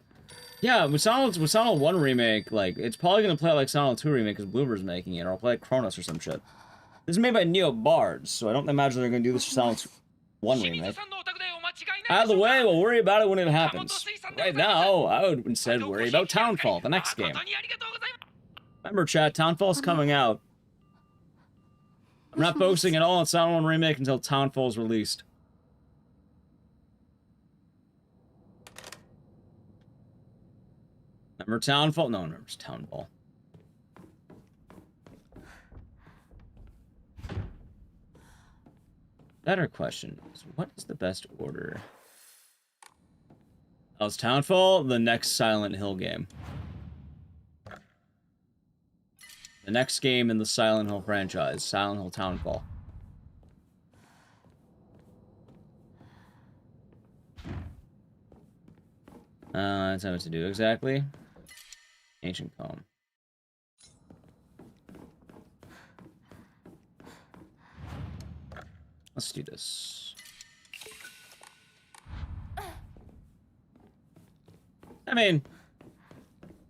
Yeah, with Silent Hill 1 remake, like, it's probably gonna play like Silent Hill 2 remake because Bloober's making it, or I'll play like Kronos or some shit. This is made by Neo Bards, so I don't imagine they're gonna do this for Silent Hill 1 remake. Out of the way, we'll worry about it when it happens. Right now, I would instead worry about Townfall, the next game. Remember, chat, Townfall's coming out. I'm not focusing at all on Silent Hill Remake until Townfall's released. Remember Townfall? No one remembers Townfall. Better question is, what is the best order? Oh, it's Townfall, the next Silent Hill game. The next game in the Silent Hill franchise, Silent Hill Townfall. That's how what to do exactly. Ancient Comb. Let's do this. I mean,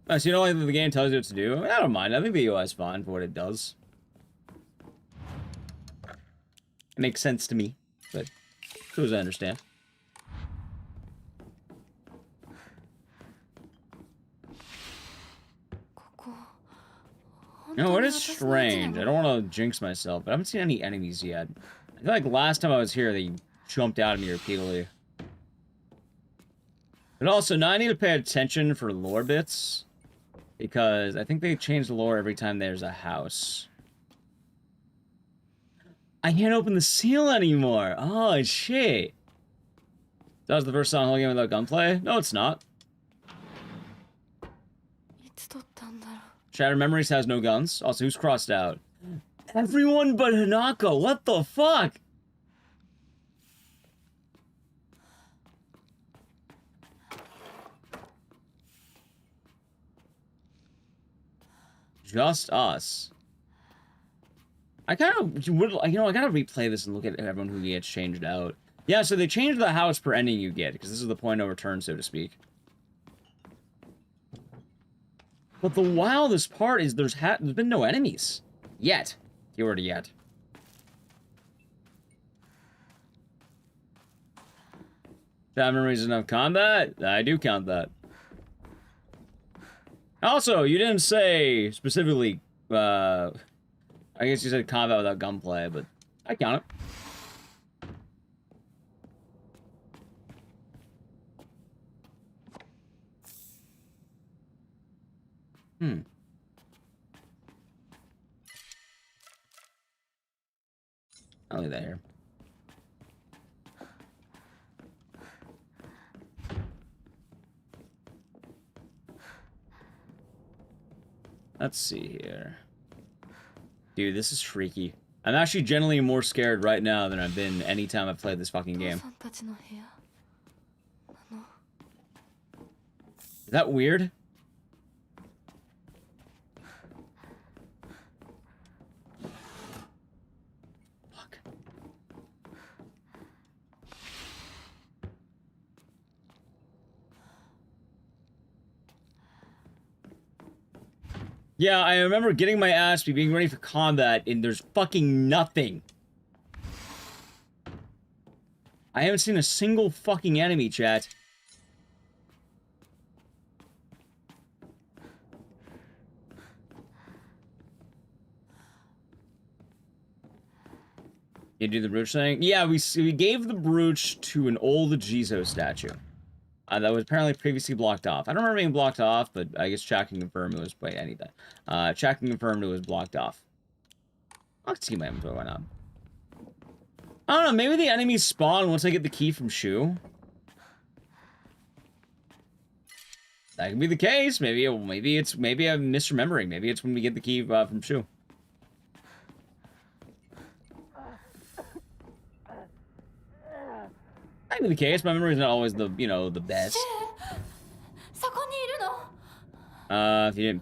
so you don't like that the game tells you what to do? I mean, I don't mind. I think the UI is fine for what it does. It makes sense to me, but so as I understand. No, what is strange? I don't want to jinx myself, but I haven't seen any enemies yet. I feel like last time I was here, they jumped out at me repeatedly. But also, now I need to pay attention for lore bits, because I think they change the lore every time there's a house. I can't open the seal anymore! Oh, shit! That was the first Silent Hill game without gunplay? No, it's not. Shattered Memories has no guns. Also, who's crossed out? Everyone but Hanako! What the fuck? Just us. I kind of would, you know, I gotta replay this and look at everyone who gets changed out. Yeah, so they changed the house per ending you get, because this is the point of return, so to speak. But the wildest part is there's been no enemies. Yet. Keyword yet. That memories enough combat? I do count that. Also, you didn't say specifically, I guess you said combat without gunplay, but I count it. Hmm. I'll leave that here. Let's see here. Dude, this is freaky. I'm actually generally more scared right now than I've been any time I've played this fucking game. Is that weird? Fuck. Yeah, I remember getting my ass being ready for combat, and there's fucking nothing. I haven't seen a single fucking enemy, chat. You do the brooch thing? Yeah, we gave the brooch to an old Ecdycis statue. That was apparently previously blocked off. I don't remember being blocked off, but I guess chat can confirm it was... Wait, I need that. Chat can confirm it was blocked off. I'll see my inventory, why not? I don't know, maybe the enemies spawn once I get the key from Shu. That could be the case. Maybe I'm misremembering. Maybe it's when we get the key from Shu. That could be the case. My memory's not always the, you know, the best. If you didn't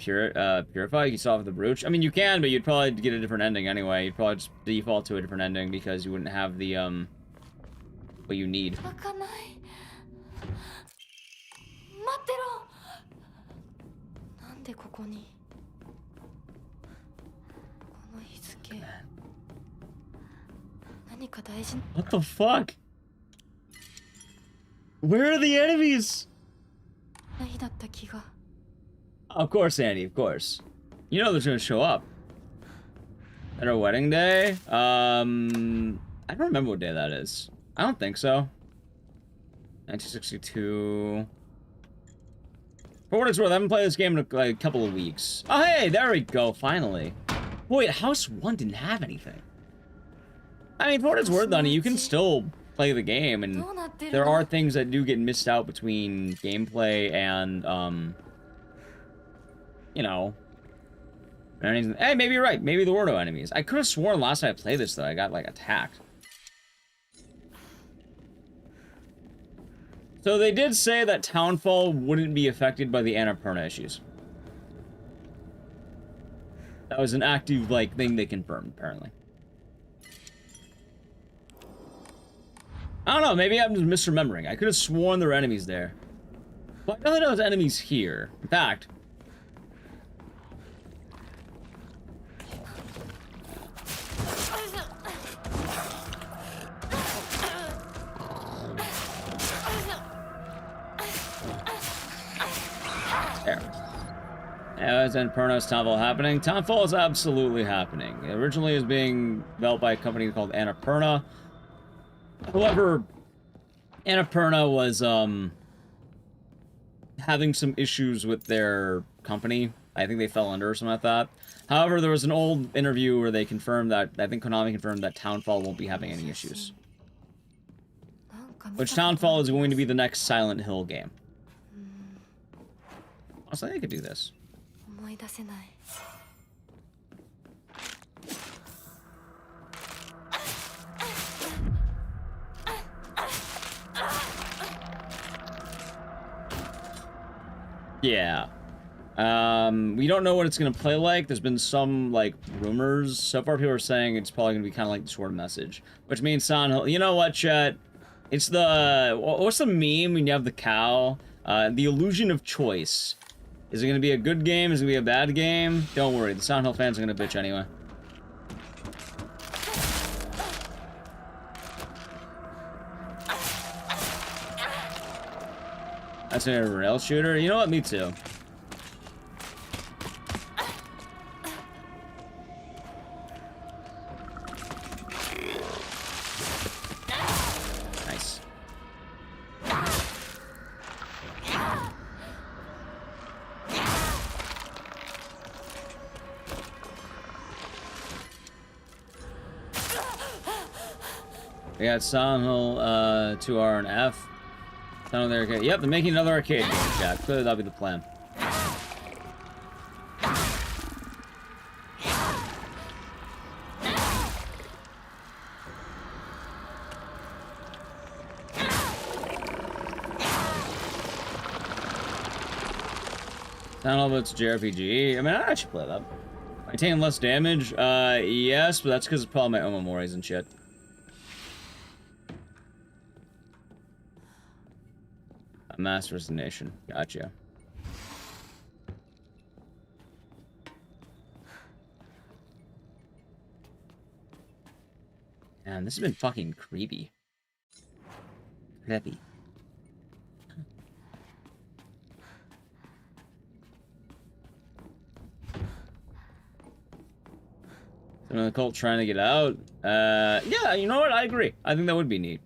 purify, you can solve the brooch. I mean, you can, but you'd probably get a different ending anyway. You'd probably just default to a different ending because you wouldn't have the, what you need. What the fuck? Where are the enemies? 日だった気が。 Of course, Andy, of course. You know they're gonna show up. At our wedding day? I don't remember what day that is. I don't think so. 1962. For what it's worth, I haven't played this game in like a couple of weeks. Oh, hey, there we go, finally. Wait, House 1 didn't have anything. I mean, for what it's worth, honey, you can still play the game, and there are things that do get missed out between gameplay and, you know. Hey, maybe you're right. Maybe there were no enemies. I could have sworn last time I played this, though, I got, like, attacked. So they did say that Townfall wouldn't be affected by the Annapurna issues. That was an active, like, thing they confirmed, apparently. I don't know, maybe I'm just misremembering. I could have sworn there were enemies there. But I know there's enemies here. In fact... There. Yeah, is Annapurna's Townfall happening? Townfall is absolutely happening. It originally is being developed by a company called Annapurna. However, Annapurna was, having some issues with their company. I think they fell under or something like that. However, there was an old interview where they confirmed that, I think Konami confirmed that Townfall won't be having any issues. Which Townfall is going to be the next Silent Hill game. Honestly, I could do this. Yeah. We don't know what it's gonna play like. There's been some, like, rumors. So far, people are saying it's probably gonna be kind of like the Sword Message. Which means Silent Hill... You know what, chat? It's the... What's the meme when you have the cow? The illusion of choice. Is it gonna be a good game? Is it gonna be a bad game? Don't worry, the Silent Hill fans are gonna bitch anyway. That's a rail shooter? You know what? Me too. Nice. We got Silent Hill 2R and F. Another arcade. Yep, they're making another arcade game, chat. Clearly that'll be the plan. Silent Hill, it's JRPG. I mean, I should play that. Maintain less damage? Yes, but that's because of probably my Omomoris and shit. Mass Resignation. Gotcha. Man, this has been fucking creepy. Creepy. Some of the cult trying to get out. Yeah, you know what? I agree. I think that would be neat.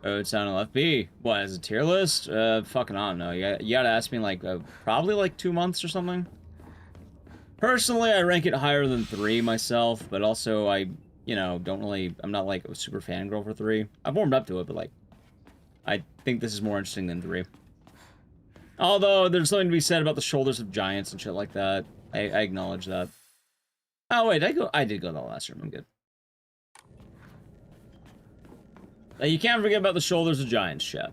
Oh, it's on LFB. What, is it tier list? Fucking I don't know. You gotta ask me, like, probably like 2 months or something. Personally, I rank it higher than 3 myself, but also I, you know, don't really, I'm not like a super fangirl for 3. I've warmed up to it, but like, I think this is more interesting than 3. Although, there's something to be said about the shoulders of giants and shit like that. I acknowledge that. Oh, wait, I did go to the last room. I'm good. You can't forget about the shoulders of giants, chat.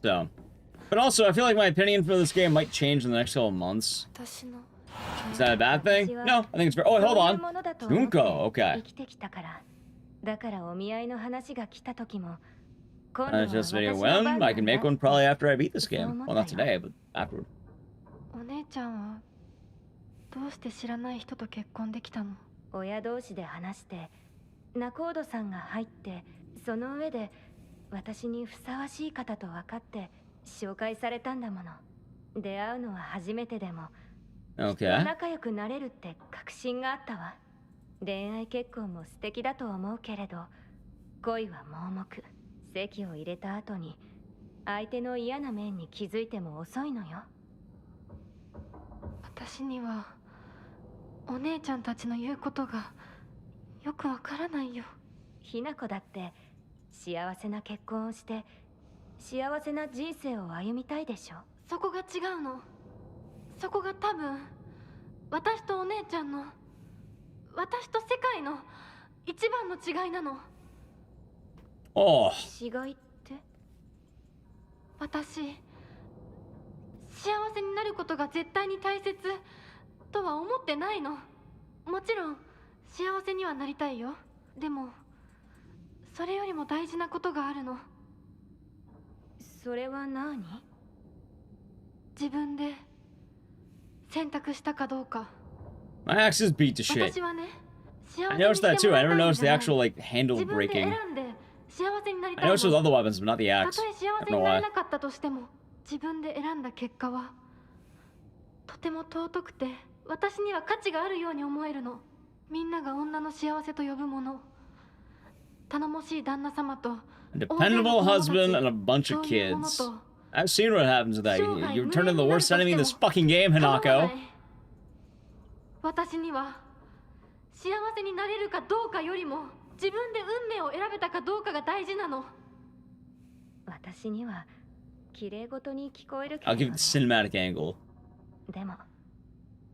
So. But also, I feel like my opinion for this game might change in the next couple of months. Is that a bad thing? No, I think it's very... Oh, hold on. Junko, okay. だからお見合いの話が来た時も just video when I can make one probably after I beat this game. Well, not today, but afterward. お姉ちゃんはどうして知らない人と結婚できたの？親同士で話して仲人さんが入ってその上で私にふさわしい方と分かって紹介されたんだもの。出会うのは初めてでも Okay. 仲良くなれるって確信があったわ。恋愛結婚も素敵だと思うけれど恋は盲目。籍を入れた後に相手の嫌な面に気づいても遅いのよ。私にはお姉ちゃんたちの言うことがよくわからないよ。ひな子だって幸せな結婚をして幸せな人生を歩みたいでしょ。そこが違うの。そこが多分私とお姉ちゃんの、私と世界の一番の違いなの。Oh. 違いって？私幸せになることが絶対に大切とは思ってないの。もちろん幸せにはなりたいよ。でもそれよりも大事なことがあるの。それは何？自分で選択したかどうか。 My axe is beat to shit. 私はね、 I noticed that too. I never noticed the actual like handle breaking. I noticed those other weapons, but not the た axe. とえ I 幸 don't せ know にな why. れなかったとしても、自分で選んだ結果はとても尊くて私には価値があるように思えるの。みんなが女の幸せと呼ぶもの、頼もしい旦那様と A dependable husband and a bunch of kids. I've seen what happens to that. You turn into the worst enemy in this fucking game, Hanako. 私には幸せになれるかどうかよりも自分で運命を選べたかどうかが大事なの。私には綺麗事に聞こえるけ I'll ど give it the cinematic angle. でも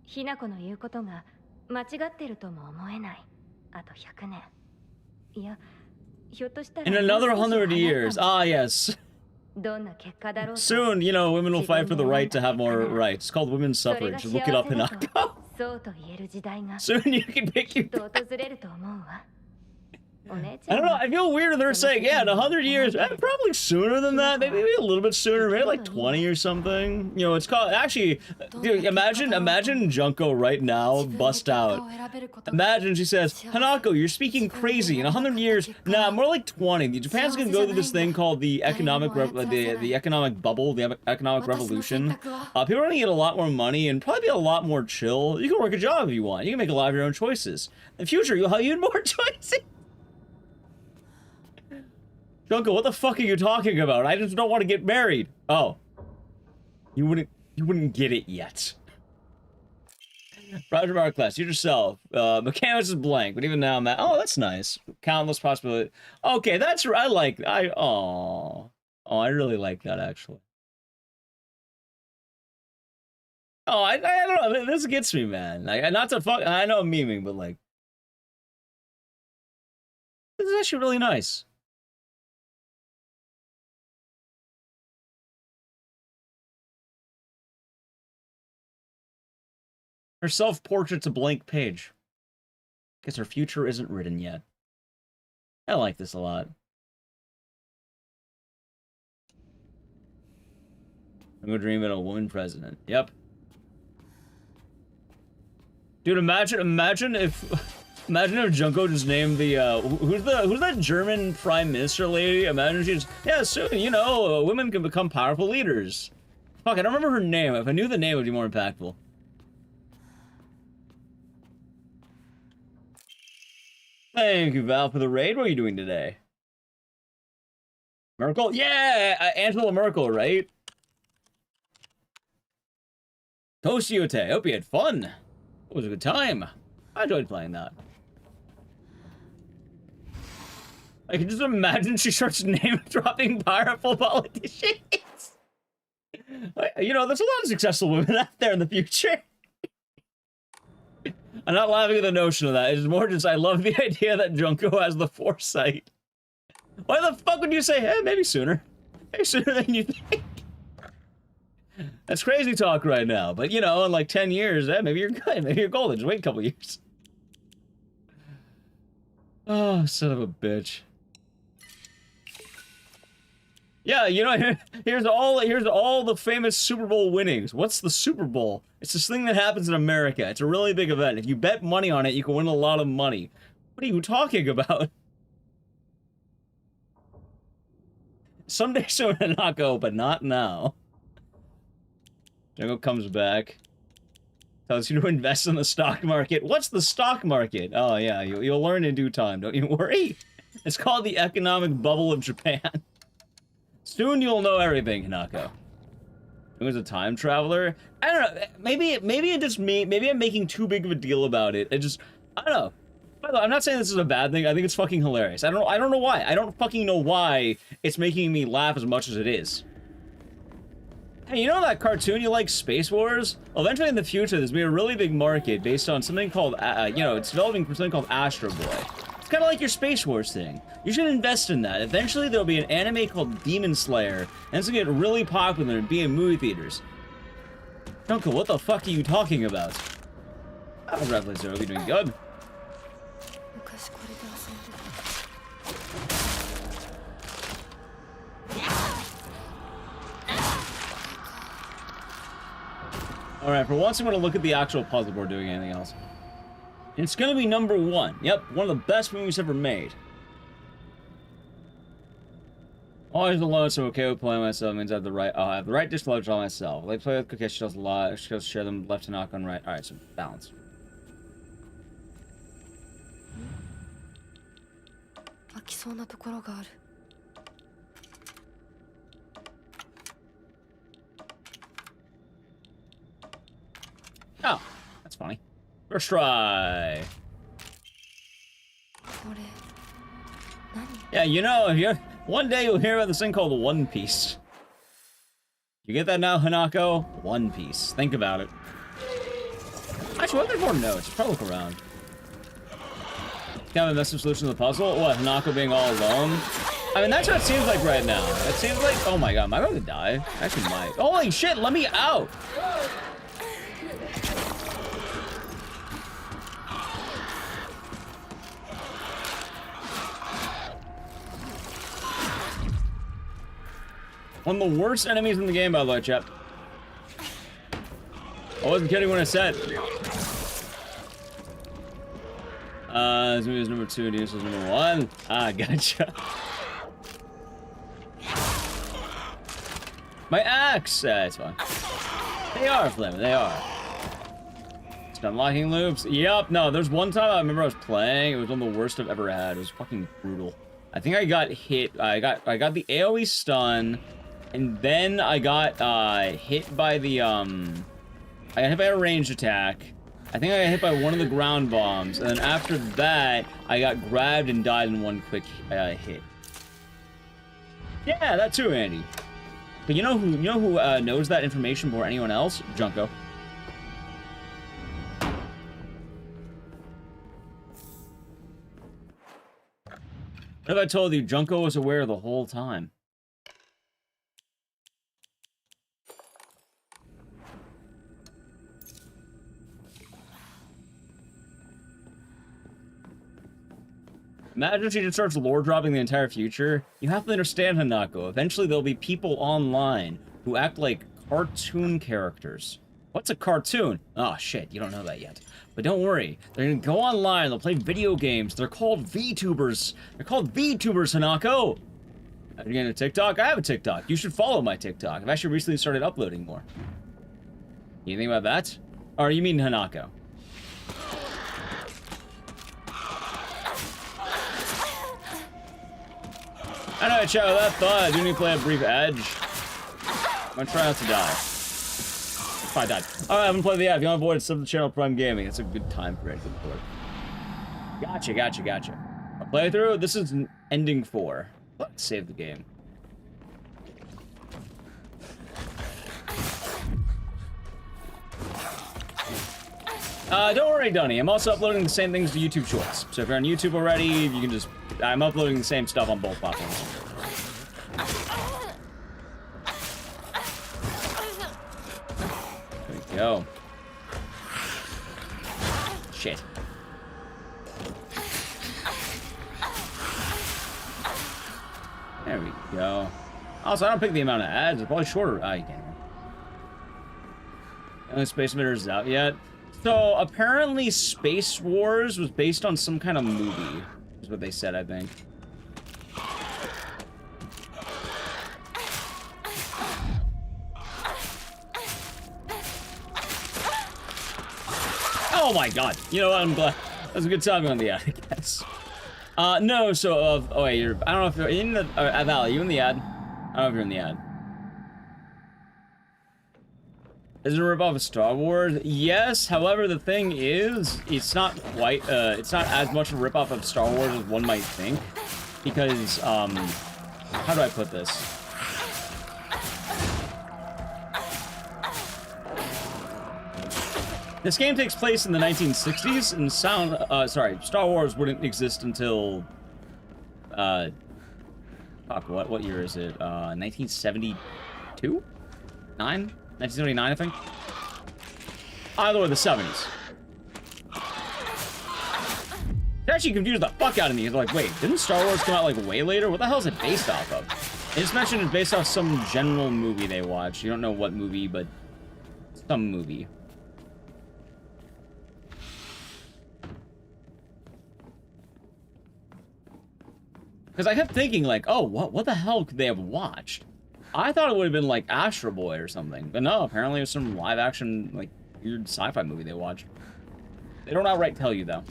ひな子の言うことが間違ってるとも思えない。あと100年。いや、ひょっとしたら In another 100 years. Ah, yes. どんな結果だろうと Soon, you know, women will fight for the right to have more rights. It's called women's それが suffrage. 幸 Look せ it だ up, と Hanako. そうと言える時代が Soon you can pick きっ your... と訪れると思うわ。お姉ち I ゃ don't ん know, は I feel weird they're saying, yeah, in 100 years. Probably sooner than that. Maybe a little bit sooner. Maybe like 20 or something. You know, it's called... Actually, dude, imagine Junko right now bust out. Imagine she says, Hanako, you're speaking crazy. In 100 years, nah, more like 20. Japan's gonna go through this thing called the economic the economic bubble, the economic revolution. People are gonna get a lot more money and probably be a lot more chill. You can work a job if you want. You can make a lot of your own choices. In the future, you'll have even more choices. Junko, what the fuck are you talking about? I just don't want to get married. Oh. You wouldn't get it yet. Roger Bar class, use yourself. Mechanics is blank, but even now I'm at... Oh, that's nice. Countless possibilities. Okay, that's... I like... Oh, I really like that, actually. Oh, I don't know. This gets me, man. Like, not to fuck... I know I'm memeing, but, like... This is actually really nice. Her self-portrait's a blank page. Guess her future isn't written yet. I like this a lot. I'm gonna dream of a woman president. Yep. Dude, imagine if Junko just named the who's that German prime minister lady? Imagine she just, yeah, soon, you know, women can become powerful leaders. Fuck, I don't remember her name. If I knew the name, it would be more impactful. Thank you, Val, for the raid. What are you doing today? Merkel? Yeah, Angela Merkel, right? Toshiote, hope you had fun. It was a good time. I enjoyed playing that. I can just imagine she starts name-dropping powerful politicians. You know, there's a lot of successful women out there in the future. I'm not laughing at the notion of that. It's more just I love the idea that Junko has the foresight. Why the fuck would you say, hey, maybe sooner? Maybe sooner than you think. That's crazy talk right now. But, you know, in like 10 years, maybe you're good. Maybe you're golden. Just wait a couple years. Oh, son of a bitch. Yeah, you know, here's all the famous Super Bowl winnings. What's the Super Bowl? It's this thing that happens in America. It's a really big event. If you bet money on it, you can win a lot of money. What are you talking about? Someday soon, Hanako, but not now. Jungle comes back. Tells you to invest in the stock market. What's the stock market? Oh yeah, you'll learn in due time. Don't you worry. It's called the economic bubble of Japan. Soon you'll know everything, Hanako. He was a time traveler. I don't know. Maybe it just me. Maybe I'm making too big of a deal about it. I don't know. By the way, I'm not saying this is a bad thing. I think it's fucking hilarious. I don't know why. I don't fucking know why it's making me laugh as much as it is. Hey, you know that cartoon you like, Space Wars? Well, eventually in the future, there's gonna be a really big market based on something called, you know, it's developing for something called Astro Boy. It's kind of like your Space Wars thing. You should invest in that. Eventually, there'll be an anime called Demon Slayer, and it's gonna get really popular and be in movie theaters. Uncle, what the fuck are you talking about? Oh, Revelation Zero, you're doing good. Alright, for once I'm going to look at the actual puzzle before doing anything else. It's going to be number 1. Yep, one of the best movies ever made. Always alone, so okay with playing myself means I have the right dish to love all myself. Like play with Cookie, she does a lot. She goes share them left to knock on right. Alright, so balance. Oh, that's funny. First try. Yeah, you know, one day you'll hear about this thing called One Piece. You get that now, Hanako? One Piece. Think about it. Actually, what are there more notes? Probably look around. Kind of a messy solution to the puzzle? What, Hanako being all alone? I mean, that's what it seems like right now. It seems like, oh my god, am I going to die? I actually might. Holy shit, let me out! One of the worst enemies in the game, by the way, chap. I wasn't kidding when I said. This movie is number 2, and this is number 1. Ah, gotcha. My axe! It's fine. They are flaming, they are. Just unlocking loops. Yup, no, there's one time I remember I was playing, it was one of the worst I've ever had. It was fucking brutal. I think I got hit, I got the AoE stun, and then I got hit by the I got hit by a ranged attack. I think I got hit by one of the ground bombs, and then after that, I got grabbed and died in one quick hit. Yeah, that too, Andy. But you know who knows that information more than anyone else? Junko. What if I told you Junko was aware the whole time? Imagine if she just starts lore dropping the entire future. You have to understand, Hanako. Eventually there'll be people online who act like cartoon characters. What's a cartoon? Oh shit, you don't know that yet. But don't worry, they're gonna go online, they'll play video games. They're called VTubers. They're called VTubers, Hanako! Are you getting a TikTok? I have a TikTok. You should follow my TikTok. I've actually recently started uploading more. You think about that? Or you mean Hanako? I know, chat, with that thought, I do need to play a brief edge. I'm gonna try not to die. If I died. Alright, I haven't played the app. If you want to avoid sub the channel Prime Gaming, it's a good time for it. Gotcha, gotcha, gotcha. A playthrough? This is ending 4. Let's save the game. Don't worry, Dunny. I'm also uploading the same things to YouTube Shorts. So if you're on YouTube already, you can just... I'm uploading the same stuff on both platforms. There we go. go. Also, I don't pick the amount of ads. It's probably shorter. Ah, you can't. No Space Invaders is out yet. So, apparently Space Wars was based on some kind of movie. Is what they said, I think. Oh my god. You know what? I'm glad. That's a good timing on the ad, I guess. No, so, oh wait, I don't know if you're in the, Val, are you in the ad? I don't know if you're in the ad. Is it a ripoff of Star Wars? Yes, however, the thing is, it's not quite, it's not as much a ripoff of Star Wars as one might think. Because, how do I put this? This game takes place in the 1960s, and Star Wars wouldn't exist until, fuck, what year is it? 1972? 1979, I think? Either way, the 70s. It actually confused the fuck out of me. It's like, wait, didn't Star Wars come out, like, way later? What the hell is it based off of? They just mentioned it's based off some general movie they watched. You don't know what movie, but some movie. Because I kept thinking, like, oh, what the hell could they have watched? I thought it would have been, like, Astro Boy or something. But no, apparently it was some live-action, like, weird sci-fi movie they watched. They don't outright tell you, though.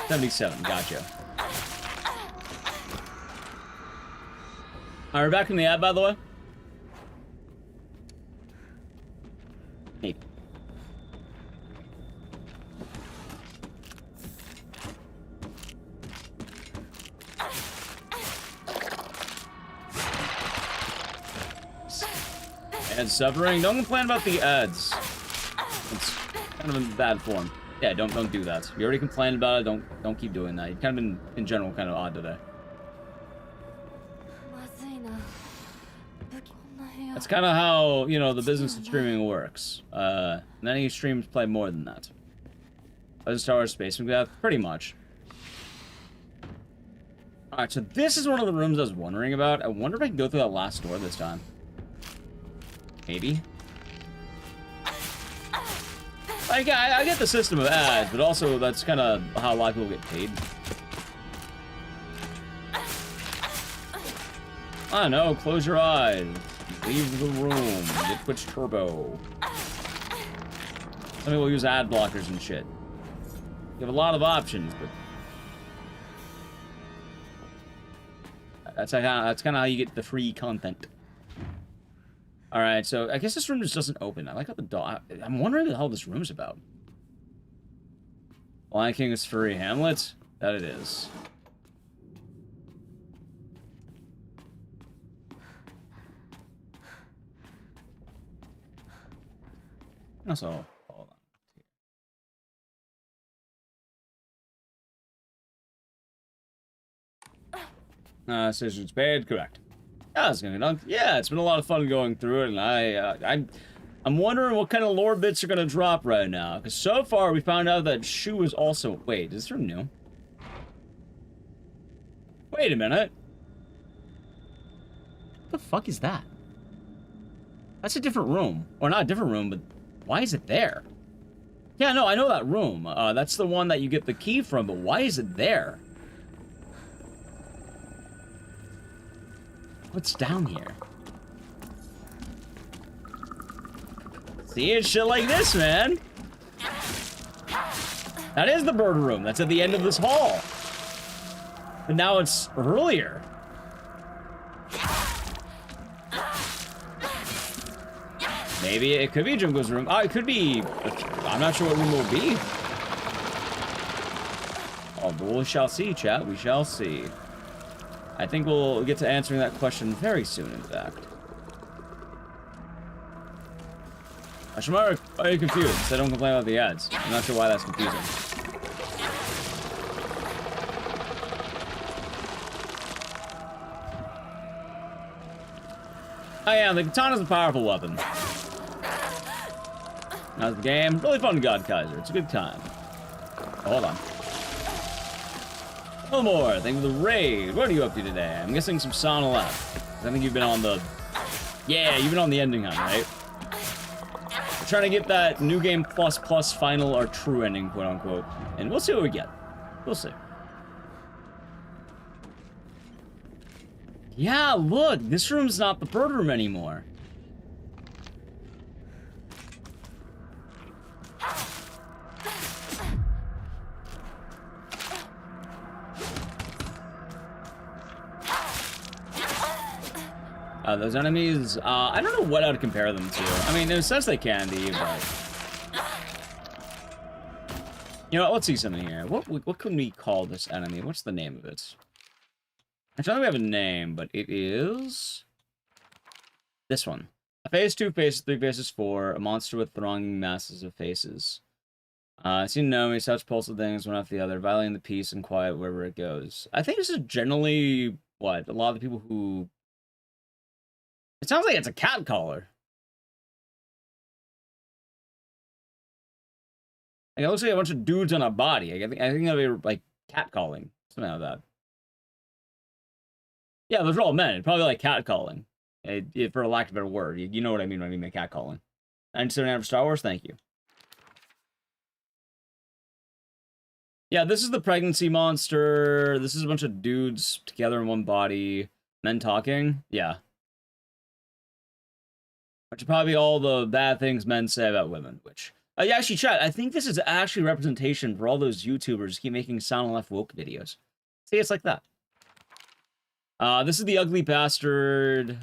'77, gotcha. Alright, we're back in the ad, by the way. Hey. Ads suffering. Don't complain about the ads. It's kind of in bad form. Yeah, don't do that. You already complained about it. Don't keep doing that. You've kind of been, in general, kind of odd today. That's kind of how, you know, the business of streaming works. Many streams play more than that. Other Star Wars Space Movie, pretty much. Alright, so this is one of the rooms I was wondering about. I wonder if I can go through that last door this time. Maybe. I get the system of ads, but also that's kind of how a lot of people get paid. I don't know, close your eyes. Leave the room. Get Twitch Turbo. Some people use ad blockers and shit. You have a lot of options, but that's kind of how you get the free content. All right, so I guess this room just doesn't open. I like how the door. I'm wondering what the hell this room's about. Lion King is furry Hamlet. That it is. Also, hold on. Scissors bad, correct. Yeah, it's been a lot of fun going through it, and I'm wondering what kind of lore bits are gonna drop right now. Because so far we found out that Shu is also. Wait, is this room new? Wait a minute. What the fuck is that? That's a different room, or not a different room, but why is it there? Yeah, no, I know that room. That's the one that you get the key from, but why is it there? What's down here? See, it's shit like this, man. That is the bird room. That's at the end of this hall. But now it's earlier. Maybe it could be Junko's room. Oh, it could be. I'm not sure what room it will be. Oh, but we shall see, chat. We shall see. I think we'll get to answering that question very soon, in fact. Ashimara, are you confused? So don't complain about the ads. I'm not sure why that's confusing. Oh yeah, the katana's a powerful weapon. How's the game? Really fun, God Kaiser. It's a good time. Oh, hold on. No more. Thank you for the raid. What are you up to today? I'm guessing some sauna left. I think you've been on the... Yeah, you've been on the ending hunt, right? We're trying to get that new game plus final or true ending, quote unquote. And we'll see what we get. We'll see. Yeah, look, this room's not the bird room anymore. Those enemies, I don't know what I would compare them to. I mean, in a sense they can be, but... You know what, let's see something here. What can we call this enemy? What's the name of it? I don't think we have a name, but it is... this one. A face, 2 faces, 3 faces, 4. A monster with thronging masses of faces. Seen to know me, such pulse of things, one after the other, violating the peace and quiet wherever it goes. I think this is generally, what, a lot of the people who... It sounds like it's a cat caller. Like, it looks like a bunch of dudes on a body. I think that'd be like cat calling, something like that. Yeah, those are all men. It's probably like cat calling, for a lack of a better word. You know what I mean when I mean cat calling. 97 for Star Wars. Thank you. Yeah, this is the pregnancy monster. This is a bunch of dudes together in one body, men talking. Yeah. Which are probably all the bad things men say about women, which... yeah, actually, chat, I think this is actually representation for all those YouTubers who keep making sound left woke videos. See, it's like that. This is the ugly bastard.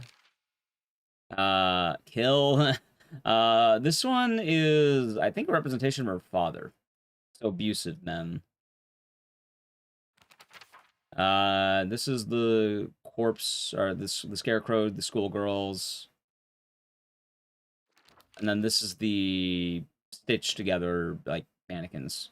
Kill. This one is, I think, a representation of her father. So abusive men. This is the corpse, or the scarecrow, the schoolgirls. And then this is the stitched together, like, mannequins.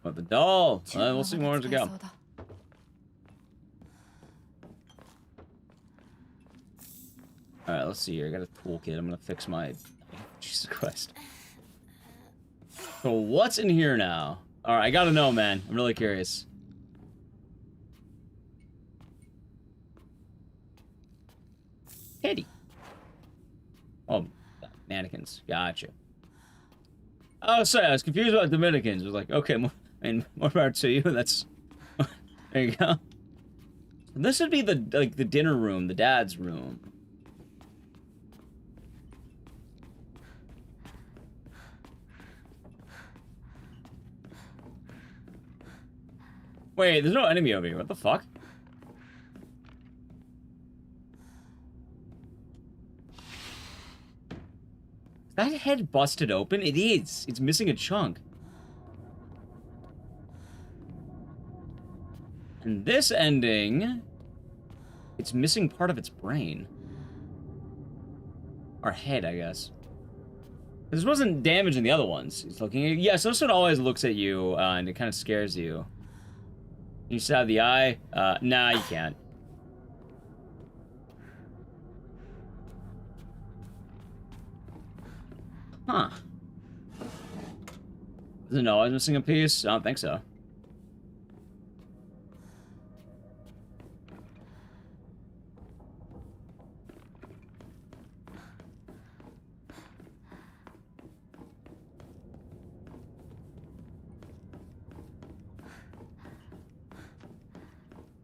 Oh, the doll! We'll see more as we go. Alright, let's see here. I got a toolkit. I'm gonna fix my... Jesus Christ. So what's in here now? Alright, I gotta know, man. I'm really curious. Teddy. Oh, mannequins. Gotcha. Oh, sorry, I was confused about Dominicans. I was like, okay, more power to you. That's... There you go. This would be the dinner room, the dad's room. Wait, there's no enemy over here. What the fuck? That head busted open? It is. It's missing a chunk. And this ending... It's missing part of its brain. Or head, I guess. This wasn't damaging the other ones. It's looking at you. Yes, this one always looks at you, and it kind of scares you. Can you stab the eye? Nah, you can't. Huh. Does it know I was missing a piece? I don't think so.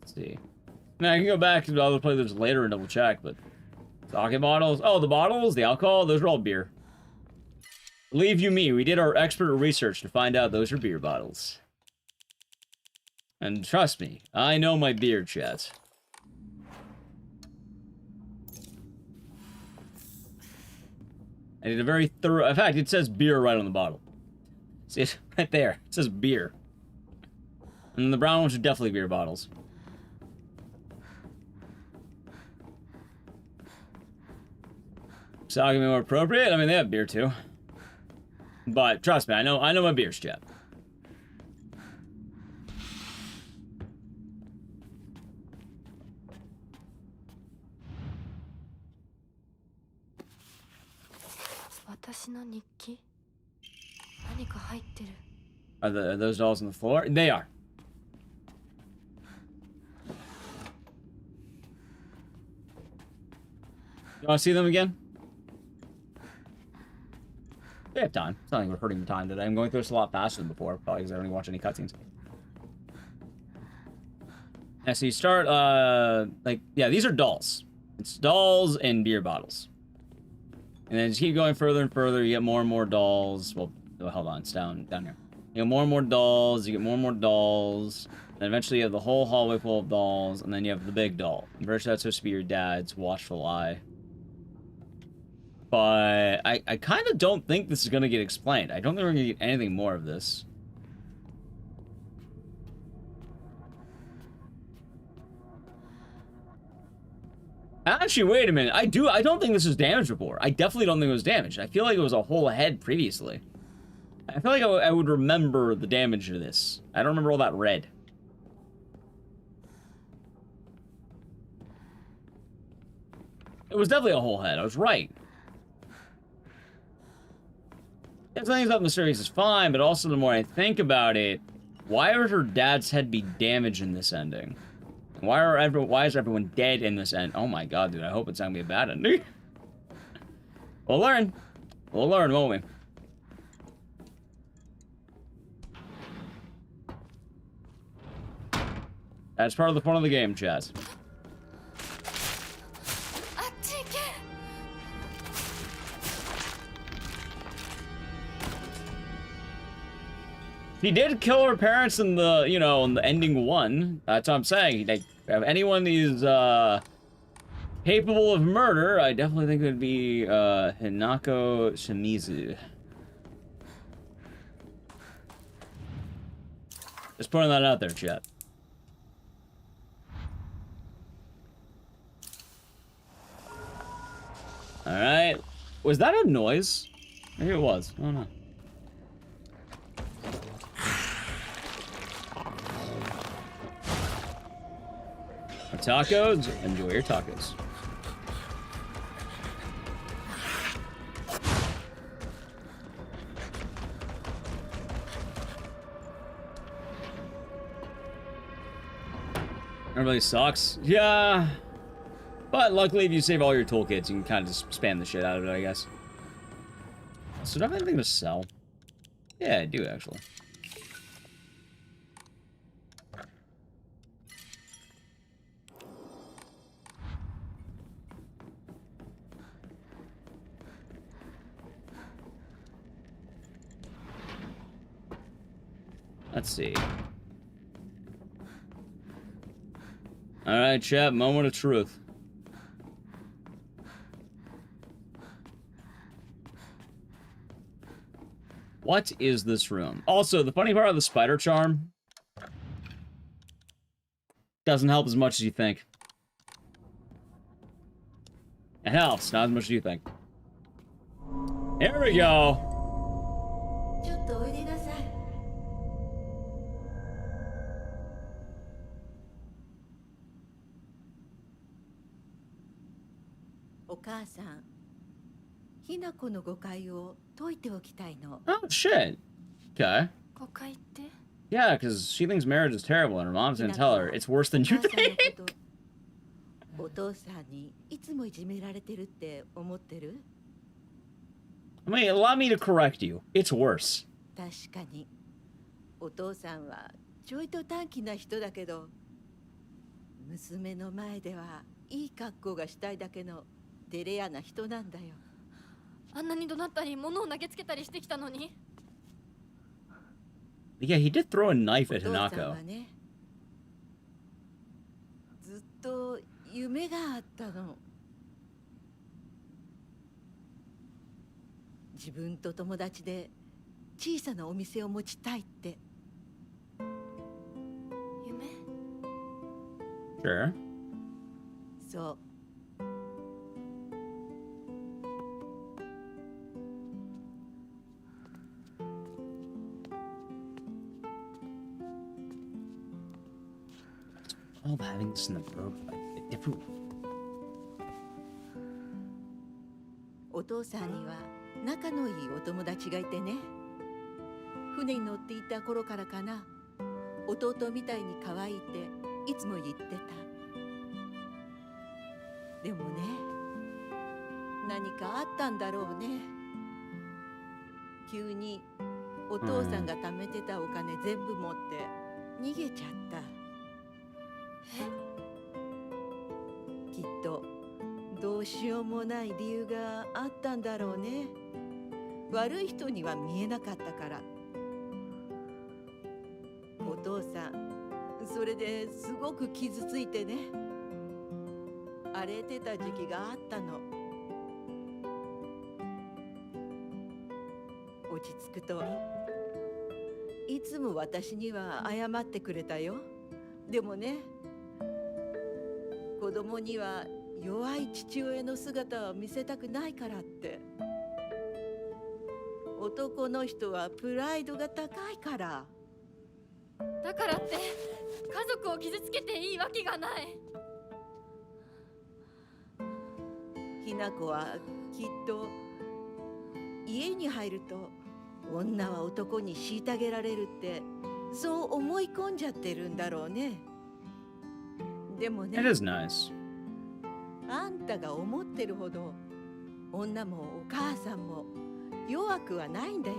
Let's see. Now I can go back to the other playthroughs later and double check, but... Sake bottles? Oh, the bottles? The alcohol? Those are all beer. Believe you me, we did our expert research to find out those are beer bottles. And trust me, I know my beer, chat. I did a very thorough... In fact, it says beer right on the bottle. See it? Right there. It says beer. And the brown ones are definitely beer bottles. So gonna be more appropriate? I mean, they have beer too. But trust me, I know my beers, chat. 私の日記何か入ってる Are those dolls on the floor? They are. You want to see them again? We have time. It's not like we're hurting the time today. I'm going through this a lot faster than before, probably because I don't even watch any cutscenes. Yeah, so you start, like, yeah, these are dolls. It's dolls and beer bottles. And then just keep going further and further. You get more and more dolls. Well, oh, hold on. It's down here. You get more and more dolls. You get more and more dolls. And eventually you have the whole hallway full of dolls. And then you have the big doll. I'm pretty sure that's supposed to be your dad's watchful eye. But I kind of don't think this is going to get explained. I don't think we're going to get anything more of this. Actually, wait a minute. I don't think this was damaged before. I definitely don't think it was damaged. I feel like it was a whole head previously. I feel like I would remember the damage to this. I don't remember all that red. It was definitely a whole head. I was right. If something's not mysterious is fine, but also the more I think about it, why would her dad's head be damaged in this ending? Why is everyone dead in this end? Oh my god, dude, I hope it's not gonna be a bad ending. We'll learn. We'll learn, won't we? That's part of the fun of the game, Chaz. He did kill her parents in the, you know, in the ending one. That's what I'm saying. Like, if anyone is, capable of murder, I definitely think it would be, Hinako Shimizu. Just putting that out there, chat. Alright. Was that a noise? Maybe it was. I don't know. Tacos, enjoy your tacos. Everybody sucks. Yeah. But luckily, if you save all your toolkits, you can kind of just spam the shit out of it, I guess. So do I have anything to sell? Yeah, I do, actually. Let's see. Alright, chat, moment of truth. What is this room? Also, the funny part of the spider charm doesn't help as much as you think. It helps, not as much as you think. Here we go. Oh, shit. Okay. Yeah, because she thinks marriage is terrible, and her mom's gonna tell her it's worse than you think. I mean, allow me to correct you. It's worse. Yeah, he did throw a knife at Hinako. Sure. All having this in the boat, like a different. 仲のいいお友達がいてね。船に乗っていた頃からかな、弟みたいに可愛いっていつも言ってた。でもね、何かあったんだろうね。急にお父さんが貯めてたお金全部持って逃げちゃった。きっとどうしようもない理由があったんだろうね。悪い人には見えなかったから。お父さんそれですごく傷ついてね、荒れてた時期があったの。落ち着くといつも私には謝ってくれたよ。でもね、子供には弱い父親の姿を見せたくないからって。男の人はプライドが高いから。だからって家族を傷つけていいわけがない。ひな子はきっと家に入ると女は男に虐げられるってそう思い込んじゃってるんだろうね。でもね、It is nice. あんたが思ってるほど女もお母さんも弱くはないんだよ。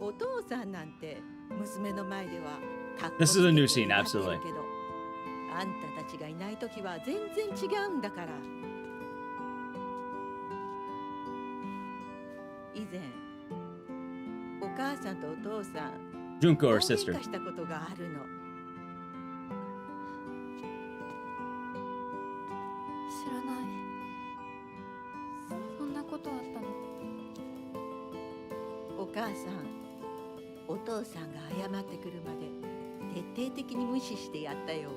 お父さんなんて娘の前ではかっこ This is a new つけ scene, てやってる absolutely. けど、あんたたちがいないときは全然違うんだから。以前お母さんとお父さん Junko 大 or 喧 sister. 嘩したことがあるの。知らない。そんなことあったの？お母さん、お父さんが謝ってくるまで徹底的に無視してやったよ。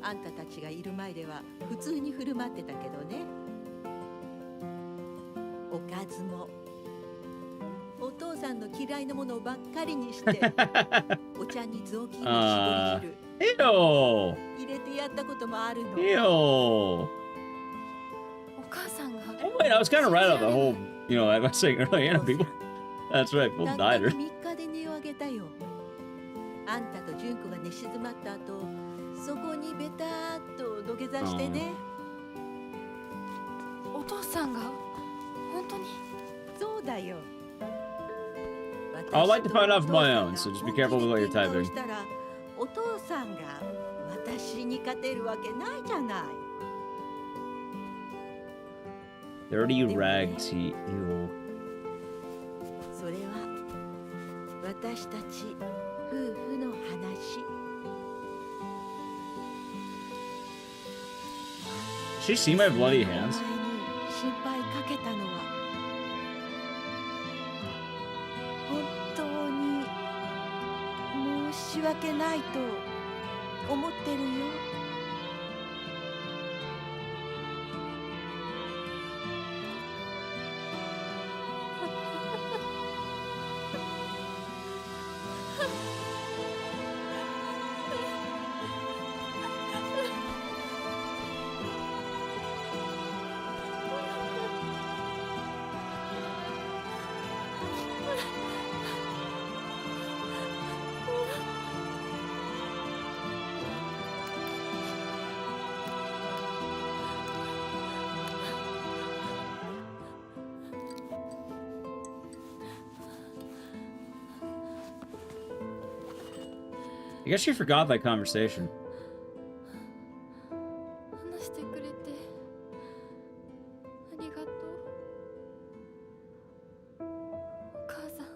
あんたたちがいる前では普通に振る舞ってたけどね。おかずもお父さんの嫌いなものばっかりにしてお茶に雑巾の絞り汁 Ew! 入れてやったこともあるの。 Ew! お母さんが Oh, wait, I was kind of right on the whole, you know, I was saying earlier, you know, people. That's right, people たった died. の3日で値を上げたよ。あんたと純子が寝静まった後、そこにベターっと土下座してね。お父さんが本当に？そうだよ。 I'd like to find out for my own, so just be careful with what you're typing. お父さんが私に勝てるわけないじゃない。 Dirty rags, he. Ew. それは私たち夫婦の話。 She see my bloody hands? お前に心配かけたのは本当に申し訳ないと思ってるよ。I guess she forgot that conversation. 話してくれてありがとう。お母さん。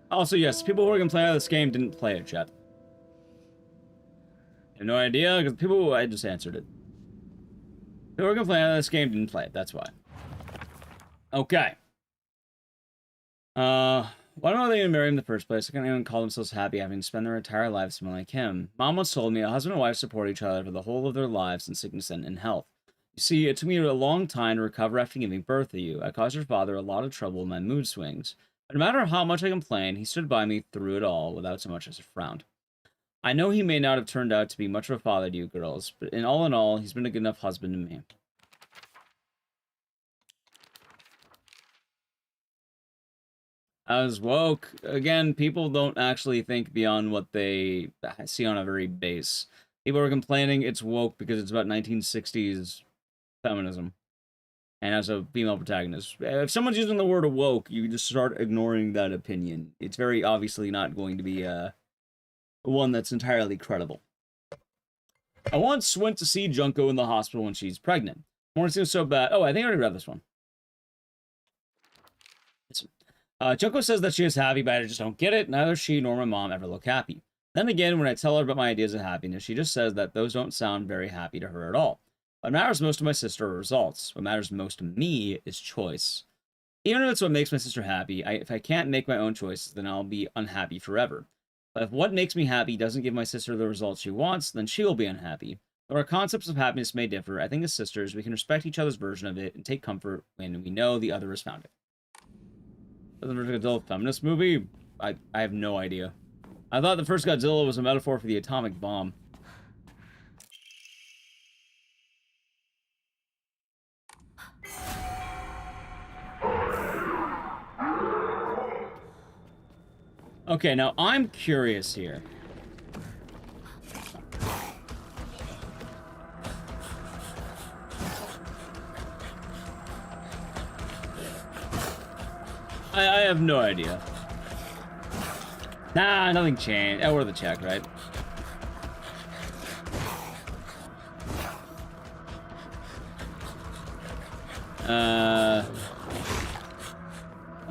Also, yes, people who are complaining about this game didn't play it yet. I have no idea, because people, I just answered it. People who are complaining about this game didn't play it, that's why. Okay. Why don't they even marry him in the first place? I can't even call themselves happy having to spend their entire lives smelling like him. Mom once told me a husband and wife support each other for the whole of their lives in sickness and in health. You see, it took me a long time to recover after giving birth to you. I caused your father a lot of trouble in my mood swings. But no matter how much I complained, he stood by me through it all without so much as a frown. I know he may not have turned out to be much of a father to you girls, but in all, he's been a good enough husband to me. As woke, again, people don't actually think beyond what they see on a very base. People are complaining it's woke because it's about 1960s feminism. And as a female protagonist. If someone's using the word woke, you just start ignoring that opinion. It's very obviously not going to be one that's entirely credible. I once went to see Junko in the hospital when she's pregnant. Morning seems so bad. Oh, I think I already read this one. Junko says that she is happy, but I just don't get it. Neither she nor my mom ever look happy. Then again, when I tell her about my ideas of happiness, she just says that those don't sound very happy to her at all. What matters most to my sister are results. What matters most to me is choice. Even if it's what makes my sister happy, if I can't make my own choices, then I'll be unhappy forever. But if what makes me happy doesn't give my sister the results she wants, then she will be unhappy. Though our concepts of happiness may differ, I think as sisters, we can respect each other's version of it and take comfort when we know the other has found it. The first Godzilla feminist movie? I have no idea. I thought the first Godzilla was a metaphor for the atomic bomb. Okay, now I'm curious here. I have no idea. Nah, nothing changed. Oh, we're the check, right?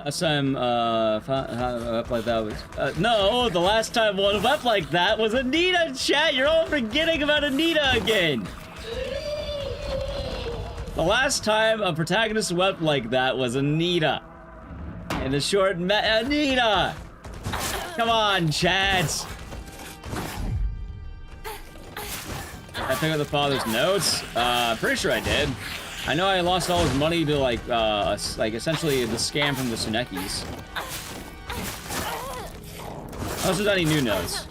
Last time, up like that was, no, the last time one wept like that was Anita, chat! You're all forgetting about Anita again! The last time a protagonist wept like that was Anita. In the short Anita! Come on, chat! I pick up the father's notes? Pretty sure I did. I know I lost all his money to, like essentially the scam from the Tsunekis. Unless there's any new notes.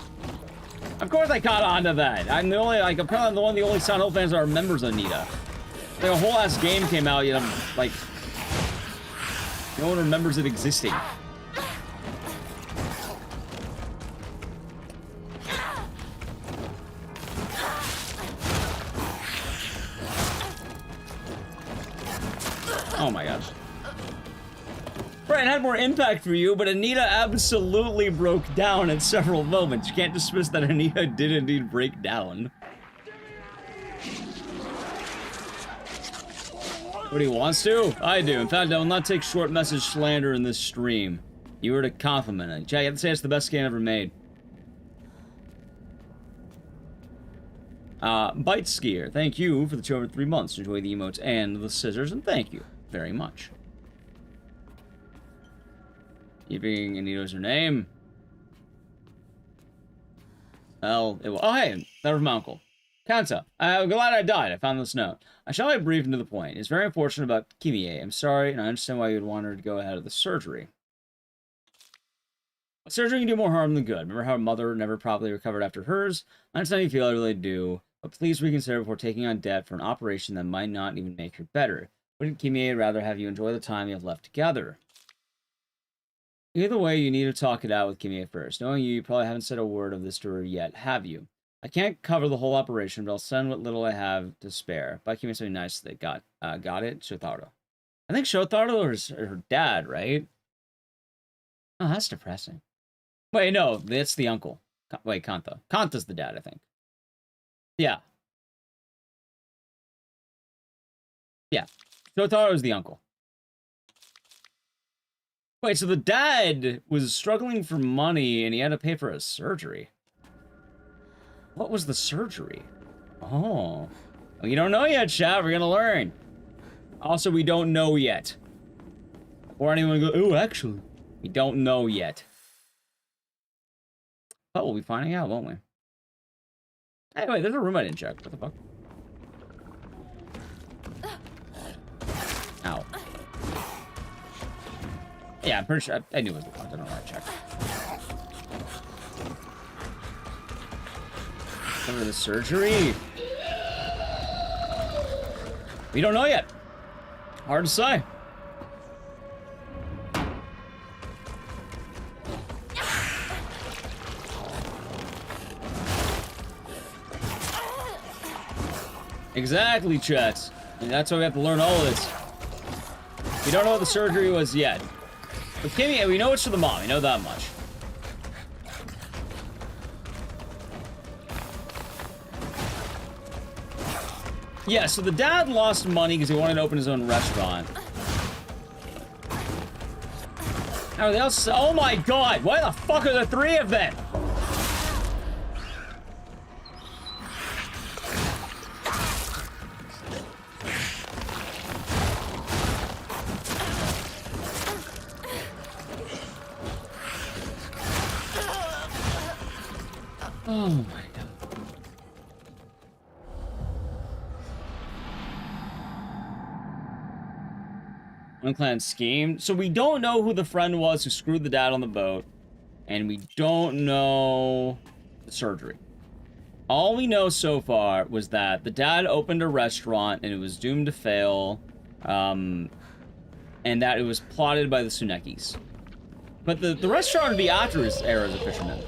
Of course I caught on to that. I'm the only, like, apparently I'm the only Silent Hill fans that remembers Anita. Like, a whole ass game came out, you know, like, no one remembers it existing. Oh my gosh. Brian had more impact for you, but Anita absolutely broke down at several moments. You can't dismiss that Anita did indeed break down. What, he wants to? I do. In fact, I will not take short message slander in this stream. You were to compliment it. Jack, you have to say it's the best game ever made. Bite Skier, thank you for the 2 over 3 months. Enjoy the emotes and the scissors, and thank you very much. Keeping Anita's her name. Well, it will. Oh, hey, that was my uncle. Kanta, I'm glad I died. I found this note. I shall be brief and to the point. It's very unfortunate about Kimie. I'm sorry, and I understand why you would want her to go ahead of the surgery. Surgery can do more harm than good. Remember how mother never properly recovered after hers? I understand how you feel, I really do. But please reconsider before taking on debt for an operation that might not even make her better. Wouldn't Kimie rather have you enjoy the time you have left together? Either way, you need to talk it out with Kimie first. Knowing you probably haven't said a word of this to her yet, have you? I can't cover the whole operation, but I'll send what little I have to spare. Buy Kimie something nice that got it? Shotaro. I think Shotaro is her dad, right? Oh, that's depressing. Wait, no, that's the uncle. Wait, Kanta. Kanta's the dad, I think. Yeah. Yeah. Shotaro's the uncle. Wait, so the dad was struggling for money and he had to pay for a surgery. What was the surgery? Oh. Well, you don't know yet, chat. We're gonna learn. Also, we don't know yet. Or anyone go, oh, actually. We don't know yet. Oh, we'll be finding out, won't we? Anyway, there's a room I didn't check. What the fuck? Ow. Yeah, I'm pretty sure. I knew it was the front. I don't know why I checked. Over the surgery? We don't know yet. Hard to say. Exactly, Chet. And that's why we have to learn all of this. We don't know what the surgery was yet. But Kimmy, we know it's for the mom. We know that much. Yeah, so the dad lost money because he wanted to open his own restaurant. Everything else, oh my god, why the fuck are there three of them? Oh my god. Unclanned scheme. So we don't know who the friend was who screwed the dad on the boat. And we don't know the surgery. All we know so far was that the dad opened a restaurant and it was doomed to fail. And that it was plotted by the Tsunekis. But the restaurant would be after his era as a fisherman.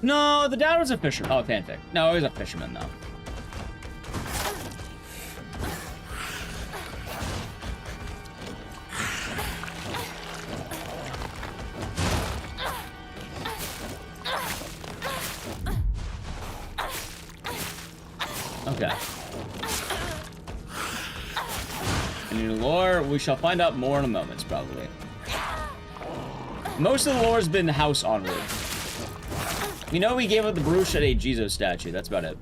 No, the dad was a fisherman. Oh, fanfic. No, he was a fisherman, though. Okay. New lore, we shall find out more in a moment, probably. Most of the lore's been house onward. We know we gave up the Baruch at a Jizo statue, that's about it.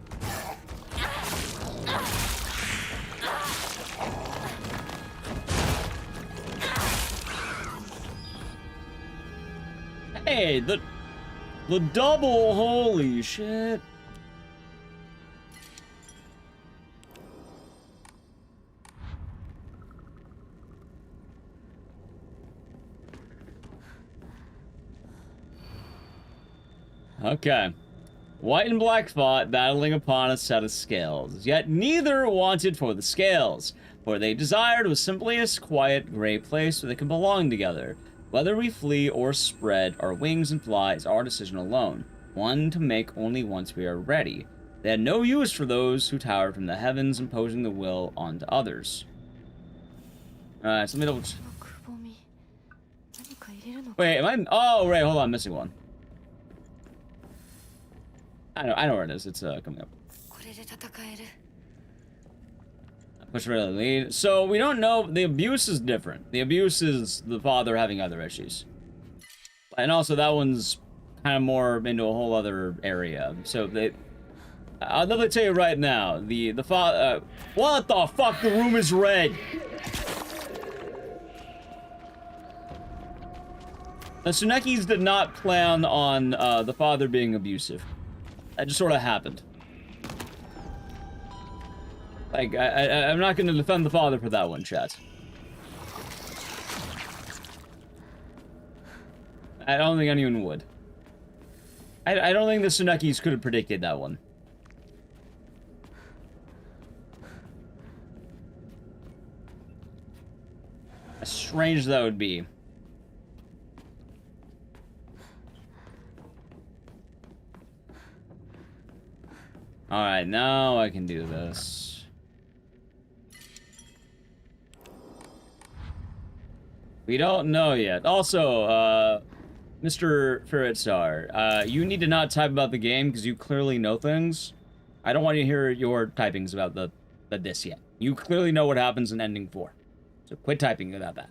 Hey, the double, holy shit. Okay. White and black fought, battling upon a set of scales. Yet neither wanted for the scales. For they desired was simply a quiet, gray place where they can belong together. Whether we flee or spread our wings and fly is our decision alone. One to make only once we are ready. They had no use for those who towered from the heavens, imposing the will onto others. Alright, so let me double... Wait, am I... Oh, right, hold on, I'm missing one. I know where it is. It's coming up. Push for the lead. So we don't know. The abuse is different. The abuse is the father having other issues, and also that one's kind of more into a whole other area. So they, I'll definitely tell you right now. The father. What the fuck? The room is red. The Tsunekis did not plan on the father being abusive. That just sort of happened. Like, I'm not going to defend the father for that one, chat. I don't think anyone would. I don't think the Tsunekis could have predicted that one. As strange as that would be. Alright, now I can do this. We don't know yet. Also, Mr. Ferritsar, you need to not type about the game because you clearly know things. I don't want to hear your typings about the this yet. You clearly know what happens in Ending 4. So quit typing about that.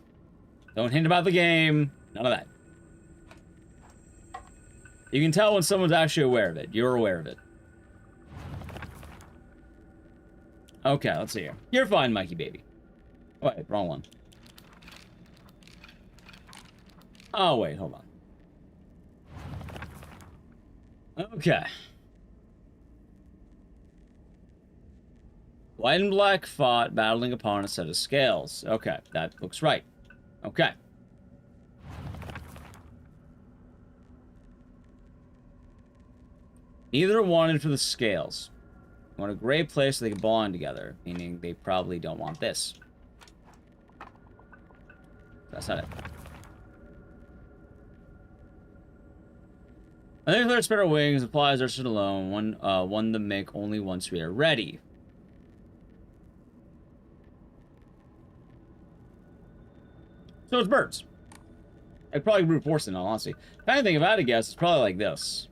Don't hint about the game. None of that. You can tell when someone's actually aware of it. You're aware of it. Okay, let's see here. You're fine, Mikey baby. Oh, wait, wrong one. Oh, wait, hold on. Okay. White and black fought, battling upon a set of scales. Okay, that looks right. Okay. Neither wanted for the scales. Want a great place so they can belong together, meaning they probably don't want this. That's not it. I think there's better wings, applies are stood alone, one to make only once we are ready. So it's birds. I'd probably brute force it, in all honesty. If anything, if I had to guess, it's probably like this.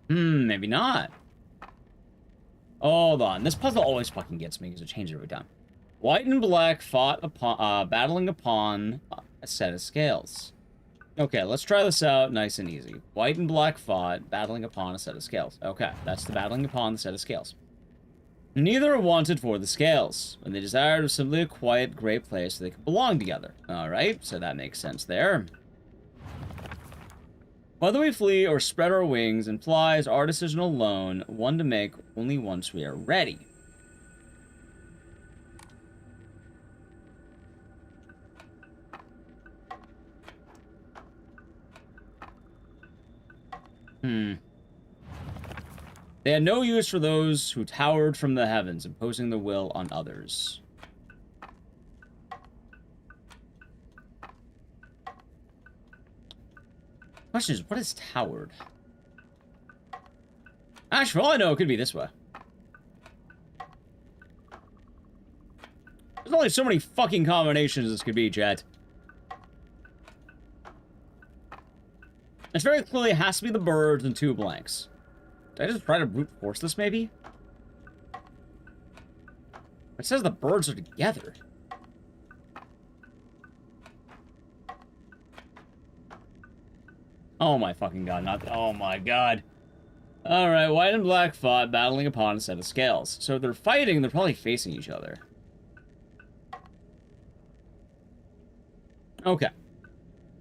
Maybe not. Hold on. This puzzle always fucking gets me because it changes every time. White and black fought upon, battling upon a set of scales. Okay, let's try this out nice and easy. White and black fought, battling upon a set of scales. Okay, that's the battling upon the set of scales. Neither wanted for the scales, and they desired simply a quiet, great place so they could belong together. Alright, so that makes sense there. Whether we flee or spread our wings implies our decision alone, one to make only once we are ready. They had no use for those who towered from the heavens, imposing their will on others. Question is, what is towered? Actually, for all I know, it could be this way. There's only so many fucking combinations this could be, chat. It's very clearly it has to be the birds and 2 blanks. Did I just try to brute force this, maybe? It says the birds are together. Oh my fucking god, not... Oh my god. Alright, white and black fought, battling upon a set of scales. So if they're fighting, they're probably facing each other. Okay.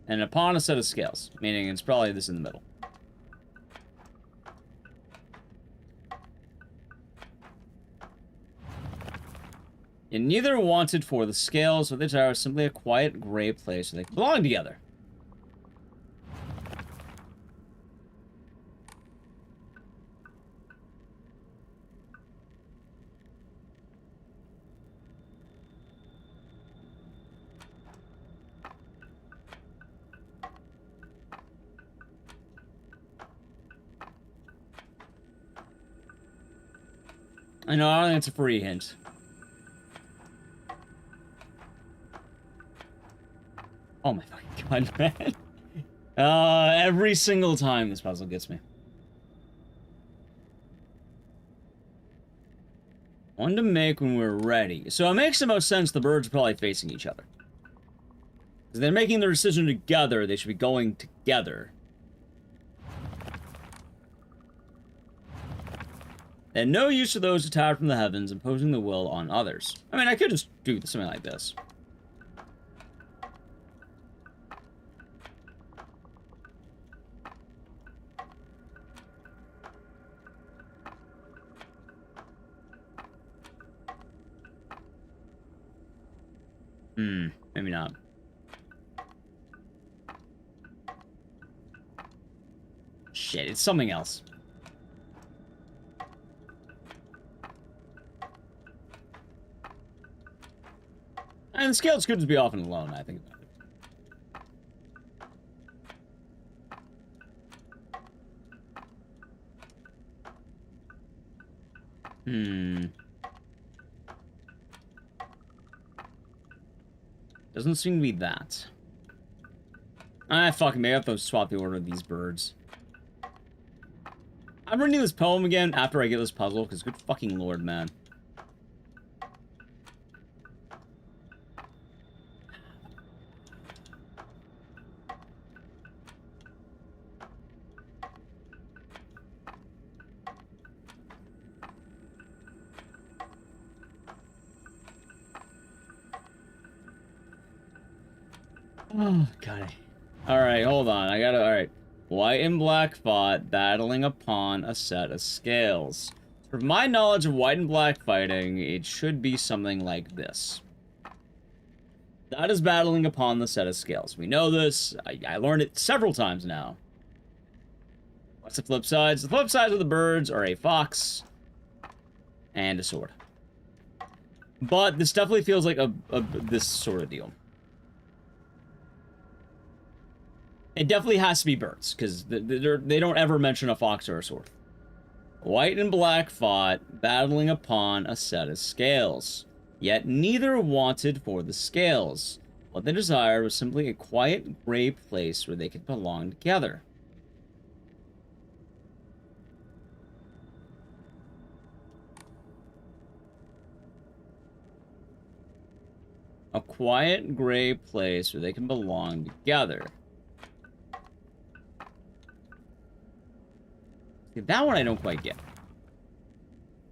And upon a set of scales, meaning it's probably this in the middle. And neither wanted for the scales, so they are simply a quiet, gray place where they belong together. I know, I don't think it's a free hint. Oh my fucking god, man. Every single time this puzzle gets me. One to make when we're ready. So it makes the most sense the birds are probably facing each other. Because they're making their decision together, they should be going together. And no use to those who towered from the heavens, imposing the will on others. I mean, I could just do something like this. Maybe not. Shit, it's something else. And the scales could just be off and alone, I think about it. Doesn't seem to be that. Fuck, maybe I have to swap the order of these birds. I'm reading this poem again after I get this puzzle, because good fucking lord, man. Oh, God. Alright, hold on. Alright. White and black fought, battling upon a set of scales. From my knowledge of white and black fighting, it should be something like this. That is battling upon the set of scales. We know this. I learned it several times now. What's the flip sides? The flip sides of the birds are a fox and a sword. But this definitely feels like this sort of deal. It definitely has to be birds, because they don't ever mention a fox or a sword. White and black fought, battling upon a set of scales. Yet neither wanted for the scales. What they desired was simply a quiet, gray place where they could belong together. A quiet, gray place where they can belong together. See, that one I don't quite get.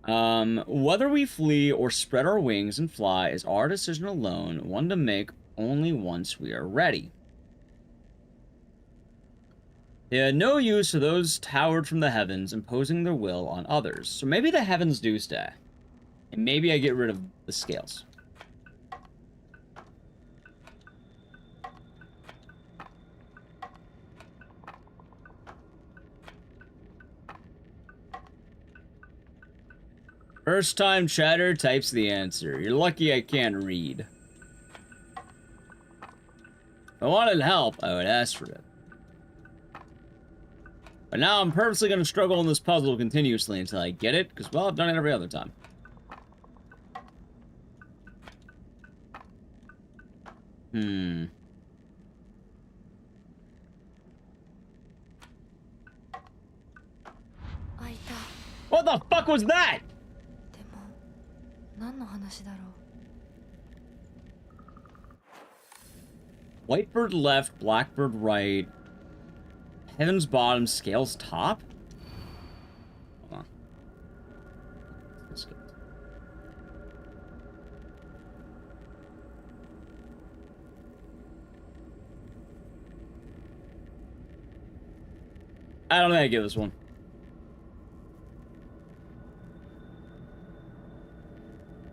Whether we flee or spread our wings and fly is our decision alone, one to make only once we are ready. They had no use for those towered from the heavens, imposing their will on others. So maybe the heavens do stay. And maybe I get rid of the scales. First time chatter types the answer. You're lucky I can't read. If I wanted help, I would ask for it. But now I'm purposely going to struggle in this puzzle continuously until I get it, because, well, I've done it every other time. What the fuck was that? 何の話だろう Whitebird left, blackbird right. Heaven's bottom, scales top? Hold on. Let's get... I don't think I give this one.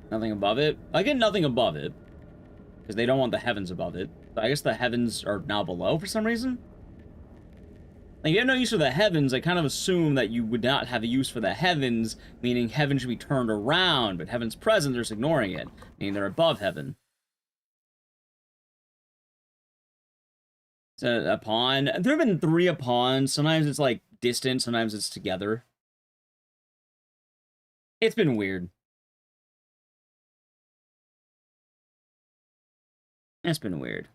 Nothing above it? I get nothing above it. Because they don't want the heavens above it. But I guess the heavens are now below for some reason? Like, you have no use for the heavens, I kind of assume that you would not have a use for the heavens, meaning heaven should be turned around, but heaven's present, they're just ignoring it, meaning they're above heaven. So, a pawn. There have been 3 a pawn. Sometimes it's, like, distant, sometimes it's together. It's been weird. It's been weird.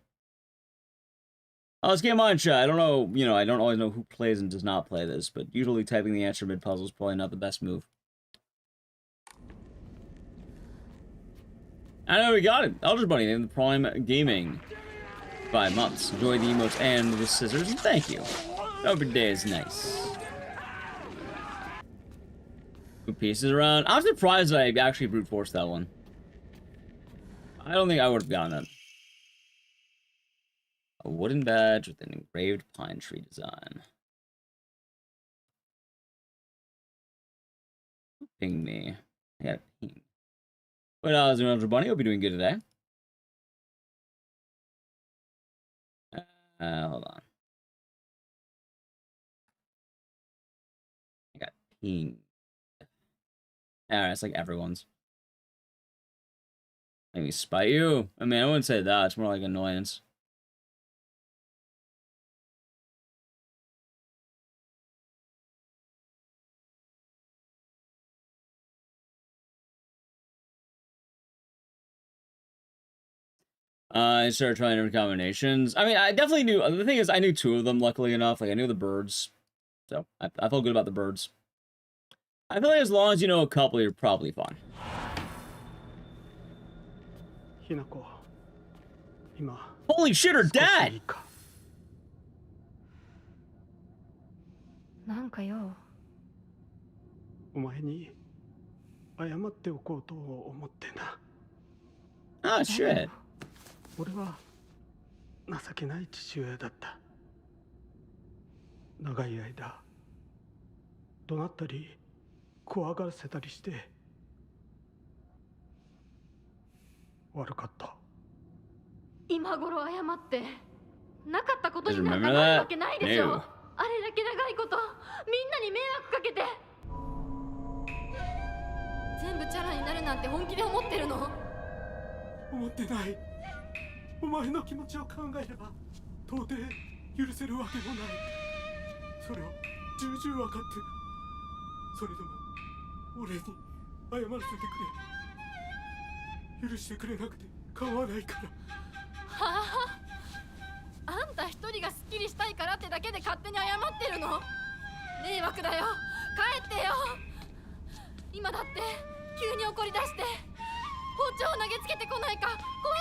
Oh, let's game on, chat. I don't know, you know, I don't always know who plays and does not play this, but usually typing the answer mid-puzzle is probably not the best move. I know we got it. Elder Bunny named the Prime Gaming. 5 months. Enjoy the emotes and the scissors, and thank you. Hope your day is nice. 2 pieces around. I'm surprised that I actually brute forced that one. I don't think I would have gotten that. A wooden badge with an engraved pine tree design. Ping me. I got ping. But how's your Elder Bunny? Hope you're doing good today. Hold on. I got ping. Alright, it's like everyone's. Maybe spite you? I mean, I wouldn't say that. It's more like annoyance. I started trying different combinations. I mean, I definitely knew. The thing is, I knew 2 of them, luckily enough. Like, I knew the birds. So, I felt good about the birds. I feel like as long as you know a couple, you're probably fine. Holy shit, her dad! なんかよ。お前に謝っておこうと思ってな。Ah, shit. 俺は情けない父親だった。長い間怒鳴ったり怖がらせたりして悪かった。今頃謝ってなかったことになんかなるわけないでしょ。あれだけ長いことみんなに迷惑かけて。全全部チャラになるなんて本気で思ってるの？思ってない。お前の気持ちを考えれば到底許せるわけもない。それを重々分かってる。それでも俺に謝らせてくれ。許してくれなくて構わないから。はあ、あんた一人がスッキリしたいからってだけで勝手に謝ってるの？迷惑だよ、帰ってよ。今だって急に怒り出して包丁を投げつけてこないか怖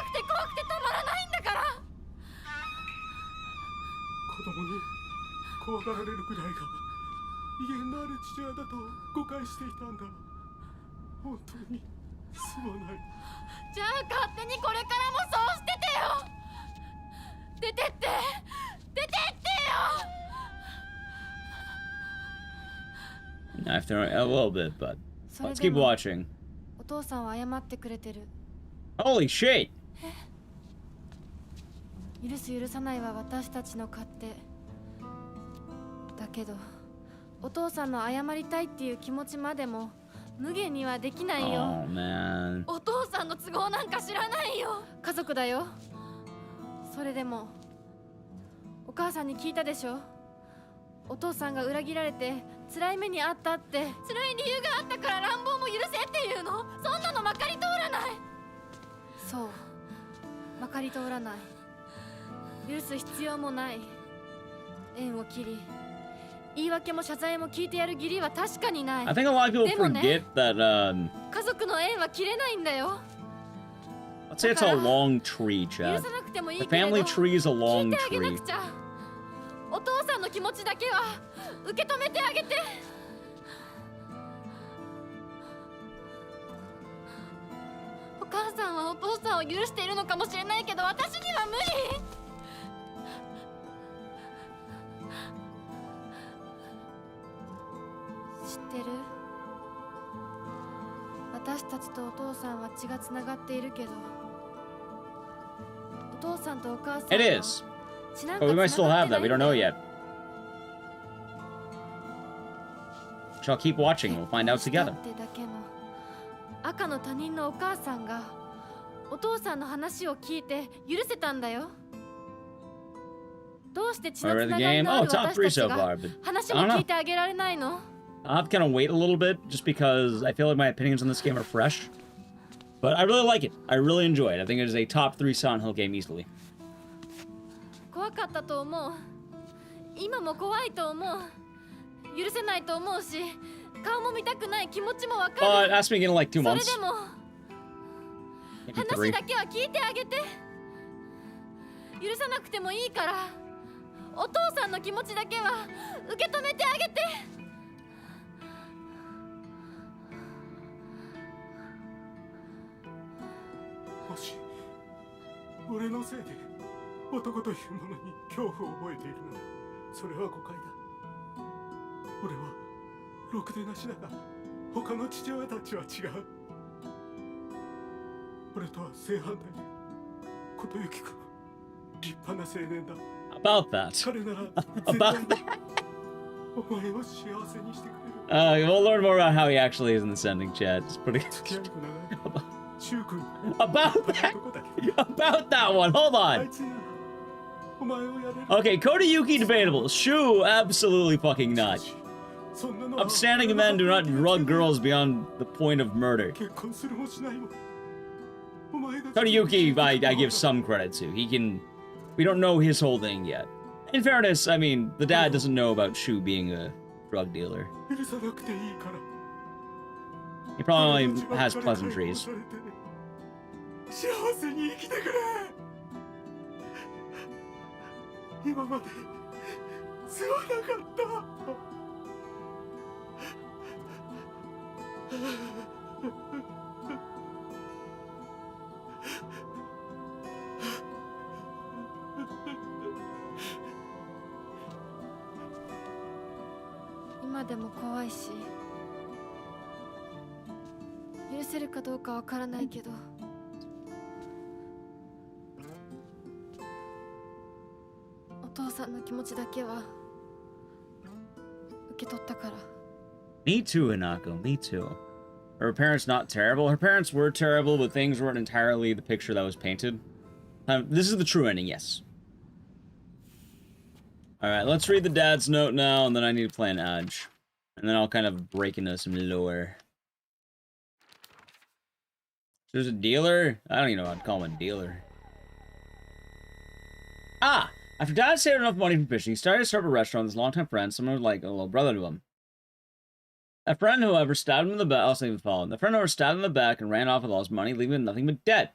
くてたまらないんだから。子供に怖がられるくらいが威厳のある父親だと誤解していたんだ。本当にすまない。じゃあ勝手にこれからもそうしててよ。出てって出てってよ。After a little bit, but let's keep watching. お父さんは謝ってくれてる。 Holy shit! 許す許さないは私たちの勝手だけど、お父さんの謝りたいっていう気持ちまでも無限にはできないよ。 Oh man. お父さんの都合なんか知らないよ。家族だよ。それでもお母さんに聞いたでしょ。お父さんが裏切られて辛い目にあったって。辛い理由があったから乱暴も許せっていうの？そんなのまかり通らない。そう、まかり通らない。許す必要もない。縁を切り言い訳も謝罪も聞いてやる義理は確かにない。 I think a lot of people でもね、 forget that 家族の縁は切れないんだよ。 let's say it's a long tree, 許 Chad. さなくてもい The いけれど family tree is a 聞 long いてあげな tree. くちゃ。お父さんの気持ちだけは受け止めてあげて。お母さんはお父さんを許しているのかもしれないけど私には無理。知ってる？私たちとお父さんは血がつながっているけど、お父さんとお母さん It は is. 血なんか But we might つ still ながっ have てな that. い We ん don't だ know よ。 yet. Shall keep watching. We'll find out だ together. ってだけの赤の他人のお母さんがお父さんの話を聞いて許せたんだよ。どうして血の Alright, つ the ながり game. のあ Oh, る top 私 3たち so が far, but 話 I も don't 聞 know. いてあげられないの？ I'll have to kind of wait a little bit just because I feel like my opinions on this game are fresh. But I really like it. I really enjoy it. I think it is a top 3 Silent Hill game easily. 怖かったと思う。今も怖いと思う。許せないと思うし、顔も見たくない気持ちもわか But る。 ask me again in like 2それ months. でも Maybe 話 3. だけは聞いてあげて。許さなくてもいいからお父さんの気持ちだけは受け止めてあげて。もし俺のせいで男というものに恐怖を覚えているならそれは誤解だ。俺はろくでなしだが他の父親たちは違う。俺とは正反対で琴行君は立派な青年だ。 About that. 彼なら About 絶対 that. お前を幸せにしてくれる。 We'll learn more about how he actually is in this ending, Chad. Just putting 付き合いも長い柊君 about that. About that one. Hold あ on. いつならお前をやれる。 Okay, Kodayuki debatable. Shu, absolutely fucking not. そんなのは Upstanding men do not drug girls beyond the point of murder. 結婚するもしないもお前が Kodayuki, I give some credit to. He can. We don't know his whole thing yet. In fairness, I mean, the dad doesn't know about Shu being a drug dealer. 許さなくていいから。 He probably only has pleasantries. 幸せに生きてくれ。今まですまなかった。今でも怖いし許せるかどうかわからないけど、お父さんの気持ちだけは受け取ったから。 Me too, Hinako. Me too. Her parents not terrible. Her parents were terrible, but things weren't entirely the picture that was painted. This is the true ending, yes. Alright, let's read the dad's note now, and then I need to play an Edge. And then I'll kind of break into some lore. There's a dealer? I don't even know how to call him a dealer. Ah! After Dad saved enough money from fishing, he started to start a restaurant with his longtime friend, someone like a little brother to him. That friend, however, stabbed him in the back. Also, even followed. The friend, however, stabbed him in the back and ran off with all his money, leaving him nothing but debt.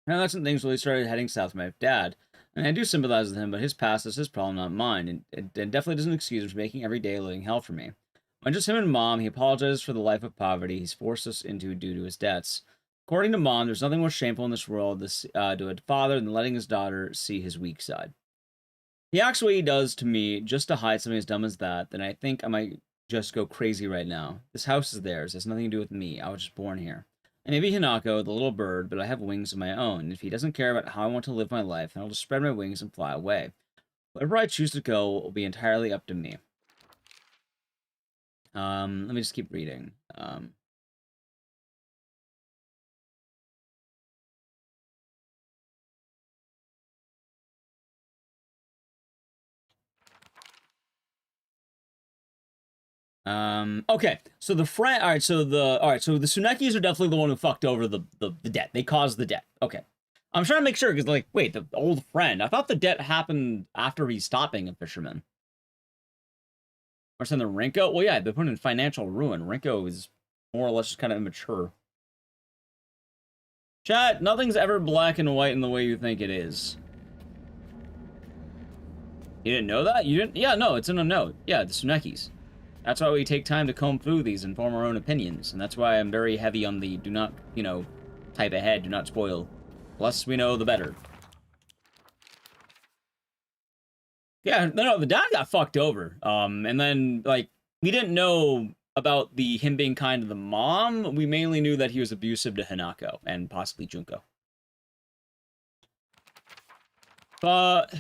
Now that's when things really started heading south for my dad. And I do sympathize with him, but his past is his problem, not mine. And it definitely doesn't excuse him for making every day a living hell for me. When just him and Mom, he apologizes for the life of poverty he's forced us into due to his debts. According to Mom, there's nothing more shameful in this world to a father than letting his daughter see his weak side. He acts the way he does to me just to hide something as dumb as that, then I think I might just go crazy right now. This house is theirs. It has nothing to do with me. I was just born here. And maybe Hinako, the little bird, but I have wings of my own. If he doesn't care about how I want to live my life, then I'll just spread my wings and fly away. Wherever I choose to go will be entirely up to me. Let me just keep reading. Okay, so the friend, alright, so the Tsunekis are definitely the one who fucked over the debt. They caused the debt. Okay. I'm trying to make sure, because, like, wait, the old friend, I thought the debt happened after he stopped being a fisherman. Or something, Rinko? Well, yeah, they're put in financial ruin. Rinko is more or less just kind of immature. Chat, nothing's ever black and white in the way you think it is. You didn't know that? You didn't? Yeah, no, it's in a note. Yeah, the Tsunekis. That's why we take time to comb through these and form our own opinions. And that's why I'm very heavy on the do not, you know, type ahead, do not spoil. Less we know, the better. Yeah, no, the dad got fucked over. And then, like, we didn't know about him being kind to the mom. We mainly knew that he was abusive to Hinako and possibly Junko. But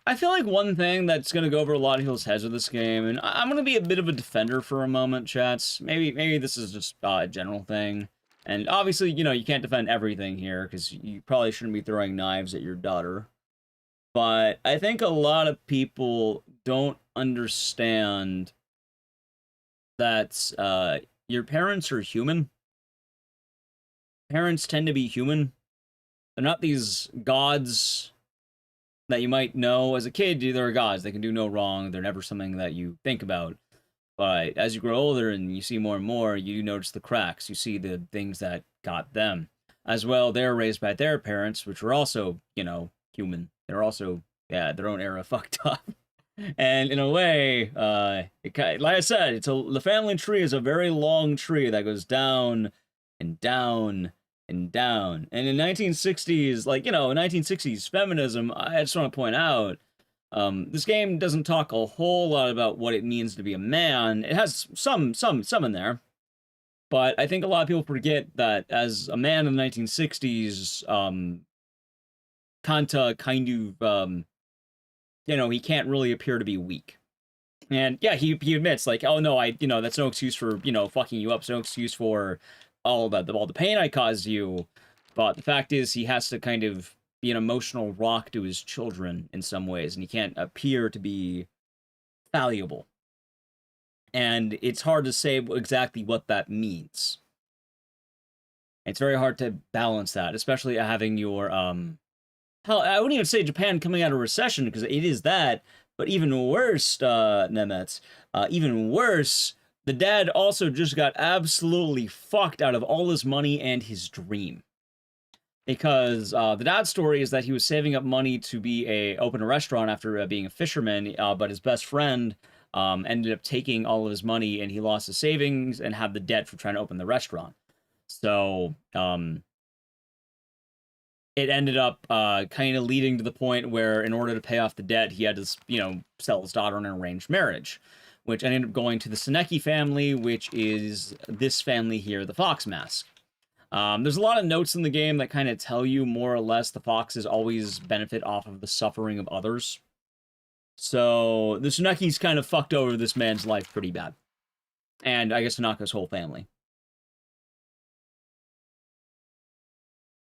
I feel like one thing that's going to go over a lot of people's heads with this game, and I'm going to be a bit of a defender for a moment, chats. Maybe this is just a general thing. And obviously, you know, you can't defend everything here, because you probably shouldn't be throwing knives at your daughter. But I think a lot of people don't understand that your parents are human. Parents tend to be human. They're not these gods that you might know. As a kid, they're gods. They can do no wrong. They're never something that you think about. But as you grow older and you see more and more, you notice the cracks. You see the things that got them. As well, they're raised by their parents, which were also, you know, human. They're also, yeah, their own era fucked up. And in a way, like I said, the family tree is a very long tree that goes down and down and down. And in 1960s, like, you know, in 1960s feminism, I just want to point out, this game doesn't talk a whole lot about what it means to be a man. It has some in there. But I think a lot of people forget that as a man in the 1960s, Kanta kind of, you know, he can't really appear to be weak. And yeah, he admits, like, oh no, that's no excuse for, you know, fucking you up. It's no excuse for all the pain I caused you. But the fact is, he has to kind of be an emotional rock to his children in some ways, and he can't appear to be fallible. And it's hard to say exactly what that means. It's very hard to balance that, especially having your, hell, I wouldn't even say Japan coming out of recession, because it is that, but even worse, Nemets, even worse, the dad also just got absolutely fucked out of all his money and his dream. Because the dad's story is that he was saving up money to open a restaurant after being a fisherman, but his best friend ended up taking all of his money, and he lost his savings and had the debt for trying to open the restaurant. So, it ended up kind of leading to the point where, in order to pay off the debt, he had to, you know, sell his daughter in an arranged marriage, which ended up going to the Tsuneki family, which is this family here, the Fox Mask. There's a lot of notes in the game that kind of tell you more or less the foxes always benefit off of the suffering of others. So the Tsuneki's kind of fucked over this man's life pretty bad. And I guess Tanako's whole family.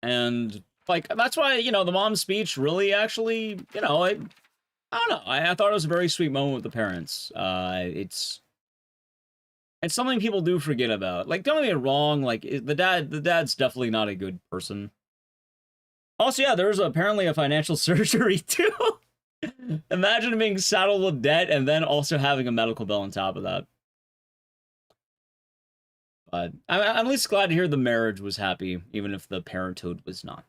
And, like, that's why, you know, the mom's speech really actually, you know, I don't know. I thought it was a very sweet moment with the parents. It's something people do forget about. Like, don't get me wrong, like, the dad's definitely not a good person. Also, yeah, there's apparently a financial surgery, too. Imagine being saddled with debt and then also having a medical bill on top of that. But I'm at least glad to hear the marriage was happy, even if the parenthood was not.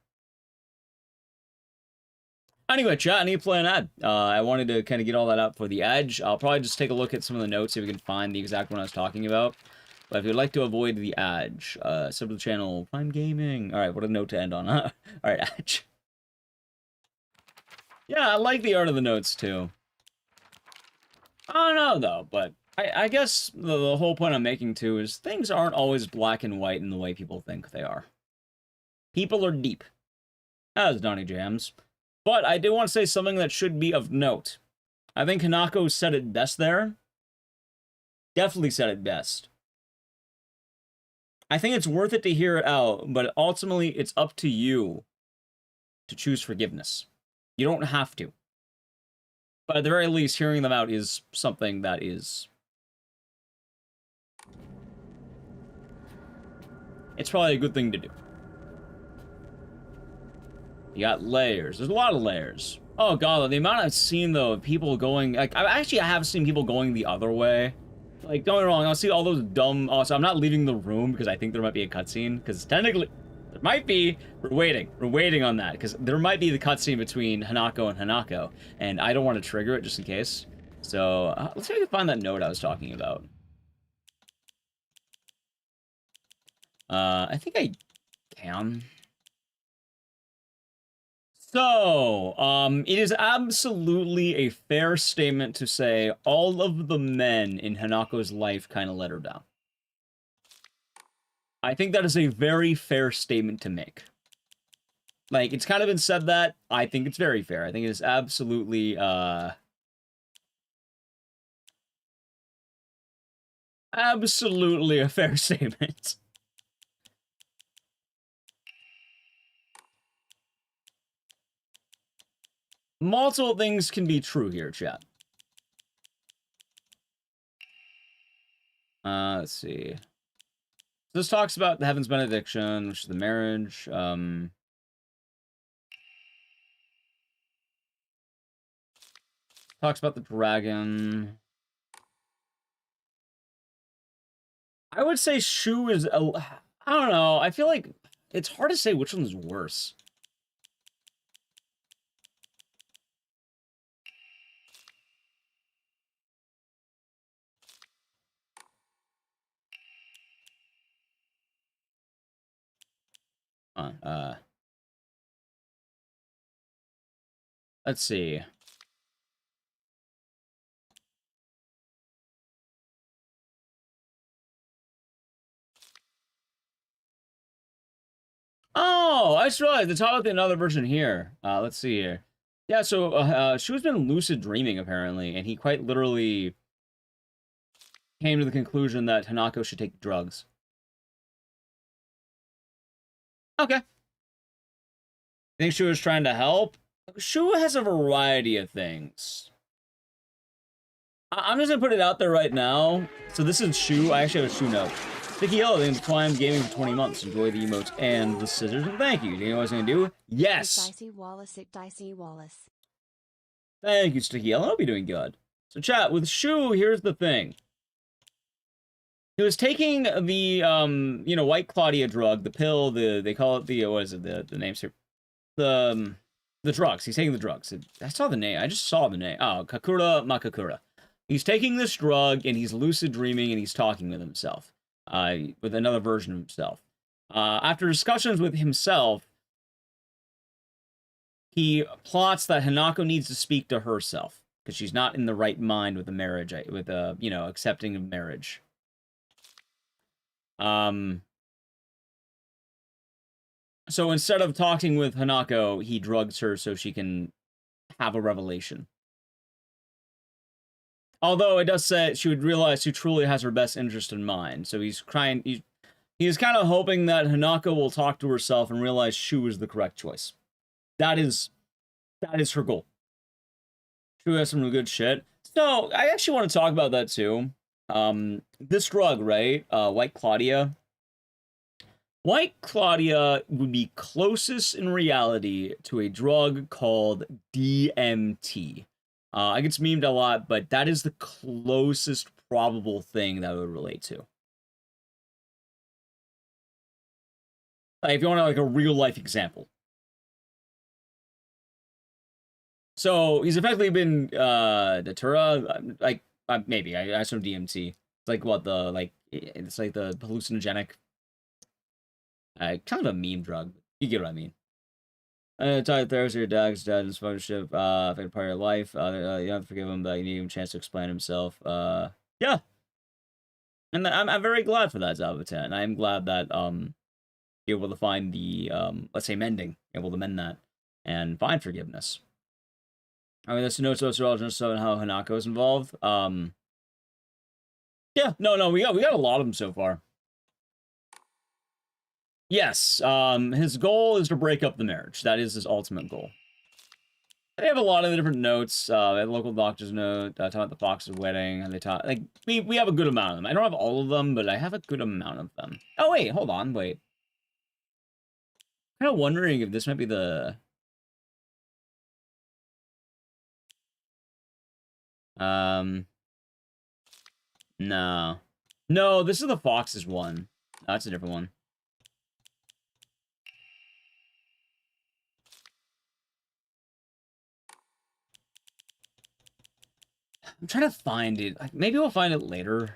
Anyway, chat, I need to play an ad. I wanted to kind of get all that up for the Edge. I'll probably just take a look at some of the notes, see if we can find the exact one I was talking about. But if you'd like to avoid the Edge, sub to the channel, Prime Gaming. Alright, what a note to end on, huh? Alright, Edge. Yeah, I like the art of the notes, too. I don't know, though, but I guess the whole point I'm making, too, is things aren't always black and white in the way people think they are. People are deep. As Donnie Jams. But I do want to say something that should be of note. I think Hanako said it best there. Definitely said it best. I think it's worth it to hear it out, but ultimately it's up to you to choose forgiveness. You don't have to. But at the very least, hearing them out is something that is... It's probably a good thing to do. You got layers. There's a lot of layers. Oh god, the amount I've seen, though, of people going... Like, I have seen people going the other way. Like, don't get me wrong, I'll see all those dumb... Oh, so I'm not leaving the room because I think there might be a cutscene. Because technically... There might be. We're waiting. We're waiting on that. Because there might be the cutscene between Hanako and Hanako. And I don't want to trigger it just in case. So, let's see if I can find that note I was talking about. I think I can... So, it is absolutely a fair statement to say all of the men in Hanako's life kind of let her down. I think that is a very fair statement to make. Like, it's kind of been said that. I think it's very fair. I think it is absolutely, absolutely a fair statement. Multiple things can be true here, chat. Let's see. This talks about the Heaven's Benediction, which is the marriage. Talks about the dragon. I would say Shu is... I don't know. I feel like it's hard to say which one is worse. Let's see. Oh, I just realized it's about another version here. Let's see here. Yeah, so Shu's been lucid dreaming apparently, and he quite literally came to the conclusion that Hanako should take drugs. Okay. Think Shu was trying to help? Shu has a variety of things. I'm just gonna put it out there right now. So this is Shu. I actually have a Shu note. Sticky Yellow, thanks for Climb Gaming for 20 months. Enjoy the emotes and the scissors. And thank you. Do you know what I was gonna do? Yes! Ecdycis Wallace, Ecdycis Wallace. Thank you, Sticky Yellow. I hope you're doing good. So chat, with Shu, here's the thing. He was taking the, you know, White Claudia drug, the pill, they call it the, what is it, the name's here? The drugs. He's taking the drugs. I saw the name. I just saw the name. Oh, Kakura Makakura. He's taking this drug, and he's lucid dreaming, and he's talking with himself. With another version of himself. After discussions with himself, he plots that Hanako needs to speak to herself, because she's not in the right mind with the marriage, with, you know, accepting of marriage. So instead of talking with Hanako, he drugs her so she can have a revelation. Although it does say she would realize who truly has her best interest in mind. So he's trying, He's kind of hoping that Hanako will talk to herself and realize Shu is the correct choice. That is her goal. Shu has some really good shit. So, I actually want to talk about that too. This drug, right? White Claudia. White Claudia would be closest in reality to a drug called DMT. It gets memed a lot, but that is the closest probable thing that I would relate to. Like, if you want like a real life example. So he's effectively been Datura, like maybe I assume DMT. It's like what it's like the hallucinogenic, kind of a meme drug. You get what I mean. Tired Thursday, your dog's dead in sponsorship. Affected part of your life. You have to forgive him, but you need him a chance to explain himself. Yeah. And I'm very glad for that, Zabutan. And I'm glad that you're able to find the let's say mending, able to mend that and find forgiveness. I mean, there's no social just on how Hanako is involved. Yeah, no, we got a lot of them so far. Yes, his goal is to break up the marriage. That is his ultimate goal. They have a lot of the different notes. They have a local doctor's note, talking about the Fox's wedding, and they talk like we have a good amount of them. I don't have all of them, but I have a good amount of them. Oh wait, hold on, wait. I'm kind of wondering if this might be the no. No, this is the Fox's one. No, that's a different one. I'm trying to find it. Maybe we'll find it later.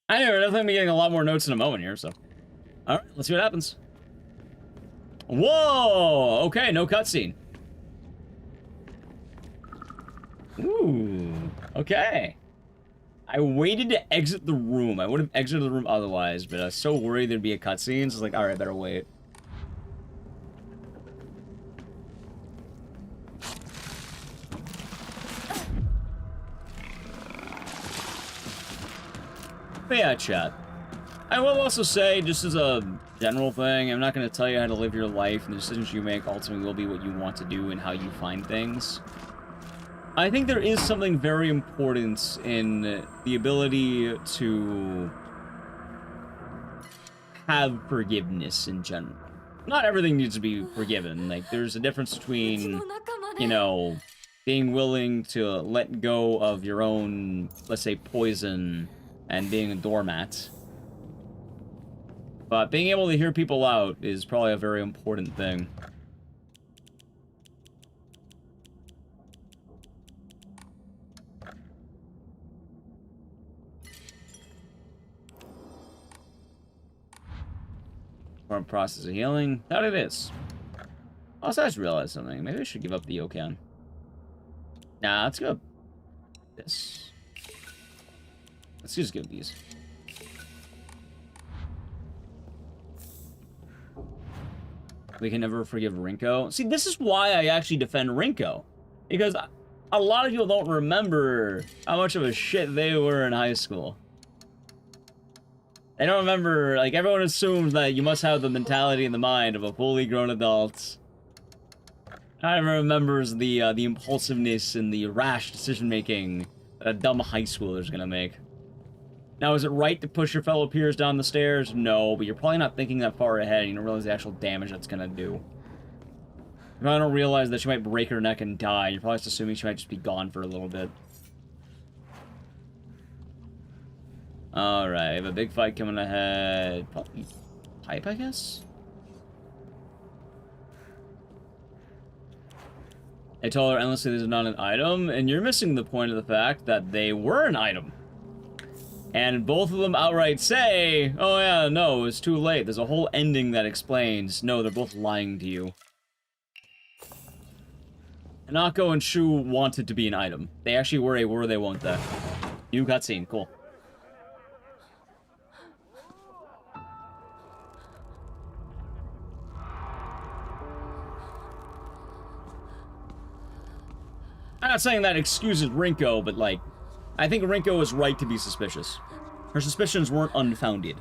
I know, we're definitely getting a lot more notes in a moment here, so. Alright, let's see what happens. Whoa! Okay, no cutscene. Ooh, okay. I waited to exit the room. I would have exited the room otherwise, but I was so worried there'd be a cutscene, so I was like, alright, better wait. But yeah, chat. I will also say, just as a general thing, I'm not going to tell you how to live your life, and the decisions you make ultimately will be what you want to do and how you find things. I think there is something very important in the ability to have forgiveness in general. Not everything needs to be forgiven. Like, there's a difference between, you know, being willing to let go of your own, let's say, poison and being a doormat. But being able to hear people out is probably a very important thing. Current process of healing. That it is. Also, I just realized something. Maybe I should give up the Yokan. Nah, let's go. This. Let's just give these. We can never forgive Rinko. See, this is why I actually defend Rinko. Because a lot of people don't remember how much of a shit they were in high school. They don't remember, like, everyone assumes that you must have the mentality and the mind of a fully grown adult. I remembers the impulsiveness and the rash decision-making that a dumb high schooler's gonna make. Now, is it right to push your fellow peers down the stairs? No, but you're probably not thinking that far ahead, and you don't realize the actual damage that's gonna do. If I don't realize that she might break her neck and die, you're probably just assuming she might just be gone for a little bit. Alright, we have a big fight coming ahead. Probably pipe, I guess? I told her endlessly this is not an item, and you're missing the point of the fact that they were an item. And both of them outright say, oh yeah, no, it's too late. There's a whole ending that explains, no, they're both lying to you. Hanako and Shu wanted to be an item. They actually were a were they won't they. New cutscene, cool. I'm not saying that excuses Rinko, but like, I think Rinko was right to be suspicious. Her suspicions weren't unfounded.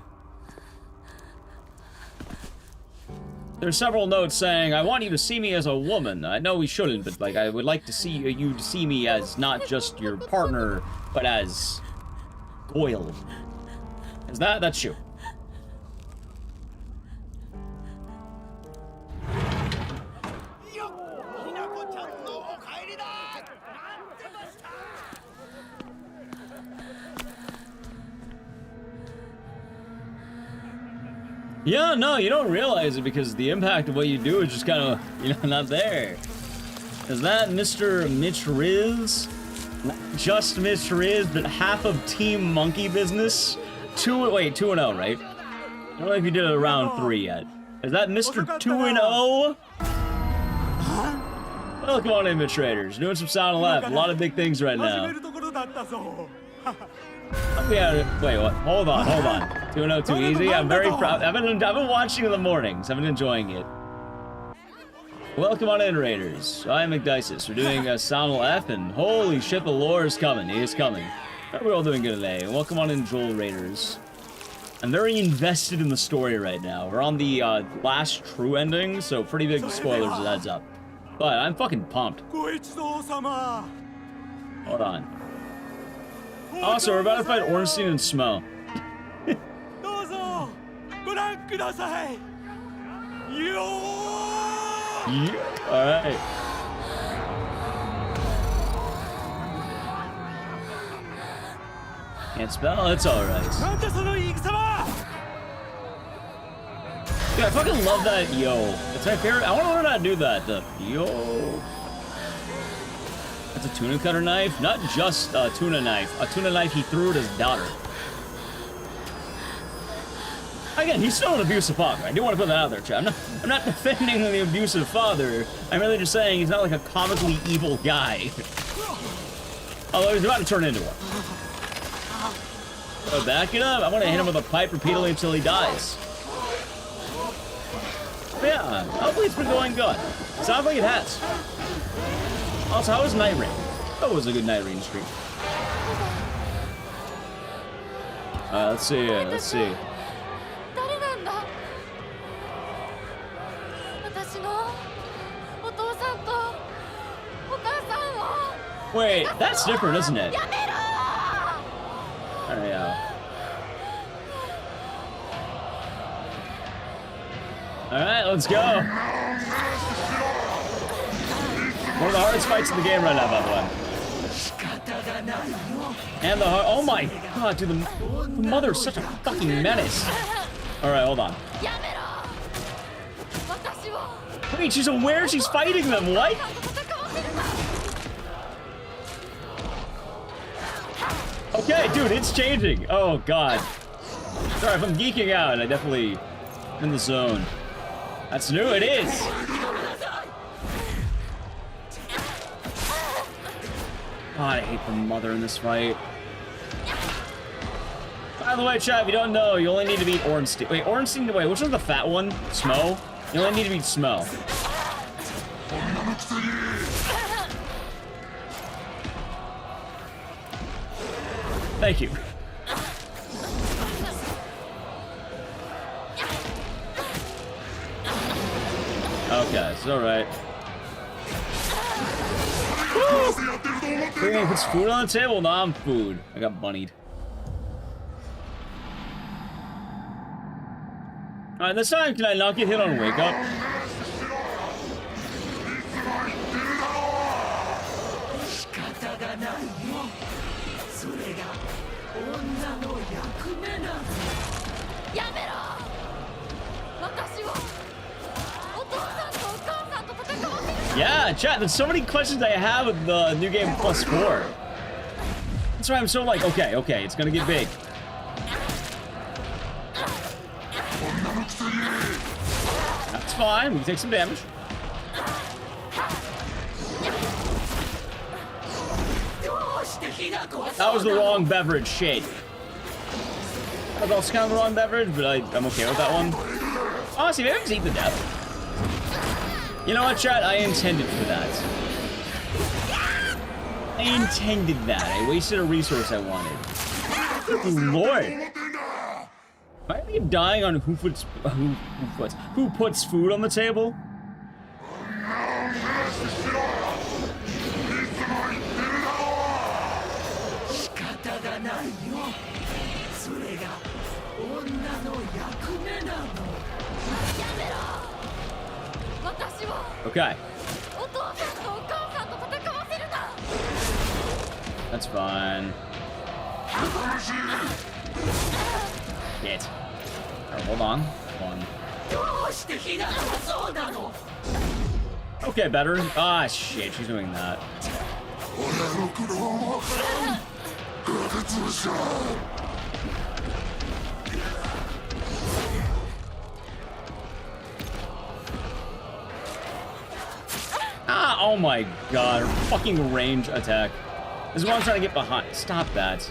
There's several notes saying, I want you to see me as a woman. I know we shouldn't, but like I would like to see you to see me as not just your partner, but as Goyle. Is that's you. Yeah, no, you don't realize it because the impact of what you do is just kind of, you know, not there. Is that Mr. Mitch Riz? Not just Mitch Riz, but half of Team Monkey Business? 2-0, right? I don't know if you did it around 3 yet. Is that Mr. 2-0? Welcome on in, Mitch Raiders. Doing some sound left. A lot of big things right now. Yeah, wait, what? Hold on. 2-0 too easy. I'm very proud. I've been watching in the mornings. I've been enjoying it. Welcome on in, Raiders. I'm Ecdycis. We're doing a Sound F, and holy shit, the lore is coming. He is coming. We're all doing good today. Welcome on in, Joel Raiders. I'm very invested in the story right now. We're on the last true ending, so pretty big spoilers, heads up. But I'm fucking pumped. Hold on. Also, we're about to fight Ornstein and Smo. Yeah, alright. Can't spell? It's alright. Dude, I fucking love that yo. It's my favorite. I want to learn how to do that. The yo. That's a tuna cutter knife? Not just a tuna knife. A tuna knife he threw at his daughter. Again, he's still an abusive father. I do want to put that out there, chat. I'm not defending the abusive father. I'm really just saying he's not like a comically evil guy. Although he's about to turn into one. So back it up. I want to hit him with a pipe repeatedly until he dies. But yeah, hopefully it's been going good. Sounds like it has. Also, how was Night Rain? That was a good Night Rain stream. Let's see. Wait, that's different, isn't it? Oh, yeah. Alright, let's go. One of the hardest fights in the game right now, by the way. And oh my god, dude, the mother's such a fucking menace. Alright, hold on. Wait, she's aware she's fighting them, what? Okay, dude, it's changing. Oh god. Sorry if I'm geeking out, I definitely am in the zone. That's new, it is. God, I hate the mother in this fight. By the way, chat, if you don't know, you only need to beat Ornstein. Wait, Ornstein, wait, which one's the fat one? Smo? You only need to beat Smo. Thank you. Okay, it's alright. Woo! Puts food on the table? Nah, I'm food. I got bunnied. Alright, this time, can I not get hit on wake up? Yeah, chat, there's so many questions I have with the new game +4. That's why I'm so like, okay, it's gonna get big. That's fine, we can take some damage. That was the wrong beverage, shit. That was also kind of the wrong beverage, but I'm okay with that one. Honestly, maybe I just eat the death. You know what, chat? I intended for that. I intended that. I wasted a resource I wanted. Good lord. Am I really dying on who puts food on the table? Okay. That's fine. Shit. Oh, hold on. One. Okay, better. Ah, shit. She's doing that. Ah, oh my god. Her fucking range attack. This is what I'm trying to get behind. Stop that.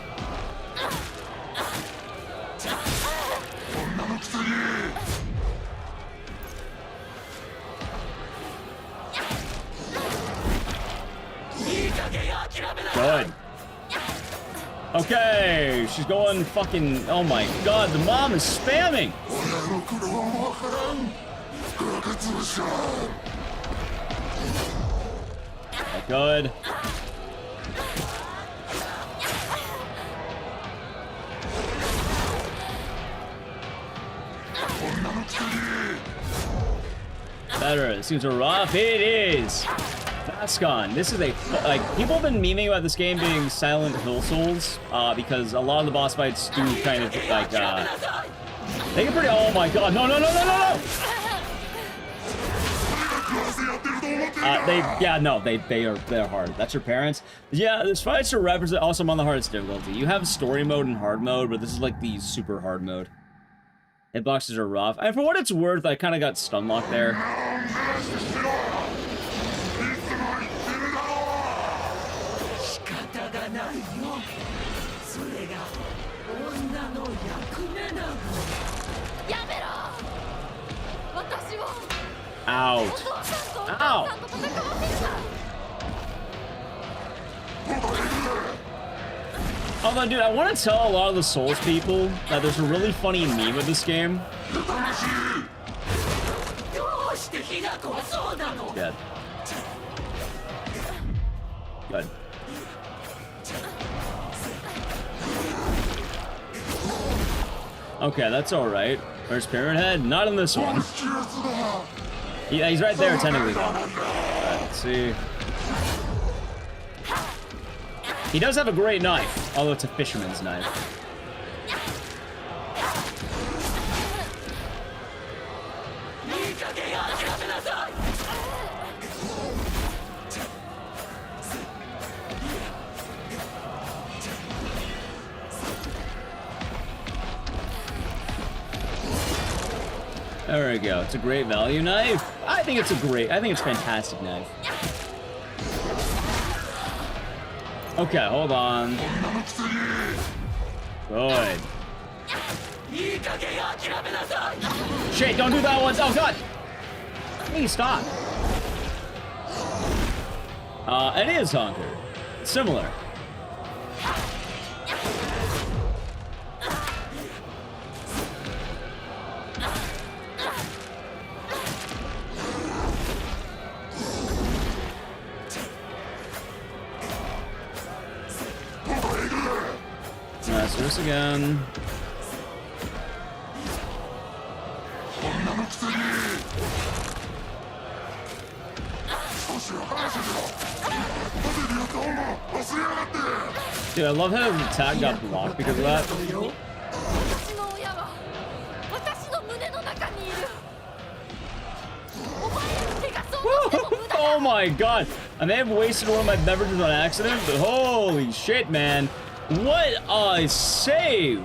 Good. Okay, she's going fucking... Oh my god, the mom is spamming! Good. Better. It seems rough. It is. Vascon. This is a like people have been memeing about this game being Silent Hill Souls because a lot of the boss fights do kind of like they get pretty. Oh my god! No! They're hard. That's your parents. Yeah, this fights are represent. Also, I'm on the hardest difficulty. You have story mode and hard mode, but this is like the super hard mode. Hitboxes are rough. And for what it's worth, I kind of got stun locked there. Out. Ow. Although, dude, I want to tell a lot of the Souls people that there's a really funny meme with this game. Dead. Good. Okay, that's alright. Where's Pyramid Head? Not in this one. Yeah, he's right there, technically. Alright, let's see. He does have a great knife, although it's a fisherman's knife. There we go. It's a great value knife. I think it's a fantastic knife. Okay, hold on. Good. Shit, don't do that once. Oh, God. Please stop. It is Honker. Similar. Let's do this again. Dude, I love how the attack got blocked because of that. Oh my god! I may have wasted one of my beverages on accident, but holy shit, man. What a save!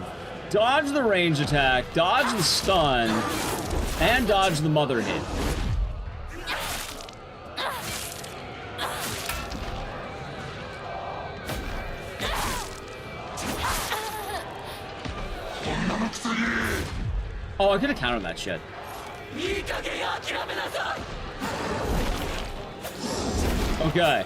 Dodge the range attack, dodge the stun, and dodge the mother hit. Oh, I could have countered that shit. Okay.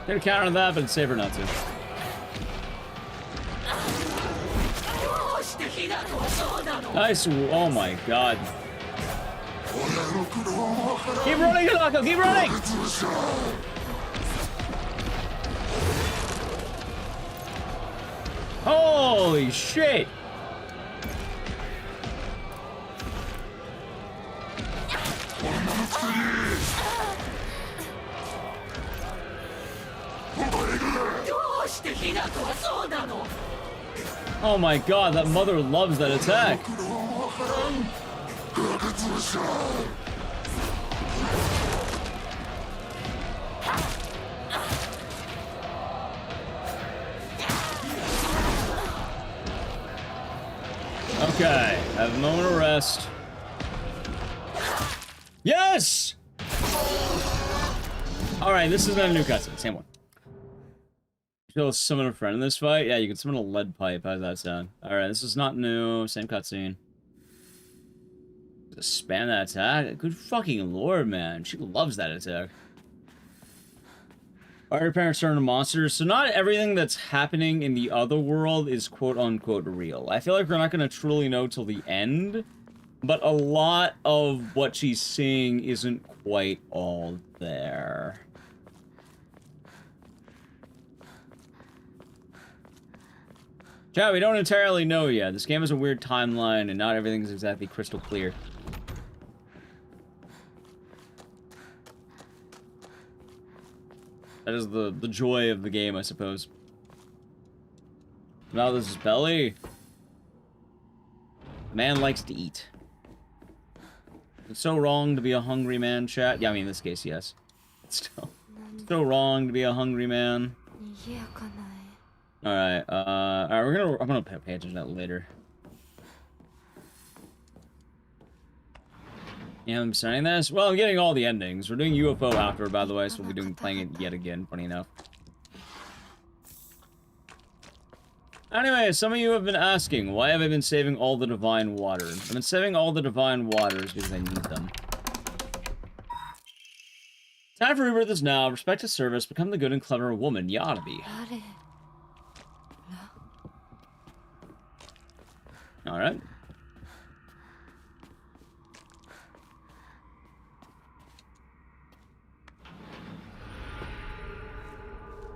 Gonna counter that, but it's safer not to. Nice. Oh my god. Keep running, Hanako, keep running! Holy shit! Oh my god, that mother loves that attack. Okay, have a moment of rest. Yes! Alright, this is not a new cutscene, same one. You'll summon a friend in this fight? Yeah, you can summon a lead pipe. How's that sound? Alright, this is not new. Same cutscene. Just spam that attack? Good fucking lord, man. She loves that attack. Are your parents turn to monsters? So not everything that's happening in the other world is quote-unquote real. I feel like we're not going to truly know till the end. But a lot of what she's seeing isn't quite all there. Yeah, we don't entirely know yet. This game has a weird timeline, and not everything is exactly crystal clear. That is the joy of the game, I suppose. Now this is Belly. Man likes to eat. It's so wrong to be a hungry man, chat. Yeah, I mean, in this case, yes. It's still so wrong to be a hungry man. Alright, I'm gonna pay attention to that later. Yeah, I'm starting this. Well, I'm getting all the endings. We're doing UFO after, by the way, so we'll be playing it yet again, funny enough. Anyway, some of you have been asking, why have I been saving all the divine water? I've been saving all the divine waters because I need them. Time for rebirth is now. Respect to service. Become the good and clever woman you ought to be. Alright.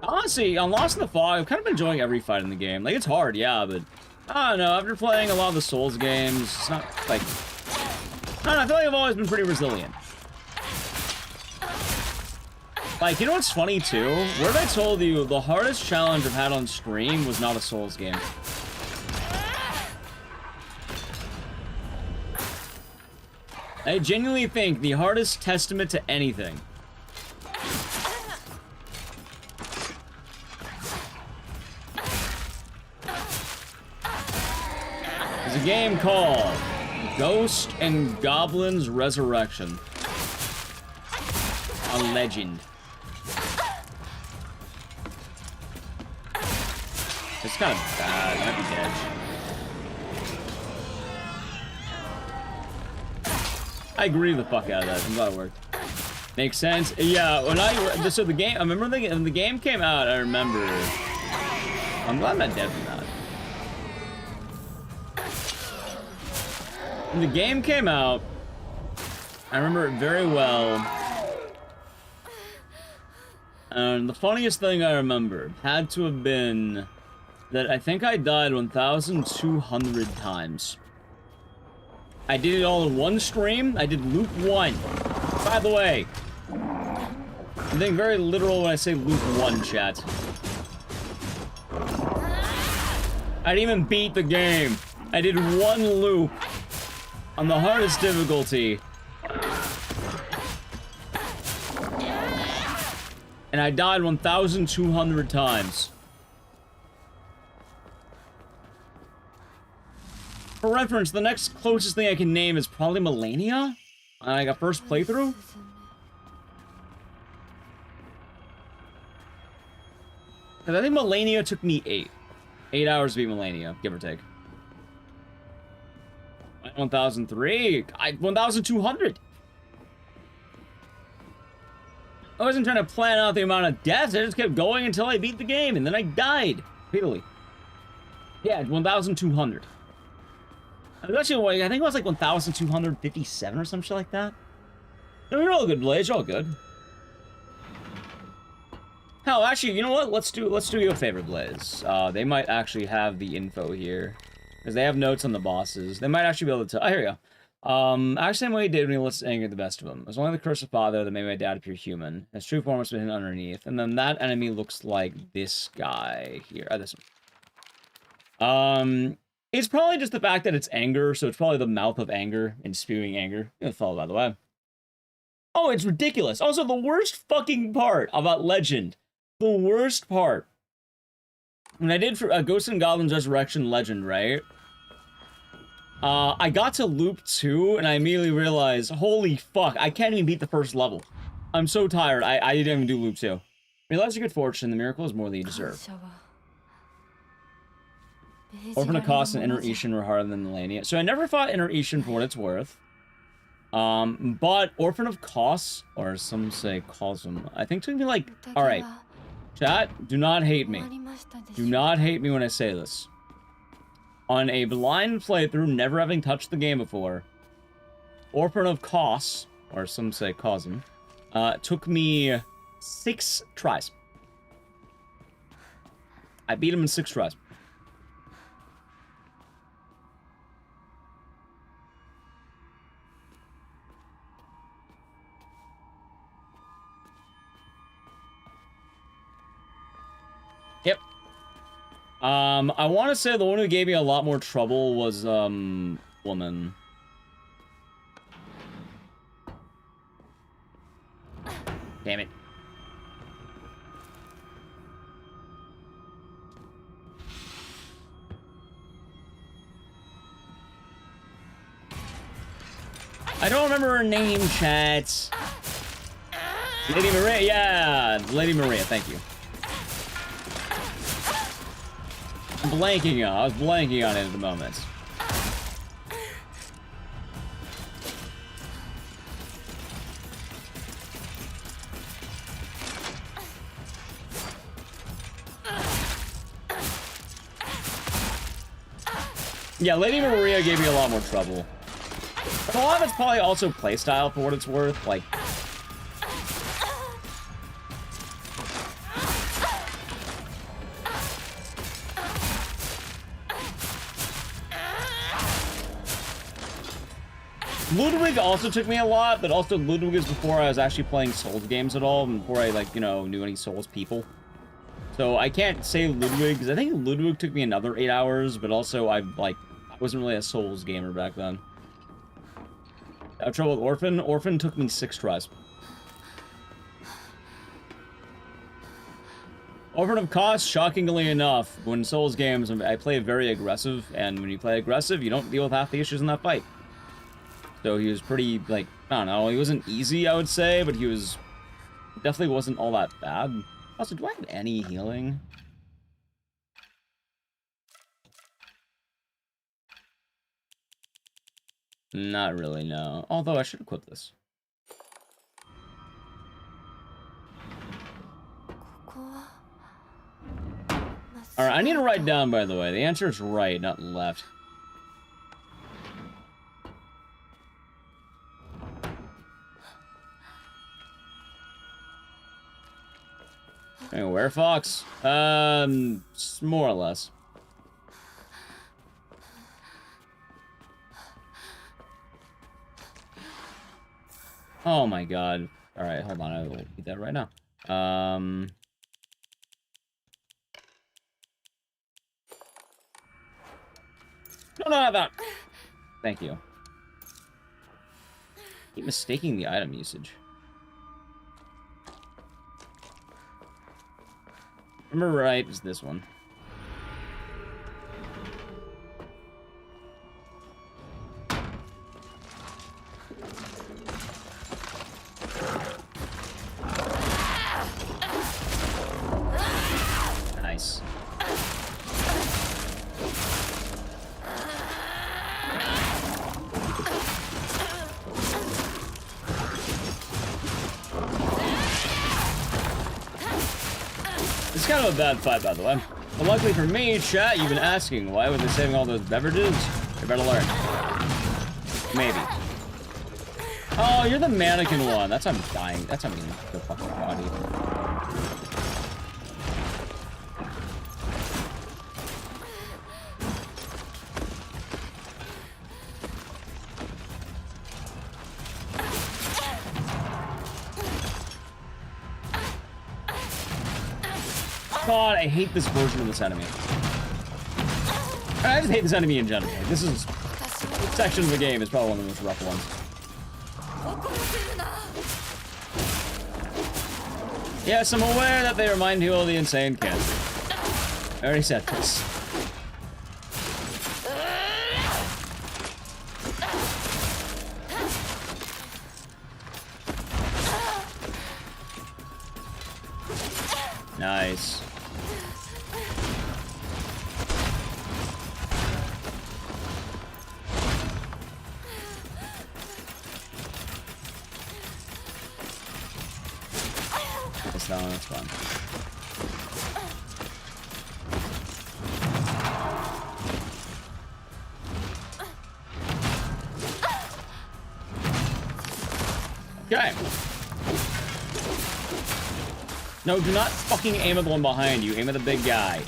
Honestly, on Lost in the Fog, I've kind of been enjoying every fight in the game. Like, it's hard, yeah, but... I don't know, after playing a lot of the Souls games, it's not, like... I don't know, I feel like I've always been pretty resilient. Like, you know what's funny, too? What if I told you the hardest challenge I've had on stream was not a Souls game? I genuinely think the hardest testament to anything is a game called Ghost and Goblins Resurrection. A legend. It's kind of bad. I might be dead. I agree the fuck out of that. I'm glad it worked. Makes sense. Yeah, when so the game, I remember when the game came out, I remember. I'm glad I'm not dead from that. When the game came out, I remember it very well. And the funniest thing I remember had to have been that I think I died 1,200 times. I did it all in one stream. I did loop 1. By the way, I'm being very literal when I say loop 1, chat. I didn't even beat the game. I did one loop on the hardest difficulty. And I died 1,200 times. For reference, the next closest thing I can name is probably Millennia? Like a first playthrough? Because I think Melania took me 8. 8 hours to beat Melania, give or take. 1003. 1200. I wasn't trying to plan out the amount of deaths. I just kept going until I beat the game, and then I died repeatedly. Yeah, 1200. It was actually, I think it was like 1257 or some shit like that. You're all good, Blaze. You're all good. Hell, actually, you know what? Let's do you a favor, Blaze. They might actually have the info here. Because they have notes on the bosses. They might actually be able to tell. Oh, here we go. Actually, what he did when he listened to anger the best of him. It was only the curse of father that made my dad appear human. His true form was hidden underneath. And then that enemy looks like this guy here. This one. It's probably just the fact that it's anger, so it's probably the mouth of anger and spewing anger. Gonna follow, by the way. Oh, it's ridiculous. Also, the worst fucking part about Legend. The worst part. When I did for Ghosts and Goblins Resurrection Legend, right? I got to loop 2, and I immediately realized, holy fuck, I can't even beat the first level. I'm so tired. I didn't even do loop 2. Realize your good fortune. The miracle is more than you deserve. Orphan of Cost and Inner Ishin were harder than Melania. So I never fought Inner Ishin for what it's worth. But Orphan of Cost, or some say Cosm, I think took me like... Alright. Chat, do not hate me. Do not hate me when I say this. On a blind playthrough, never having touched the game before, Orphan of Cost, or some say Cosm, took me 6 tries. I beat him in 6 tries. Yep. I want to say the one who gave me a lot more trouble was, woman. Damn it. I don't remember her name, chat. Lady Maria, yeah, Lady Maria, thank you. I was blanking on it at the moment. Yeah, Lady Maria gave me a lot more trouble. But a lot of it's probably also playstyle for what it's worth, like... Ludwig also took me a lot, but also Ludwig is before I was actually playing Souls games at all, and before I, like, you know, knew any Souls people. So I can't say Ludwig, because I think Ludwig took me another 8 hours, but also I wasn't really a Souls gamer back then. I had trouble with Orphan. Orphan took me 6 tries. Orphan of Cost, shockingly enough, when Souls games, I play very aggressive, and when you play aggressive, you don't deal with half the issues in that fight. So he was pretty, like, I don't know, he wasn't easy, I would say, but he was... definitely wasn't all that bad. Also, do I have any healing? Not really, no. Although, I should equip this. Alright, I need to write down, by the way. The answer is right, not left. Hey, where, Fox? More or less. Oh my god. Alright, hold on, I will eat that right now. No, that. Thank you. Keep mistaking the item usage. Remember right is this one. kind of a bad fight, by the way. But luckily for me, chat, you've been asking, why were they saving all those beverages? You better learn. Maybe. Oh, you're the mannequin one. That's how I'm dying. That's how I'm getting the fucking body. God, I hate this version of this enemy. I just hate this enemy in general. This section of the game is probably one of the most rough ones. Yes, I'm aware that they remind you of the insane cancer. I already said this. Nice. Put this down, that's fun. Okay. No, do not fucking aim at the one behind you. Aim at the big guy.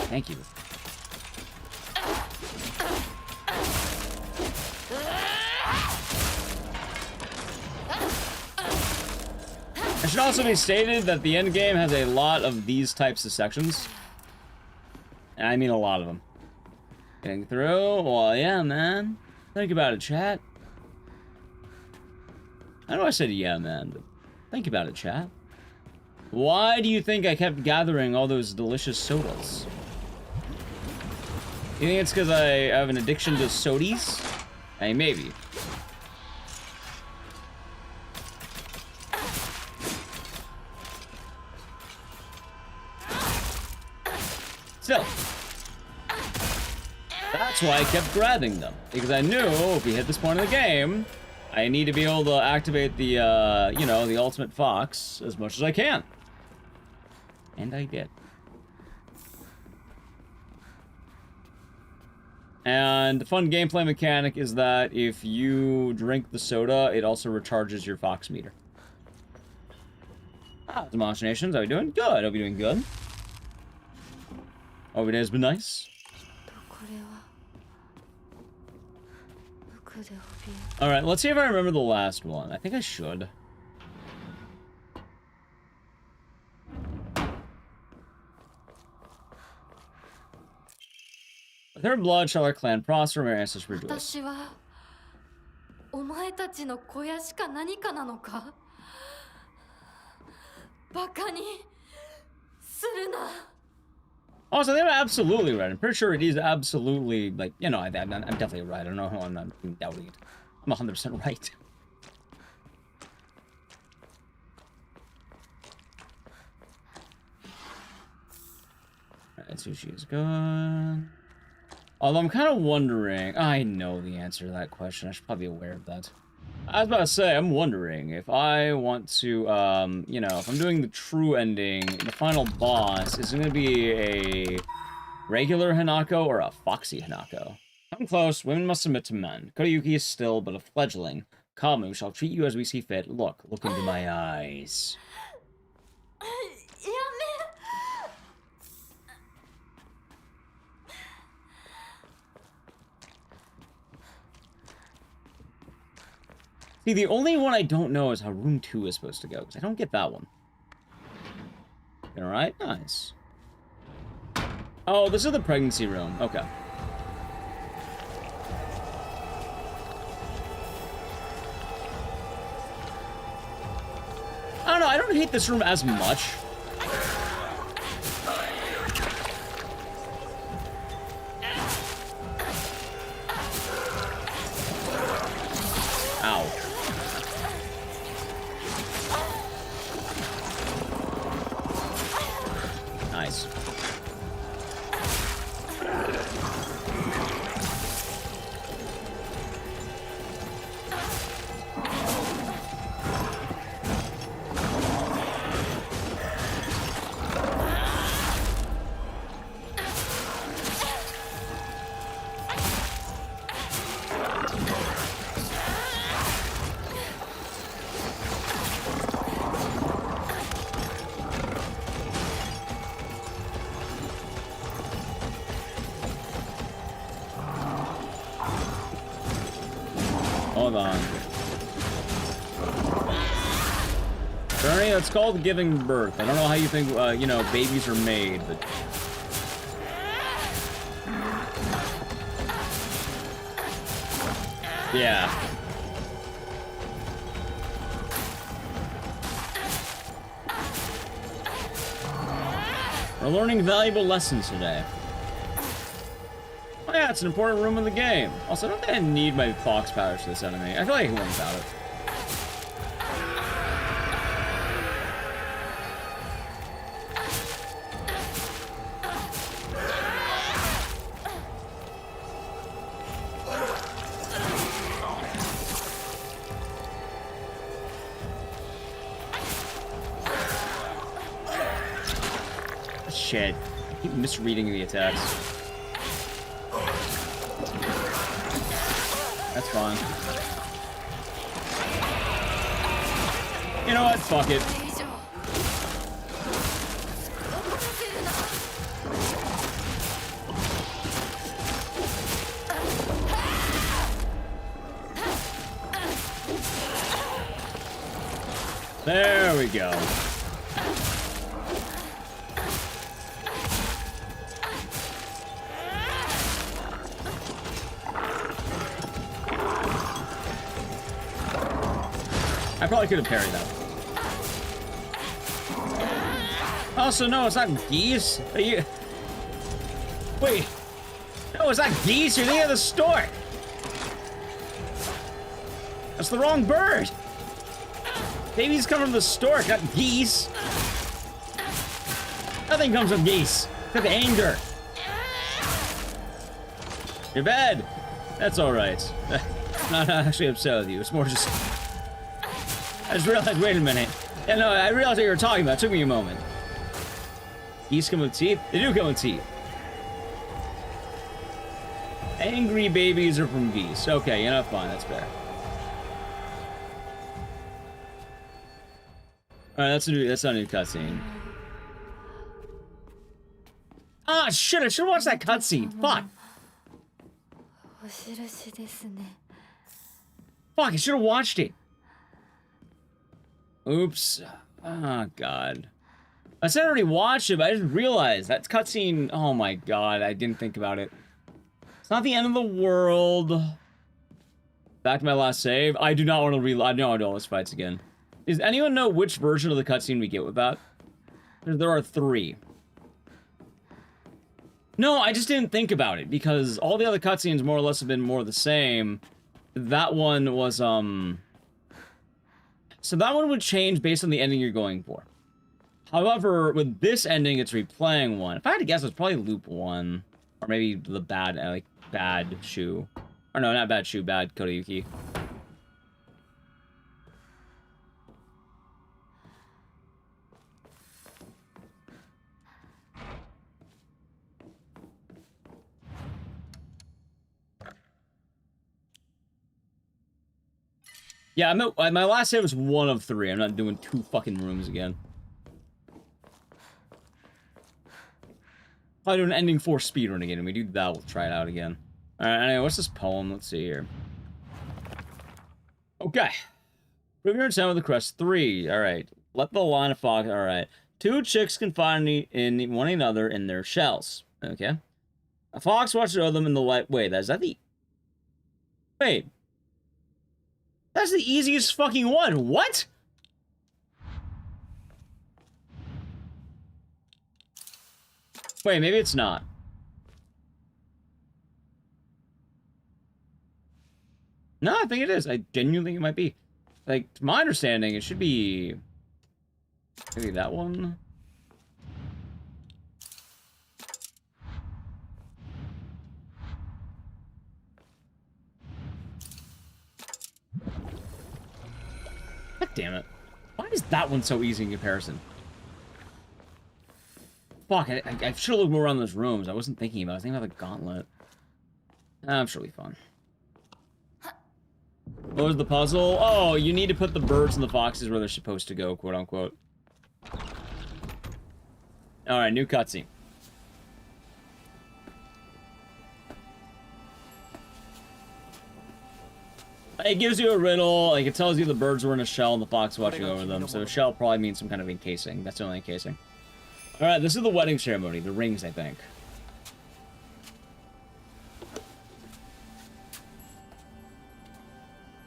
Thank you. It should also be stated that the end game has a lot of these types of sections. And I mean a lot of them. Getting through? Well, yeah, man. Think about it, chat. I know I said yeah, man, but think about it, chat. Why do you think I kept gathering all those delicious sodas? You think it's because I have an addiction to sodies? Hey, maybe. Still. That's why I kept grabbing them. Because I knew if we hit this point in the game, I need to be able to activate the, you know, the ultimate fox as much as I can. And I did. And the fun gameplay mechanic is that if you drink the soda, it also recharges your fox meter. Ah, Demosh Nations, how are we doing? Good, hope you're doing good. Hope your day's been nice. Alright, let's see if I remember the last one. I think I should. With her blood shall our clan prosper and our ancestors rejoice. 私はお前たちの小屋しか何かなのかバカにするな Also, they're absolutely right. I'm pretty sure it is absolutely, like, you know, I'm definitely right. I don't know how I'm not doubting it. I'm 100% right. Alright, sushi is good. Although I'm kind of wondering... I know the answer to that question. I should probably be aware of that. I was about to say, I'm wondering if I want to, you know, if I'm doing the true ending, the final boss, is it going to be a regular Hanako or a foxy Hanako? Come close, women must submit to men. Kodayuki is still but a fledgling. Kamu shall treat you as we see fit. Look into my eyes. See, the only one I don't know is how room 2 is supposed to go, because I don't get that one. Alright, nice. Oh, this is the pregnancy room. Okay. I don't know, I don't hate this room as much. Ow. Nice. Hold on. Bernie, that's called giving birth. I don't know how you think, you know, babies are made, but... Yeah. We're learning valuable lessons today. Oh yeah, it's an important room in the game. Also, I don't think I need my fox powers for this enemy. I feel like I can win without it. Shit. I keep misreading the attacks. That's fine. You know what? Fuck it. There we go. I probably could have parried that. Also, no, it's not geese. Are you... Wait. No, it's not geese. You're thinking of the stork. That's the wrong bird. Babies come from the stork, not geese. Nothing comes from geese. Except anger. You're bad. That's alright. I'm not actually upset with you. It's more just... I just realized, wait a minute. Yeah, no, I realized what you were talking about. It took me a moment. Geese come with teeth? They do come with teeth. Angry babies are from geese. Okay, you know, fine, that's fair. Alright, that's not a new cutscene. Ah, shit, I should've watched that cutscene. Fuck! Fuck, I should've watched it. Oops. Oh, God. I said I already watched it, but I didn't realize. That cutscene... Oh, my God. I didn't think about it. It's not the end of the world. Back to my last save. I do not want to reload. I know I do all those fights again. Does anyone know which version of the cutscene we get with that? There are 3. No, I just didn't think about it, because all the other cutscenes more or less have been more the same. That one was, So that one would change based on the ending you're going for. However, with this ending, it's replaying one. If I had to guess, it's probably loop 1. Or maybe the bad, like, bad shoe. Or no, not bad shoe, bad Kodayuki. Yeah, my last save was 1 of 3. I'm not doing 2 fucking rooms again. Probably do an ending 4 speedrun again. When we do that, we'll try it out again. Alright, anyway, what's this poem? Let's see here. Okay. Prove your intent with the crest. 3. Alright. Let the line of fox. Alright. 2 chicks confide in one another in their shells. Okay. A fox watches them in the light. Wait, is that the... Wait. That's the easiest fucking one. What? Wait, maybe it's not. No, I think it is. I genuinely think it might be. Like, to my understanding, it should be... Maybe that one? God damn it. Why is that one so easy in comparison? Fuck, I should have looked more around those rooms. I wasn't thinking about it. I was thinking about the gauntlet. I'm sure it'll be fun. What was the puzzle? Oh, you need to put the birds and the foxes where they're supposed to go, quote unquote. Alright, new cutscene. It gives you a riddle, like it tells you the birds were in a shell and the fox watching over them, so shell probably means some kind of encasing. That's the only encasing. Alright, this is the wedding ceremony, the rings, I think.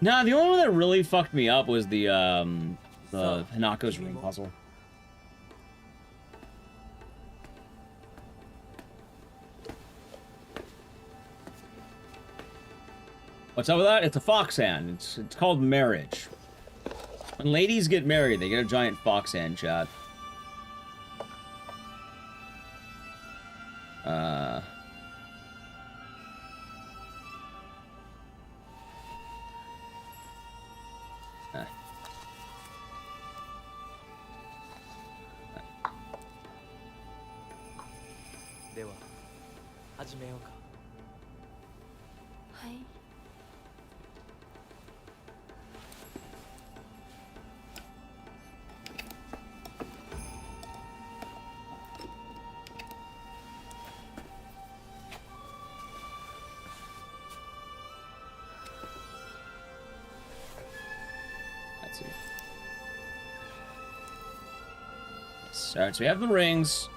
Nah, the only one that really fucked me up was the Hanako's ring puzzle. What's up with that? It's a fox hand. It's called marriage. When ladies get married, they get a giant fox hand, chat. Alright, so we have the rings.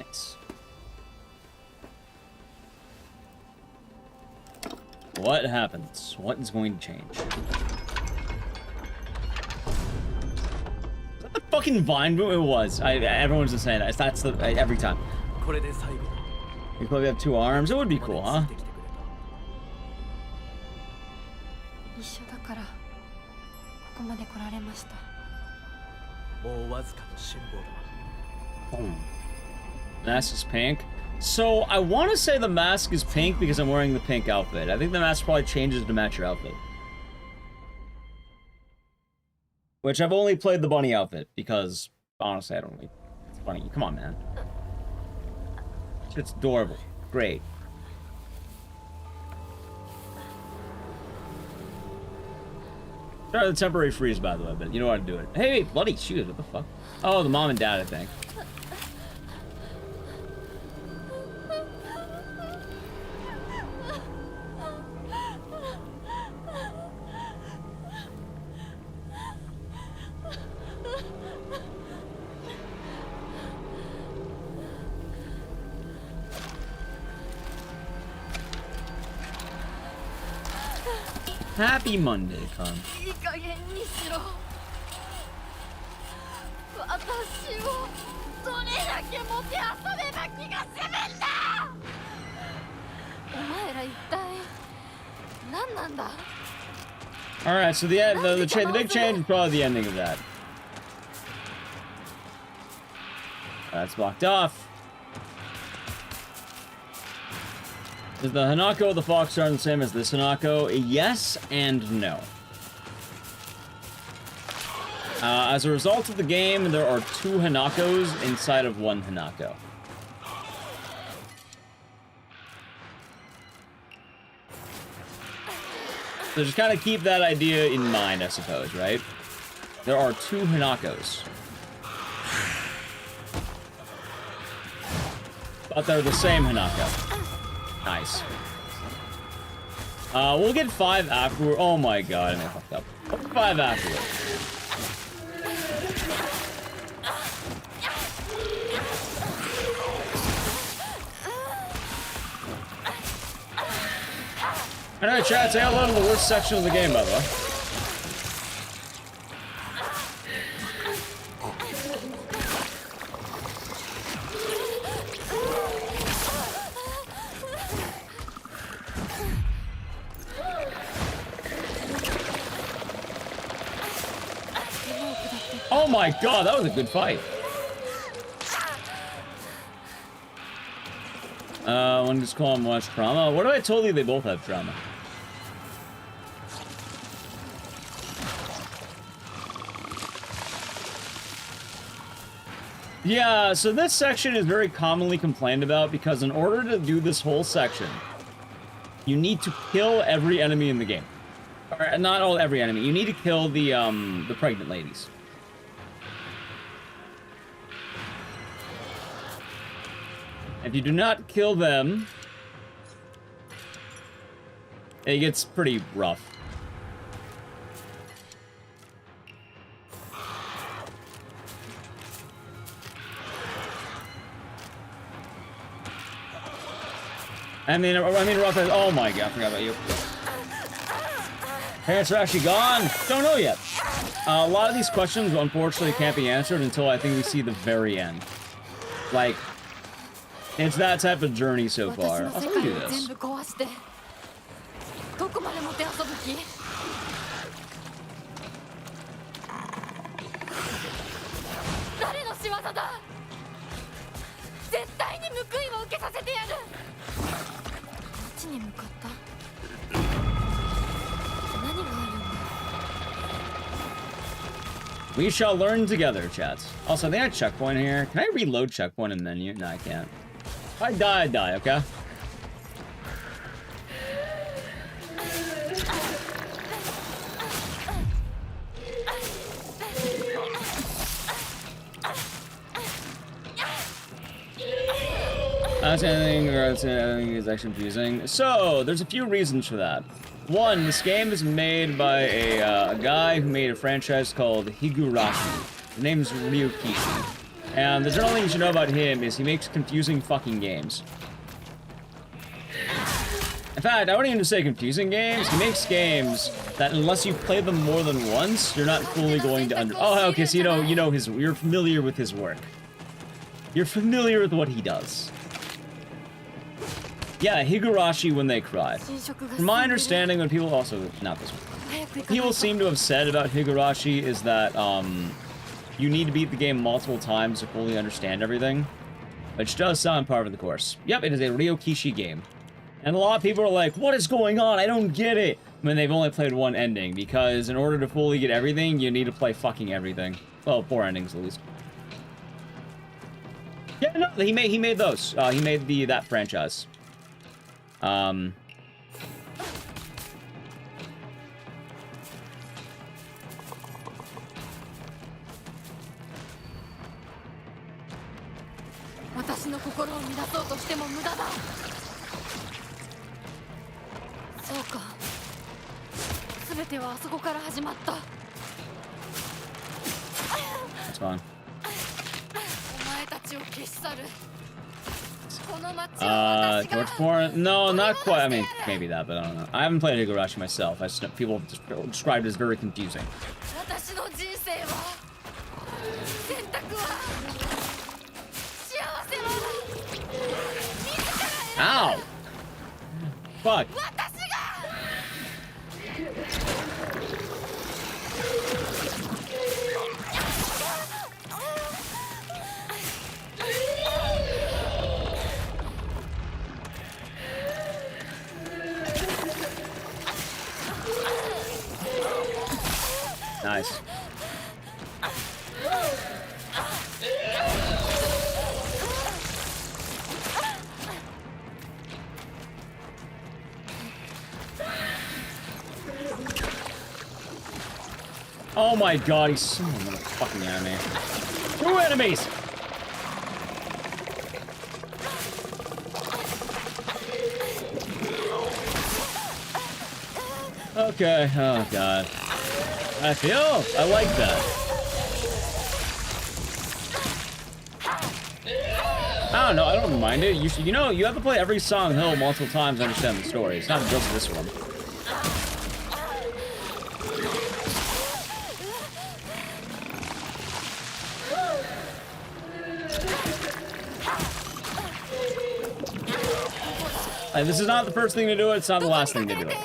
Nice. What happens? What is going to change? Is that the fucking vine boom? It was. Everyone's just saying that. That's the every time. You probably have 2 arms. It would be cool, huh? 一緒だからここまで来られました。 Mask is pink. So I want to say the mask is pink because I'm wearing the pink outfit. I think the mask probably changes to match your outfit. Which I've only played the bunny outfit because honestly I don't really. It's funny. Come on, man. It's adorable. Great. Sorry, the temporary freeze, by the way, but you know how to do it. Hey, bloody shoot, what the fuck? Oh, the mom and dad, I think. Happy Monday, Con. いい加減にしろ。私をどれだけもてあそべば気が済むんだ。お前ら一体何なんだ。All right, so the big change is probably the ending of that. That's blocked off. Is the Hanako of the Fox Star the same as this Hanako? Yes and no. As a result of the game, there are 2 Hanakos inside of 1 Hanako. So just kind of keep that idea in mind, I suppose, right? There are 2 Hanakos. But they're the same Hanako. Nice. We'll get 5 afterward. Oh my god, I fucked up. 5 afterward. Alright, chat, say hello to the worst section of the game, by the way. Oh my god, that was a good fight. One just call him watch trauma. What if I told you they both have trauma? Yeah, so this section is very commonly complained about because in order to do this whole section, you need to kill every enemy in the game. Or, not every enemy. You need to kill the pregnant ladies. If you do not kill them, It gets pretty rough. I mean, rough as, oh my god, I forgot about you. Parents are actually gone? Don't know yet. A lot of these questions, unfortunately, can't be answered until I think we see the very end. Like, it's that type of journey so far. I'll let me do this. We shall learn together, chats. Also, they had checkpoint here. Can I reload checkpoint in the menu? No, I can't. If I die, I die, okay? I think is actually confusing. So, there's a few reasons for that. One, this game is made by a guy who made a franchise called Higurashi. His name is Ecdycis. And the general thing you should know about him is he makes confusing fucking games. In fact, I wouldn't even say confusing games. He makes games that unless you play them more than once, you're not fully going to Oh, okay, so you're familiar with his work. You're familiar with what he does. Yeah, Higurashi When They Cry. From my understanding, when people also not this one. People seem to have said about Higurashi is that you need to beat the game multiple times to fully understand everything, which does sound part of the course. Yep, it is a Ryokishi game. And a lot of people are like, what is going on? I don't get it. When they've only played one ending, because in order to fully get everything, you need to play fucking everything. Well, 4 endings at least. Yeah, no, he made those. He made that franchise. It's fine. Torch Porn? No, not quite. I mean, maybe that, but I don't know. I haven't played Higurashi myself. People have described it as very confusing. Ow! Fuck. Nice. Oh my god, he's so another fucking enemy. 2 enemies! Okay, oh god. I like that. I don't know, I don't mind it. You know, you have to play every Silent Hill multiple times to understand the story. It's not just this one. Like, this is not the first thing to do it, it's not the last thing to do it.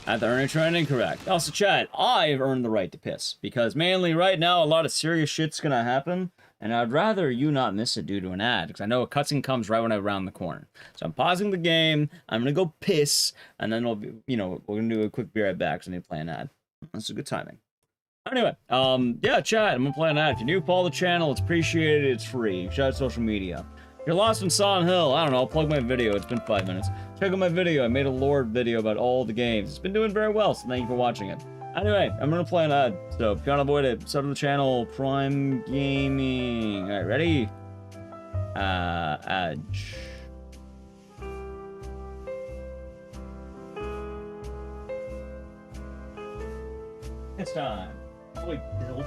At the earning trending, correct. Also, chat, I've earned the right to piss. Because mainly right now, a lot of serious shit's gonna happen. And I'd rather you not miss it due to an ad. Because I know a cutscene comes right when I round the corner. So I'm pausing the game, I'm gonna go piss, and then we'll be, we're gonna do a quick be right back, so I need to play an ad. That's a good timing. Anyway, yeah, chat, I'm gonna play an ad. If you're new, follow the channel, it's appreciated, it's free. Shout out social media. If you're lost in Silent Hill, I don't know, I'll plug my video, it's been 5 minutes. Check out my video, I made a lore video about all the games. It's been doing very well, so thank you for watching it. Anyway, I'm gonna play an ad, so if you can't avoid it, sub to the channel, Prime Gaming. Alright, ready? Edge. It's time. Wait, Bill.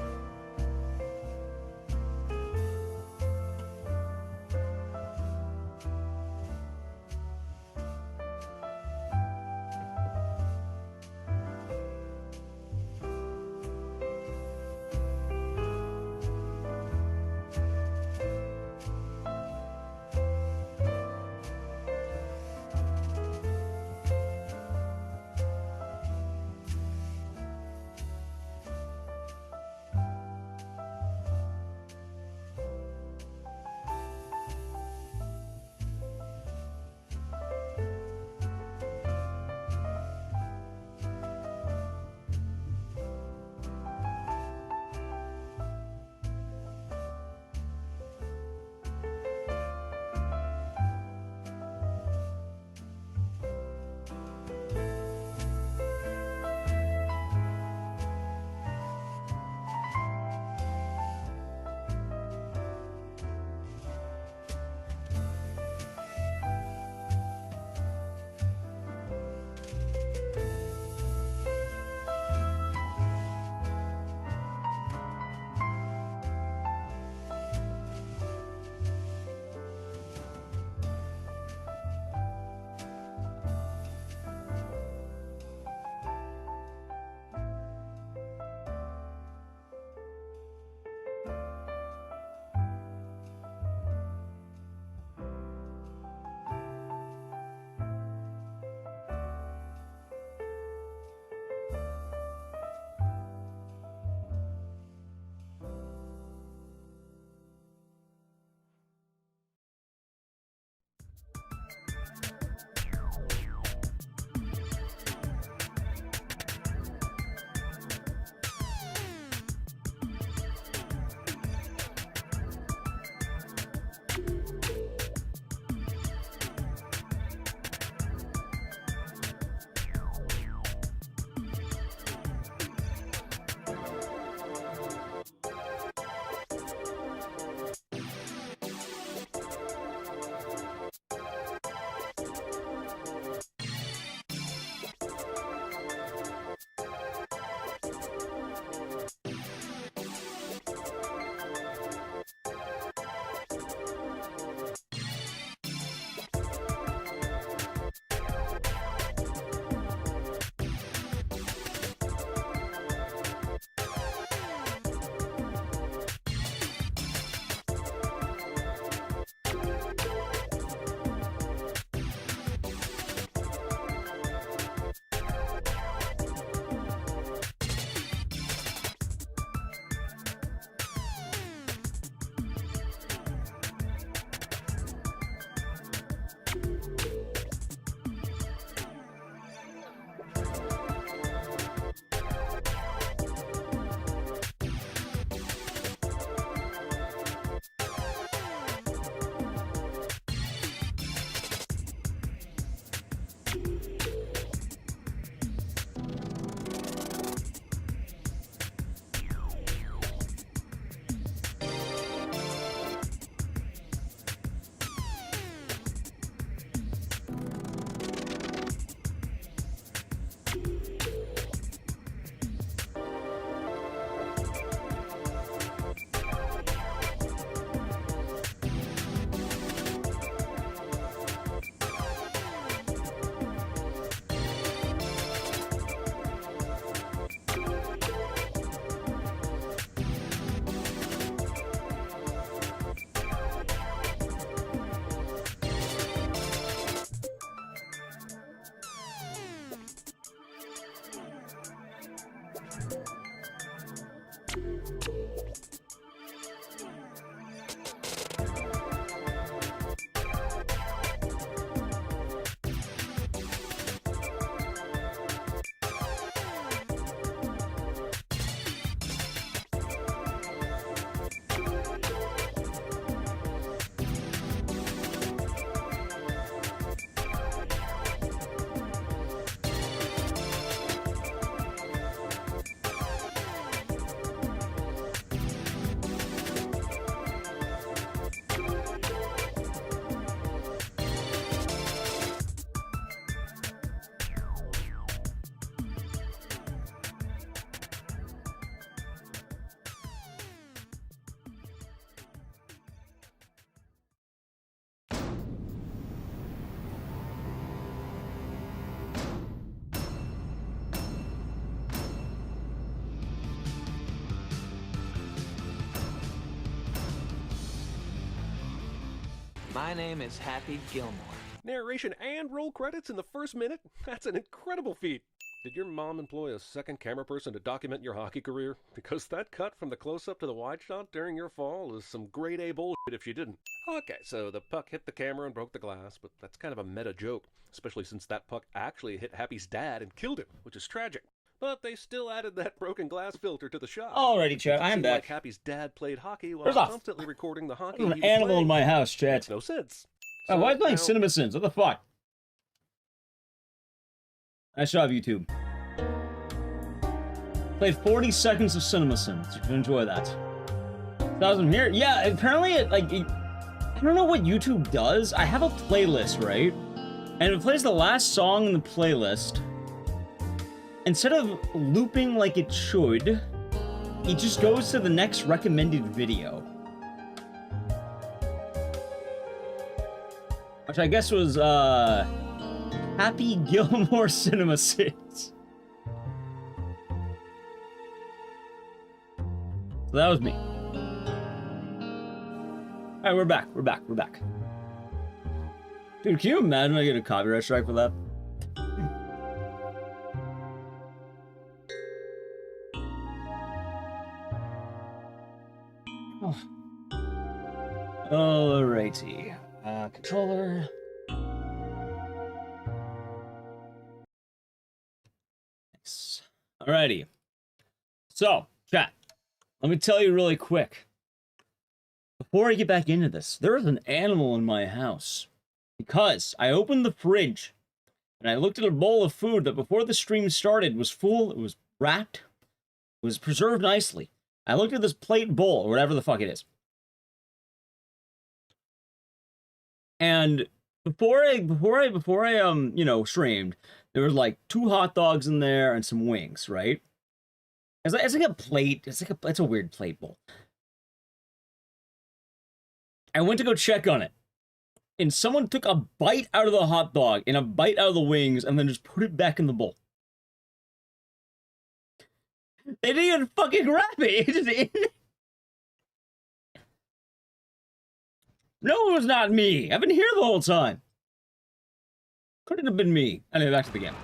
My name is Happy Gilmore. Narration and roll credits in the first minute? That's an incredible feat. Did your mom employ a second camera person to document your hockey career? Because that cut from the close-up to the wide shot during your fall is some grade A bullshit if she didn't. Okay, so the puck hit the camera and broke the glass, but that's kind of a meta joke, especially since that puck actually hit Happy's dad and killed him, which is tragic. But they still added that broken glass filter to the shot. Alrighty, Chad, I'm back. Like Happy's dad played hockey while First off, constantly recording the hockey there's he an was animal playing. in my house, Chad. Makes no sense. Oh, why are you playing now- Cinema Sins? What the fuck? Nice job, YouTube. Played 40 seconds of Cinema Sins. You can enjoy that. 1,000 here? Yeah, apparently I don't know what YouTube does. I have a playlist, right? And it plays the last song in the playlist. Instead of looping like it should, it just goes to the next recommended video. Which I guess was, Happy Gilmore Cinema Sins. So that was me. Alright, we're back. Dude, can you imagine I get a copyright strike for that? Oh. Alrighty. Controller. Nice. Alrighty. So, chat. Let me tell you really quick. Before I get back into this, there is an animal in my house. Because I opened the fridge and I looked at a bowl of food that before the stream started was full, it was wrapped, it was preserved nicely. I looked at this plate bowl, or whatever the fuck it is. And before I you know, streamed, there was like 2 hot dogs in there and some wings, right? It's like a plate, it's a weird plate bowl. I went to go check on it. And someone took a bite out of the hot dog and a bite out of the wings and then just put it back in the bowl. They didn't even fucking grab it. It just ate it. No, it was not me. I've been here the whole time. Couldn't have been me. Anyway, back to the game.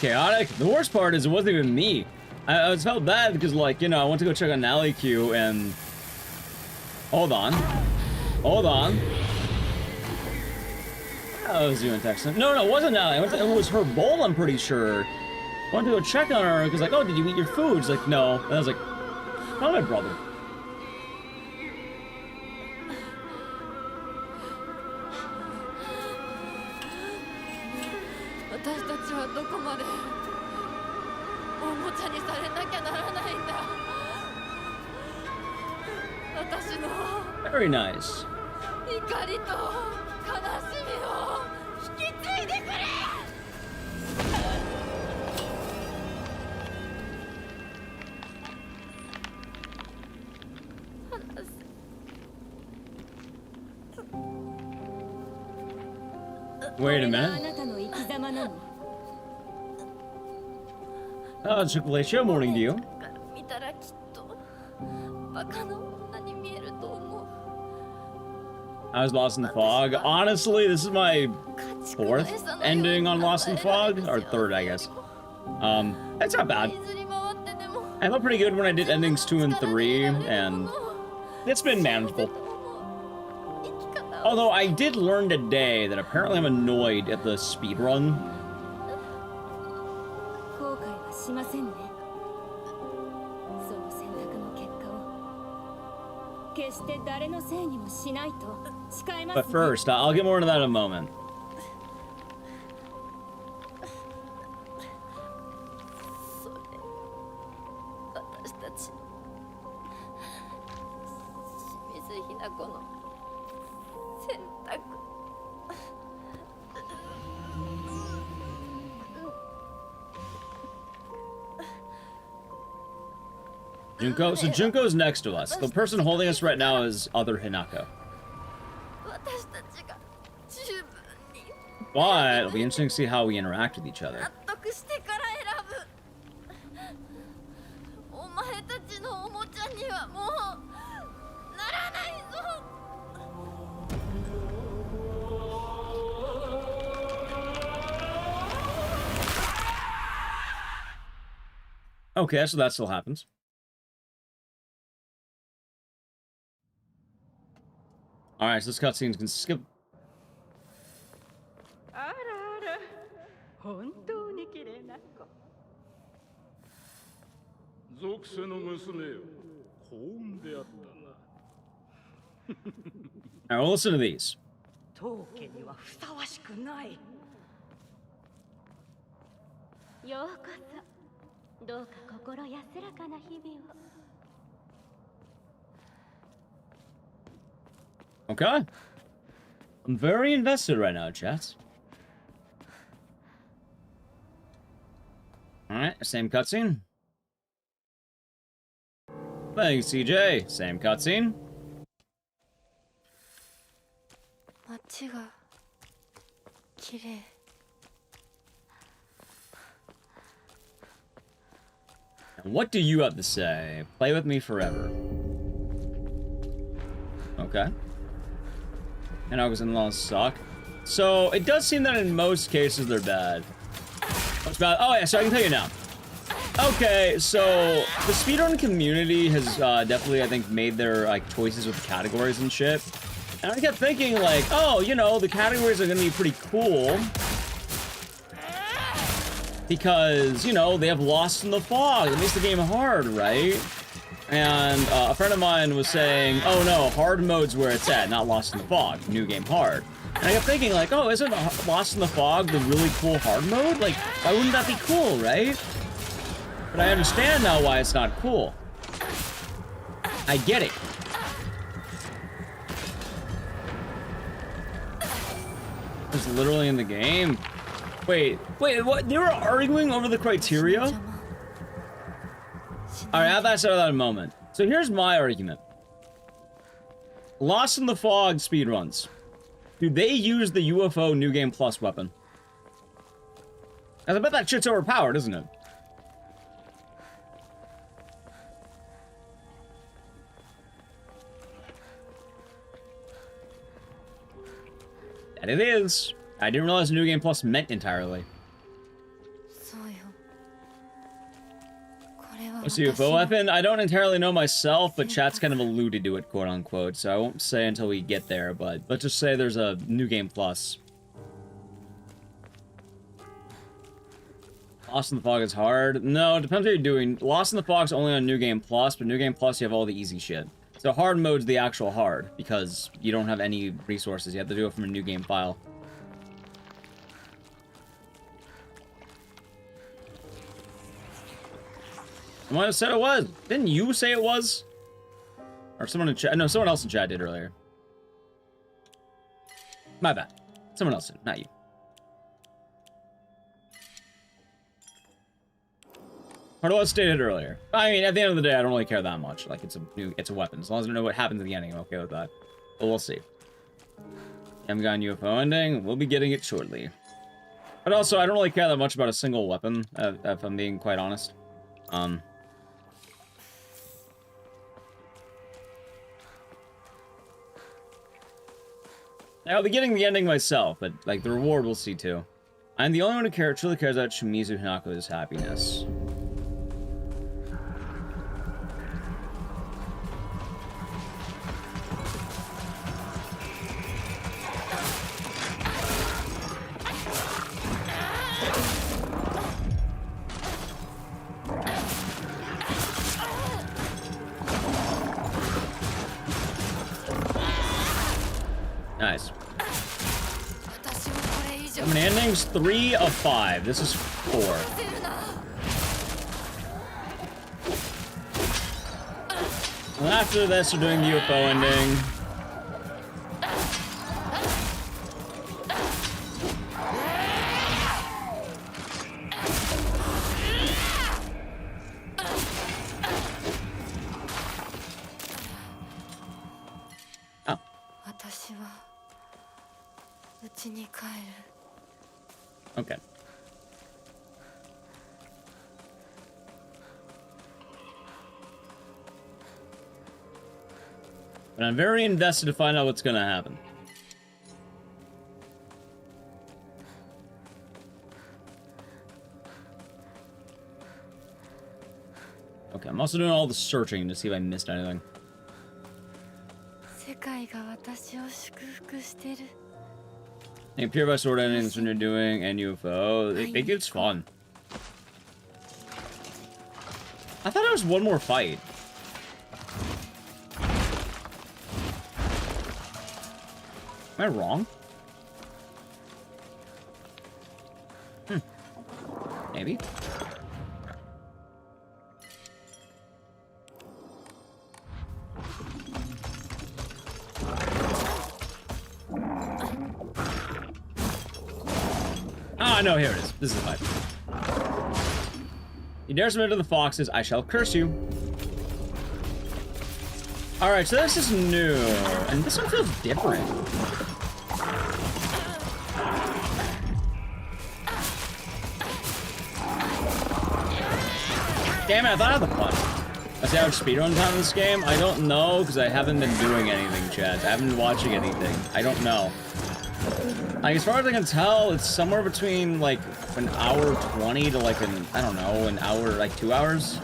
Chaotic. The worst part is it wasn't even me. I was felt bad because, like, you know, I went to go check on Nally Q and... Hold on. I was doing texting. No, it wasn't Nally. It was her bowl, I'm pretty sure. I went to go check on her because, like, oh, did you eat your food? She's like, no. And I was like, not my brother. Very nice. Wait a minute. Oh, Chocolate, morning to you. I was Lost in the Fog. Honestly, this is my 4th ending on Lost in the Fog, or 3rd, I guess. It's not bad. I felt pretty good when I did endings 2 and 3, and it's been manageable. Although I did learn today that apparently I'm annoyed at the speedrun. But first, I'll get more into that in a moment. Junko? So Junko's next to us. The person holding us right now is other Hinako. But it'll be interesting to see how we interact with each other. 納得してから選ぶ。お前たちのおもちゃにはもうならないぞ。Okay, so that still happens. Alright, so this cutscene can skip. あらあら、本当に綺麗な子。属性の娘よ、幸運であったな。 Alright, well, listen to these. 当家にはふさわしくない。ようこそ。どうか心安らかな日々を。Okay. I'm very invested right now, chat. Alright, same cutscene. Thanks, CJ. Same cutscene. 街が綺麗。And what do you have to say? Play with me forever. Okay. And August in-laws suck. So, it does seem that in most cases they're bad. What's bad? Oh yeah, so I can tell you now. Okay, so the speedrun community has definitely, I think, made their like choices with categories and shit. And I kept thinking like, oh, you know, the categories are gonna be pretty cool. Because, you know, they have Lost in the Fog. It makes the game hard, right? And a friend of mine was saying, oh no, hard mode's where it's at, not Lost in the Fog. New game hard. And I kept thinking like, oh, isn't Lost in the Fog the really cool hard mode? Like, why wouldn't that be cool, right? But I understand now why it's not cool. I get it. It's literally in the game. Wait, what? They were arguing over the criteria? Alright, I'll ask that in a moment. So here's my argument. Lost in the Fog speedruns. Do they use the UFO New Game Plus weapon? I bet that shit's overpowered, isn't it? And it is. I didn't realize New Game Plus meant entirely. What's the UFO weapon? I don't entirely know myself, but chat's kind of alluded to it, quote unquote, so I won't say until we get there, but let's just say there's a New Game Plus. Lost in the Fog is hard. No, it depends what you're doing. Lost in the Fog's only on New Game Plus, but New Game Plus you have all the easy shit. So hard mode's the actual hard, because you don't have any resources. You have to do it from a New Game file. I might have said it was. Didn't you say it was? Or someone in chat? No, someone else in chat did earlier. My bad. Someone else did, not you. Or what stated earlier. I mean, at the end of the day, I don't really care that much. Like, it's a weapon. As long as I know what happens at the ending, I'm okay with that. But we'll see. Haven't gotten UFO ending. We'll be getting it shortly. But also, I don't really care that much about a single weapon, if I'm being quite honest. I'll be getting the ending myself, but, like, the reward we'll see, too. I'm the only one who truly cares about Shimizu Hanako's happiness. Nice. How many endings? 3 of 5. This is 4. And after this, we're doing the UFO ending. Okay. But I'm very invested to find out what's gonna happen. Okay, I'm also doing all the searching to see if I missed anything. 世界が私を祝福してる You appear by sword endings when you're doing and UFO. It gets fun. I thought it was one more fight. Am I wrong? Maybe. Ah, no, here it is. This is the fight. You dare submit to the foxes, I shall curse you. Alright, so this is new. And this one feels different. Damn it, I thought I had the fun. That's the average speedrun time in this game? I don't know, because I haven't been doing anything, Chad. I haven't been watching anything. I don't know. Like, as far as I can tell, it's somewhere between, like, an hour 20 to, like, I don't know, an hour, like, 2 hours?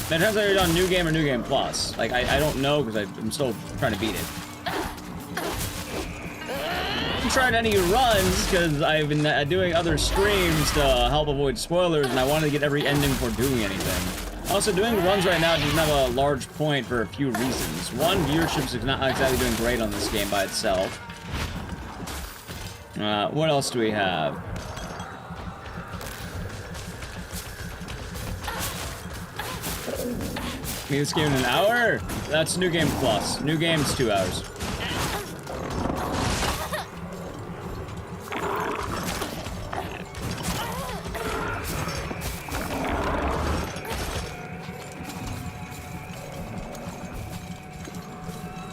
That turns out you're on New Game or New Game Plus. Like, I don't know, because I'm still trying to beat it. I haven't tried any runs, because I've been doing other streams to help avoid spoilers, and I wanted to get every ending before doing anything. Also, doing runs right now doesn't have a large point for a few reasons. One, viewership is not exactly doing great on this game by itself. What else do we have? Beat this game in an hour? That's New Game Plus. New Game's 2 hours.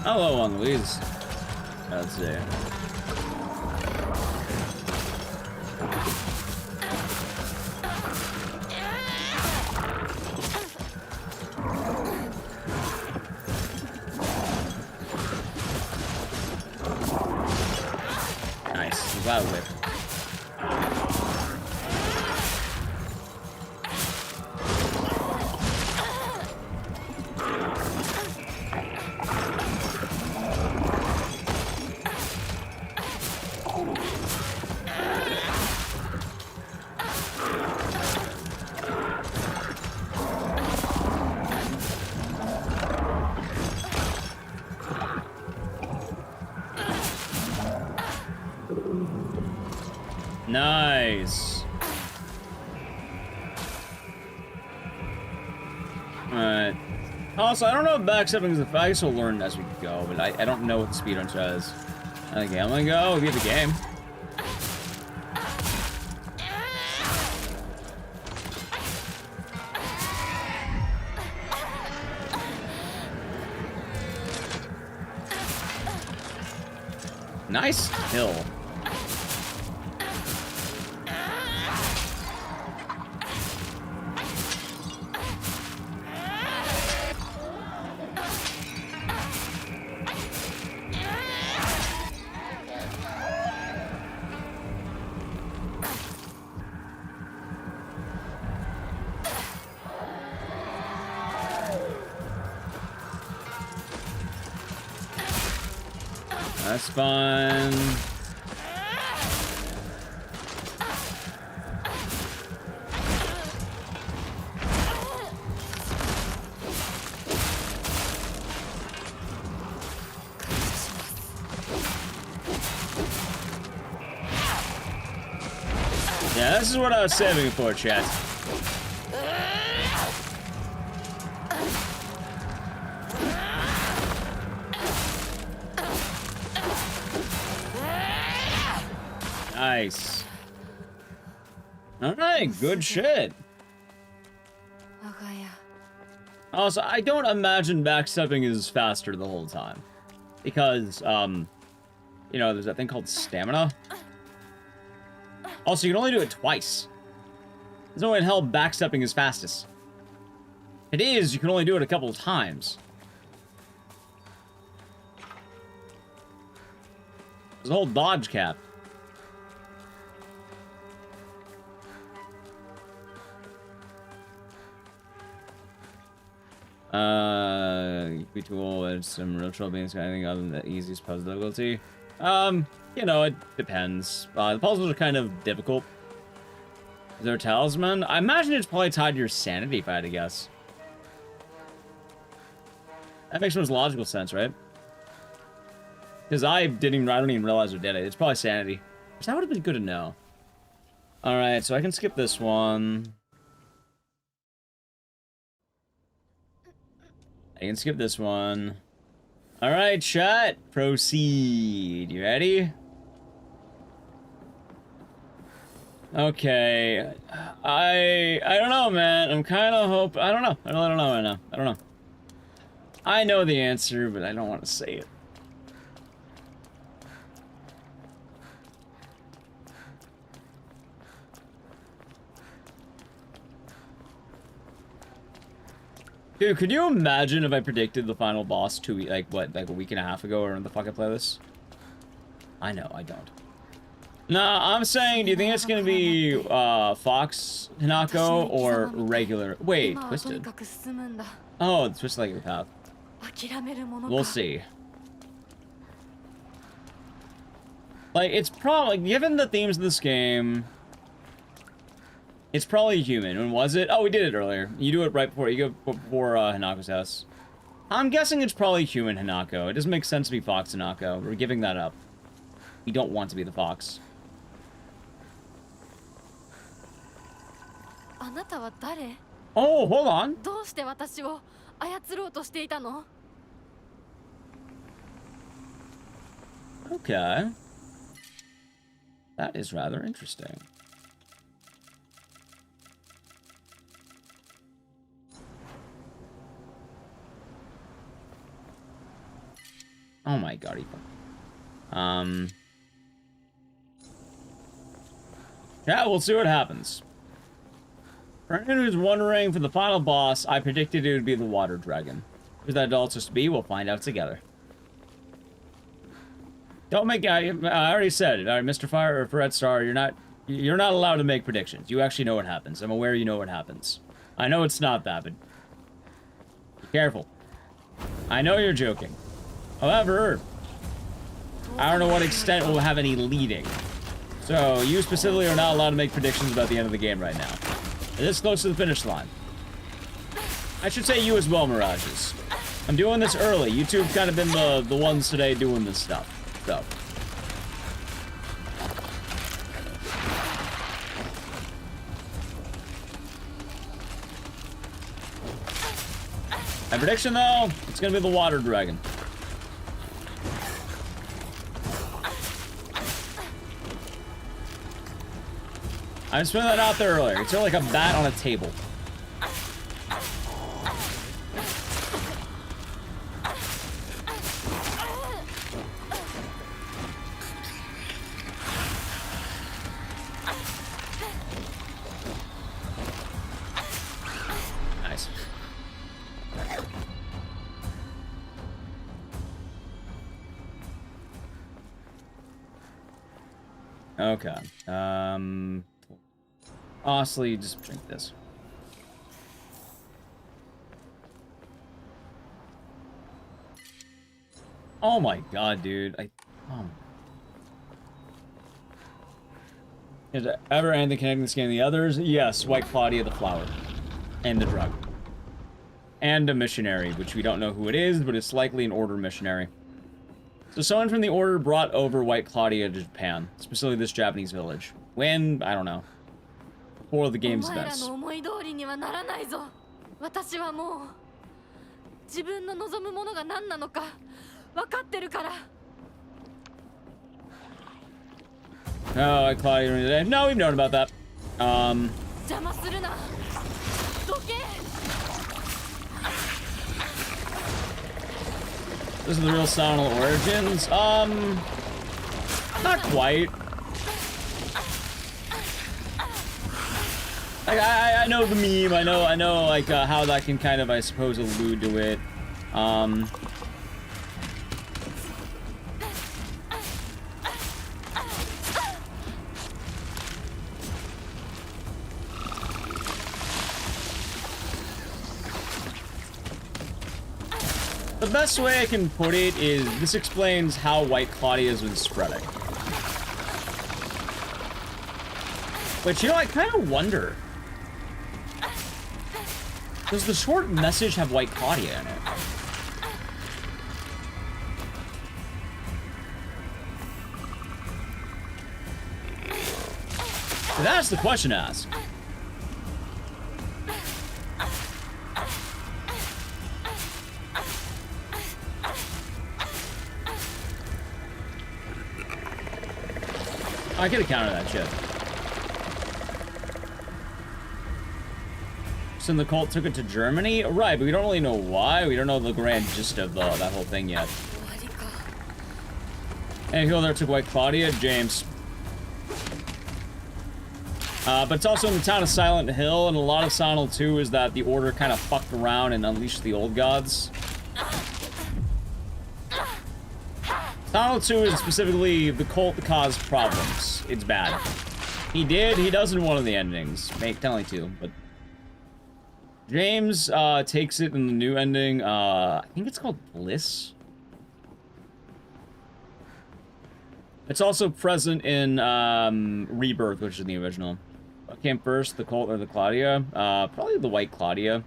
Hello, on Louise. Let's see. Nice. Glad whip. Nice. Alright. Also, I don't know if backstepping is a fact. I guess we'll learn as we go, but I don't know what the speedrun says. Okay, I'm gonna go beat the game. Nice kill. That's fun. Yeah, this is what I was saving for, chat. Nice. Alright, good shit. Also, I don't imagine backstepping is faster the whole time. Because, you know, there's that thing called stamina. Also, you can only do it twice. There's no way in hell backstepping is fastest. It is, you can only do it a couple of times. There's a whole dodge cap. Tool and some real trouble being anything other than the easiest puzzle difficulty. You know, it depends. The puzzles are kind of difficult. Is there a talisman? I imagine it's probably tied to your sanity, if I had to guess. That makes most logical sense, right? Because I don't even realize I did it. It's probably sanity. So that would have been good to know. Alright, so I can skip this one. I can skip this one. Alright, chat. Proceed. You ready? Okay. I don't know, man. I'm kind of I don't know. I don't know right now. I don't know. I know the answer, but I don't want to say it. Dude, could you imagine if I predicted the final boss like a week and a half ago, or when the fuck I play this? I know, I don't. Nah, I'm saying, do you think it's gonna be, Fox Hinako, or regular? Wait, Twisted. Oh, it's Twisted like the path. We'll see. Like, it's probably, given the themes of this game, it's probably human. When was it? Oh, we did it earlier. You do it right before, you go before, Hanako's house. I'm guessing it's probably human Hanako. It doesn't make sense to be Fox Hanako. We're giving that up. We don't want to be the fox. Oh, hold on. Okay. That is rather interesting. Oh my god, yeah, we'll see what happens. For anyone who's wondering, for the final boss, I predicted it would be the water dragon. Who's that also to be? We'll find out together. Don't make, I already said it. All right, Mr. Fire or Red Star, you're not allowed to make predictions. You actually know what happens. I'm aware you know what happens. I know it's not that, but be careful. I know you're joking. However, I don't know what extent we'll have any leading. So, you specifically are not allowed to make predictions about the end of the game right now. This close to the finish line. I should say you as well, Mirages. I'm doing this early. You two have kind of been the ones today doing this stuff. So. My prediction, though, it's gonna be the water dragon. I just put that out there earlier. It's like a bat on a table. Nice. Okay. Honestly, just drink this. Oh my god, dude. Is there ever anything connecting this game to the others? Yes, White Claudia the flower. And the drug. And a missionary, which we don't know who it is, but it's likely an order missionary. So someone from the order brought over White Claudia to Japan, specifically this Japanese village. When? I don't know. For the game's events. Oh, I caught you today. No, we've known about that. This is the real Silent Hill origins. Not quite. Like, I know the meme. I know like how that can kind of, I suppose, allude to it. The best way I can put it is this explains how White Claudia has been spreading. But you know, I kind of wonder. Does the short message have White Claudia in it? That's the question to ask. I could have countered that shit. So the cult took it to Germany? Right, but we don't really know why. We don't know the grand gist of that whole thing yet. And who there took White Claudia? James. But it's also in the town of Silent Hill, and a lot of Silent Hill 2 is that the Order kind of fucked around and unleashed the old gods. Silent Hill 2 is specifically the cult that caused problems. It's bad. He does in one of the endings. Technically two, but... James takes it in the new ending. I think it's called Bliss. It's also present in Rebirth, which is the original. What came first, the cult or the Claudia? Probably the White Claudia.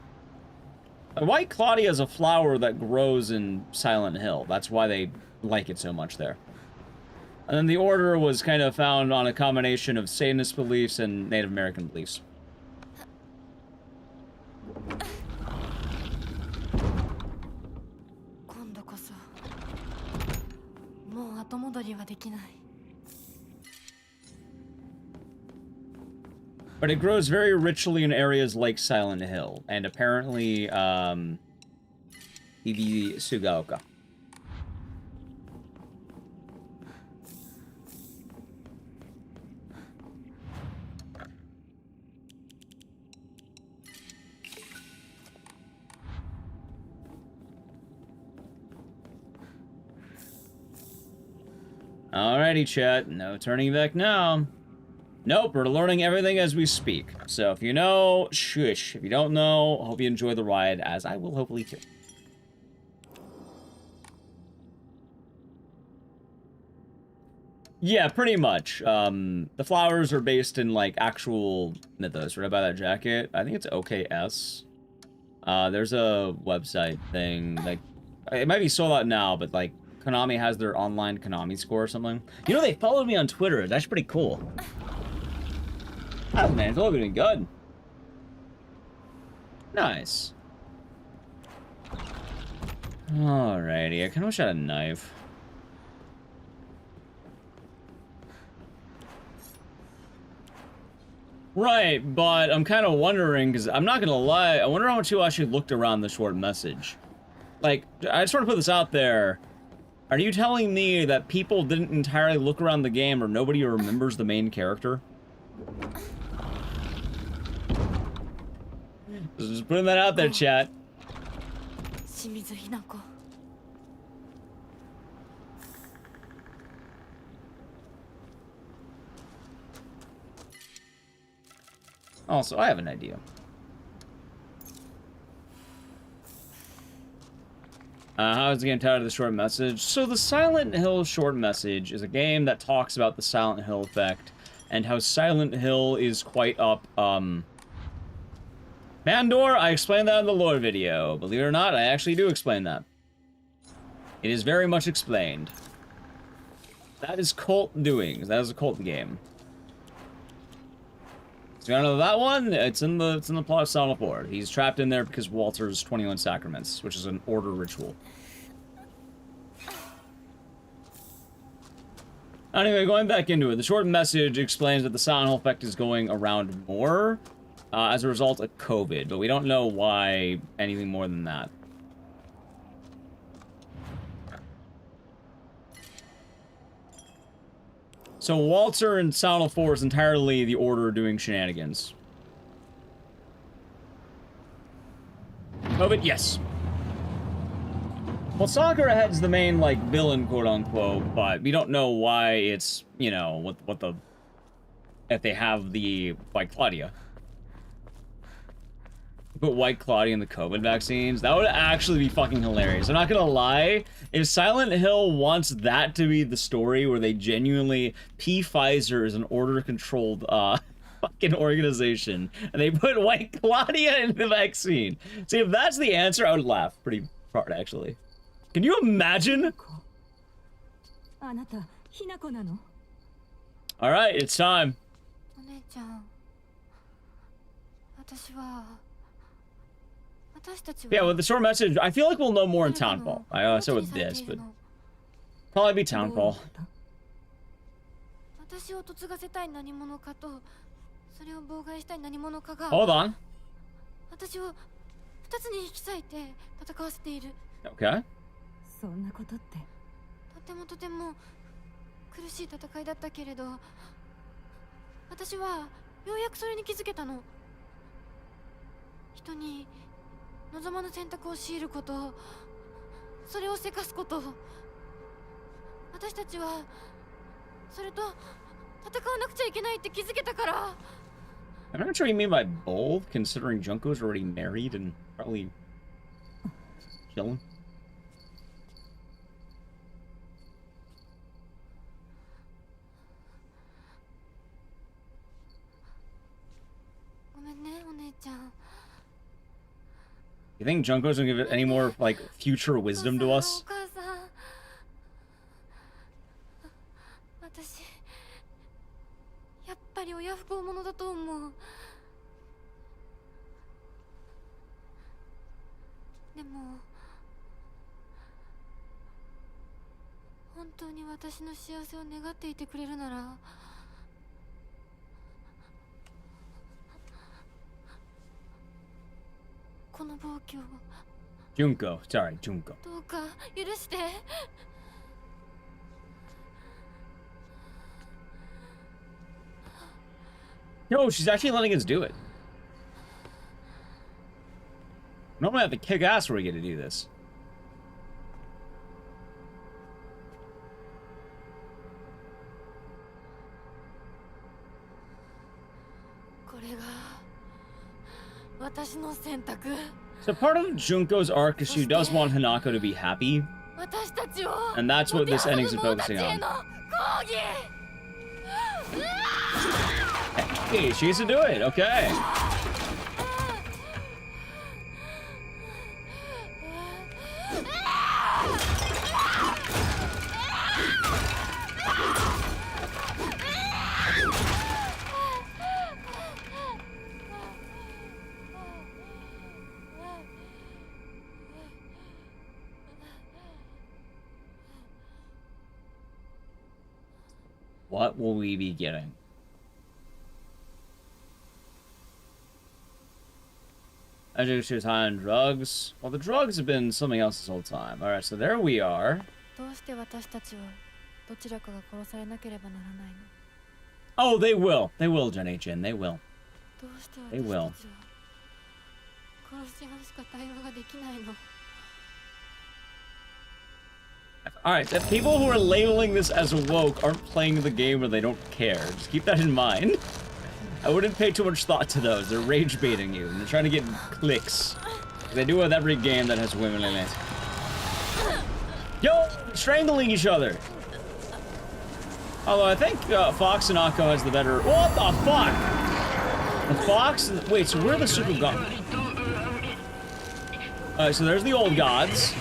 The White Claudia is a flower that grows in Silent Hill. That's why they like it so much there. And then the Order was kind of found on a combination of Satanist beliefs and Native American beliefs. But it grows very richly in areas like Silent Hill, and apparently, the Sugaoka. Alrighty, chat. No turning back now. Nope, we're learning everything as we speak. So if you know, shush. If you don't know, hope you enjoy the ride, as I will hopefully too. Yeah, pretty much. The flowers are based in, like, actual mythos. Right about that jacket? I think it's OKS. There's a website thing, like, it might be sold out now, but, like, Konami has their online Konami score or something. You know, they followed me on Twitter. That's pretty cool. Oh, man, it's all doing good. Nice. Alrighty, I kind of wish I had a knife. Right, but I'm kind of wondering, because I'm not going to lie, I wonder how much you actually looked around the short message. Like, I just want to put this out there. Are you telling me that people didn't entirely look around the game or nobody remembers the main character? Just putting that out there, chat. Also, I have an idea. How is it getting tired of the short message? So the Silent Hill short message is a game that talks about the Silent Hill effect and how Silent Hill is quite up, Mandor, I explained that in the lore video. Believe it or not, I actually do explain that. It is very much explained. That is cult doings. That is a cult game. So you wanna know that one? It's in the plot of Silent Hill 4. He's trapped in there because Walter's 21 Sacraments, which is an order ritual. Anyway, going back into it, the short message explains that the Silent Hill effect is going around more as a result of COVID, but we don't know why anything more than that. So Walter and Silent 4 is entirely the Order doing shenanigans. COVID, yes. Well, Sakura Head's the main, like, villain, quote-unquote, but we don't know why it's, you know, what the... if they have the White Claudia. Put White Claudia in the COVID vaccines. That would actually be fucking hilarious. I'm not gonna lie. If Silent Hill wants that to be the story where they genuinely... Pfizer is an Order-controlled, fucking organization, and they put White Claudia in the vaccine. See, if that's the answer, I would laugh pretty hard, actually. Can you imagine? Alright, it's time. Yeah, with the short message, I feel like we'll know more in Townfall. I said with this, but probably be Townfall. Hold on. Okay. そんなことってとても苦しい戦いだったけれど、私はようやくそれに気づけたの。人に望まぬ選択を強いること、それをせかすこと、私たちはそれと戦わなくちゃいけないって気づけたから。I'm not sure what you mean by both, considering Junko's already married and probably chilling. You think Junko's gonna give it any more, like, future wisdom to us? 私やっぱり親不孝者だと思う。でも本当に私の幸せを願っていてくれるなら、この暴挙を Junko, sorry, Junko. どうか許して。No, she's actually letting us do it. Normally I have to kick ass where we get to do this. So part of Junko's arc is she does want Hanako to be happy. And that's what this ending's focusing on. Hey, she used to do it, okay. What will we be getting? Ecdycis was high on drugs. Well, the drugs have been something else this whole time. Alright, so there we are. Oh, they will. They will, Jenny-chan. They will. They will. Alright, the people who are labeling this as woke aren't playing the game or they don't care. Just keep that in mind. I wouldn't pay too much thought to those. They're rage baiting you, and they're trying to get clicks. They do with every game that has women in it. Yo! Strangling each other! Although I think Fox and Akko has the better... What the fuck? The Fox... Wait, so where are the super gods? Alright, so there's the old gods.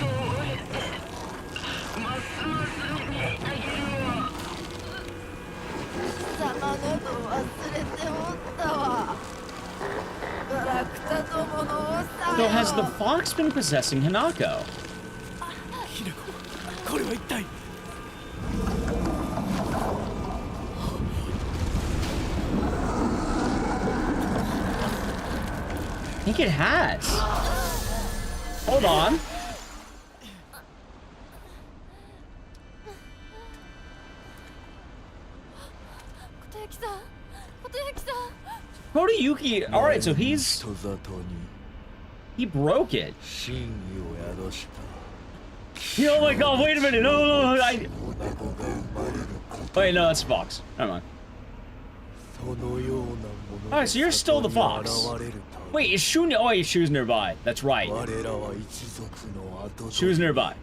So has the fox been possessing Hanako? I think it has. Hold on. Kodayuki, alright, so he broke it. Oh my god, wait a minute, no, wait, no, that's Fox. Never mind. Alright, so you're still the Fox. Wait, is Shu... Oh, wait, Shu's nearby. That's right. Shu's nearby.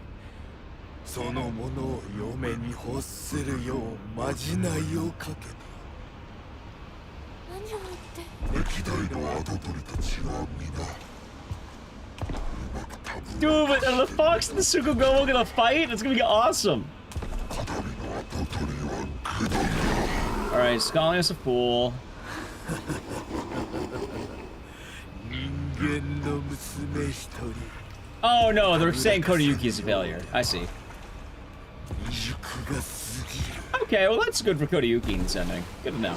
Dude, but are the Fox and the Tsukugomo gonna fight? It's gonna be awesome. Alright, Scully is a fool. Oh no, they're saying Kodayuki is a failure. I see. Okay, well that's good for Kodayuki in this ending. Good to know.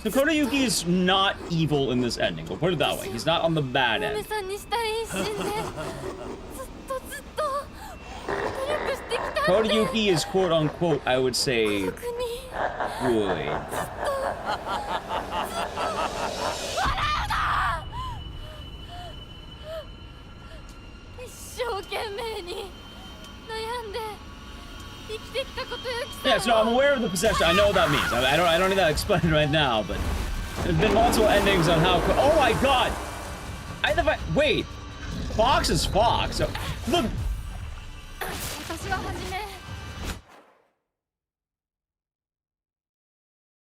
So Kodayuki is not evil in this ending. We'll put it that way. He's not on the bad end. Kodayuki is quote-unquote, I would say, good. Yeah, so I'm aware of the possession. I know what that means. I don't need that explained right now, but there's been multiple endings on how. Oh my god! Wait, Fox is Fox. So, look.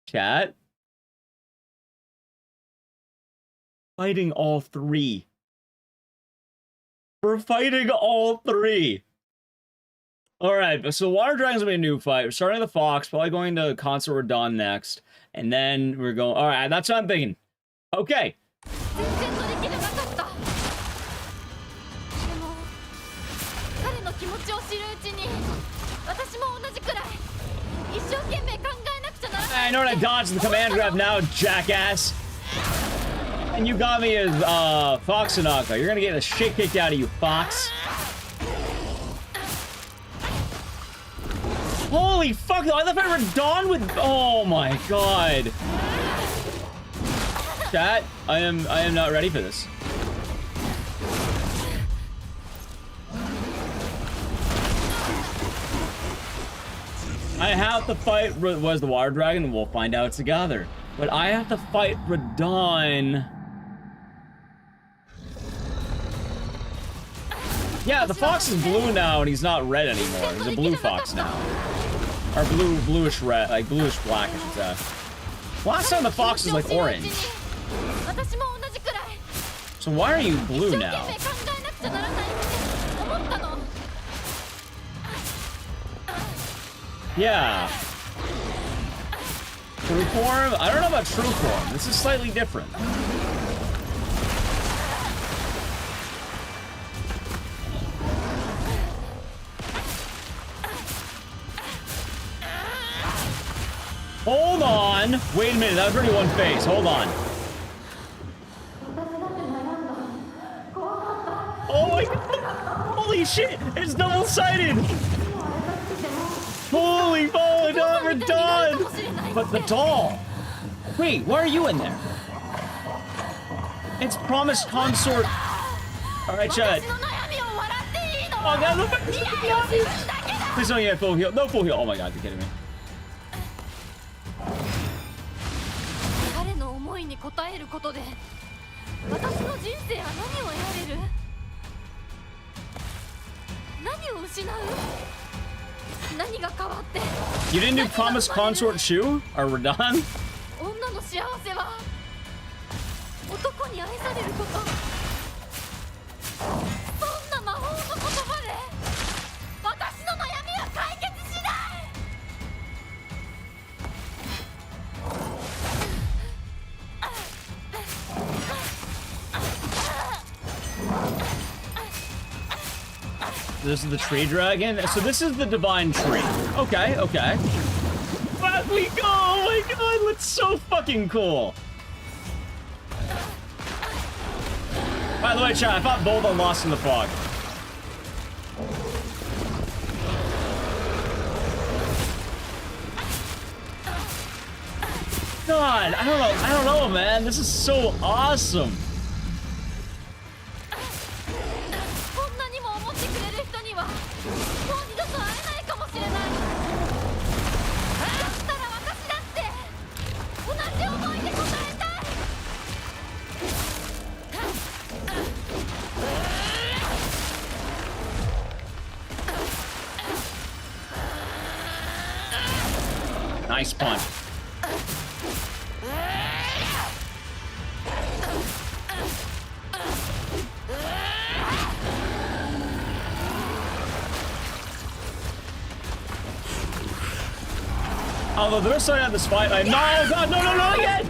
Chat. Fighting all three. We're fighting all three. Alright, so Water Dragon's gonna be a new fight. We're starting the Fox, probably going to Consort Dawn next. And then we're going. Alright, that's what I'm thinking. Okay. I know what I dodged the command grab now, jackass. And you got me as Fox Tanaka. You're gonna get a shit kicked out of you, Fox. Holy fuck! I thought I were done with. Oh my god. Chat, I am not ready for this. I have to fight was the Water Dragon, and we'll find out together. But I have to fight Radon. Yeah, the fox is blue now, and he's not red anymore. He's a blue fox now. Or bluish red, like bluish black, I should say. Last time the fox was like orange. So why are you blue now? Yeah. True form? I don't know about true form. This is slightly different. Hold on! Wait a minute, that was already one face. Hold on. Oh my god! Holy shit! It's double-sided! Holy fuck! No, we're done! But the doll! Wait, why are you in there? It's promised consort. Alright, chat. Oh god, look at this! Please don't get full heal. No full heal. Oh my god, you're kidding me. You didn't do promised consort Shu? Or Radon? This is the tree dragon? So this is the divine tree. Okay, okay. Back we go! Oh my god, that's so fucking cool. By the way, chat, I thought both are lost in the fog. God, I don't know, man. This is so awesome. こんなにも思ってくれる人にはもう二度と会えないかもしれない。だったら私だって同じ思いで答えたい。Nice punch. Although they're starting out this fight, no, God, no, again!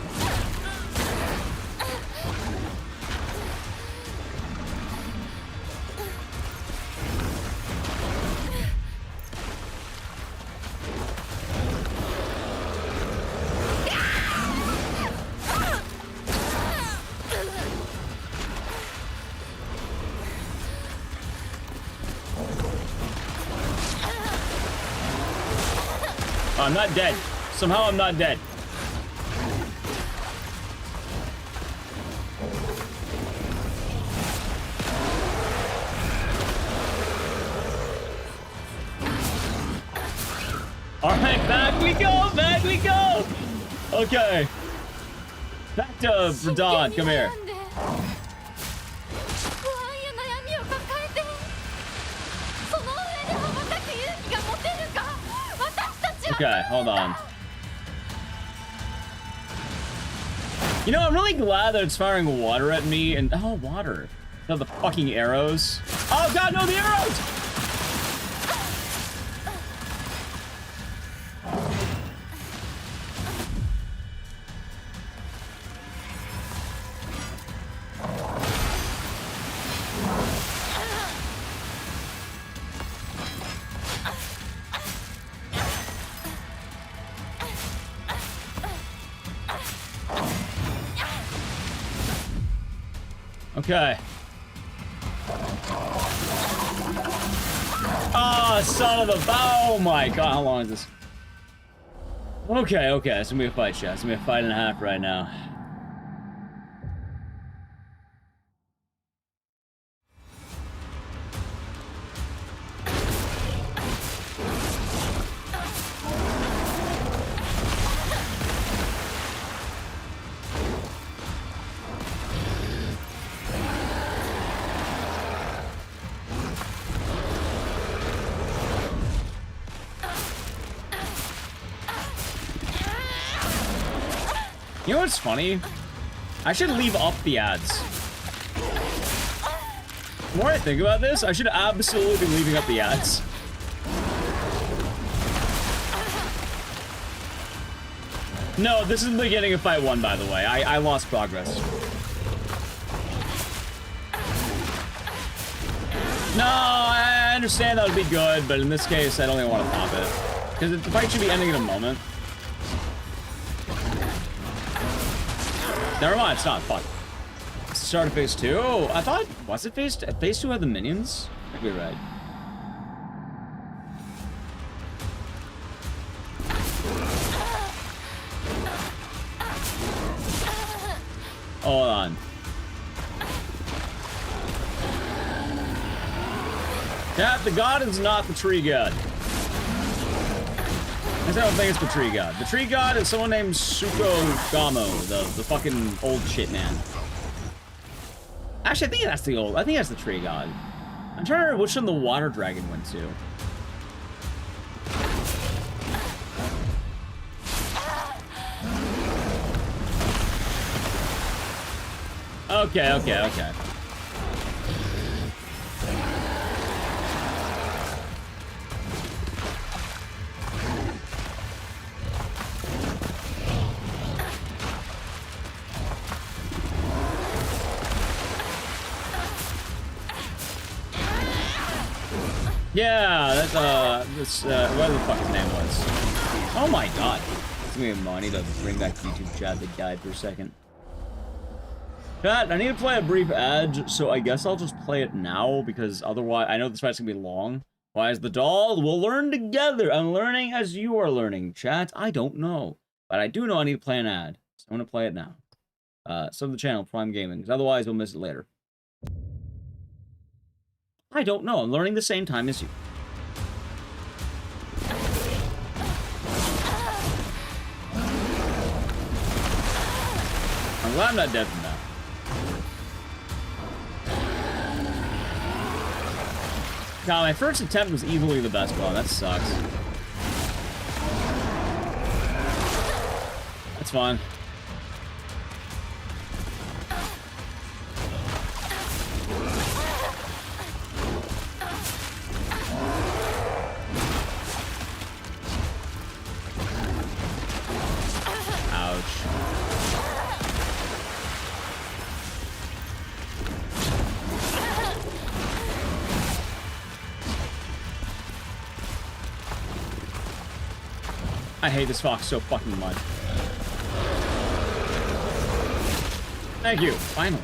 I'm not dead. Somehow I'm not dead. Alright, back we go! Okay. Back to Radon, come here. Okay, hold on. You know, I'm really glad that it's firing water at me and... Oh, water. No, the fucking arrows. Oh, God, no, the arrows! Okay. Oh, son of a... Oh my God, how long is this? Okay, it's gonna be a fight, chat. It's gonna be a fight and a half right now. You know what's funny? I should leave up the ads. The more I think about this, I should absolutely be leaving up the ads. No, this is the beginning of fight 1, by the way. I lost progress. No, I understand that would be good, but in this case, I don't even want to pop it. Because the fight should be ending in a moment. Never mind, it's not. Fuck. It's the start of phase 2. Oh, I thought... Was it phase 2? Phase 2 had the minions? I could be right. Hold on. Yeah, the god is not the tree god. I don't think it's the tree god. The tree god is someone named Sukogamo, the fucking old shit man. Actually, I think that's the tree god. I'm trying to remember which one the water dragon went to. Okay. Yeah, that's, whatever the fuck his name was. Oh my God. It's gonna be a money to bring back YouTube chat that died for a second. Chat, I need to play a brief ad, so I guess I'll just play it now, because otherwise, I know this fight's gonna be long. Why is the doll? We'll learn together. I'm learning as you are learning, chat. I don't know. But I do know I need to play an ad, so I'm going to play it now. Sub the channel, Prime Gaming, because otherwise we'll miss it later. I don't know. I'm learning the same time as you. I'm glad I'm not dead from that. God, my first attempt was easily the best one. That sucks. That's fine. I hate this fox so fucking much. Thank you. Finally.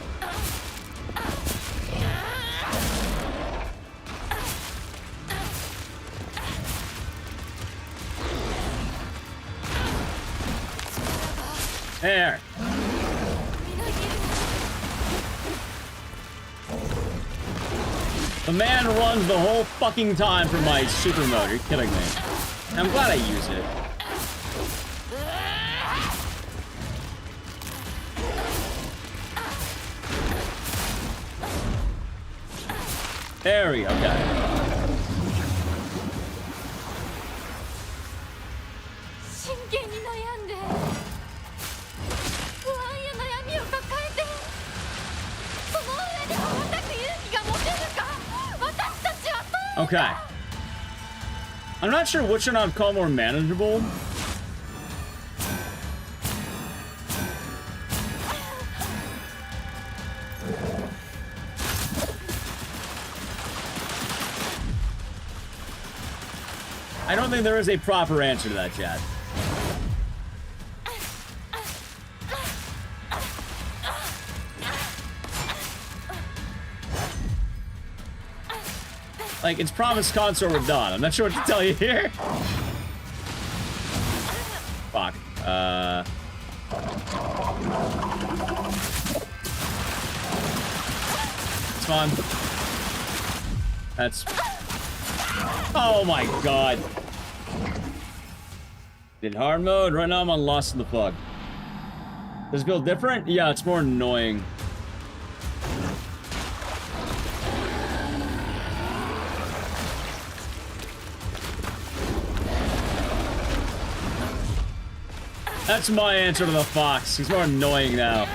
There. The man runs the whole fucking time for my super mode. You're kidding me. I'm glad I use it. There we go, okay. Okay. I'm not sure which one I'd call more manageable. I don't think there is a proper answer to that, chat. Like, it's promised consort with Dawn. I'm not sure what to tell you here. Fuck. It's fun. That's... Oh my god. Did hard mode? Right now I'm on Lost in the Fog. Does it feel different? Yeah, it's more annoying. That's my answer to the fox. He's more annoying now.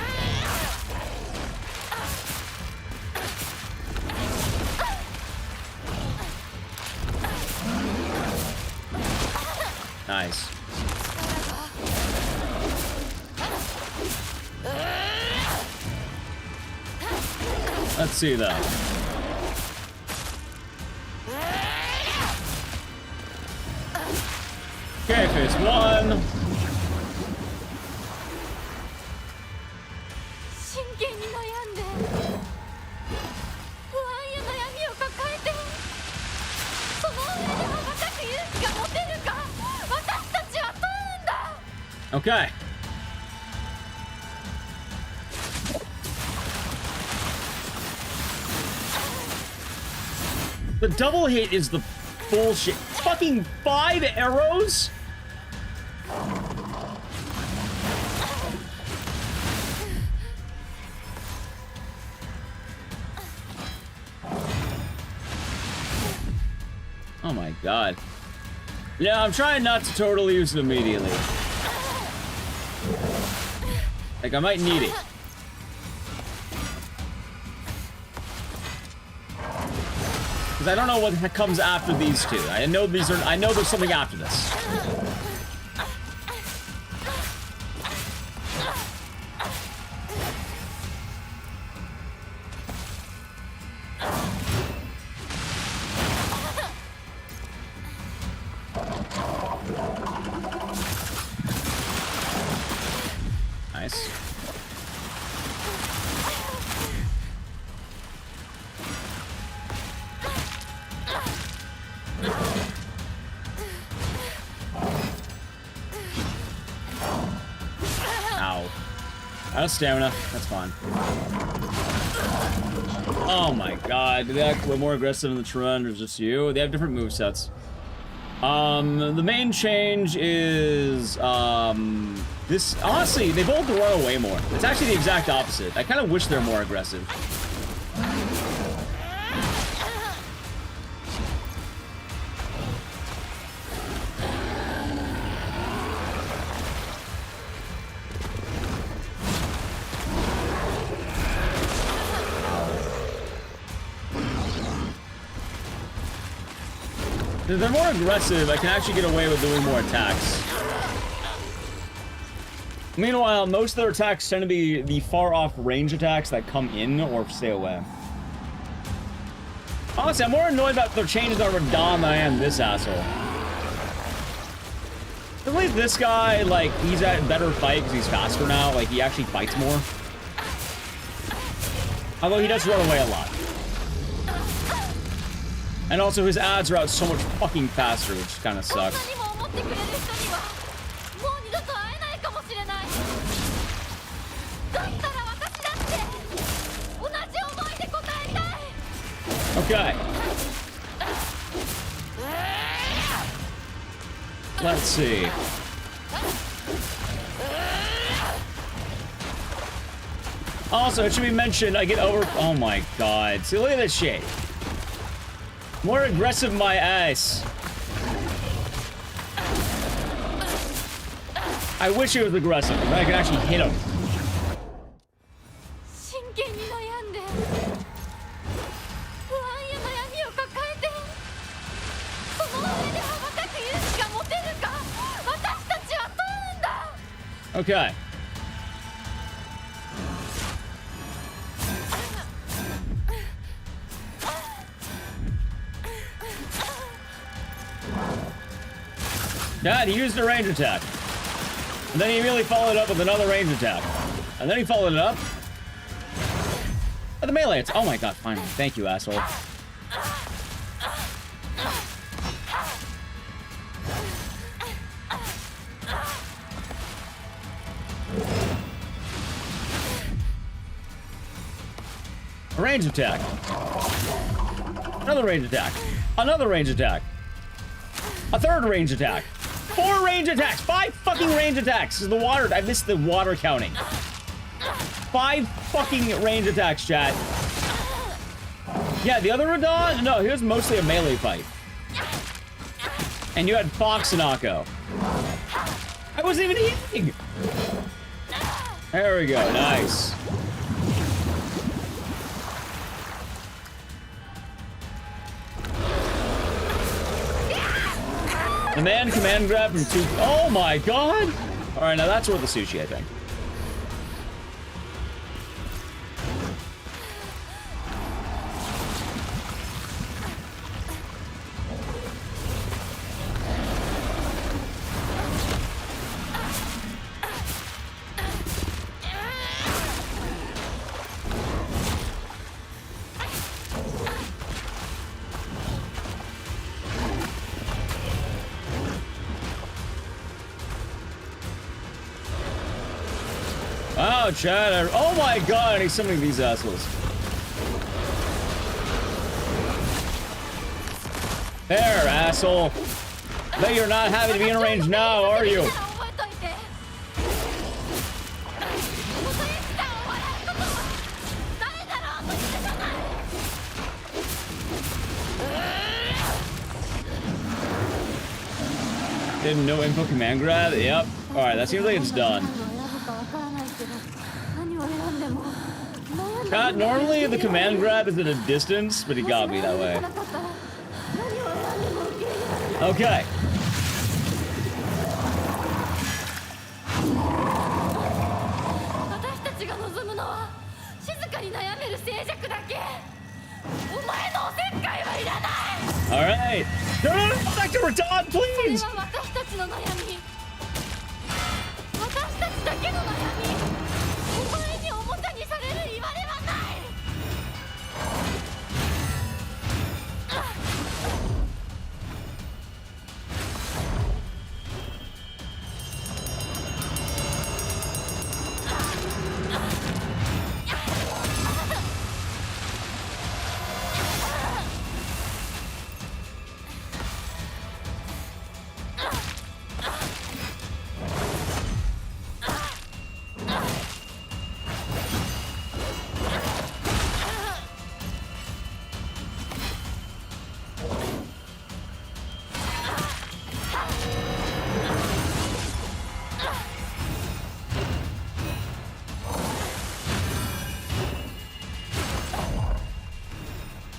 Nice. Let's see though. Okay, phase one. Okay. The double hit is the bullshit. Fucking 5 arrows? Oh my god. Yeah, I'm trying not to totally use it immediately. Like, I might need it. Because I don't know what comes after these two. I know these are... I know there's something after this. Nice. Out of stamina. That's fine. Oh my god. Do they act more aggressive in the trend or just you? They have different movesets. The main change is, this, honestly, they both run away more. It's actually the exact opposite. I kind of wish they're more aggressive. If they're more aggressive, I can actually get away with doing more attacks. Meanwhile, most of their attacks tend to be the far-off range attacks that come in or stay away. Honestly, I'm more annoyed about their changes on Radon than I am this asshole. At least this guy, like, he's at a better fight because he's faster now. Like, he actually fights more. Although he does run away a lot. And also his ads are out so much fucking faster, which kind of sucks. Okay. Let's see. Also, it should be mentioned, I get over... Oh my god. See, look at this shit. More aggressive, my ass. I wish he was aggressive, but I could actually hit him. Okay. God, he used a range attack. And then he immediately followed up with another range attack. And then he followed it up. Oh, the melee attack. Oh my god, finally. Thank you, asshole. A range attack. Another range attack. Another range attack. A third range attack. 4 range attacks. 5 fucking range attacks. This is the water. I missed the water counting. 5 fucking range attacks, chat. Yeah, the other Radon? No, he was mostly a melee fight. And you had Fox and Akko. I wasn't even eating. There we go. Nice. The man command grab from 2... Oh my god! Alright, now that's worth the sushi, I think. Wow, Chad. Oh my god, I need so many of these assholes. There, asshole. Bet you're not happy to be in range now, are you? Didn't know info command grab? Yep. Alright, that seems like it's done. God, normally the command grab is at a distance, but he got me that way. Okay. Alright. No, back to Radon, please!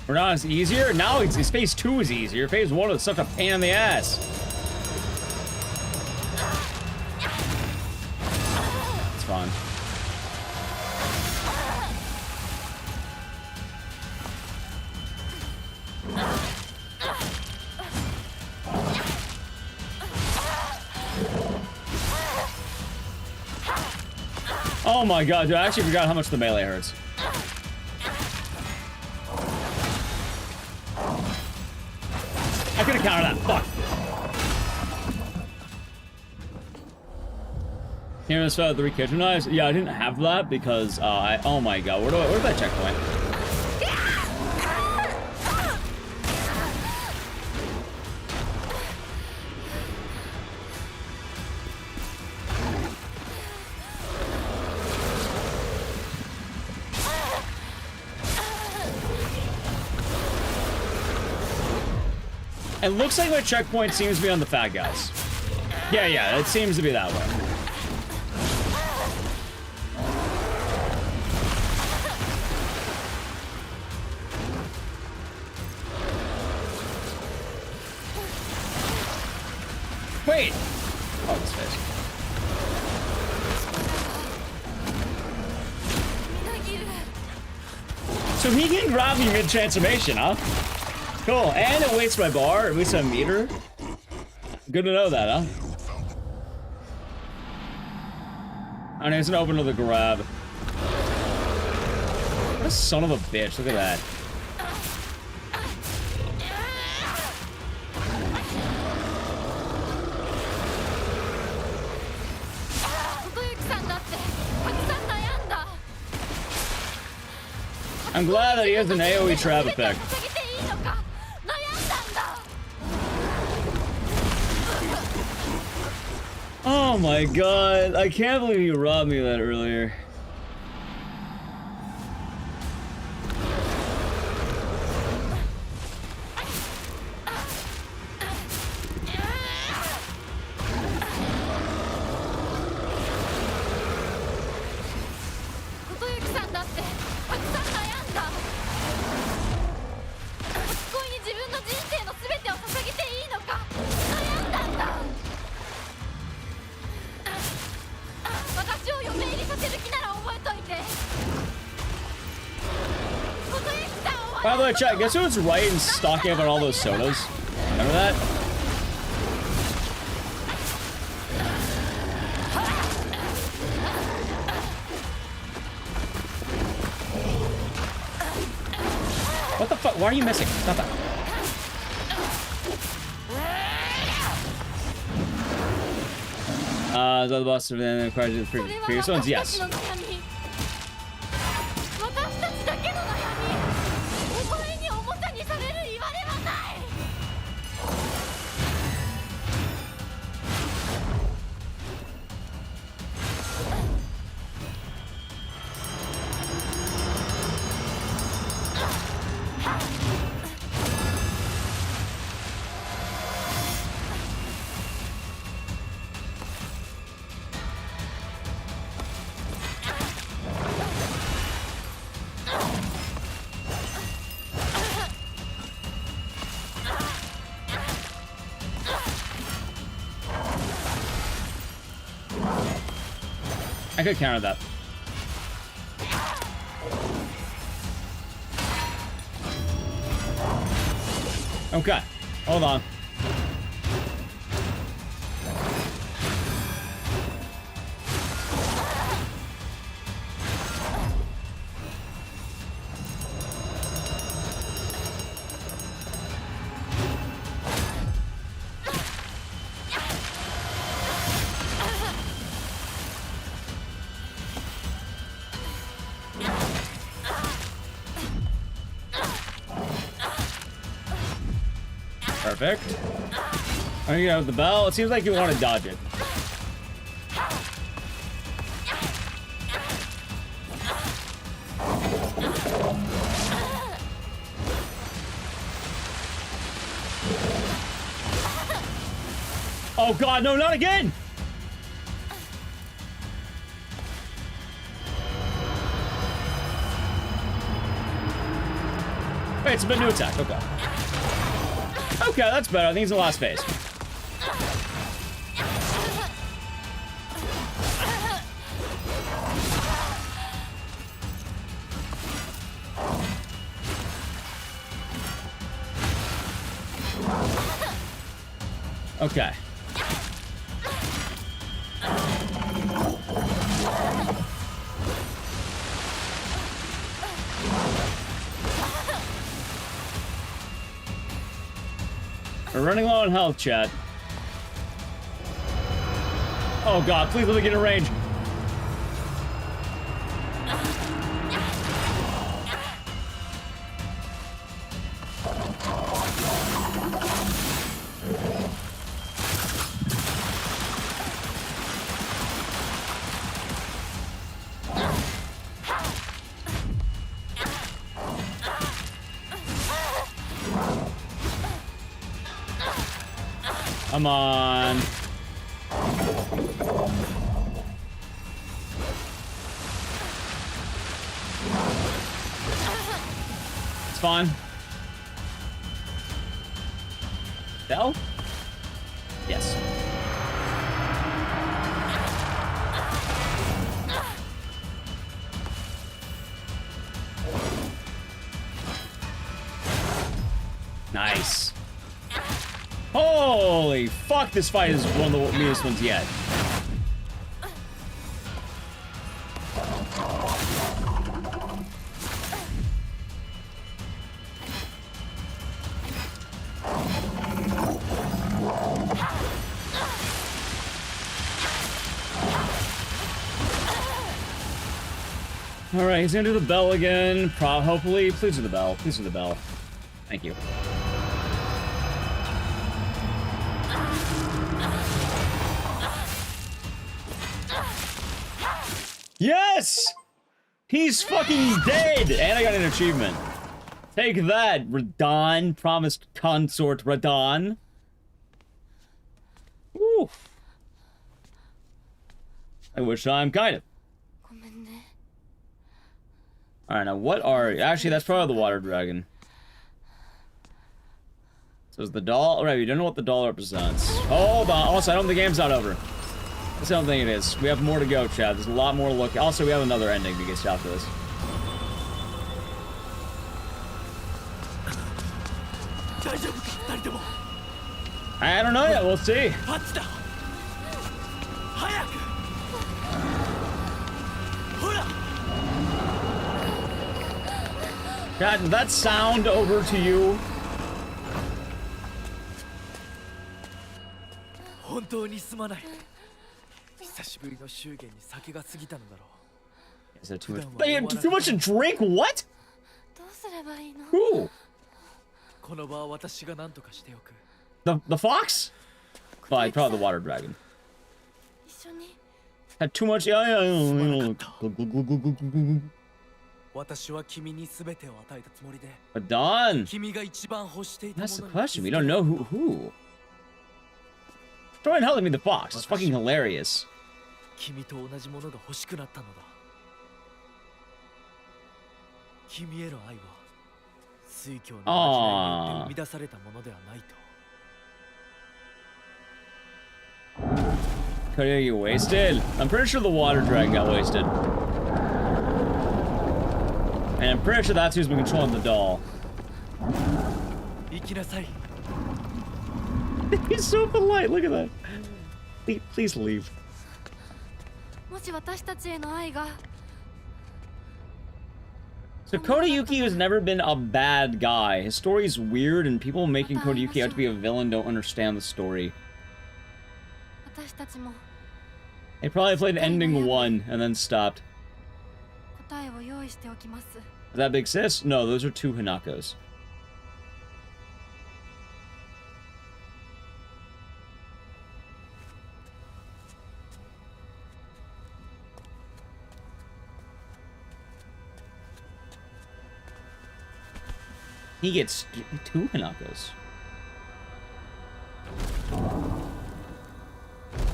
We're not as easier? Now it's phase 2 is easier. Phase 1 was such a pain in the ass. It's fun. Oh my god, dude, I actually forgot how much the melee hurts. I could have countered that. Fuck. Here this fell 3 kitchen knives. Yeah, I didn't have that because oh my god, where's that checkpoint? It looks like my checkpoint seems to be on the fat guys. Yeah, it seems to be that way. Wait! Oh, this face. So he can grab me mid-transformation, huh? Cool, and it wastes my bar, at least a meter. Good to know that, huh? And there's an open to the grab. What a son of a bitch, look at that. I'm glad that he has an AoE trap effect. Oh my god, I can't believe you robbed me of that earlier. By the way, chat, guess who was right in stocking up on all those sodas? Remember that? What the fuck? Why are you missing? Stop that. Is that the boss of the previous ones? Yes. I could counter that. Okay, hold on. Perfect. Are you out the bell? It seems like you want to dodge it. Oh god, no, not again! Wait, it's a bit new attack, okay. Okay, that's better. I think it's the last phase. Okay. We're running low on health, chat. Oh god, please let me get in range. Come on. It's fine. Bell? Yes. Nice. Holy fuck, this fight is one of the meanest ones yet. Alright, he's gonna do the bell again. Hopefully. Please do the bell. Please do the bell. Thank you. Yes! He's fucking dead! And I got an achievement. Take that, Radon. Promised consort Radon. Woo. I wish I'm kind of. Alright, now what are... Actually, that's probably the water dragon. So is the doll... Alright, we don't know what the doll represents. Hold on. Also, I don't think the game's not over. I don't think it is. We have more to go, Chad. There's a lot more to look. Also, we have another ending to get after this. I don't know yet. We'll see. Chad, did that sound over to you? Is that too much? Too much to drink? What? Who? The fox? Probably the water dragon. Had too much. But Don. That's the question. We don't know who. Try and help me the fox. It's fucking hilarious. Aww. Cody, you wasted? I'm pretty sure the water dragon got wasted. And I'm pretty sure that's who's been controlling the doll. He's so polite, look at that. Please leave. So Kodayuki has never been a bad guy. His story's weird, and people making Kodayuki out to be a villain don't understand the story. They probably played ending 1 and then stopped. Is that Big Sis? No, those are 2 Hanakos. He gets 2 Hanakos.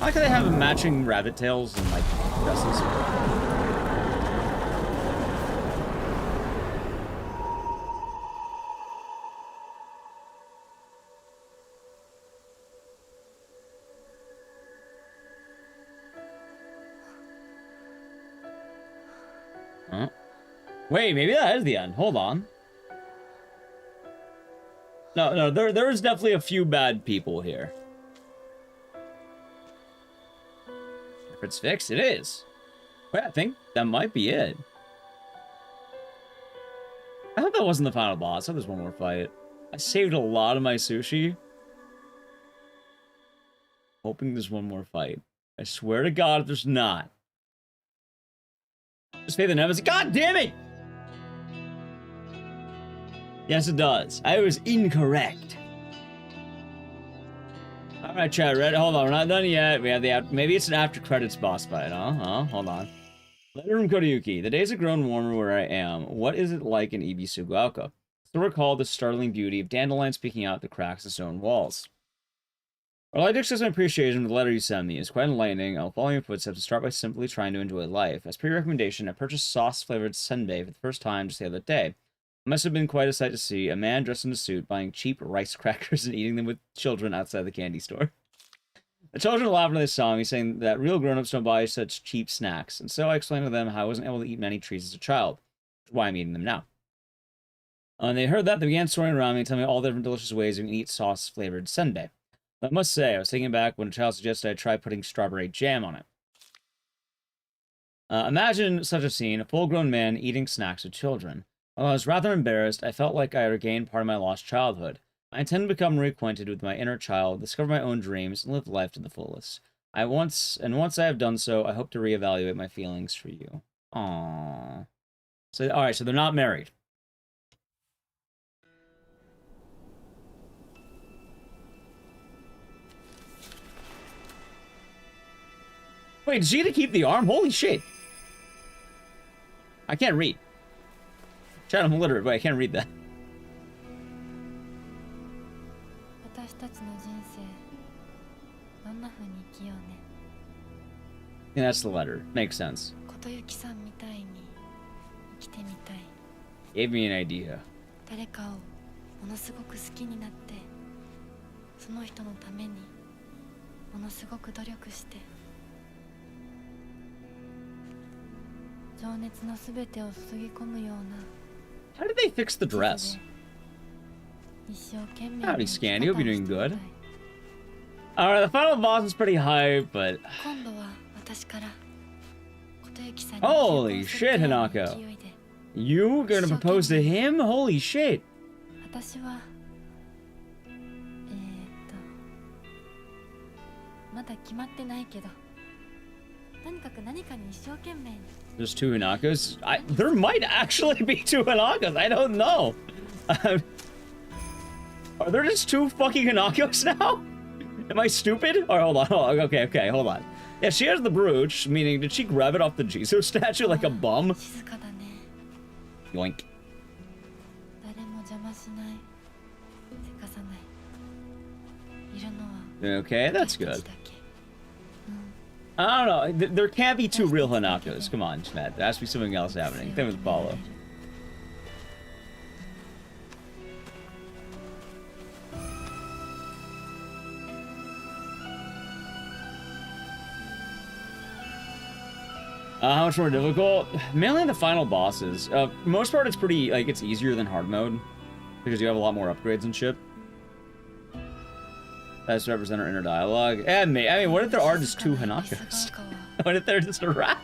I like how they have matching rabbit tails and, like, dresses. Huh? Wait, maybe that is the end. Hold on. No, there is definitely a few bad people here. If it's fixed, it is. Wait, I think that might be it. I hope that wasn't the final boss. I hope there's one more fight. I saved a lot of my sushi. Hoping there's one more fight. I swear to God if there's not. Just pay the numbers. God damn it! Yes, it does. I was incorrect. Alright, chat, ready? Hold on, we're not done yet. We have the maybe it's an after credits boss fight, huh? Hold on. Letter from Kodayuki. The days have grown warmer where I am. What is it like in Ibisugaoka? Still recall the startling beauty of dandelions peeking out the cracks of stone walls. While I do express my appreciation for the letter you sent me, it's quite enlightening. I'll follow your footsteps and start by simply trying to enjoy life. As per your recommendation, I purchased sauce-flavored senbei for the first time just the other day. It must have been quite a sight to see a man dressed in a suit buying cheap rice crackers and eating them with children outside the candy store. The children laughed when they saw me, saying that real grown-ups don't buy such cheap snacks, and so I explained to them how I wasn't able to eat many treats as a child, which is why I'm eating them now. When they heard that, they began soaring around me and telling me all the different delicious ways you can eat sauce-flavored senbei. I must say, I was taken aback when a child suggested I try putting strawberry jam on it. Imagine such a scene, a full-grown man eating snacks with children. While I was rather embarrassed, I felt like I had regained part of my lost childhood. I intend to become reacquainted with my inner child, discover my own dreams, and live life to the fullest. Once I have done so, I hope to reevaluate my feelings for you. Aww. So, alright, so they're not married. Wait, did she get to keep the arm? Holy shit. I can't read. Chat, I'm illiterate, but I can't read that. Yeah, that's the letter. Makes sense. Gave me an idea. How did they fix the dress? Howdy, Scandy. Hope you're doing good. Alright, the final boss is pretty hype, but... Holy shit, Hanako. You gonna propose to him? Holy shit. There's 2 Hanakos? There might actually be 2 Hanakos. I don't know. Are there just 2 fucking Hanakos now? Am I stupid? Or hold on. Okay, hold on. Yeah, she has the brooch, meaning did she grab it off the Jesus statue like a bum? Yoink. Okay, that's good. I don't know. There can't be 2 real Hanakos. Come on, Matt. There has to be something else happening. Same with Paulo. How much more difficult? Mainly the final bosses. For the most part, it's pretty, like, it's easier than hard mode. Because you have a lot more upgrades and shit. That's to represent our inner dialogue. And me. I mean, what if there are just 2 Hanakos? What if they're just a wrap?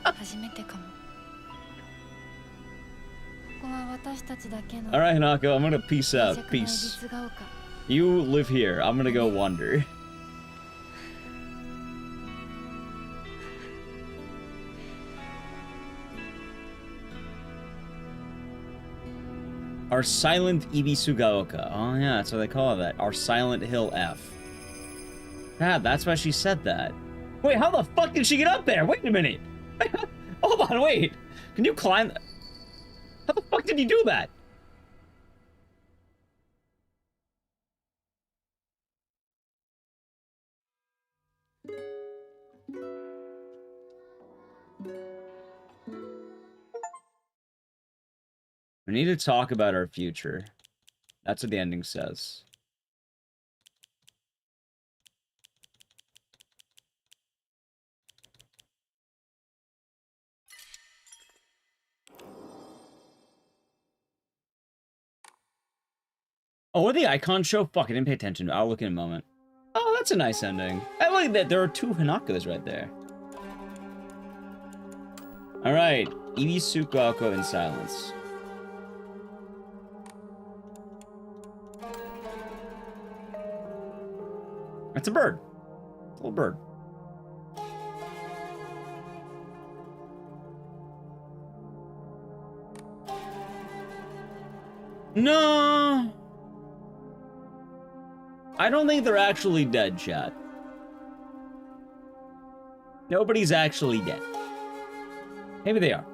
Alright, Hanako, I'm gonna peace out. Peace. You live here. I'm gonna go wander. Our silent Ibisugaoka. Oh yeah, that's what they call that. Our silent hill F. God, that's why she said that. Wait, how the fuck did she get up there? Wait a minute. Hold on, wait. Can you climb? How the fuck did you do that? We need to talk about our future. That's what the ending says. Oh, what did the icons show? Fuck, I didn't pay attention. I'll look in a moment. Oh, that's a nice ending. I like that there are 2 Hanakos right there. Alright, Ibisukako in silence. It's a bird. It's a little bird. No! I don't think they're actually dead, chat. Nobody's actually dead. Maybe they are.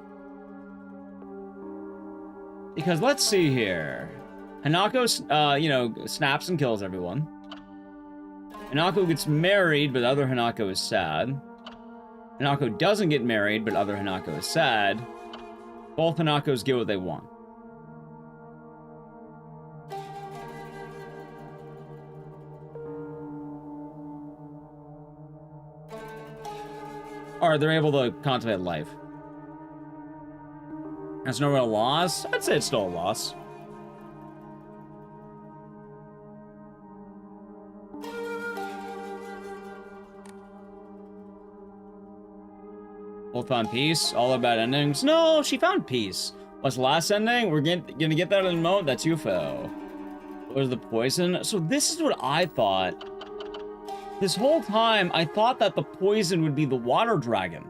Because let's see here. Hanako, you know, snaps and kills everyone. Hanako gets married, but other Hanako is sad. Hanako doesn't get married, but other Hanako is sad. Both Hanakos get what they want. Or they're able to contemplate life. That's no real loss. I'd say it's still a loss. Both found peace. All about endings. No, she found peace. What's the last ending? We're gonna get that in a moment. That's UFO. What was the poison? So this is what I thought. This whole time, I thought that the poison would be the water dragon.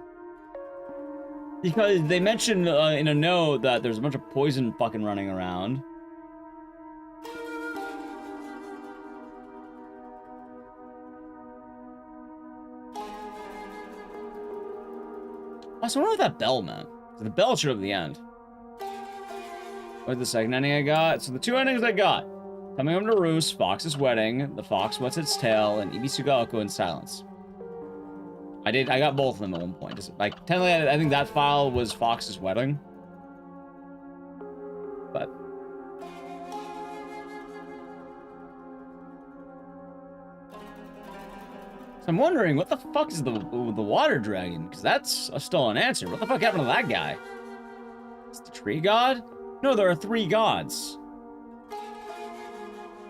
Because they mentioned in a note that there's a bunch of poison fucking running around. I wonder what that bell meant. The bell showed up at the end. What's the second ending I got? So the 2 endings I got. Coming home to roost, Fox's wedding, the fox wets its tail, and Ibisugalko in silence. I got both of them at one point. Just, like, technically, I think that file was Fox's wedding. But so I'm wondering, what the fuck is the water dragon? Because that's still an answer. What the fuck happened to that guy? Is the tree god? No, there are 3 gods.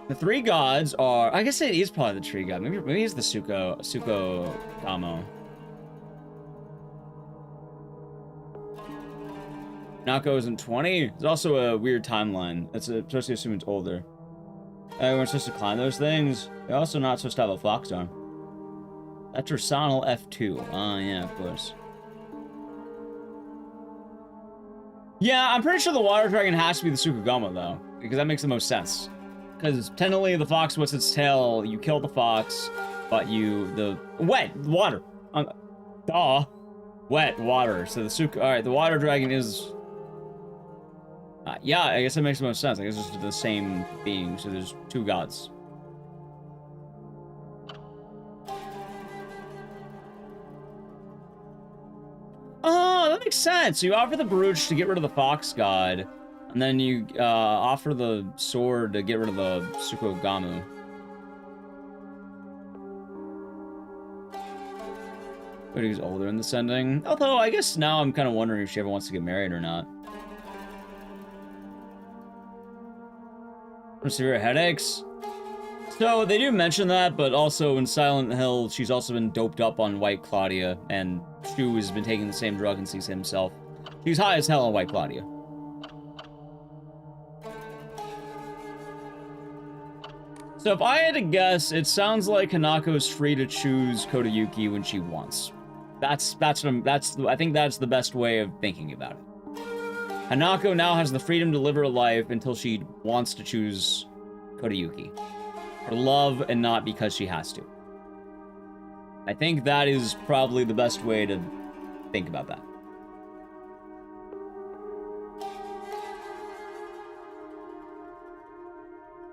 The 3 gods are... I guess it is probably the tree god. Maybe it's the Suko Gamo. Nako isn't 20. It's also a weird timeline. It's supposed to assume it's older. We're supposed to climb those things. They're also not supposed to have a fox arm. That's Ursonal F2. Ah, yeah, of course. Yeah, I'm pretty sure the water dragon has to be the Sukugama, though. Because that makes the most sense. Because technically, the fox wets its tail, you kill the fox, but wet water. Wet water. So alright, the water dragon is... yeah, I guess that makes the most sense. I guess it's the same being, so there's 2 gods. Oh, that makes sense. So you offer the brooch to get rid of the fox god, and then you offer the sword to get rid of the Sukogamu. But he's older in this ending. Although, I guess now I'm kind of wondering if she ever wants to get married or not. Severe headaches? So, they do mention that, but also in Silent Hill, she's also been doped up on White Claudia, and Shu has been taking the same drug and sees himself. He's high as hell on White Claudia. So if I had to guess, it sounds like Hanako's free to choose Kodayuki when she wants. I think that's the best way of thinking about it. Hanako now has the freedom to live her life until she wants to choose Kodayuki. For love and not because she has to. I think that is probably the best way to think about that.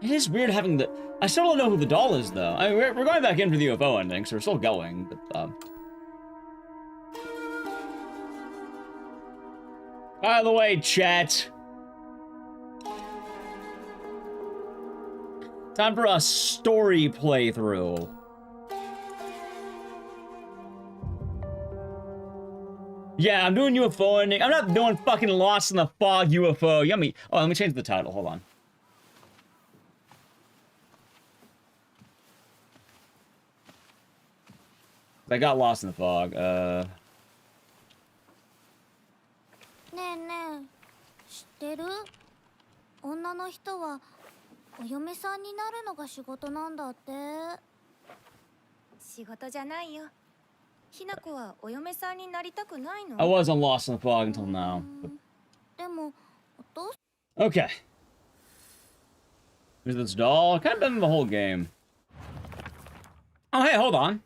It is weird having the... I still don't know who the doll is, though. I mean, we're going back in for the UFO ending, so we're still going, but, By the way, chat, Time for a story playthrough. Yeah, I'm doing UFO ending. I'm not doing fucking Lost in the Fog UFO. Yummy. Oh, let me change the title. Hold on. I got Lost in the Fog. ねえねえ、知ってる？女の人はお嫁さんになるのが仕事なんだって。仕事じゃないよ。ひな子はお嫁さんになりたくないの？ I wasn't Lost in the Fog until now. でも、お父 Okay. There's this doll. Kind of been in the whole game. Oh, hey, hold on.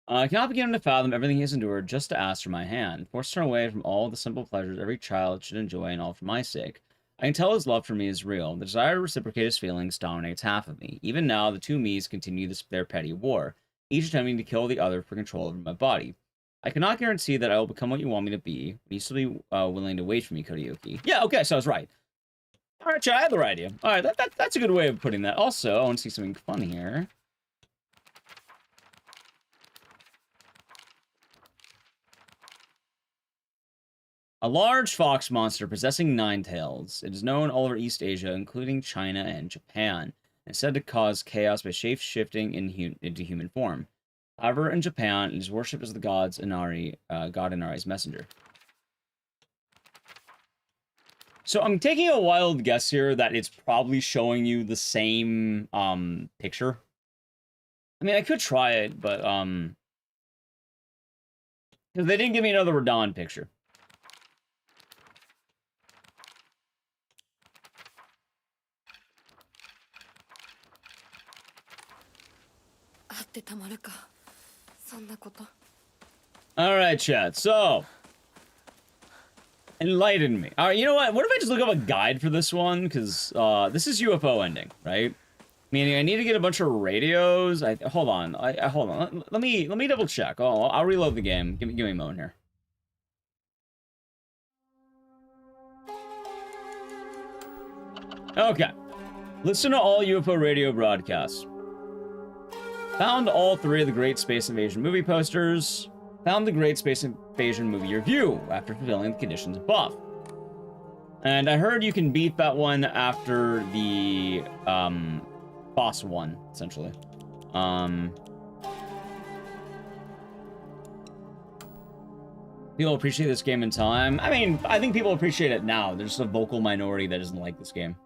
I cannot begin to fathom everything he has endured just to ask for my hand. Forced to turn away from all the simple pleasures every child should enjoy, and all for my sake. I can tell his love for me is real. The desire to reciprocate his feelings dominates half of me. Even now, the two me's continue their petty war, each attempting to kill the other for control over my body. I cannot guarantee that I will become what you want me to be, but you still be willing to wait for me, Karaoke. Yeah, okay, so I was right. Alright, chat, I had the right idea. Alright, that's a good way of putting that. Also, I want to see something fun here. A large fox monster possessing 9 tails. It is known all over East Asia, including China and Japan. It's said to cause chaos by shape-shifting into human form. However, in Japan, it is worshipped as the god's Inari, god Inari's messenger. So I'm taking a wild guess here that it's probably showing you the same picture. I mean, I could try it, but because they didn't give me another Radon picture. Alright, chat, so enlighten me. Alright, you know what? What if I just look up a guide for this one? Because this is UFO ending, right? Meaning I need to get a bunch of radios. Hold on. Hold on. Let me double check. Oh, I'll reload the game. Give me a moment here. Okay. Listen to all UFO radio broadcasts. Found all 3 of the Great Space Invasion movie posters. Found the Great Space Invasion movie review after fulfilling the conditions above. And I heard you can beat that one after the boss one, essentially. People appreciate this game in time. I mean, I think people appreciate it now. There's a vocal minority that doesn't like this game.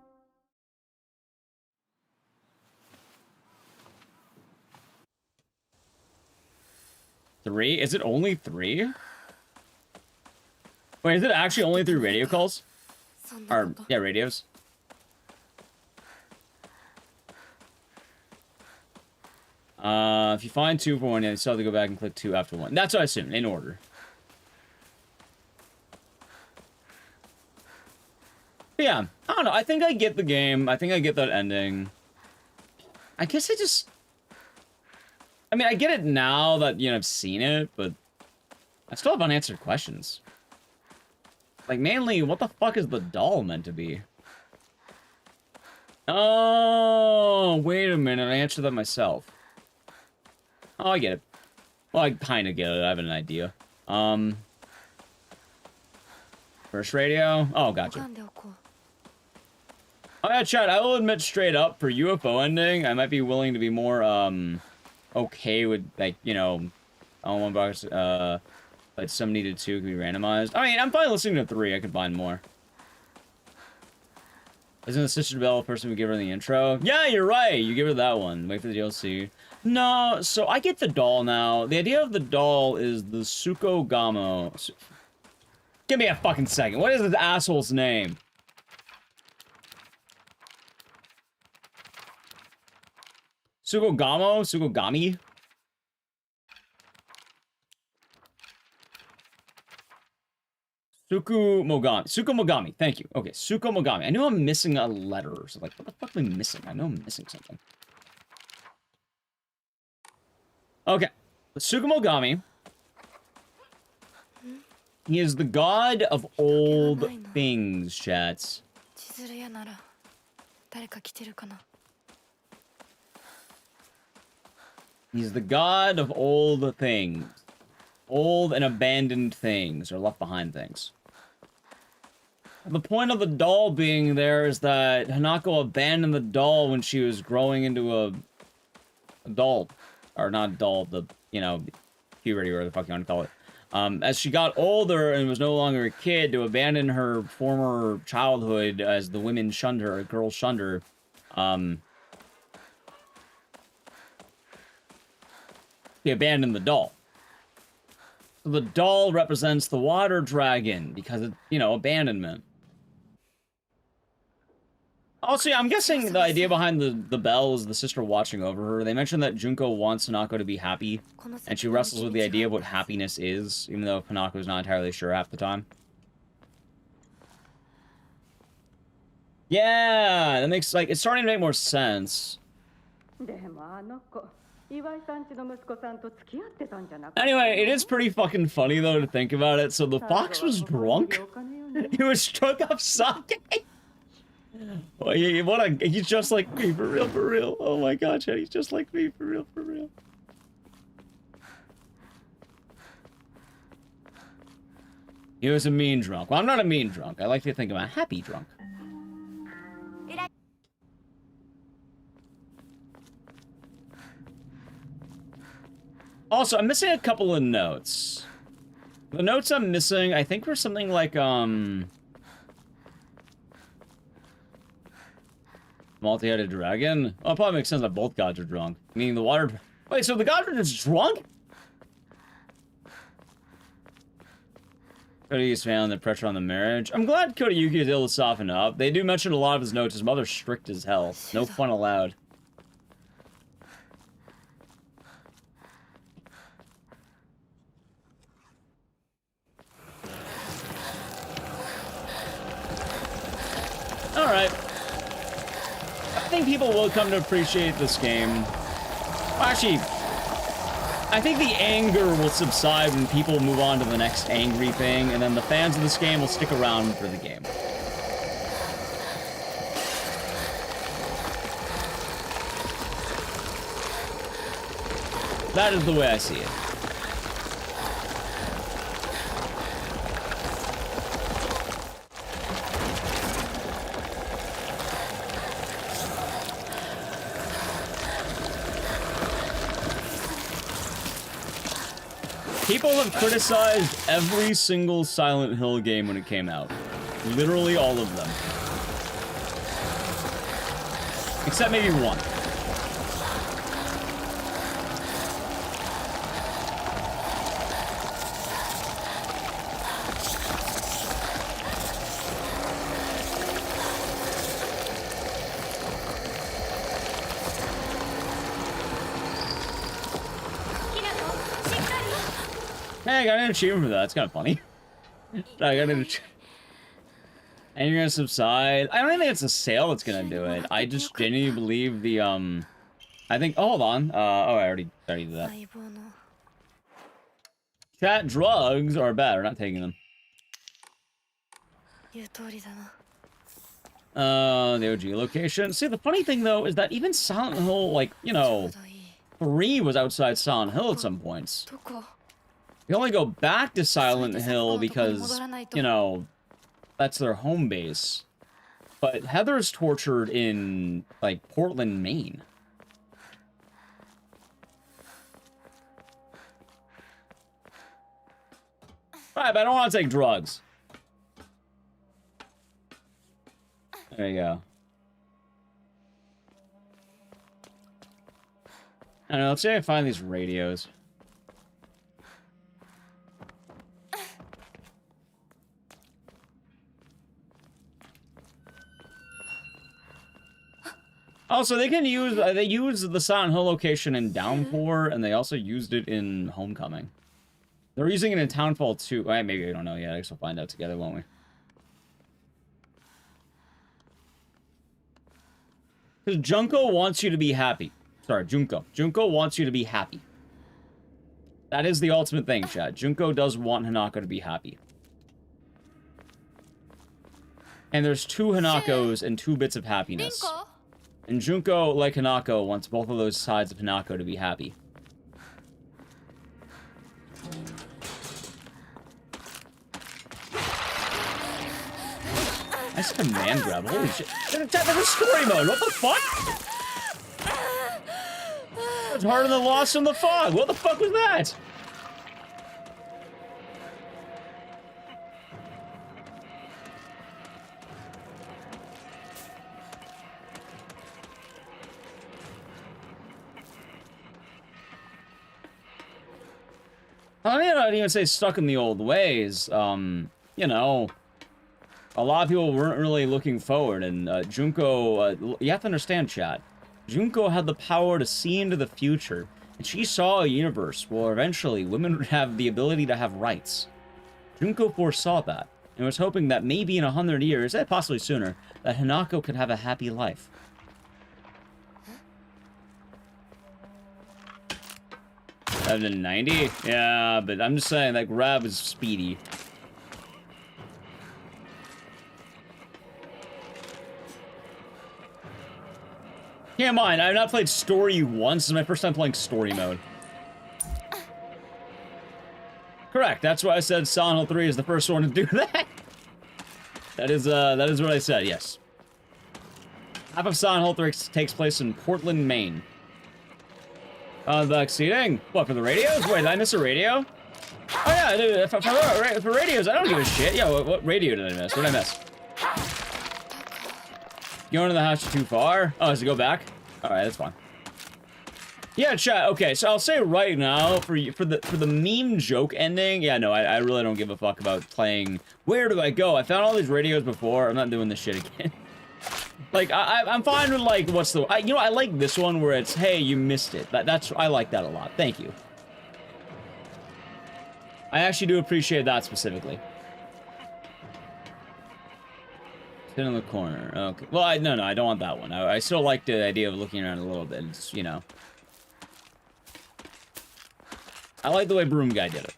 Three? Is it only 3? Wait, is it actually only 3 radio calls? Or, yeah, radios. If you find 2 for 1, you still have to go back and click 2 after 1. That's what I assume, in order. But yeah, I don't know. I think I get the game. I think I get that ending. I guess I mean, I get it now that, you know, I've seen it, but I still have unanswered questions. Like, mainly, what the fuck is the doll meant to be? Oh, wait a minute. I answered that myself. Oh, I get it. Well, I kind of get it. I have an idea. First radio? Oh, gotcha. Oh, yeah, chat, I will admit straight up, for UFO ending, I might be willing to be more, okay with, like, you know, on one box, like, some needed 2 can be randomized. I mean, I'm fine listening to 3, I could find more. Isn't the Sister Bell the person we give her in the intro? Yeah, you're right, you give her that one. Wait for the DLC. No, so I get the doll now. The idea of the doll is the Sukogamo. Give me a fucking second. What is this asshole's name? Sukogamo? Sukogami? Sukumogami. Thank you. Okay, Sukumogami. I knew I'm missing a letter. So, like, what the fuck am I missing? I know I'm missing something. Okay. Sukumogami. He is the god of old things, chats. He's the god of old things. Old and abandoned things, or left behind things. The point of the doll being there is that Hanako abandoned the doll when she was growing into a doll. Or not doll, the, you know, puberty, or the fuck you want to call it. As she got older and was no longer a kid, to abandon her former childhood as the women shunned her, or girls shunned her, she abandoned the doll. So the doll represents the water dragon, because it's, you know, abandonment. Also, yeah, I'm guessing the idea behind the bell is the sister watching over her. They mentioned that Junko wants Hanako to be happy, and she wrestles with the idea of what happiness is, even though Hanako's not entirely sure half the time. Yeah, that makes, like, it's starting to make more sense. Anyway, it is pretty fucking funny, though, to think about it. So the fox was drunk? He was drunk off sake? Oh, he's just like me, for real, for real. Oh my god, Chad, he's just like me, for real, for real. He was a mean drunk. Well, I'm not a mean drunk. I like to think I'm a happy drunk. Also, I'm missing a couple of notes. The notes I'm missing, I think, were something like, multi-headed dragon? Oh, it probably makes sense that both gods are drunk. Meaning the water... Wait, so the gods are just drunk? Kodayuki's feeling the pressure on the marriage. I'm glad Kodayuki is able to soften up. They do mention a lot of his notes. His mother's strict as hell. No fun allowed. Alright. I think people will come to appreciate this game. Actually, I think the anger will subside when people move on to the next angry thing, and then the fans of this game will stick around for the game. That is the way I see it. People have criticized every single Silent Hill game when it came out. Literally all of them. Except maybe one. Hey, I got an achievement for that. It's kind of funny. I got an achievement. And you're gonna subside. I don't even think it's a sale that's gonna do it. I just genuinely believe the, I think, oh, hold on. Oh, I already did that. Chat, drugs are bad. We're not taking them. The OG location. See, the funny thing, though, is that even Silent Hill, like, you know, 3 was outside Silent Hill at some points. You only go back to Silent Hill because, you know, that's their home base. But Heather's tortured in, like, Portland, Maine. Alright, but I don't want to take drugs. There you go. I don't know, let's see if I can find these radios. Also, they can use, they use the Silent Hill location in Downpour, and they also used it in Homecoming. They're using it in Townfall 2. Well, maybe we don't know yet. I guess we'll find out together, won't we? Because Junko wants you to be happy. Sorry, Junko. Junko wants you to be happy. That is the ultimate thing, Chad. Junko does want Hanako to be happy. And there's 2 Hanakos and 2 bits of happiness. And Junko, like Hanako, wants both of those sides of Hanako to be happy. Nice command grab. Holy shit. That's a story mode. What the fuck? It's harder than Lost in the Fog. What the fuck was that? I mean, I don't even say stuck in the old ways. You know, a lot of people weren't really looking forward, and Junko, you have to understand, chat. Junko had the power to see into the future, and she saw a universe where eventually women would have the ability to have rights. Junko foresaw that, and was hoping that maybe in 100 years, and possibly sooner, that Hinako could have a happy life. Better than 90? Yeah, but I'm just saying that grab is speedy. Keep in mind, I've not played story once. This is my first time playing story mode. Correct, that's why I said Silent Hill 3 is the first one to do that. That is what I said, yes. Half of Silent Hill 3 takes place in Portland, Maine. Back seating? What, for the radios? Wait, did I miss a radio? Oh yeah, dude, for radios, I don't give a shit. Yeah, what radio did I miss? What did I miss? Going to the house too far? Oh, does it go back? Alright, that's fine. Yeah, chat, okay, so I'll say right now, for the meme joke ending, yeah, no, I really don't give a fuck about playing. Where do I go? I found all these radios before, I'm not doing this shit again. Like, I'm fine with, like, what's the... you know, I like this one where it's, hey, you missed it. I like that a lot. Thank you. I actually do appreciate that specifically. Sit in the corner. Okay. Well, no, I don't want that one. I still like the idea of looking around a little bit. It's, you know... I like the way Broom Guy did it.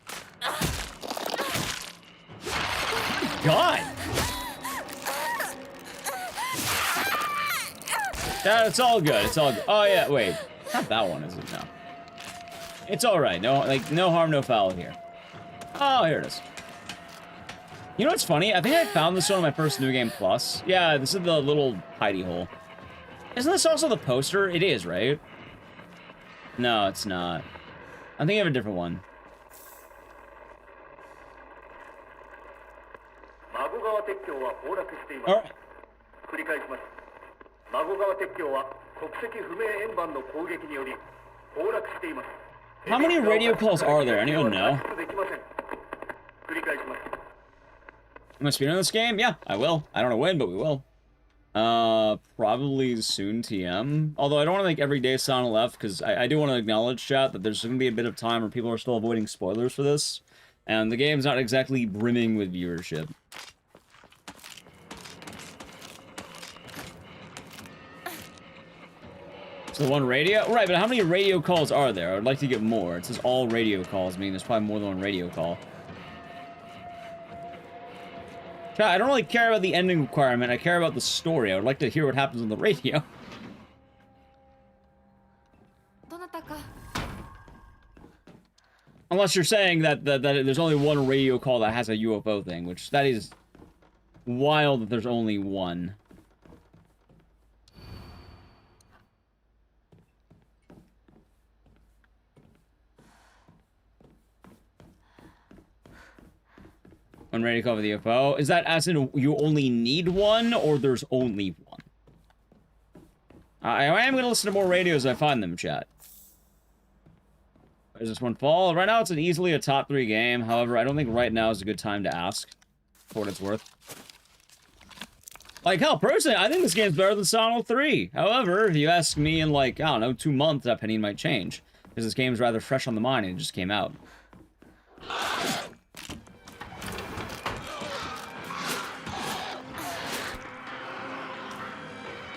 God! Yeah, it's all good. It's all good. Oh, yeah, wait. Not that one, is it? No. It's alright. No, like, no harm, no foul here. Oh, here it is. You know what's funny? I think I found this one on my first New Game Plus. Yeah, this is the little hidey hole. Isn't this also the poster? It is, right? No, it's not. I think I have a different one. Alright. How many radio calls are there? Anyone know? Am I speeding this game? Yeah, I will. I don't know when, but we will. Probably soon, TM. Although I don't want to make every day sound left, because I do want to acknowledge, chat, that there's going to be a bit of time where people are still avoiding spoilers for this. And the game's not exactly brimming with viewership. So one radio? Right, but how many radio calls are there? I would like to get more. It says all radio calls, meaning there's probably more than one radio call. I don't really care about the ending requirement, I care about the story. I would like to hear what happens on the radio. Unless you're saying that there's only one radio call that has a UFO thing, which that is wild that there's only one. One radio call for the UFO. Is that as in you only need one, or there's only one? I am going to listen to more radios as I find them, chat. Does this one fall? Right now, it's easily a top 3 game. However, I don't think right now is a good time to ask, for what it's worth. Like, hell, personally, I think this game's better than Silent Hill 3. However, if you ask me in, like, I don't know, 2 months, that opinion might change. Because this game's rather fresh on the mind and it just came out.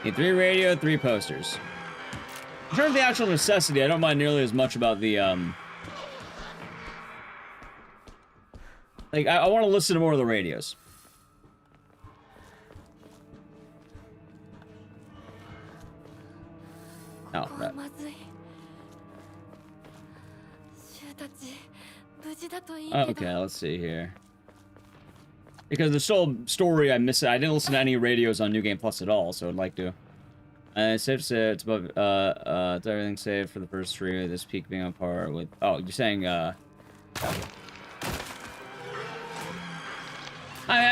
Need 3 radio, 3 posters. In terms of the actual necessity, I don't mind nearly as much about the, like, I want to listen to more of the radios. Oh, right. Okay, let's see here. Because the sole story I missed. I didn't listen to any radios on New Game Plus at all, so I'd like to. Safe to say it's above. It's everything saved for the first three. This peak being on par with. Oh, you're saying. I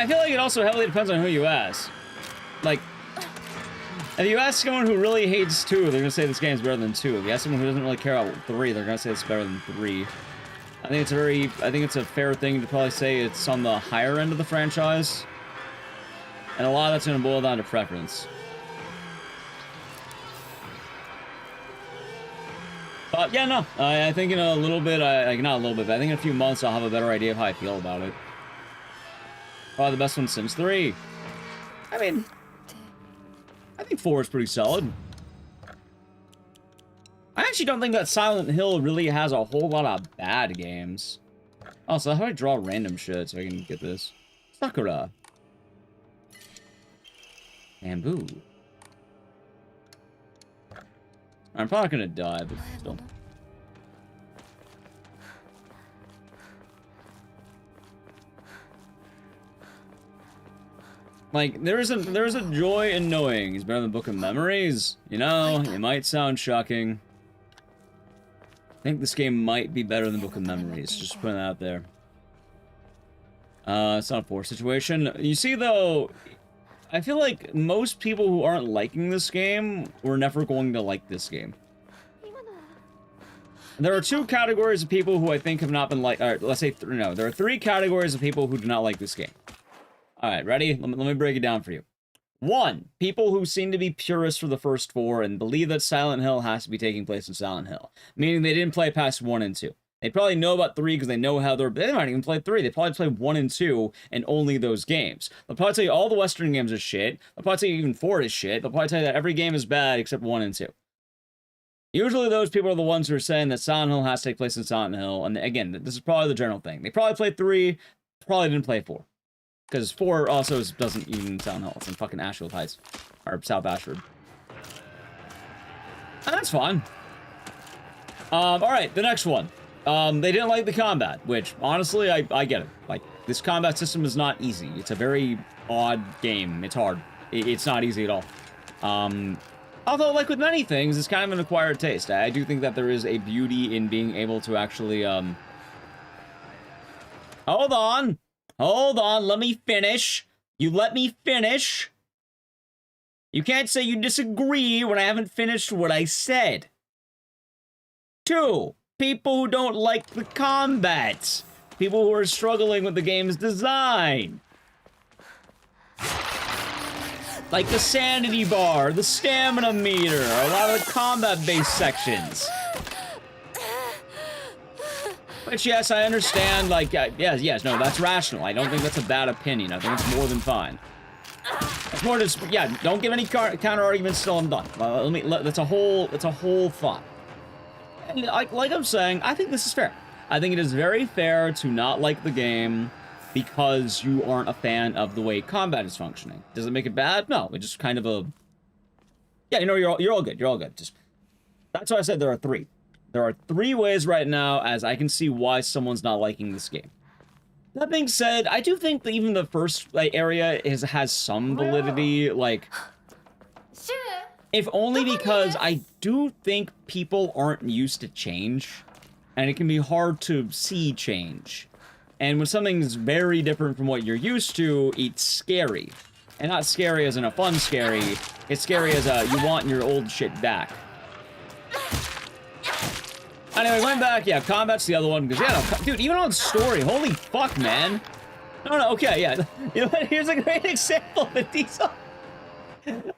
feel like it also heavily depends on who you ask. Like, if you ask someone who really hates 2, they're gonna say this game's better than 2. If you ask someone who doesn't really care about 3, they're gonna say it's better than 3. I think it's a fair thing to probably say it's on the higher end of the franchise. And a lot of that's gonna boil down to preference. But yeah, no, I think in a little bit, not a little bit, but I think in a few months I'll have a better idea of how I feel about it. Probably the best one since 3. I mean, I think 4 is pretty solid. I actually don't think that Silent Hill really has a whole lot of bad games. Also, how do I draw random shit so I can get this? Sakura. Bamboo. I'm probably gonna die, but still. Like, there's a joy in knowing it's better than Book of Memories. You know, it might sound shocking. I think this game might be better than Book of Memories. Just putting that out there. It's not a 4 situation. You see, though, I feel like most people who aren't liking this game were never going to like this game. There are 2 categories of people who I think have not been like. Alright, let's say no. There are 3 categories of people who do not like this game. Alright, ready? Let me break it down for you. 1, people who seem to be purists for the first 4 and believe that Silent Hill has to be taking place in Silent Hill. Meaning they didn't play past 1 and 2. They probably know about 3 because they know how they might even play 3. They probably play 1 and 2 and only those games. They'll probably tell you all the Western games are shit. They'll probably tell you even 4 is shit. They'll probably tell you that every game is bad except 1 and 2. Usually those people are the ones who are saying that Silent Hill has to take place in Silent Hill. And again, this is probably the general thing. They probably played 3, probably didn't play 4. Because 4 also doesn't even Silent Hill. It's in fucking Ashfield Heights. Or South Ashford. And that's fine. Alright, the next one. They didn't like the combat, which, honestly, I get it. Like, this combat system is not easy. It's a very odd game. It's hard. It's not easy at all. Although, like with many things, it's kind of an acquired taste. I do think that there is a beauty in being able to actually, Hold on! Hold on, let me finish. You let me finish. You can't say you disagree when I haven't finished what I said. 2, people who don't like the combat. People who are struggling with the game's design. Like the sanity bar, the stamina meter, a lot of the combat-based sections. Which, yes, I understand, like, yes, no, that's rational. I don't think that's a bad opinion. I think it's more than fine. It's more just, yeah, don't give any counter-arguments till I'm done. That's a whole thought. And like I'm saying, I think this is fair. I think it is very fair to not like the game because you aren't a fan of the way combat is functioning. Does it make it bad? No, it's just kind of a... Yeah, you know, you're all good. You're all good. Just... That's why I said there are 3. There are 3 ways right now as I can see why someone's not liking this game. That being said, I do think that even the first area has some validity, like... If only because I do think people aren't used to change, and it can be hard to see change. And when something's very different from what you're used to, it's scary. And not scary as in a fun scary, it's scary as a you want your old shit back. Anyway, went back, yeah, combat's the other one, because, yeah, no, dude, even on story, holy fuck, man. No, okay, yeah. You know what, here's a great example of it, Diesel.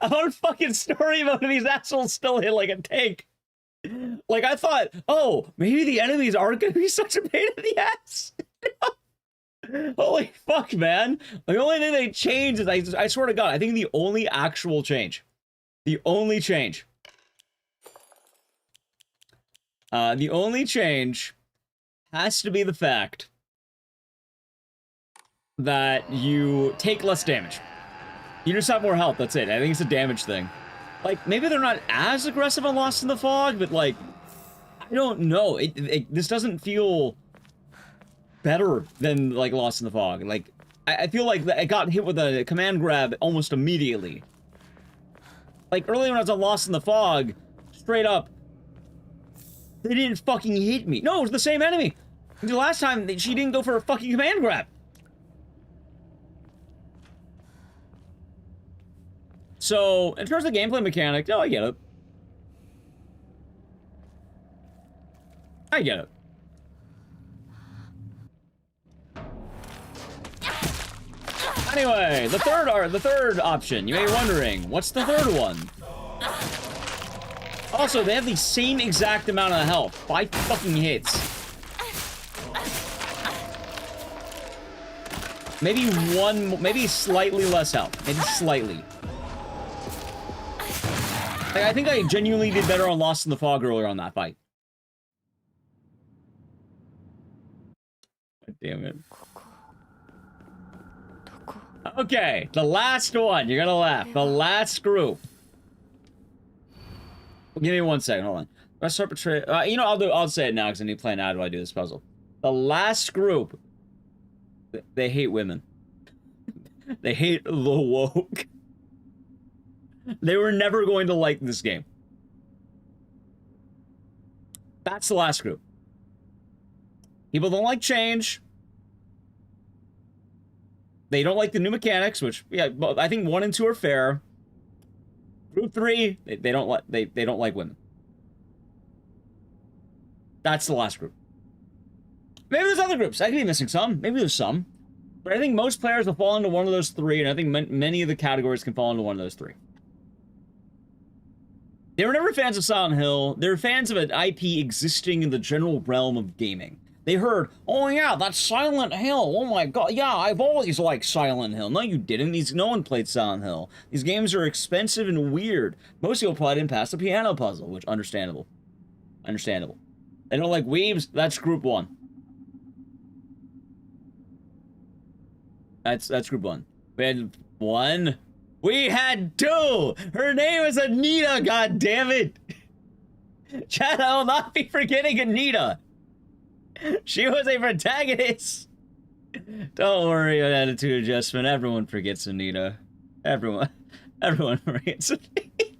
On fucking story mode, these assholes still hit like a tank. Like, I thought, oh, maybe the enemies aren't gonna be such a pain in the ass. Holy fuck, man. The only thing they changed is, I swear to God, I think the only actual change, the only change has to be the fact that you take less damage. You just have more health, that's it. I think it's a damage thing. Like, maybe they're not as aggressive on Lost in the Fog, but, like, I don't know. This doesn't feel better than, like, Lost in the Fog. Like, I feel like I got hit with a command grab almost immediately. Like, earlier when I was on Lost in the Fog, straight up, they didn't fucking hit me. No, it was the same enemy. The last time, she didn't go for a fucking command grab. So, in terms of gameplay mechanic, no, I get it. I get it. Anyway, the third option. You may be wondering, what's the third one? Also, they have the same exact amount of health. 5 fucking hits. Maybe maybe slightly less health. Maybe slightly. Like, I think I genuinely did better on Lost in the Fog earlier on that fight. God damn it. Okay, the last one. You're gonna laugh. The last group. Give me 1 second. Hold on. Let's start betray. You know, I'll say it now because I need to plan out how do I do this puzzle. The last group. They hate women. They hate the woke. They were never going to like this game. That's the last group. People don't like change. They don't like the new mechanics, which, yeah, I think 1 and 2 are fair. Group 3, they don't like women. That's the last group. Maybe there's other groups. I could be missing some. Maybe there's some. But I think most players will fall into one of those 3, and I think many of the categories can fall into one of those 3. They were never fans of Silent Hill. They're fans of an IP existing in the general realm of gaming. They heard, oh yeah, that's Silent Hill. Oh my god, yeah, I've always liked Silent Hill. No, you didn't. No one played Silent Hill. These games are expensive and weird. Most people probably didn't pass the piano puzzle, which, understandable. Understandable. They don't like weebs. That's group 1. That's group 1. We had 1. We had 2. Her name is Anita. God damn it! Chat, I will not be forgetting Anita. She was a protagonist. Don't worry about attitude adjustment. Everyone forgets Anita. Everyone forgets Anita.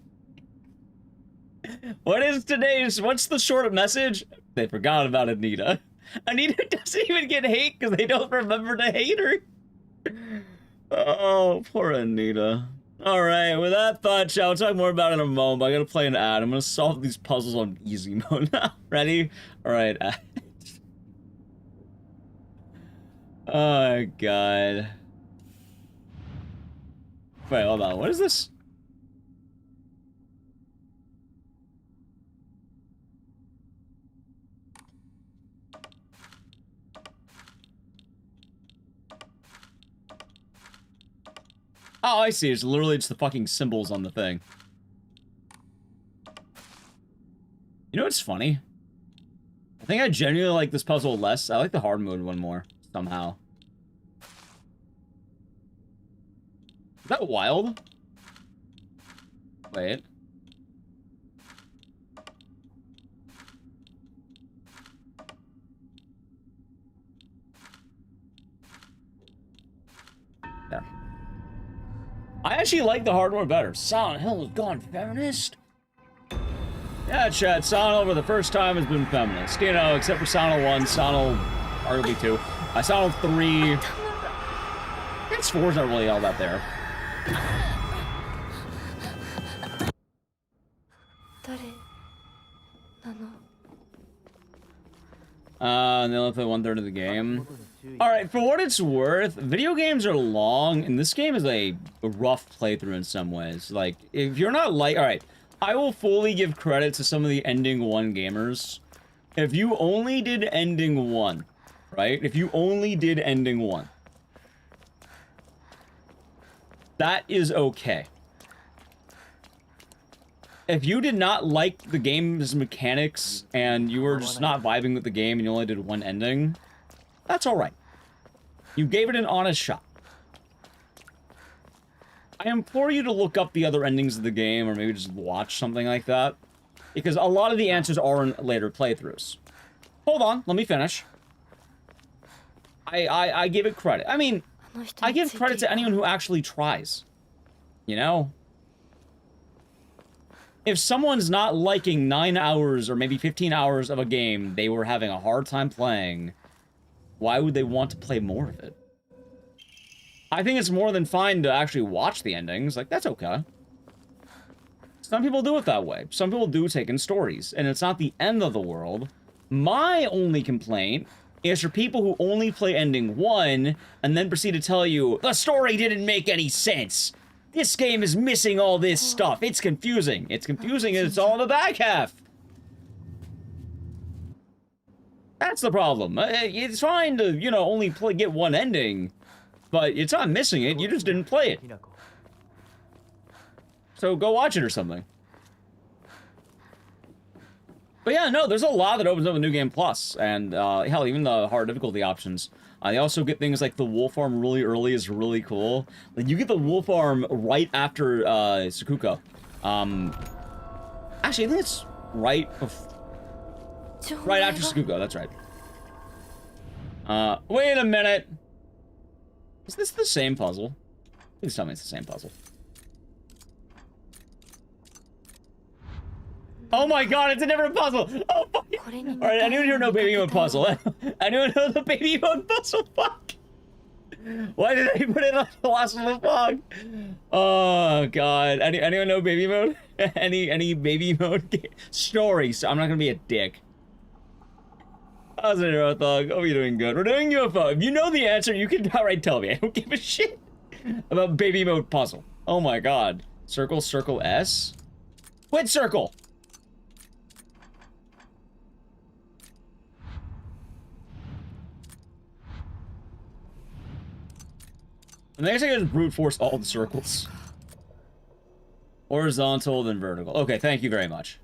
What's the short message? They forgot about Anita. Anita doesn't even get hate because they don't remember to hate her. Oh, poor Anita. Alright, with that thought, chat, we'll talk more about it in a moment, but I gotta play an ad. I'm gonna solve these puzzles on easy mode now. Ready? Alright, ad. Oh, God. Wait, hold on. What is this? Oh, I see. It's literally just the fucking symbols on the thing. You know what's funny? I think I genuinely like this puzzle less. I like the hard mode one more, somehow. Is that wild? Wait. Yeah. I actually like the hard mode better. Silent Hill has gone feminist. Yeah, chat, Silent Hill for the first time has been feminist. You know, except for Silent Hill 1, Silent Hill, arguably 2. Silent Hill 3... I guess 4's not really all that there. And they only play 1/3 of the game. Alright, for what it's worth, video games are long, and this game is a rough playthrough in some ways. Like, if you're not like... Alright, I will fully give credit to some of the Ending 1 gamers. If you only did Ending 1, right? If you only did Ending 1, that is okay. If you did not like the game's mechanics, and you were just not vibing with the game, and you only did one ending, that's alright. You gave it an honest shot. I implore you to look up the other endings of the game, or maybe just watch something like that. Because a lot of the answers are in later playthroughs. Hold on, let me finish. I give it credit. I mean, I give credit to anyone who actually tries. You know? If someone's not liking 9 hours or maybe 15 hours of a game they were having a hard time playing, why would they want to play more of it? I think it's more than fine to actually watch the endings. Like, that's okay. Some people do it that way. Some people do take in stories, and it's not the end of the world. My only complaint is for people who only play ending 1 and then proceed to tell you, the story didn't make any sense. This game is missing all this stuff. It's confusing. It's confusing and it's all in the back half. That's the problem. It's fine to, you know, only get one ending, but it's not missing it. You just didn't play it. So go watch it or something. But yeah, no, there's a lot that opens up with New Game Plus, and hell, even the hard difficulty options. They also get things like the wolf arm really early is really cool. Like, you get the wolf arm right after Sakuko. Actually, I think it's right after Sakuko, that's right. Wait a minute. Is this the same puzzle? Please tell me it's the same puzzle. Oh my god, it's a different puzzle! Oh fuck! Alright, anyone here know baby mode puzzle? Anyone know the baby mode puzzle? Fuck! Why did I put it on the last of the fog? Oh god. Anyone know baby mode? any baby mode stories? I'm not gonna be a dick. How's it, Hero Thug? Hope you're doing good. We're doing UFO. If you know the answer, you can outright tell me. I don't give a shit about baby mode puzzle. Oh my god. Circle, circle, S? Quit circle! And I guess I can just brute force all the circles. Horizontal, then vertical. Okay, thank you very much.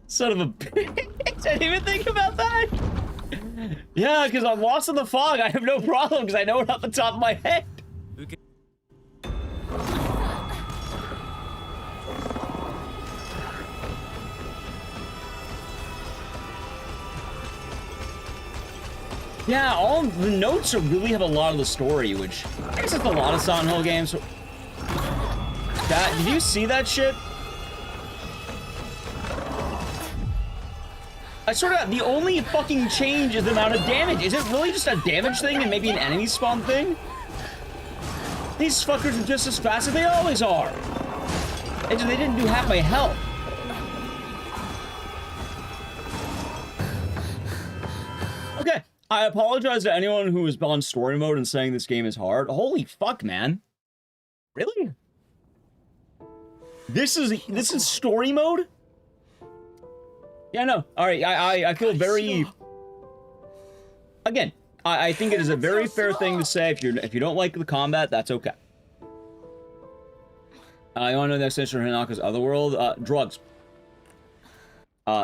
Son of a bitch. I didn't even think about that. Yeah, because I'm lost in the fog. I have no problem because I know it off the top of my head. Yeah, all the notes really have a lot of the story, which I guess it's a lot of Silent Hill games. Did you see that shit? I sort of, the only fucking change is the amount of damage. Is it really just a damage thing and maybe an enemy spawn thing? These fuckers are just as fast as they always are. They didn't do half my health. Okay. I apologize to anyone who is on story mode and saying this game is hard. Holy fuck, man. Really? This is story mode? Yeah, no. Alright, I feel very... Again, I think it is a very fair thing to say. If you don't like the combat, that's okay. You wanna know the extension of Hinaka's Otherworld? Drugs.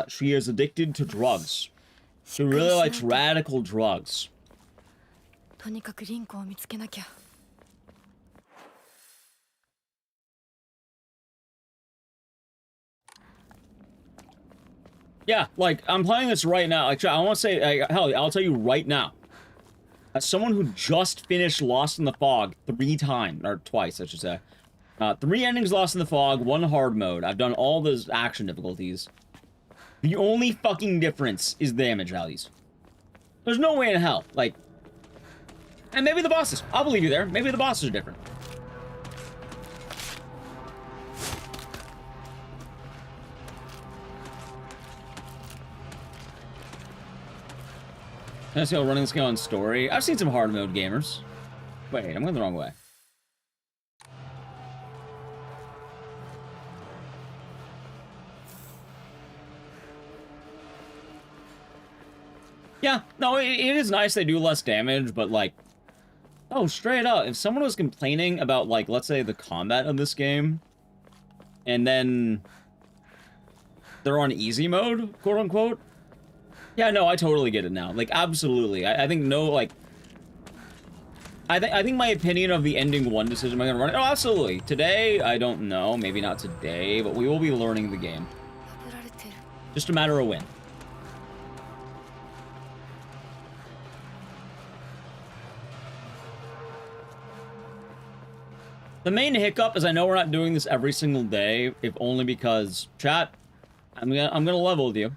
She is addicted to drugs. She really likes radical drugs. Yeah, like, I'm playing this right now. Like, I want to say, hell, I'll tell you right now. As someone who just finished Lost in the Fog 3 times, or twice, I should say. 3 endings Lost in the Fog, 1 hard mode. I've done all those action difficulties. The only fucking difference is damage values. There's no way in hell, like... And maybe the bosses. I'll believe you there. Maybe the bosses are different. Let's go running this game on story. I've seen some hard mode gamers. Wait, I'm going the wrong way. Yeah, no, it is nice they do less damage, but like... Oh, straight up, if someone was complaining about, like, let's say the combat of this game, and then they're on easy mode, quote-unquote, yeah, no, I totally get it now. Like, absolutely. I think no, like... I think my opinion of the ending 1 decision, am I gonna run it? Oh, absolutely. Today, I don't know. Maybe not today, but we will be learning the game. Just a matter of when. The main hiccup is I know we're not doing this every single day, if only because, chat, I'm gonna level with you.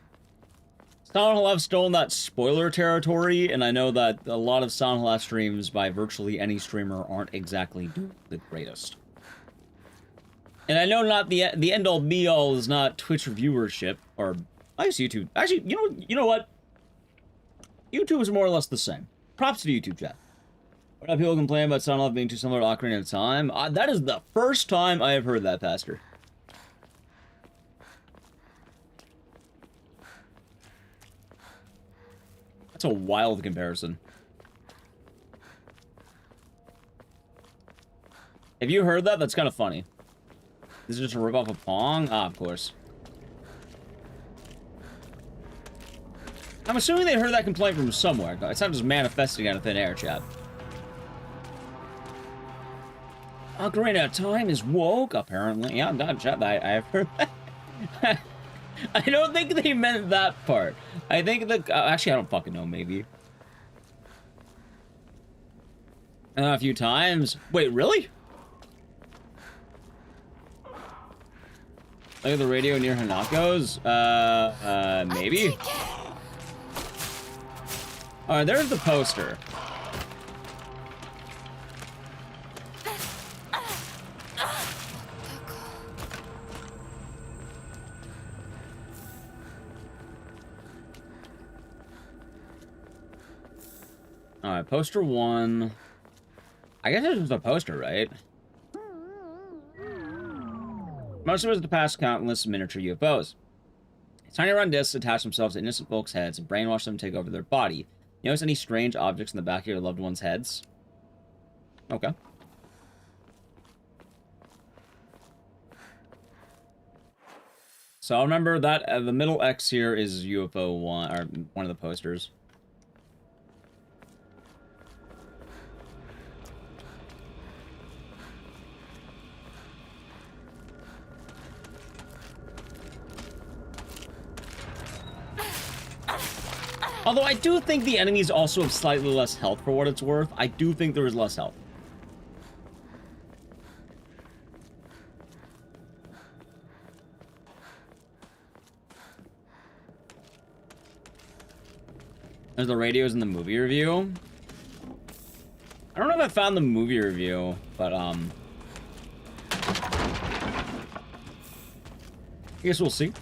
Silent Hill have stolen that spoiler territory, and I know that a lot of Silent Hill streams by virtually any streamer aren't exactly the greatest. And I know not the end-all be-all is not Twitch viewership, or I guess YouTube. Actually, you know what? YouTube is more or less the same. Props to YouTube chat. What have people complain about Silent Hill being too similar to Ocarina of Time? That is the first time I have heard that, Pastor. That's a wild comparison. Have you heard that? That's kind of funny. This is just a ripoff of Pong? Ah, of course. I'm assuming they heard that complaint from somewhere. It's not just manifesting out of thin air, chat. Ocarina of Time is woke, apparently. Yeah, not chat. I've heard that. I don't think they meant that part. I think the... actually, I don't fucking know, maybe. A few times. Wait, really? Look at the radio near Hanako's? Maybe? Alright, there's the poster. Alright, poster 1. I guess it's just a poster, right? Most of us to pass countless miniature UFOs. Tiny round discs attach themselves to innocent folks' heads and brainwash them to take over their body. You notice any strange objects in the back of your loved ones' heads? Okay. So I'll remember that the middle X here is UFO 1, or one of the posters. Although I do think the enemies also have slightly less health for what it's worth. I do think there is less health. There's the radios in the movie review. I don't know if I found the movie review, but I guess we'll see.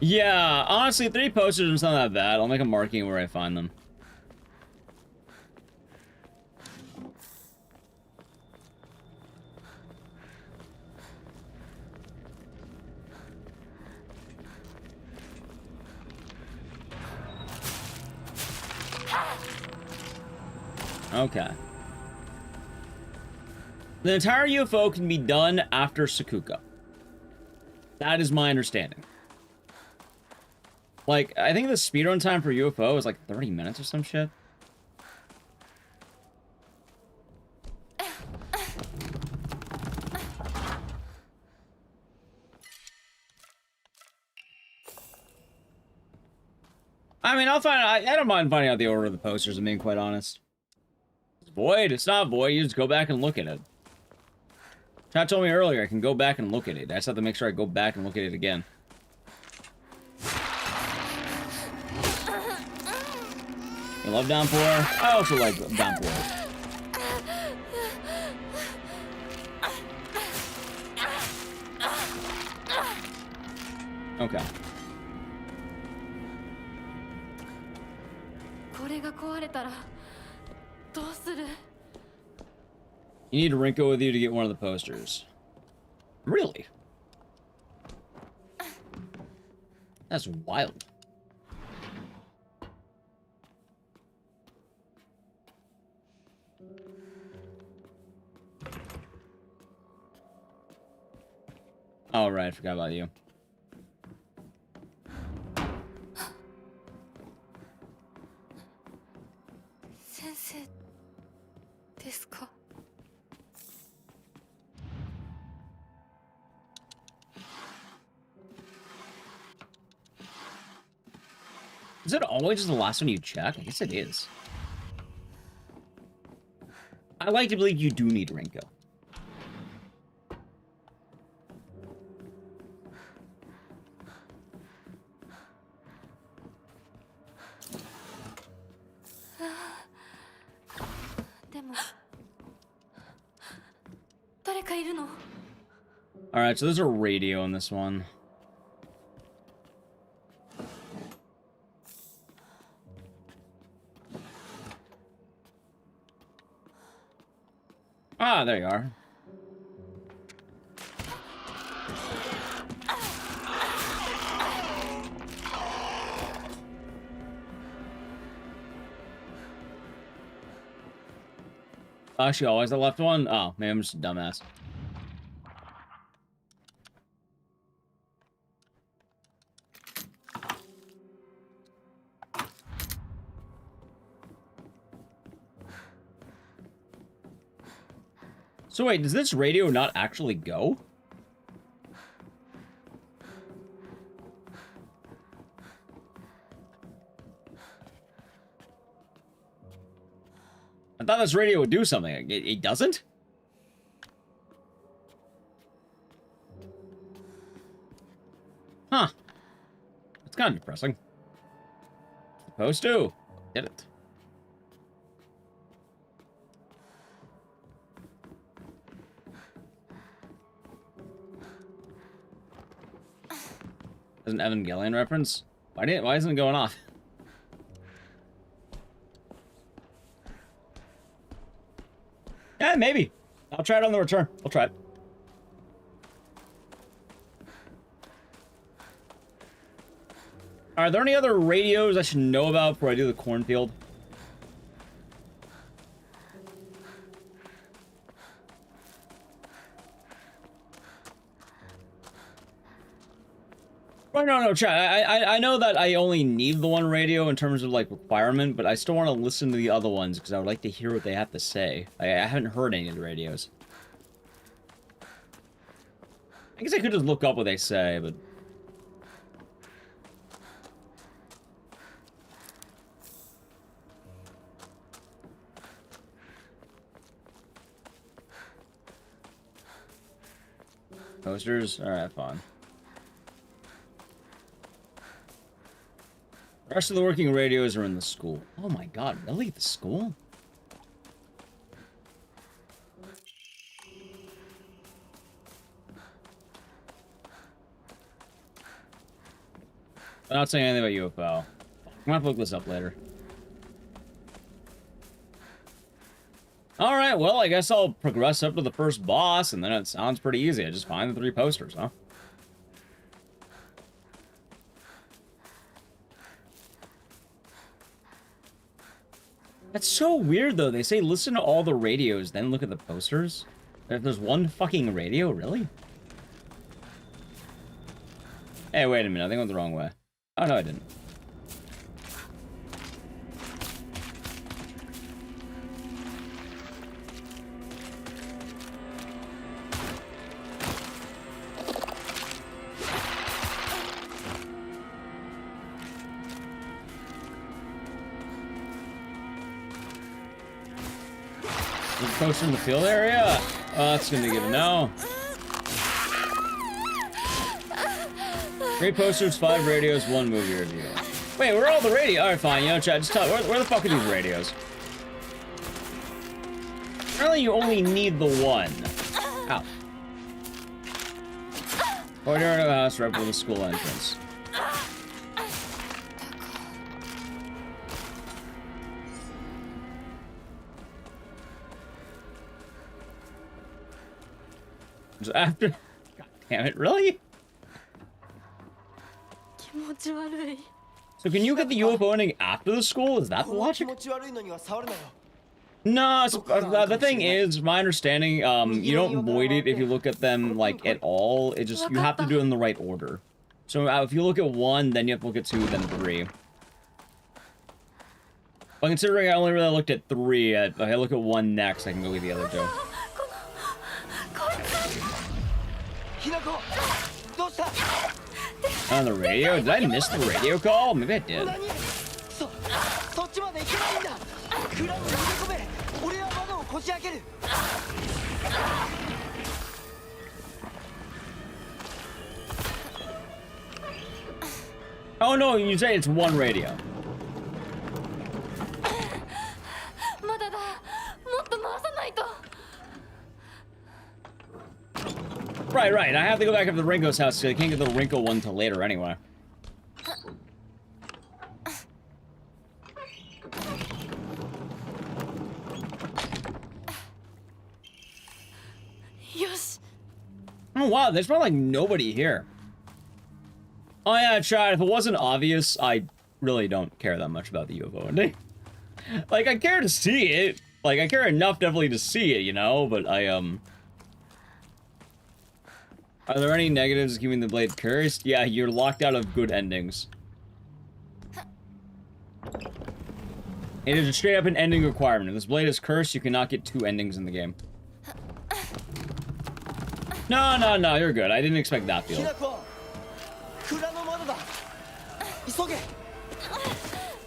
Yeah, honestly, 3 posters is not that bad. I'll make a marking where I find them. Okay. The entire UFO can be done after Sakuka. That is my understanding. Like, I think the speedrun time for UFO is like 30 minutes or some shit. I mean, I'll find I don't mind finding out the order of the posters, I'm being quite honest. It's void? It's not void, you just go back and look at it. Chat told me earlier I can go back and look at it. I just have to make sure I go back and look at it again. You love Downpour? I also like Downpour. Okay. You need Rinko with you to get one of the posters. Really? That's wild. Oh, right, I forgot about you. 先生ですか？ Is it always just the last one you check? I guess it is. I like to believe you do need Rinko. Alright, so there's a radio in this one. Ah, there you are. Actually, always the left one? Oh, maybe I'm just a dumbass. So wait, does this radio not actually go? I thought this radio would do something. It doesn't? Huh. It's kind of depressing. Supposed to. Did it. As an Evangelion reference? Why isn't it going off? Yeah, maybe. I'll try it on the return. I'll try it. Are there any other radios I should know about before I do the cornfield? Right, no, chat. I know that I only need the one radio in terms of, like, requirement, but I still want to listen to the other ones because I would like to hear what they have to say. I haven't heard any of the radios. I guess I could just look up what they say, but... Posters? Alright, fine. The rest of the working radios are in the school. Oh my god, really? The school? I'm not saying anything about UFO. I'm gonna have to look this up later. Alright, well, I guess I'll progress up to the first boss, and then it sounds pretty easy. I just find the 3 posters, huh? That's so weird, though. They say listen to all the radios, then look at the posters. If there's one fucking radio, really? Hey, wait a minute. I think I went the wrong way. Oh, no, I didn't. Poster in the field area? Oh, that's gonna be good to know. 3 posters, 5 radios, 1 movie review. Wait, where are all the radios? Alright, fine, you know, chat, just tell where the fuck are these radios? Apparently you only need the one. Ow. Ordinary house right below the school entrance. After... God damn it, really? So can you get the UFO ending after the school? Is that the logic? No, the thing is, my understanding, you don't void it if you look at them, like, at all. It just, you have to do it in the right order. So if you look at 1, then you have to look at 2, then 3. Well, considering I only really looked at 3, if I look at 1 next, I can go get the other 2. ひなこどうした On the radio? Did I miss the radio call? Maybe I did. そっちまで行けないんだ蔵に逃げ込め俺は窓をこじ開ける Oh no, you say it's 1 radio. まだだもっと回さないと Right, right. I have to go back up to Ringo's house because I can't get the Ringo one till later anyway. Yosh. Oh wow, there's probably like nobody here. Oh yeah, Chad, if it wasn't obvious, I really don't care that much about the UFO ending. Like, I care to see it. Like, I care enough definitely to see it, you know? But Are there any negatives to keeping the blade cursed? Yeah, you're locked out of good endings. It is straight up an ending requirement. If this blade is cursed, you cannot get 2 endings in the game. No, no, no, you're good. I didn't expect that field. 蔵の窓だ急げ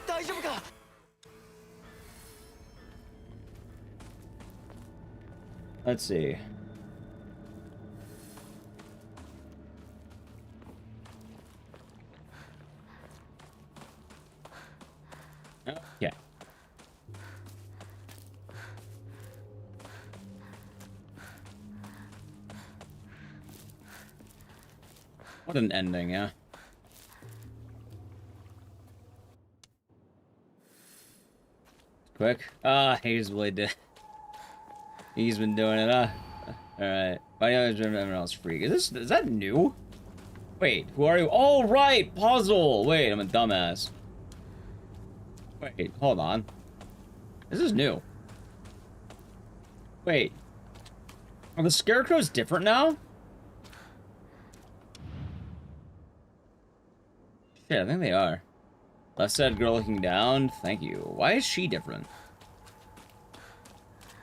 大丈夫か Let's see. Okay. What an ending, yeah. Quick. Ah, he's really did. He's been doing it, huh? Alright. Why do you everyone else freak? Is that new? Wait, who are you? Oh, right! Puzzle! Wait, I'm a dumbass. Wait, hold on. This is new. Wait. Are the scarecrows different now? Shit, I think they are. Left side girl looking down. Thank you. Why is she different?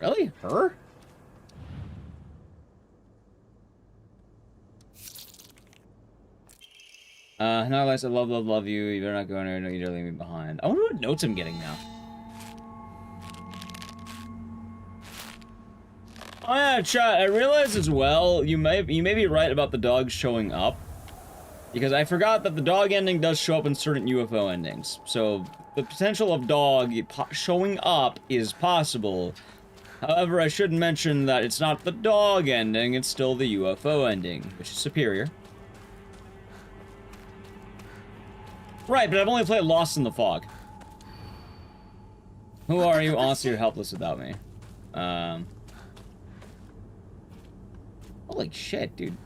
Really? Her? No, Liza, love you. You better not go anywhere. No, you don't leave me behind. I wonder what notes I'm getting now. Oh yeah, chat. I realized as well. You may be right about the dog showing up, because I forgot that the dog ending does show up in certain UFO endings. So the potential of dog showing up is possible. However, I should mention that it's not the dog ending, it's still the UFO ending, which is superior. Right, but I've only played Lost in the Fog. Who are you? Honestly, you're helpless without me. Holy shit, dude.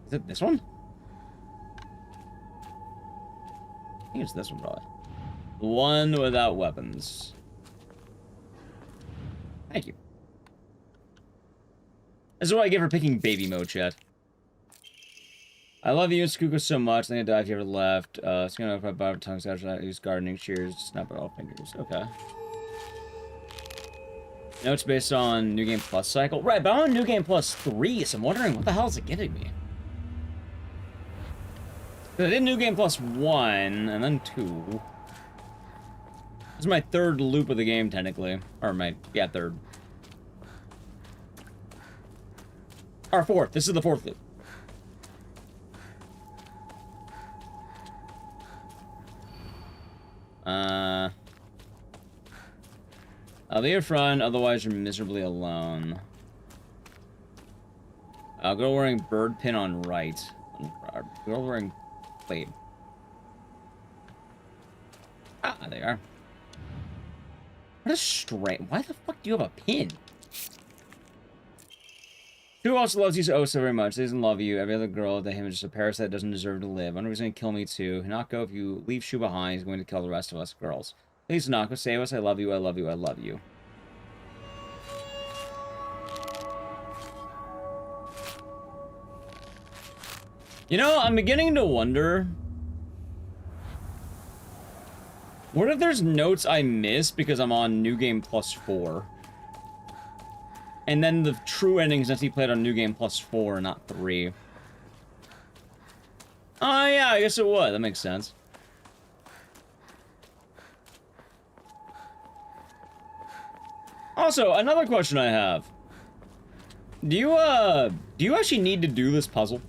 Is it this one? I think it's this one, probably. The one without weapons. Thank you. This is what I get for picking baby mode, chat. I love you and Skuko so much. I'm gonna die if you ever left. It's gonna open my tongues after that. Use gardening shears to snap it all fingers. Okay. Notes based on New Game Plus cycle. Right, but I'm on New Game Plus 3, so I'm wondering what the hell is it giving me? I did New Game Plus 1, and then 2. This is my 3rd loop of the game, technically. Or yeah, 3rd. Or 4th. This is the 4th loop. I'll be your friend, otherwise you're miserably alone. Girl wearing bird pin on right. Girl wearing blade. Ah, they are. What a strange. Why the fuck do you have a pin? Who also loves you so very much? He doesn't love you. Every other girl to him is just a parasite that doesn't deserve to live. I wonder if he's going to kill me too. Hinako, if you leave Shu behind, he's going to kill the rest of us girls. Please, Hinako, save us. I love you. I love you. I love you. You know, I'm beginning to wonder What if there's notes I missed because I'm on New Game Plus 4? And then the true ending is actually played on New Game Plus 4, not 3. Oh, yeah, I guess it would. That makes sense. Also, another question I have. Do you actually need to do this puzzle?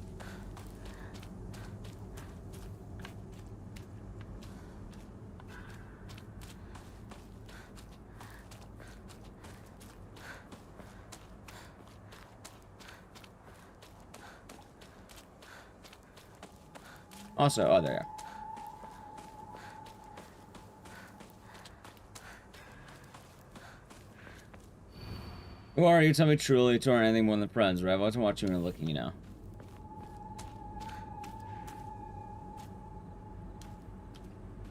Also, oh, there you go. Who are you? Tell me truly, to anything more than friends, right? I wasn't watching and looking, you know.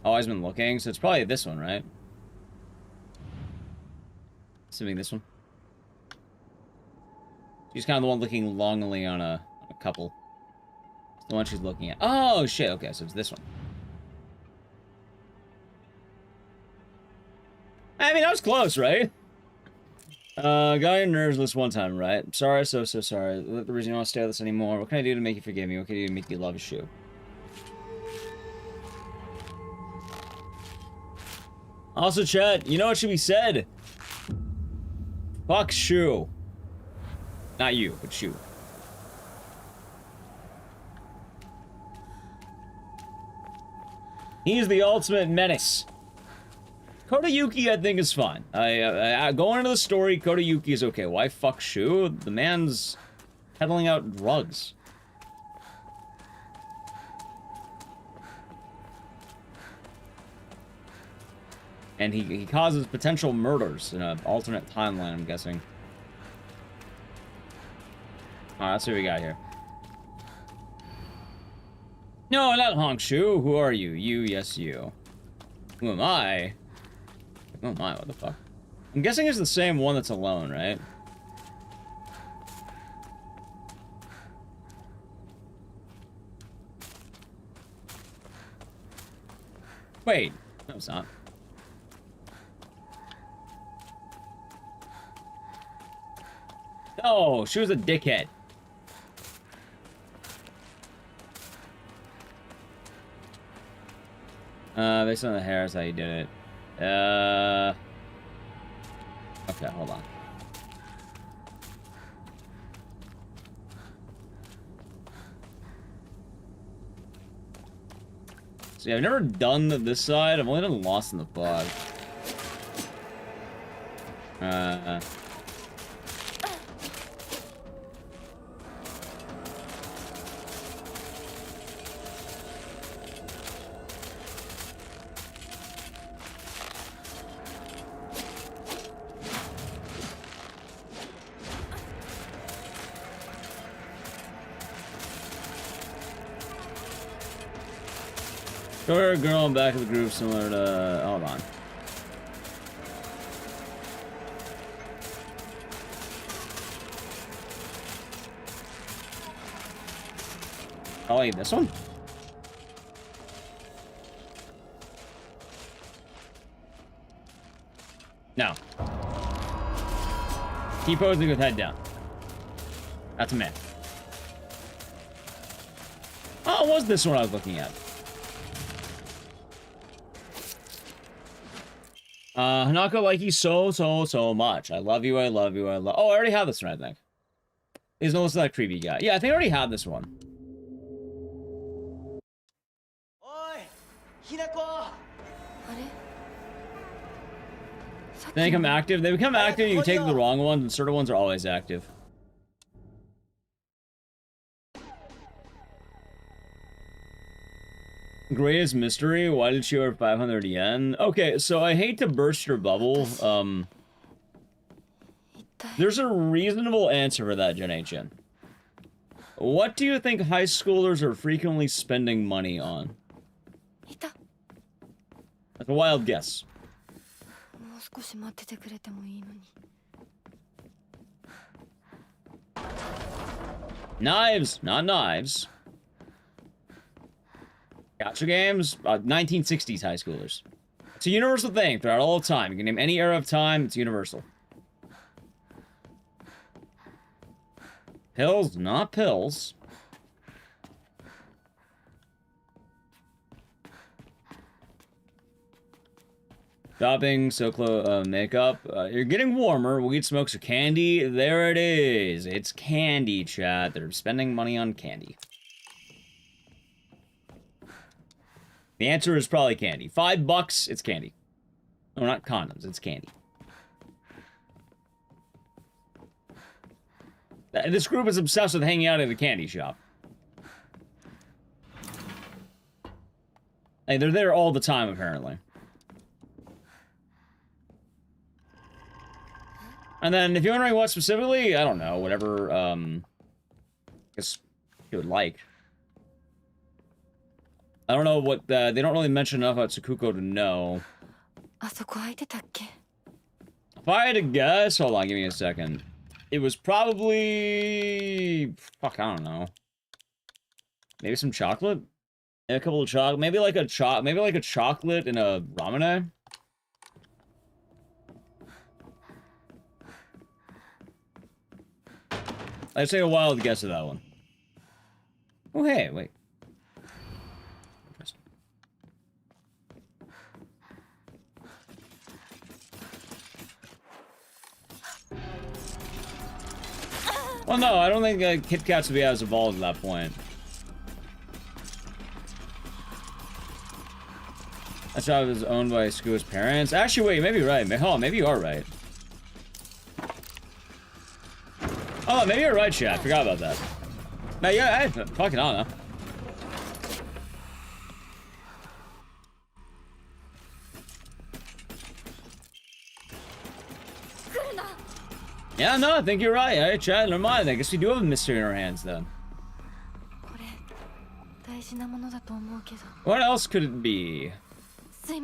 Always been looking, so it's probably this one, right? Assuming this one. She's kind of the one looking longingly on a couple. It's the one she's looking at. Oh, shit. Okay, so it's this one. I mean, that was close, right? Got your nerves this one time, right? Sorry, so sorry. The reason you don't want to stay with us anymore. What can I do to make you forgive me? What can I do to make you love Shu? Also, chat, you know what should be said? Fuck Shu. Not you, but Shu. He's the ultimate menace. Kodayuki, I think, is fine. Going into the story, Kodayuki is okay. Why fuck Shu? The man's peddling out drugs. And he causes potential murders in an alternate timeline, I'm guessing. Alright, let's see what we got here. No, not Hongshu. Who are you? You, yes, you. Who am I? Oh my, what the fuck? I'm guessing it's the same one that's alone, right? Wait. No, it's not. No, she was a dickhead. Based on the hair is how you did it. Okay, hold on. See, I've never done this side. I've only done Lost in the Fog. Short girl in back of the group, similar to... Hold on. Oh, wait, this one? No. Keep posing with head down. That's a man. Oh, it was this one I was looking at. Hanako, like you so much. I love you, I love you, I love... Oh, I already have this one, I think. He's no listen to that creepy guy. Yeah, I think I already had this one. Oi, Hinako! They become active. They become active, you take the wrong ones, and certain ones are always active. Greatest mystery? Why did she order 500 yen? Okay, so I hate to burst your bubble. There's a reasonable answer for that, Jen. What do you think high schoolers are frequently spending money on? That's a wild guess. Knives, not knives. Gacha games? 1960s high schoolers. It's a universal thing throughout all of time. You can name any era of time, it's universal. Pills, not pills. Shopping, makeup. You're getting warmer. We'll eat smokes or candy. There it is. It's candy, chat. They're spending money on candy. The answer is probably candy. $5, it's candy. No, not condoms. It's candy. This group is obsessed with hanging out at the candy shop. Hey, they're there all the time, apparently. And then, if you're wondering what specifically, I don't know, whatever, I guess you would like. I don't know what, they don't really mention enough about Sakuko to know. If I had to guess, hold on, give me a second. It was probably, fuck, I don't know. Maybe some chocolate? A couple of chocolate, maybe like a chocolate and a ramen. I'd take a wild guess at that one. Oh, hey, wait. Interesting. Well, no, I don't think Kit Kats would be as evolved at that point. That shop is owned by Skua's parents. Actually, wait, maybe you're right. Maybe you are right. Oh, maybe you're right, chat. Forgot about that. No, yeah, I fucking don't know. Yeah, no, I think you're right. Alright, chat, never mind. I guess we do have a mystery in our hands, then. What else could it be? I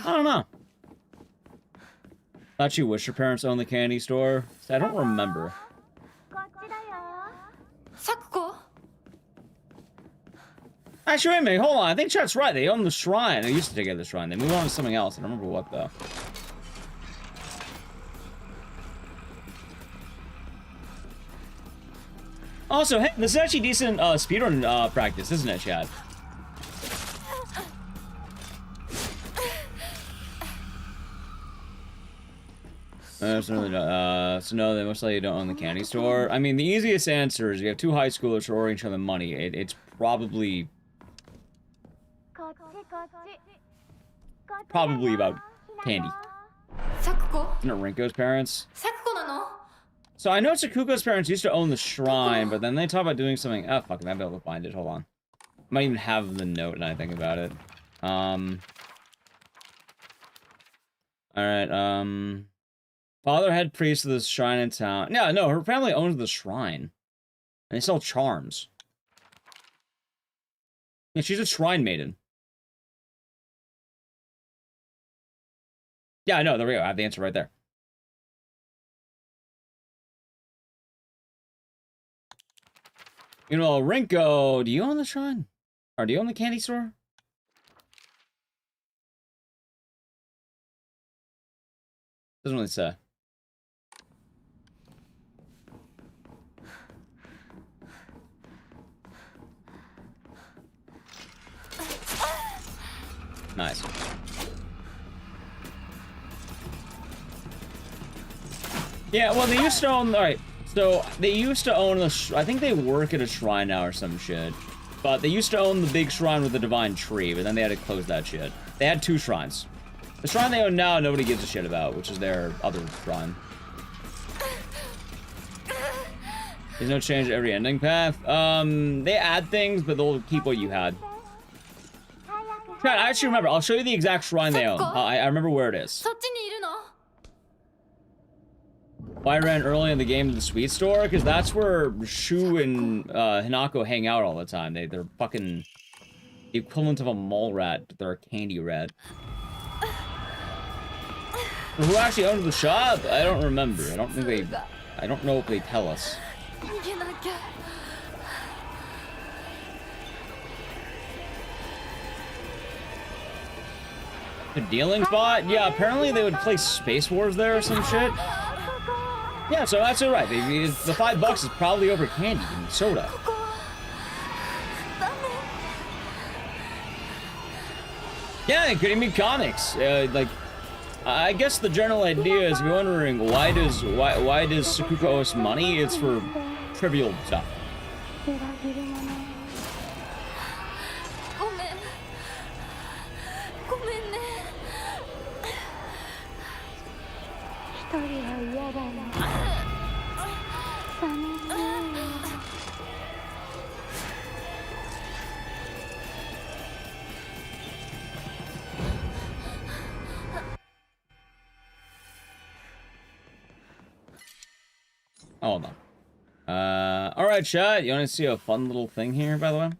don't know. Thought you wish your parents owned the candy store? I don't remember. Actually, wait a minute, hold on. I think chat's right. They own the shrine. They used to take care of the shrine. They moved on to something else. I don't remember what, though. Also, hey, this is actually decent speedrun practice, isn't it, chat? So no, they most likely don't own the candy store. I mean, the easiest answer is you have two high schoolers who are owing each other money. It's probably about candy. Isn't it Rinko's parents? So I know Sakuko's parents used to own the shrine, but then they talk about doing something. Oh, fuck, I might be able to find it. Hold on. I might even have the note and I think about it. Alright, father head priest of this shrine in town. Yeah, no, her family owns the shrine. And they sell charms. Yeah, she's a shrine maiden. Yeah, I know, there we go. I have the answer right there. You know, Rinko, do you own the shrine? Or do you own the candy store? Doesn't really say. Nice. Yeah, well, they used to own... Alright, so they used to own... I think they work at a shrine now or some shit. But they used to own the big shrine with the divine tree, but then they had to close that shit. They had two shrines. The shrine they own now, nobody gives a shit about, which is their other shrine. There's no change to every ending path. They add things, but they'll keep what you had. Chat, I actually remember. I'll show you the exact shrine they own. I remember where it is. Why I ran early in the game to the sweet store? Because that's where Shu and Hinako hang out all the time. They're fucking the equivalent of a mall rat, but they're a candy rat. Who actually owns the shop? I don't remember. I don't think they... I don't know if they tell us. The dealing spot? Yeah, apparently they would play Space Wars there or some shit. Yeah, so that's all right. The $5 is probably over candy and soda. Yeah, it could even be comics. Like, I guess the general idea is, if you're wondering why does Sakuko owe us money, it's for trivial stuff. Hold on. Alright, chat. You want to see a fun little thing here, by the way?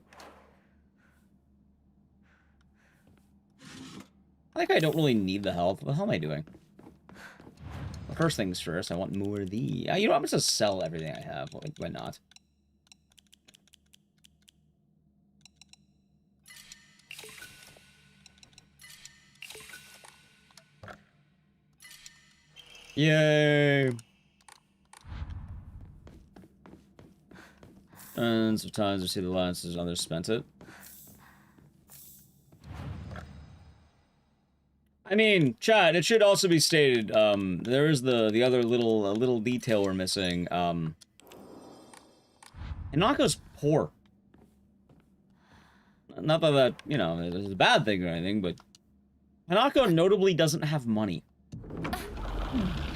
I think I don't really need the health. What the hell am I doing? Well, first things first, I want more of the... you know, I'm just gonna sell everything I have. Why not? Yay! And sometimes we see the lances, others spent it. I mean, chat, it should also be stated, there is the other little detail we're missing. Hanako's poor. Not that, you know, is a bad thing or anything, but Hanako notably doesn't have money.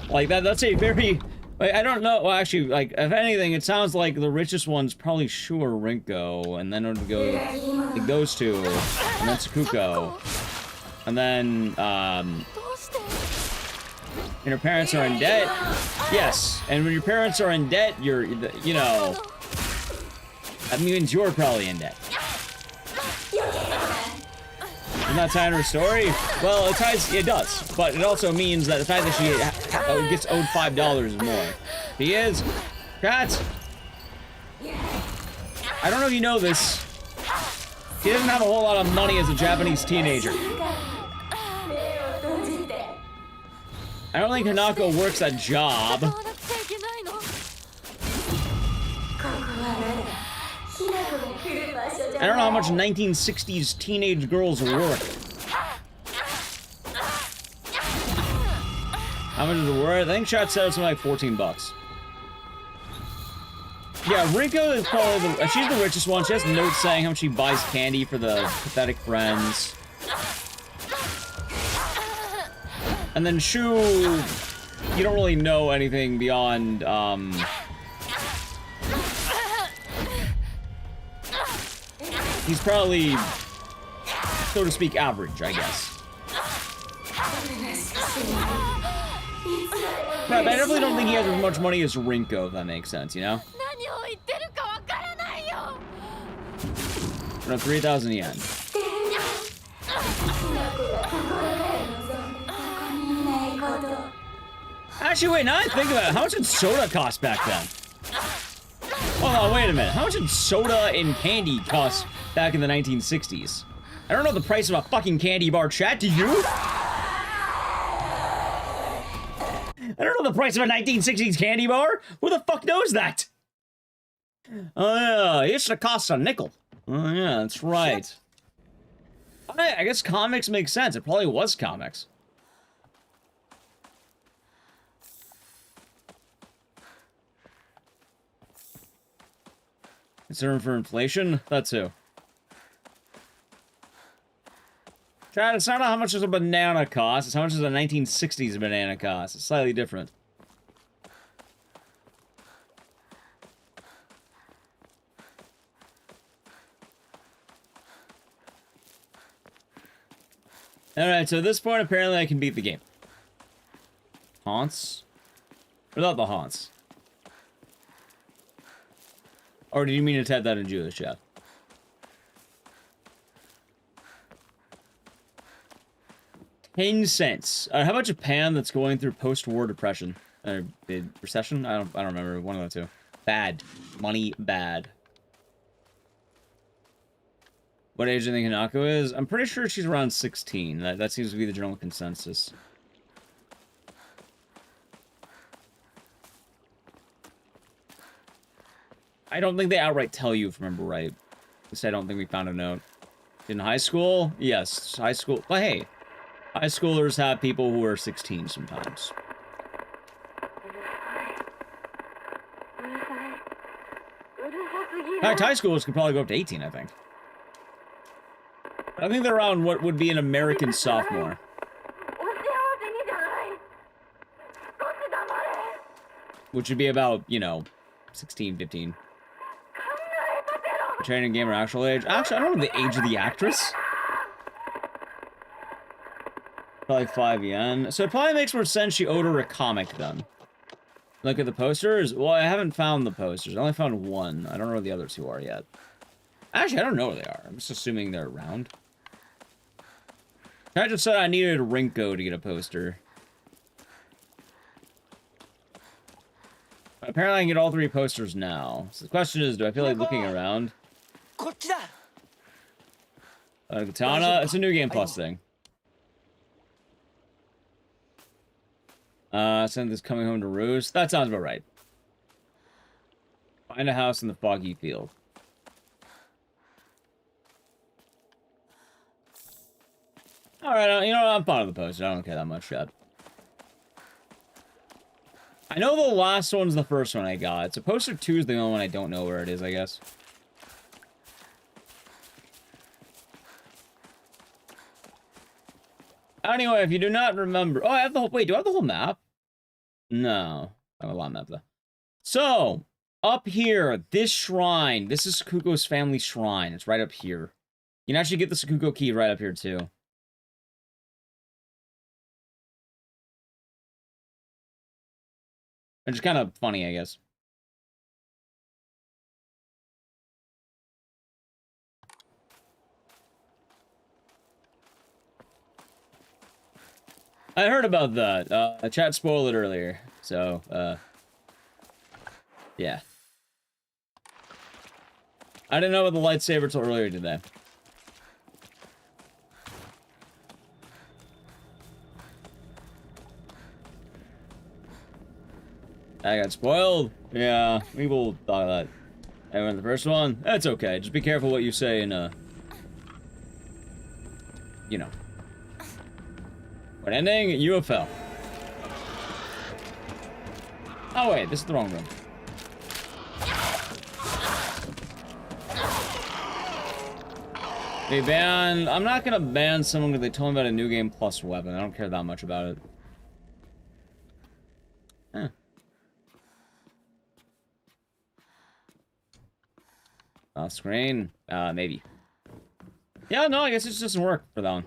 Like, that's a very... Like, I don't know, well, actually, like, if anything, it sounds like the richest one's probably Shu or Rinko, and then it would go, like, those two, and then Sakuko. And then, and your parents are in debt. Yes, and when your parents are in debt, you're, you know, that means you're probably in debt. Isn't that tie into her story? Well, it does, but it also means that the fact that she gets owed $5 is more. He is. Cats. I don't know if you know this. He doesn't have a whole lot of money as a Japanese teenager. I don't think Hanako works that job. I don't know how much 1960s teenage girls work. How much is it worth? I think Chat said it's like $14. Yeah, Rinko is probably she's the richest one. She has notes saying how much she buys candy for the pathetic friends. And then Shu, you don't really know anything beyond, he's probably, so to speak, average, I guess. Right, but I definitely don't think he has as much money as Rinko, if that makes sense, you know? No, 3,000 yen. Actually, wait, now I think about it, how much did soda cost back then? Hold on, wait a minute. How much did soda and candy cost back in the 1960s? I don't know the price of a fucking candy bar, chat, do you? I don't know the price of a 1960s candy bar. Who the fuck knows that? Oh yeah, it used to cost a nickel. Oh yeah, that's right. I guess comics make sense. It probably was comics. Concern for inflation? That too. Chad, it's not how much does a banana cost, it's how much does a 1960s banana cost. It's slightly different. Alright, so at this point, apparently I can beat the game. Haunts? Without the haunts. Or did you mean to type that in Jewish, chat? $0.10. How about Japan that's going through post-war depression? Recession? I don't remember. One of the two. Bad. Money bad. What age do you think Hinako is? I'm pretty sure she's around 16. That seems to be the general consensus. I don't think they outright tell you, if I remember right. At least I don't think we found a note. In high school? Yes, high school. But hey, high schoolers have people who are 16 sometimes. In fact, high schoolers could probably go up to 18, I think. I think they're around what would be an American sophomore. Which would be about, you know, 16, 15. Training gamer actual age. Actually, I don't know the age of the actress. Probably 5 yen. So it probably makes more sense she owed her a comic then. Look at the posters. Well, I haven't found the posters. I only found one. I don't know where the other two are yet. Actually, I don't know where they are. I'm just assuming they're around. I just said I needed a Rinko to get a poster. Apparently I can get all 3 posters now. So the question is, do I feel like looking around? Katana? It's a New Game Plus thing. Send this coming home to roost. That sounds about right. Find a house in the foggy field. Alright, you know what? I'm fond of the poster. I don't care that much yet. I know the last one's the first one I got. So poster 2 is the only one I don't know where it is, I guess. Anyway, if you do not remember... Oh, I have the whole... Wait, do I have the whole map? No. I have a lot of map, though. So, up here, this shrine. This is Sakuko's family shrine. It's right up here. You can actually get the Sakuko key right up here, too. Which is kind of funny, I guess. I heard about that. Chat spoiled it earlier. So, yeah. I didn't know about the lightsaber till earlier today. I got spoiled? Yeah, people thought that. I went the first one? That's okay. Just be careful what you say in, you know. What ending? UFL. Oh, wait. This is the wrong room. They ban... I'm not gonna ban someone because they told me about a New Game Plus weapon. I don't care that much about it. Huh. Off screen? Maybe. Yeah, no, I guess it just doesn't work for that one.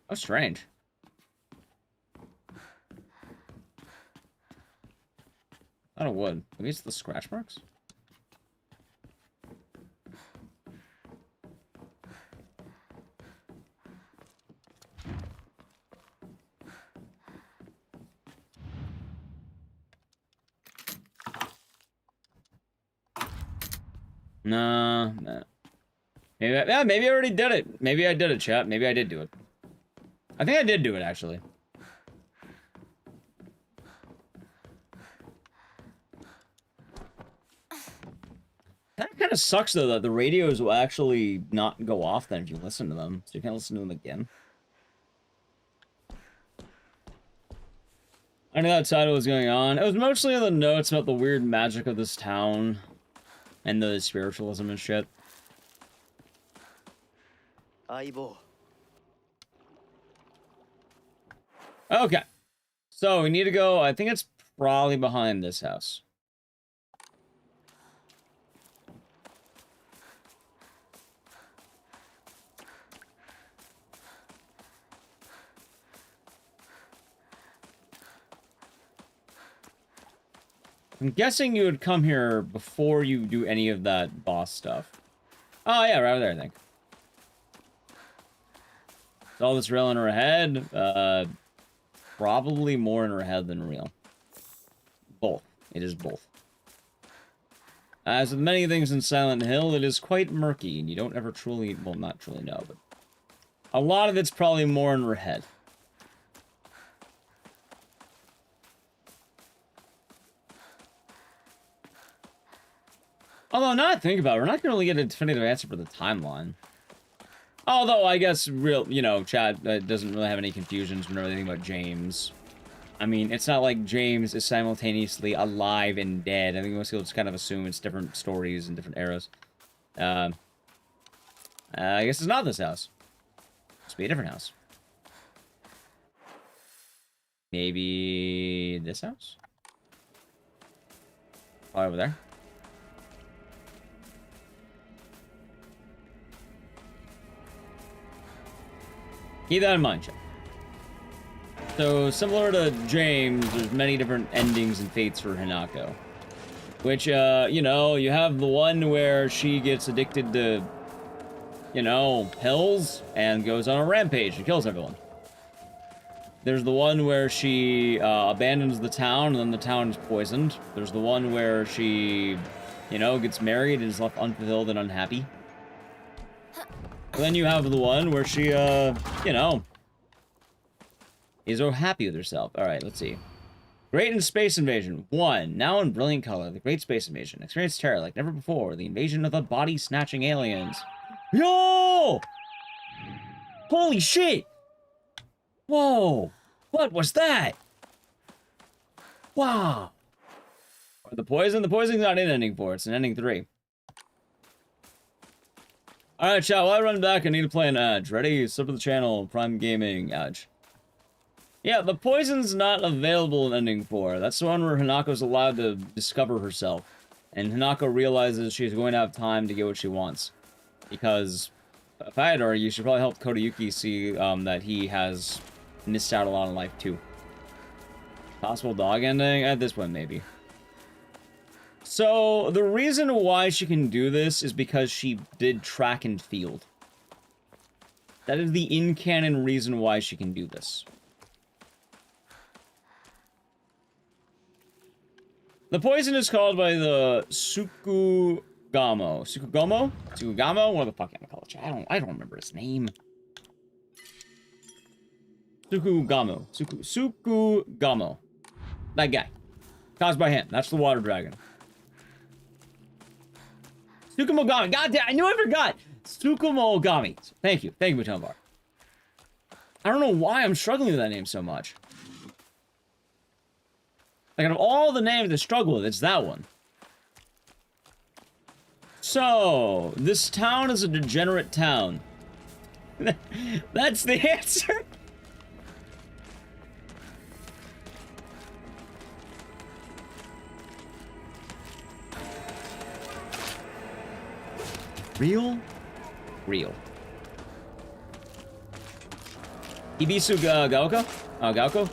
Oh, strange. Out of wood. Are these the scratch marks? No. Maybe maybe I already did it. Maybe I did it, chat. Maybe I did do it. I think I did do it, actually. That kind of sucks, though, that the radios will actually not go off then if you listen to them. So you can't listen to them again. I knew that title was going on. It was mostly in the notes about the weird magic of this town. And the spiritualism and shit. Okay. So, we need to go... I think it's probably behind this house. I'm guessing you would come here before you do any of that boss stuff. Oh, yeah, right over there, I think. Is all this real in her head? Probably more in her head than real. Both. It is both. As with many things in Silent Hill, it is quite murky, and you don't ever truly, well, not truly know, but a lot of it's probably more in her head. Although, now I think about it, we're not going to really get a definitive answer for the timeline. Although, I guess, Chad doesn't really have any confusions whenever they think about James. I mean, it's not like James is simultaneously alive and dead. I think most people just kind of assume it's different stories and different eras. I guess it's not this house. Must be a different house. Maybe this house? Oh, over there. Keep that in mind, Chuck. So, similar to James, there's many different endings and fates for Hinako. Which, you have the one where she gets addicted to, pills and goes on a rampage and kills everyone. There's the one where she abandons the town and then the town is poisoned. There's the one where she, gets married and is left unfulfilled and unhappy. And then you have the one where she, is so happy with herself. Alright, let's see. Great in Space Invasion. 1. Now in brilliant color. The Great Space Invasion. Experience terror like never before. The invasion of the body-snatching aliens. Yo! Holy shit! Whoa! What was that? Wow! The poison? The poison's not in ending 4. It's in ending 3. Alright, chat. While I run back, I need to play an Edge. Ready? Sub to the channel. Prime Gaming. Edge. Yeah, the poison's not available in ending 4. That's the one where Hanako's allowed to discover herself. And Hanako realizes she's going to have time to get what she wants. Because, if I had to argue, you should probably help Kodayuki see that he has missed out a lot in life, too. Possible dog ending? At this point, maybe. So, the reason why she can do this is because she did track and field. That is the in-canon reason why she can do this. The poison is called by the Tsukugamo. Tsukugamo? Tsukugamo? What the fuck am I call it? I don't remember his name. Tsukugamo. Tsukugamo. That guy. Caused by him. That's the water dragon. Tsukumogami. God damn, I knew I forgot. Tsukumogami. Thank you. Thank you, Matombar. I don't know why I'm struggling with that name so much. Like, out of all the names to struggle with, it's that one. So, this town is a degenerate town. That's the answer. Real? Real. Ibisu Gaoko? Gaoko?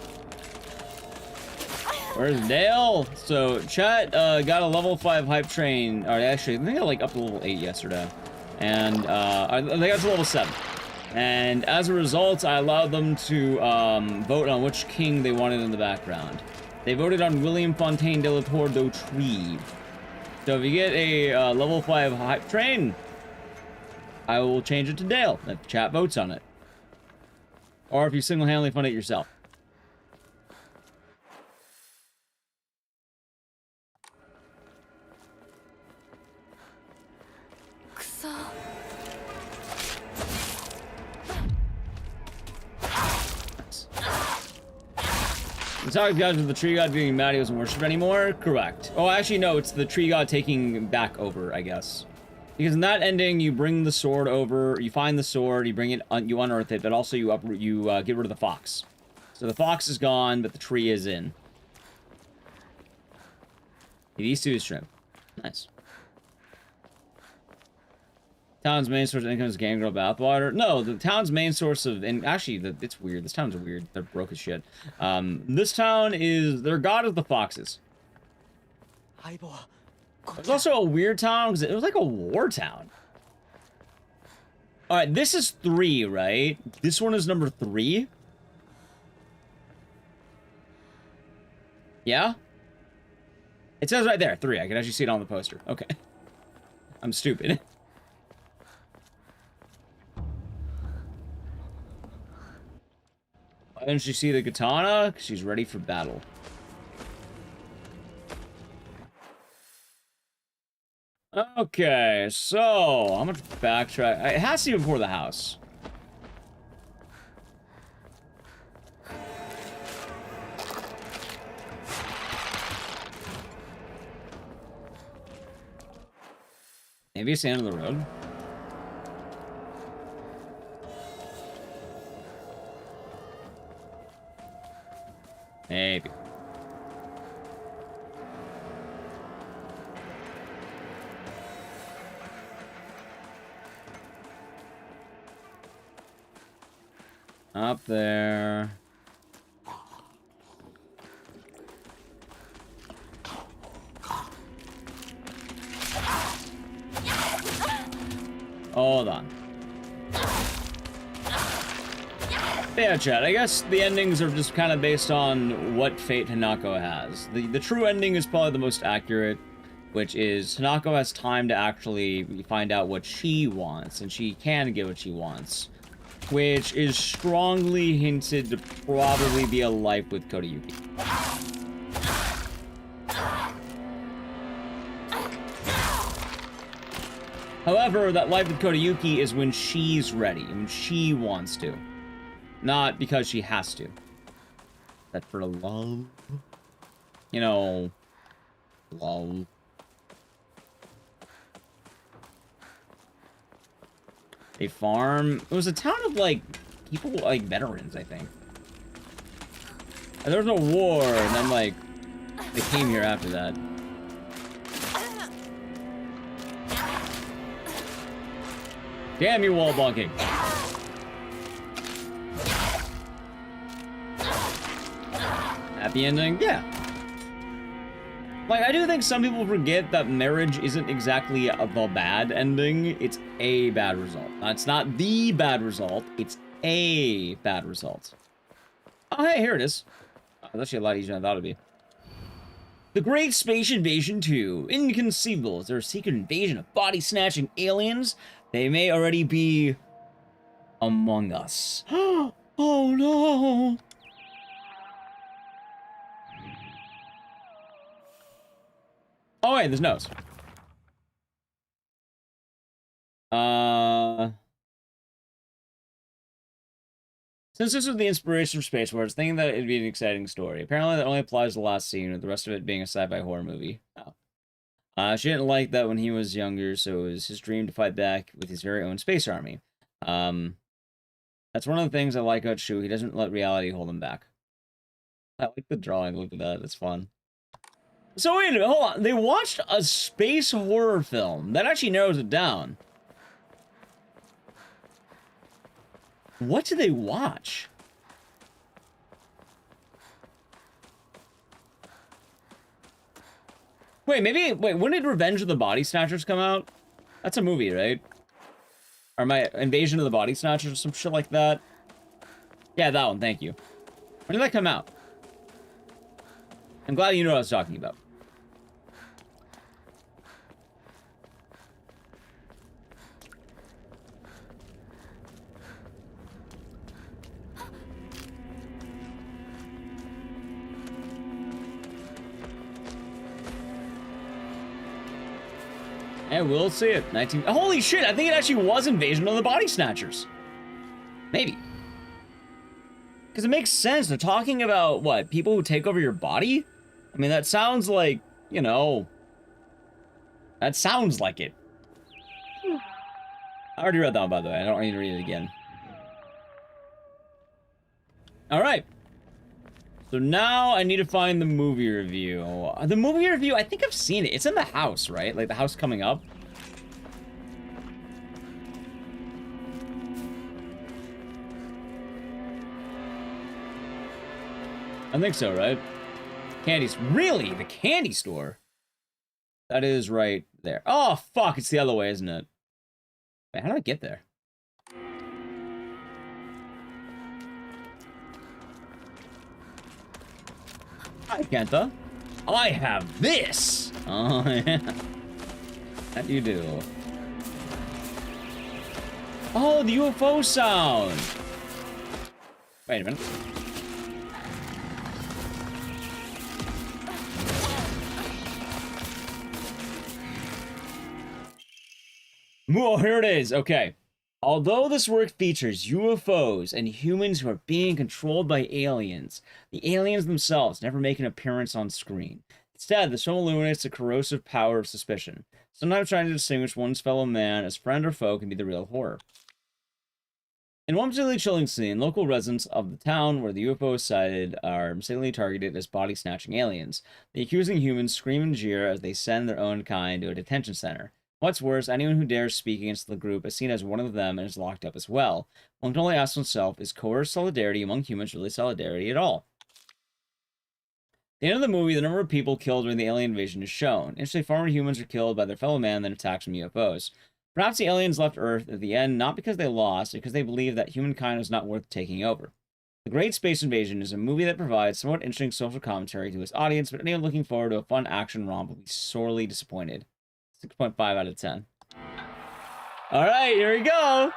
Where's Dale? So, chat got a level 5 hype train. Or actually, I think I got like up to level 8 yesterday. And they got to level 7. And as a result, I allowed them to vote on which king they wanted in the background. They voted on William Fontaine de la Tour d'Autrive. So if you get a level 5 hype train, I will change it to Dale if chat votes on it. Or if you single-handedly fund it yourself. The Talk God with the tree god being mad he doesn't worship anymore? Correct. Oh, actually, no, it's the tree god taking back over, I guess. Because in that ending, you bring the sword over, you find the sword, you bring it, you unearth it, but also you get rid of the fox. So the fox is gone, but the tree is in. These two is shrimp. Nice. Town's main source of income is Game Girl bathwater. No, the town's main source of... And actually, it's weird. This town's weird. They're broke as shit. This town is... Their god is the foxes. It's also a weird town, because it was like a war town. Alright, this is 3, right? This one is number 3? Yeah? It says right there, 3. I can actually see it on the poster. Okay. I'm stupid. Why didn't you see the katana? 'Cause she's ready for battle. Okay, so how much backtrack? It has to be before the house. Maybe it's the end of the road. Maybe. Up there. Hold on. Yeah, Chad, I guess the endings are just kind of based on what fate Hanako has. The true ending is probably the most accurate, which is Hanako has time to actually find out what she wants, and she can get what she wants. Which is strongly hinted to probably be a life with Kodayuki. However, that life with Kodayuki is when she's ready, when she wants to. Not because she has to. That for love? You know, love. A farm. It was a town of, like, people, like, veterans, I think. And there was no war, and then, like, they came here after that. Damn you, wall bonking. Happy ending? Yeah. Like, I do think some people forget that marriage isn't exactly the bad ending. It's a bad result. It's not the bad result. It's a bad result. Oh, hey, here it is. Oh, that's actually a lot easier than I thought it'd be. The Great Space Invasion 2. Inconceivable. Is there a secret invasion of body-snatching aliens? They may already be among us. Oh, no. Oh, wait, there's notes. Since this was the inspiration for Space Wars, thinking that it'd be an exciting story. Apparently that only applies to the last scene, with the rest of it being a sci-fi horror movie. Oh. She didn't like that when he was younger, so it was his dream to fight back with his very own space army. That's one of the things I like about Shu. He doesn't let reality hold him back. I like the drawing. Look at that. It's fun. So wait a minute, hold on. They watched a space horror film. That actually narrows it down. What did they watch? Wait, when did Revenge of the Body Snatchers come out? That's a movie, right? Or my Invasion of the Body Snatchers or some shit like that? Yeah, that one, thank you. When did that come out? I'm glad you know what I was talking about. And we'll see it. Holy shit, I think it actually was Invasion of the Body Snatchers. Maybe. Because it makes sense. They're talking about, what, people who take over your body? I mean, that sounds like, you know... That sounds like it. I already read that one, by the way. I don't need to read it again. Alright. So now I need to find the movie review. The movie review, I think I've seen it. It's in the house, right? Like the house coming up. I think so, right? Candy's really the candy store. That is right there. Oh fuck, it's the other way, isn't it? Wait, how did I get there? Hi, Kenta. I have this! Oh, yeah. That you do. Oh, the UFO sound! Wait a minute. Oh, here it is. Okay. Although this work features UFOs and humans who are being controlled by aliens, the aliens themselves never make an appearance on screen. Instead, this film illuminates the corrosive power of suspicion, sometimes trying to distinguish one's fellow man as friend or foe can be the real horror. In one particularly chilling scene, local residents of the town where the UFO is sighted are mistakenly targeted as body-snatching aliens. The accusing humans scream and jeer as they send their own kind to a detention center. What's worse, anyone who dares speak against the group is seen as one of them and is locked up as well. One can only ask oneself, is coerced solidarity among humans really solidarity at all? At the end of the movie, the number of people killed during the alien invasion is shown. Interestingly, far more humans are killed by their fellow man than attacked from UFOs. Perhaps the aliens left Earth at the end not because they lost, but because they believed that humankind was not worth taking over. The Great Space Invasion is a movie that provides somewhat interesting social commentary to its audience, but anyone looking forward to a fun action romp will be sorely disappointed. 6.5 out of 10. Alright, here we go!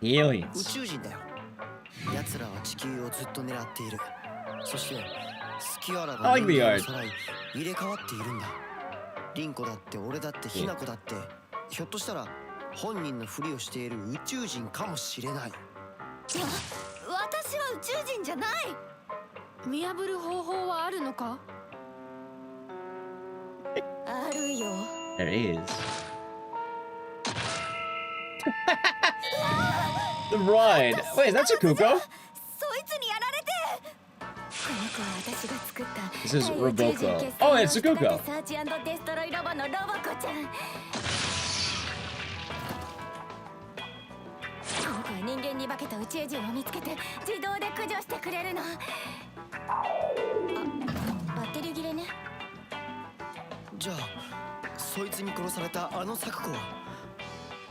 Aliens. 奴らは地球をずっと狙っている。そして隙あら I ば like the art. 入れ替わっているんだ。リンコだって俺だってヒナコだって、ひょっとしたら本人のふりをしている宇宙人かもしれない。私は宇宙人じゃない。見破る方法はあるのか？あるよ。There is. The ride. Wait, that's a Kuko. This is Roboco. Oh, it's a Kuko. 人間に化けた宇宙人を見つけて自動で駆除してくれるの。バッテリー切れね。じゃあそいつに殺されたあのサクコは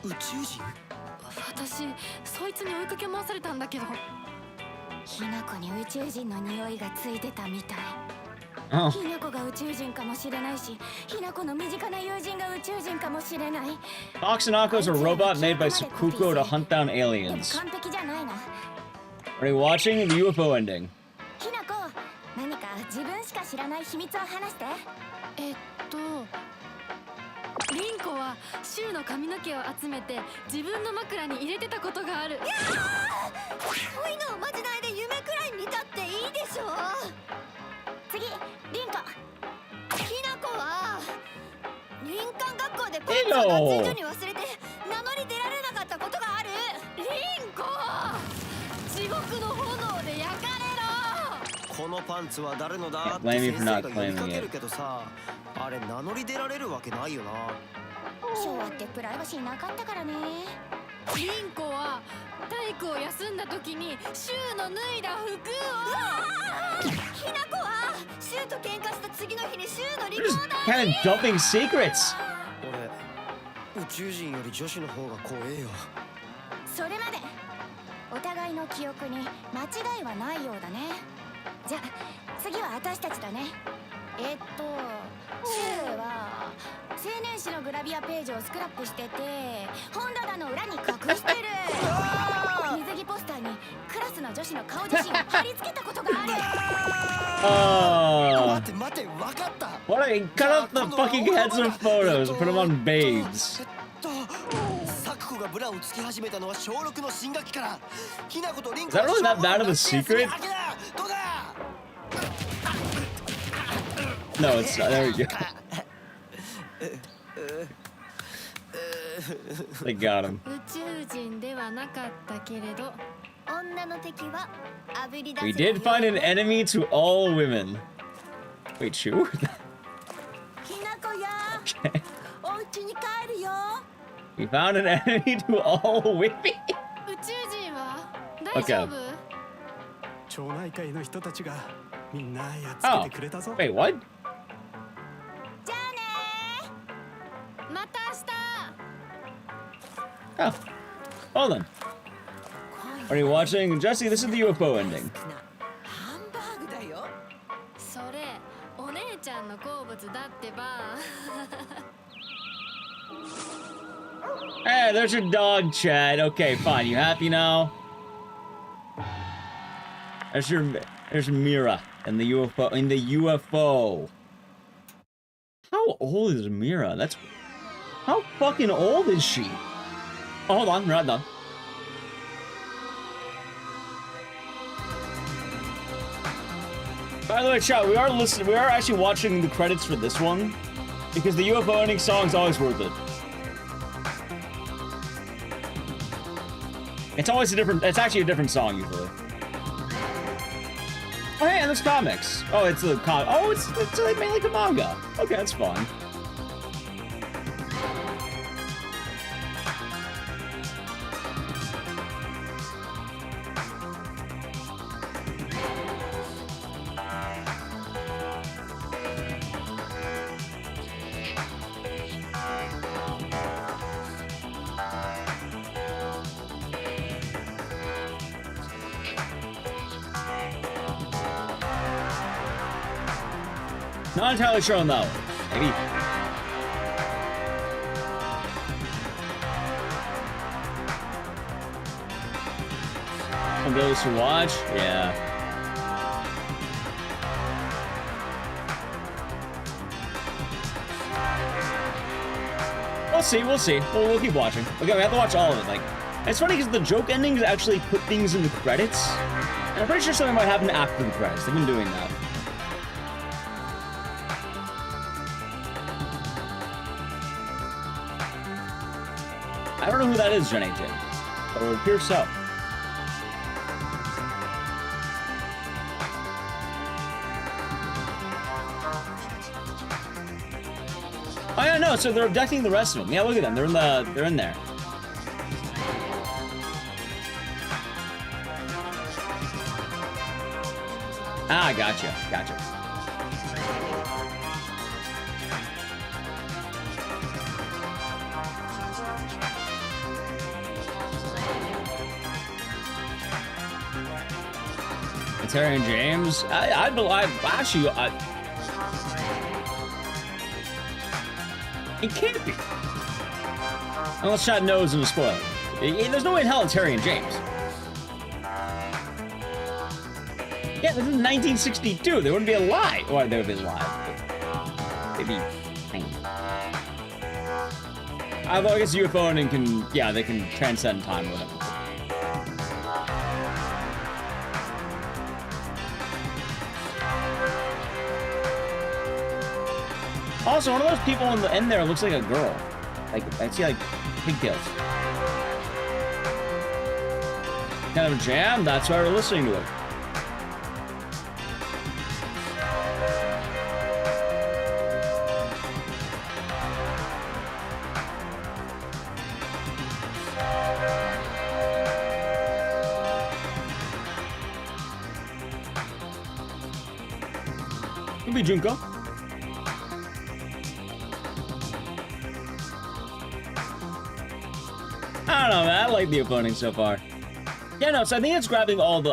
宇宙人？私そいつに追いかけ回されたんだけど、ヒナコに宇宙人の匂いがついてたみたい。Oh. ヒナコが宇宙人かもしれないし、ヒナコの身近な友人が宇宙人かもしれない。Oxenako is a robot made by Sakuko to hunt down aliens. 完璧じゃないな。Are you watching the UFO ending? ヒナコ、何か自分しか知らない秘密を話して。リンコはシュウの髪の毛を集めて自分の枕に入れてたことがある。いやー、そういうのおまじないで夢くらい見たっていいでしょ。次、リンコ。ヒナコは林間学校でパンツを脱衣所に忘れて名乗り出られなかったことがある。リンコ、地獄の炎で焼かれろ。このパンツは誰のだって先生が呼びかけるけどさ、あれ名乗り出られるわけないよな。昭和ってプライバシーなかったからね。リンコは体育を休んだ時にシュウの脱いだ服を。ヒナコはシュウと喧嘩した次の日にシュウのリコーダー Kind of dumping secrets. 俺宇宙人より女子の方が怖えよ。それまでお互いの記憶に間違いはないようだね。じゃあ次は私たちだね。シュウは青年誌のグラビアページをスクラップしてて本棚の裏に隠してる。水着ポスターにクラスの女子の顔写真を貼り付けたことがある。Oh. 待って待って、分かった。 What a cut off the fucking heads of photos and put them on babes. サクコがブラをつけ始めたのは小6の新学期から。ヒナコとリンコ Is that really that bad of a secret? どうだ。 No, it's not. There we go. They got him. 宇宙人ではなかったけれど、女の敵はあぶり出せ。 We did find an enemy to all women. Wait, Chu? ヒナコや、お家に帰るよ。 We found an enemy to all women. 宇宙人は大 Okay. 町内会の人たちがみんなやっつけてくれたぞ。 Wait, what? じゃあねー。また明日。 Oh. Hold on. Are you watching? Jesse, this is the UFO ending. ハンバーグだよ。それお姉ちゃんの好物だってば。Hey, there's your dog, Chad. Okay, fine. You happy now? There's Mira in the UFO. How old is Mira? How fucking old is she? Oh, hold on, we're not done. By the way, chat, we are actually watching the credits for this one because the UFO ending song is always worth it. It's actually a different song usually. Oh, hey, and there's comics. Oh, it's a comic. Oh, it's like mainly like a manga. Okay, that's fun. Not entirely sure on that one. Maybe. For those who watch, yeah. We'll see. We'll keep watching. Okay, we have to watch all of it. Like, it's funny because the joke endings actually put things in the credits. And I'm pretty sure something might happen after the credits. They've been doing that. I don't know who that is, Jenny Jin. But it would appear so. Oh yeah, no, so they're abducting the rest of them. Yeah, look at them. They're in there. Ah, gotcha. It's Harry and James. I actually, it can't be. Unless Chad knows and spoil it. There's no way in hell it's Harry and James. Yeah, this is 1962. They wouldn't be alive. Well, they would be alive. They'd be hanging. Although I guess UFO and they can transcend time with it. Also, one of those people in there looks like a girl. Like, I see, like, pigtails. Kind of a jam? That's why we're listening to it. Could be Junko. I don't know, man. I like the opening so far. Yeah, no, so I think it's grabbing all the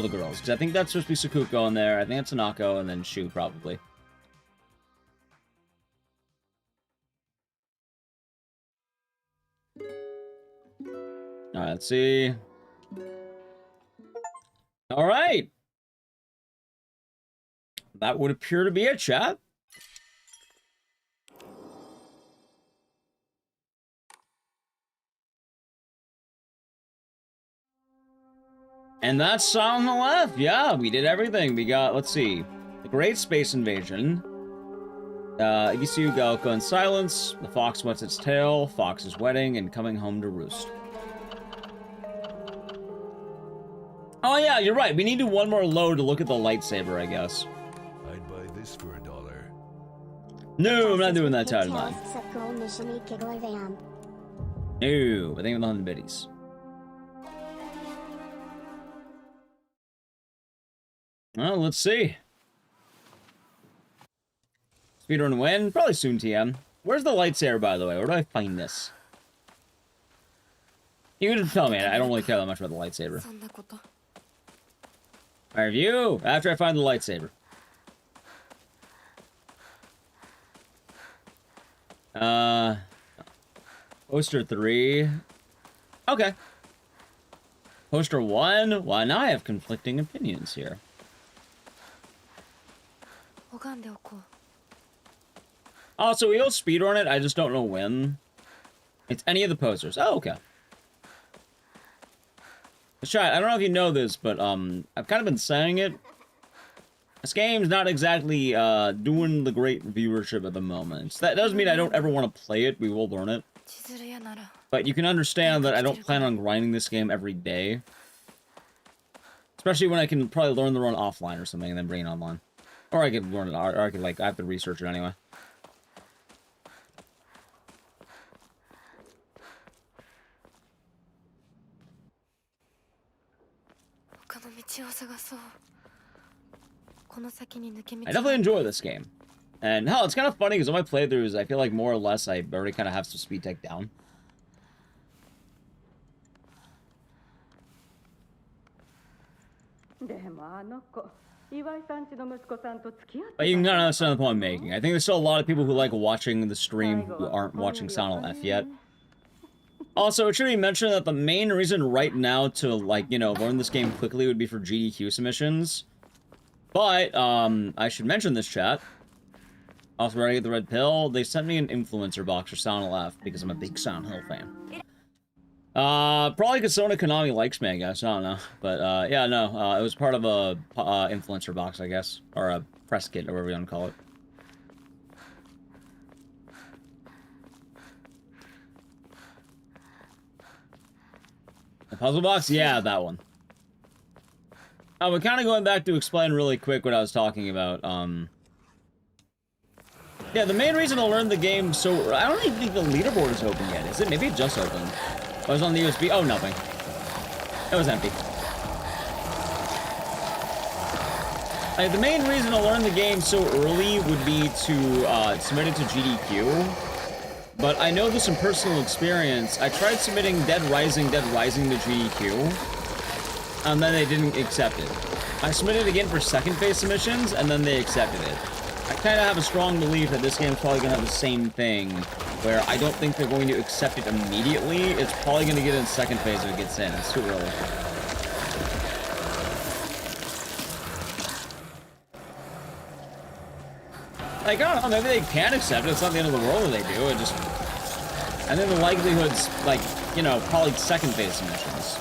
girls, because I think that's supposed to be Sakuko in there. I think it's Hanako, and then Shu, probably. Alright, let's see. Alright! That would appear to be it, chat. And that's on the left. Yeah, we did everything. We got, let's see, the Great Space Invasion, Ecdycis, Gaoka, and Silence, The Fox Wets Its Tail, Fox's Wedding, and Coming Home to Roost. Oh yeah, you're right. We need to do one more load to look at the lightsaber, I guess. I'd buy this for $1. No, I'm not doing that timeline. No, I think I'm on the biddies. Well, let's see. Speedrun win? Probably soon, TM. Where's the lightsaber, by the way? Where do I find this? You can tell me. I don't really care that much about the lightsaber. My review after I find the lightsaber. Poster 3. Okay. Poster 1? Well, now I have conflicting opinions here. Oh, so we'll speedrun it, I just don't know when. It's any of the posters. Oh, okay. Chat, I don't know if you know this, but, I've kind of been saying it. This game's not exactly, doing the great viewership at the moment. So that doesn't mean I don't ever want to play it. We will learn it. But you can understand that I don't plan on grinding this game every day. Especially when I can probably learn the run offline or something and then bring it online. Or I could learn it, or I could, like, I have to research it anyway. I definitely enjoy this game. And hell, it's kind of funny because on my playthroughs, I feel like more or less I already kind of have some speed tech down. But you can kind of understand the point I'm making. I think there's still a lot of people who like watching the stream who aren't watching Sonal F yet. Also, it should be mentioned that the main reason right now to, like, you know, learn this game quickly would be for GDQ submissions. But, I should mention this, chat. Also, where I get the red pill, they sent me an influencer box for Sonal F because I'm a big Silent Hill fan. Probably because Sona Konami likes me, I guess. I don't know. But, yeah, no, it was part of a influencer box, I guess. Or a press kit, or whatever you want to call it. The puzzle box? Yeah, that one. Oh, but kind of going back to explain really quick what I was talking about, yeah, the main reason I learned the game so... I don't even think the leaderboard is open yet, is it? Maybe it just opened. I was on the USB. Oh, nothing. It was empty. The main reason I learned the game so early would be to submit it to GDQ. But I know this from personal experience. I tried submitting Dead Rising to GDQ, and then they didn't accept it. I submitted again for second phase submissions, and then they accepted it. I kind of have a strong belief that this game's probably going to have the same thing, where I don't think they're going to accept it immediately. It's probably going to get in second phase if it gets in. It's too early. Like, I don't know, maybe they can accept it. It's not the end of the world if they do. It just... I think the likelihood's, like, you know, probably second phase submissions.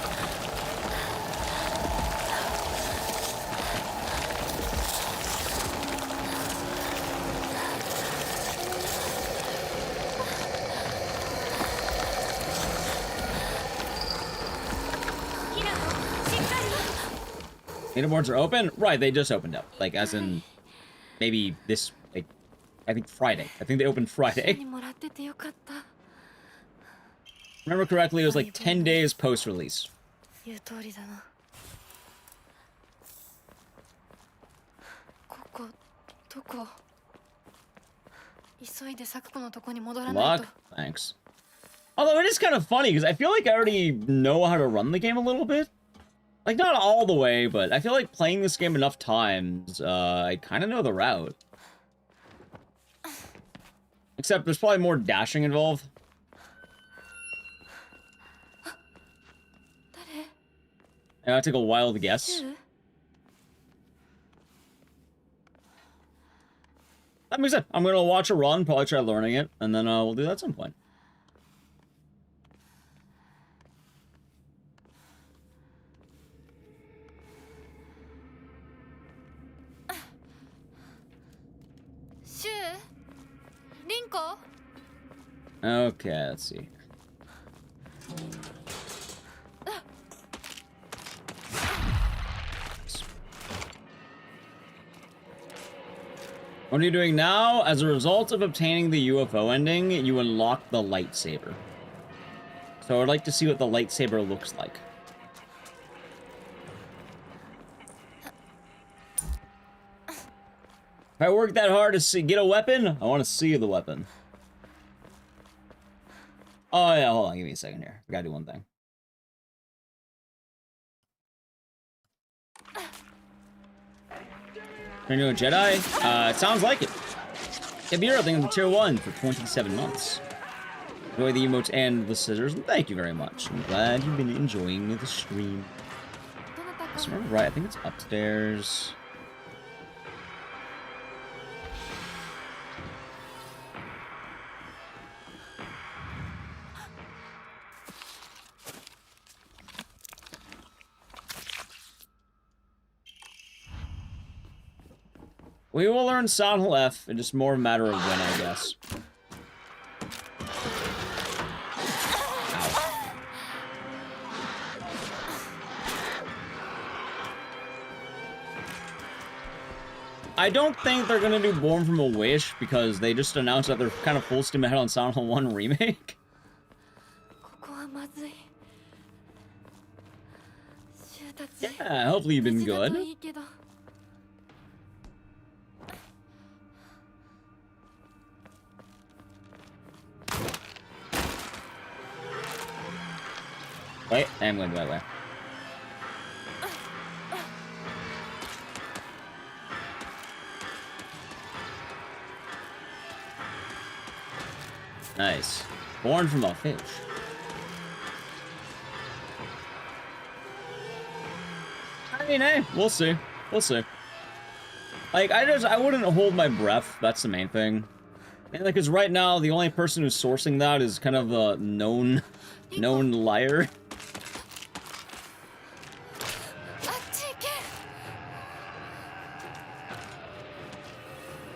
Leaderboards are open? Right, they just opened up. Like, as in, maybe this, like, I think Friday. I think they opened Friday. Remember correctly, it was like 10 days post-release. Luck? Thanks. Although it is kind of funny, because I feel like I already know how to run the game a little bit. Like, not all the way, but I feel like playing this game enough times, I kind of know the route. Except there's probably more dashing involved. And I take a wild guess. That makes sense. I'm gonna watch a run, probably try learning it, and then we'll do that at some point. Okay, let's see. What are you doing now? As a result of obtaining the UFO ending, you unlock the lightsaber. So I'd like to see what the lightsaber looks like. If I work that hard to get a weapon, I want to see the weapon. Oh yeah, hold on, give me a second here. I gotta do one thing. Turn into a Jedi? It sounds like it. Kabir, thank you for tier 1 for 27 months. Enjoy the emotes and the scissors, and thank you very much. I'm glad you've been enjoying the stream. So remember right, I think it's upstairs. We will learn Sound Hole F, it's just more a matter of when, I guess. Ow. I don't think they're gonna do Born from a Wish, because they just announced that they're kind of full steam ahead on Sound Hole 1 Remake. Yeah, hopefully you've been good. Wait, I'm going the right way. Nice. Born from a fish. I mean, hey, we'll see. We'll see. Like, I wouldn't hold my breath. That's the main thing. And like, cause right now, the only person who's sourcing that is kind of a known liar.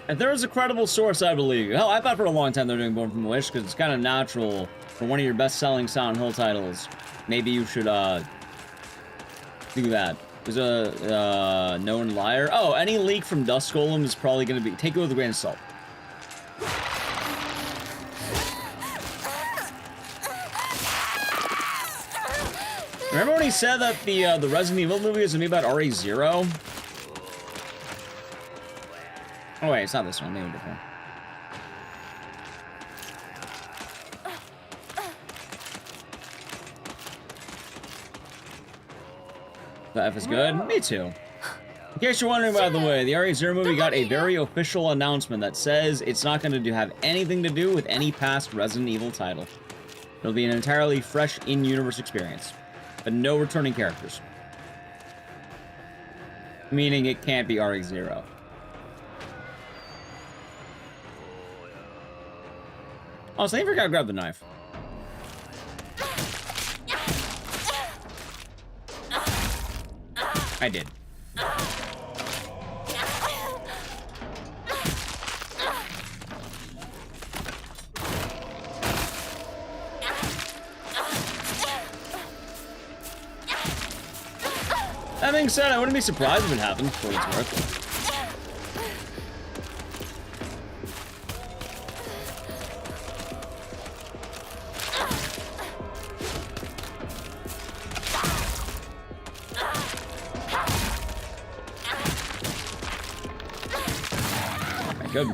If there is a credible source, I believe. Hell, I thought for a long time they were doing Born from the Wish, because it's kind of natural for one of your best-selling Silent Hill titles. Maybe you should, do that. There's a, known liar. Oh, any leak from Dust Golem is probably going to be... Take it with a grain of salt. Remember when he said that the Resident Evil movie is going to be about RE0? Oh wait, it's not this one, maybe a different one. The F is good? Me too. In case you're wondering, by the way, the RE0 movie got a very official announcement that says it's not going to have anything to do with any past Resident Evil title. It'll be an entirely fresh in-universe experience, but no returning characters. Meaning it can't be RE0. Oh, so I forgot to grab the knife. I did. That being said, I wouldn't be surprised if it happened, for what it's worth. Good.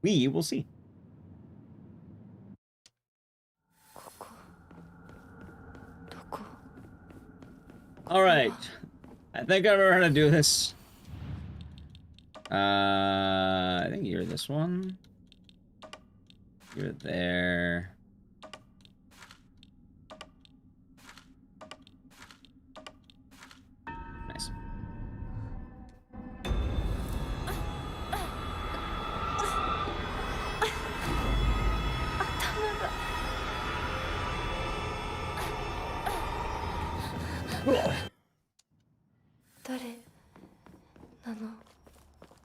We will see. All right. I think I remember how to do this. I think you're this one. You're there. Nice.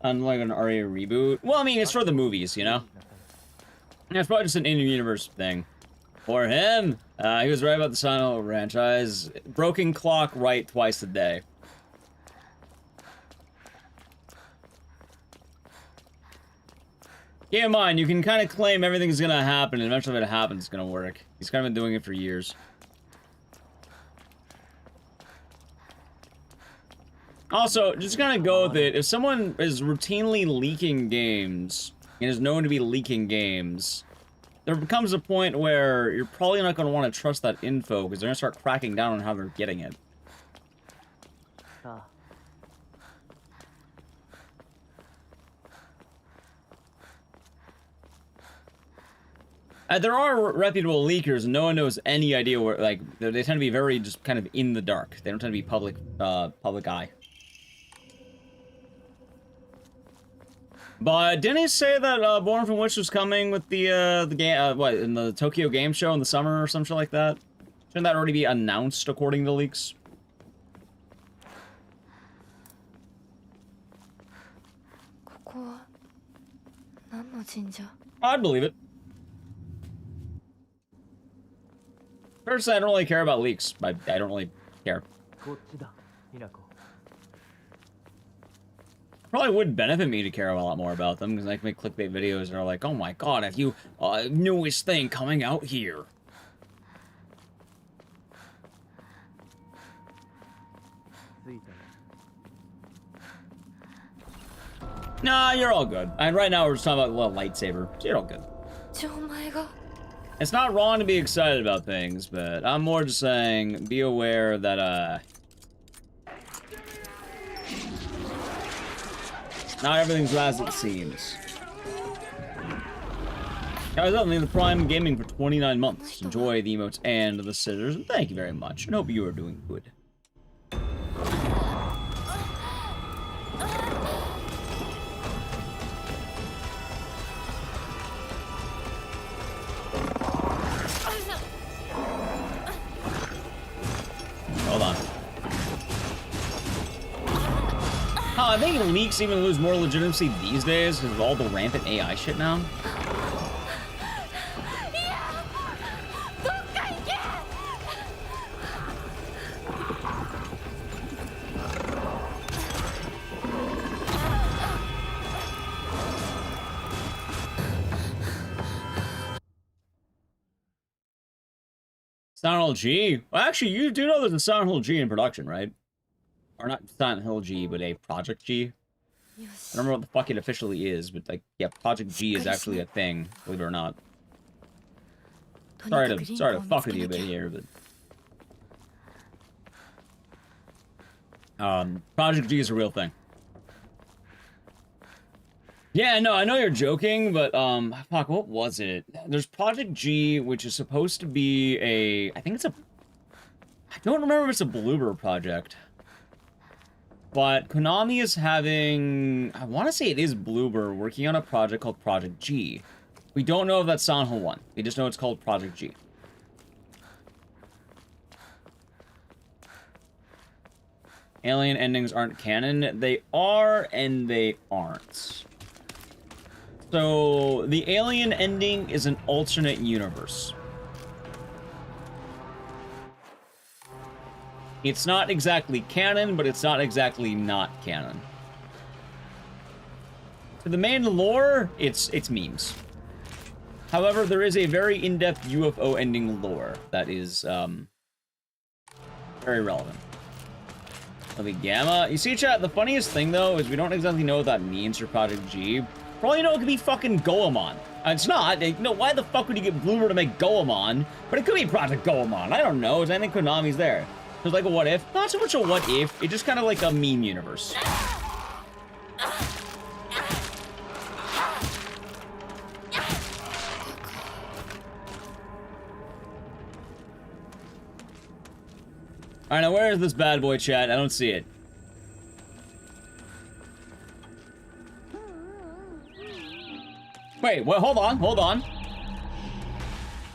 Unlike an Aria reboot. Well, I mean, it's for the movies, you know? It's probably just an in-universe thing. For him, he was right about the Silent Hill franchise. Broken clock right twice a day. Keep in mind, you can kind of claim everything's gonna happen, and eventually if it happens, it's gonna work. He's kind of been doing it for years. Also, just gonna go with it. If someone is routinely leaking games and is known to be leaking games, there becomes a point where you're probably not going to want to trust that info because they're going to start cracking down on how they're getting it. There are reputable leakers, and no one knows any idea where, like, they tend to be very just kind of in the dark. They don't tend to be public eye. But didn't he say that Born from Witch was coming with the game, what, in the Tokyo Game Show in the summer or some shit like that? Shouldn't that already be announced according to leaks? I'd believe it. Personally, I don't really care about leaks. I don't really care. Probably would benefit me to care a lot more about them, because I can make clickbait videos that are like, oh my god, have you newest thing coming out here? Nah, you're all good. And right now we're just talking about a little lightsaber. So you're all good. It's not wrong to be excited about things, but I'm more just saying, be aware that, not everything's as it seems. Guys, I've been in the Prime Gaming for 29 months. Enjoy the emotes and the scissors, and thank you very much, and hope you are doing good. Hold on. I think leaks even lose more legitimacy these days because of all the rampant AI shit now. Silent Hill G? Well, actually, you do know there's a Silent Hill G in production, right? Or not Silent Hill G, but a Project G. I don't remember what the fuck it officially is, but like, yeah, Project G is actually a thing, believe it or not. Sorry to fuck with you a bit here, but Project G is a real thing. Yeah, no, I know you're joking, but fuck, what was it? There's Project G, which is supposed to be I think it's I don't remember if it's a Bloober project. But Konami is having, I want to say it is Bloober, working on a project called Project G. We don't know if that's Silent Hill 1. We just know it's called Project G. Alien endings aren't canon. They are and they aren't. So, the Alien ending is an alternate universe. It's not exactly canon, but it's not exactly not canon. For the main lore, it's memes. However, there is a very in-depth UFO ending lore that is, very relevant. Let me Gamma. You see, chat, the funniest thing, though, is we don't exactly know what that means for Project G. For all you know, it could be fucking Goemon. It's not. You know, why the fuck would you get Bloober to make Goemon? But it could be Project Goemon. I don't know. I think Konami's there. It's like a what if. Not so much a what if. It's just kind of like a meme universe. Alright, now where is this bad boy, chat? I don't see it. Wait, what? Hold on, hold on.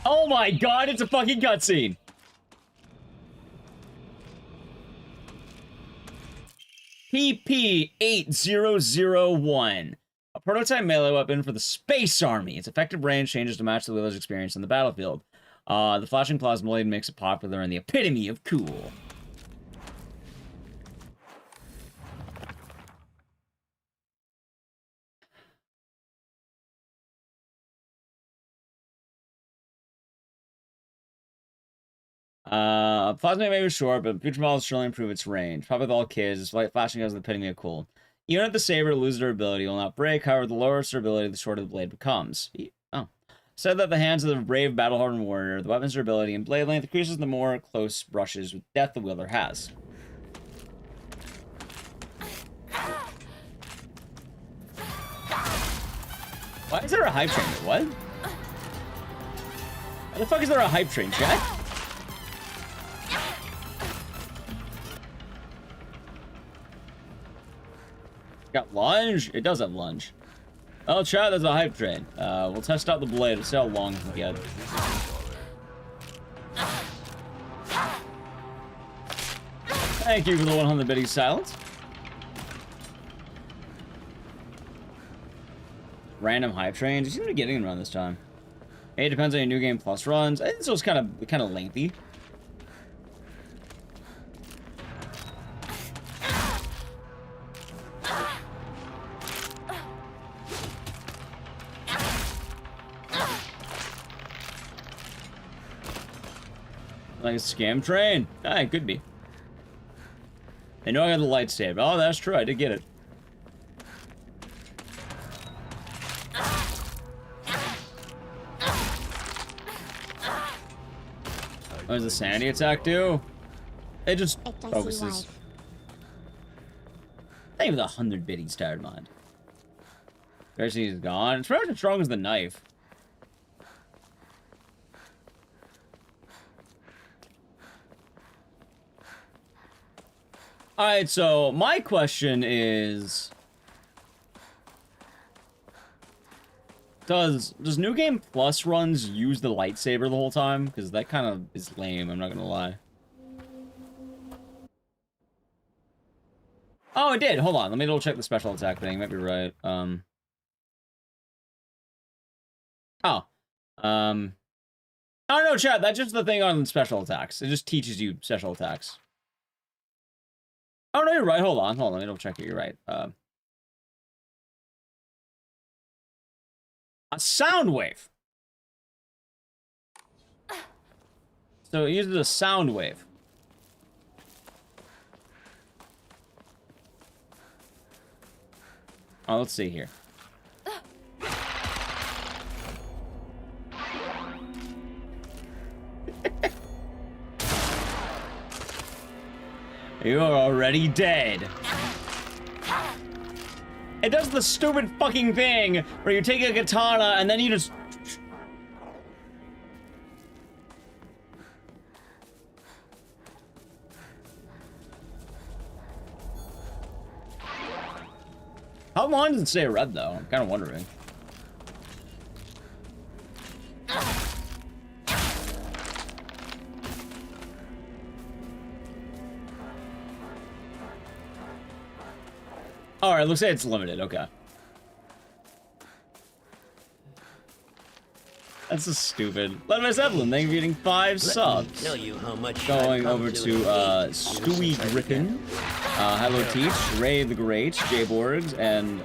Oh my god, it's a fucking cutscene. PP-8001. A prototype melee weapon for the Space Army. Its effective range changes to match the wielder's experience in the battlefield. The flashing plasmoid makes it popular and the epitome of cool. Plasma may be short, but future models surely improve its range. Probably with all kids, despite flashing as the epitome of cool. Even if the saber loses durability, it will not break. However, the lower its durability, the shorter the blade becomes. Said that the hands of the brave, battle-hardened warrior, the weapon's durability and blade length increases the more close brushes with death the wielder has. Why is there a hype train here? What? Why the fuck is there a hype train, chat? Got lunge? It does have lunge. Oh, chat, there's a hype train. We'll test out the blade. Let's see how long it can get. Thank you for the 100 bitty silence. Random hype trains. You seem to be getting them around this time. Hey, it depends on your new game plus runs. I think this was kind of lengthy. Like a scam train? Ah, it could be. I know I got the lightsaber. Oh, that's true. I did get it. What does the sanity attack do? It just focuses. Thank you for the 100 biddies, tired mind. Especially he's gone. It's pretty much as strong as the knife. Alright, so my question is... Does New Game Plus runs use the lightsaber the whole time? Because that kind of is lame, I'm not gonna lie. Oh, it did! Hold on, let me double check the special attack thing, you might be right. Oh, no, chat, that's just the thing on special attacks. It just teaches you special attacks. Oh, no, you're right. Hold on. Let me double check it. You're right. A sound wave. So it uses a sound wave. Oh, let's see here. You are already dead. It does the stupid fucking thing where you take a katana and then you just... How long does it stay red, though? I'm kind of wondering. Alright, looks like it's limited, okay. That's so stupid. Let me Evelyn, thank you for getting 5 subs. Tell you how much Going over to Stewie Griffin, Hello Teach, Ray the Great, Jay Borgs, and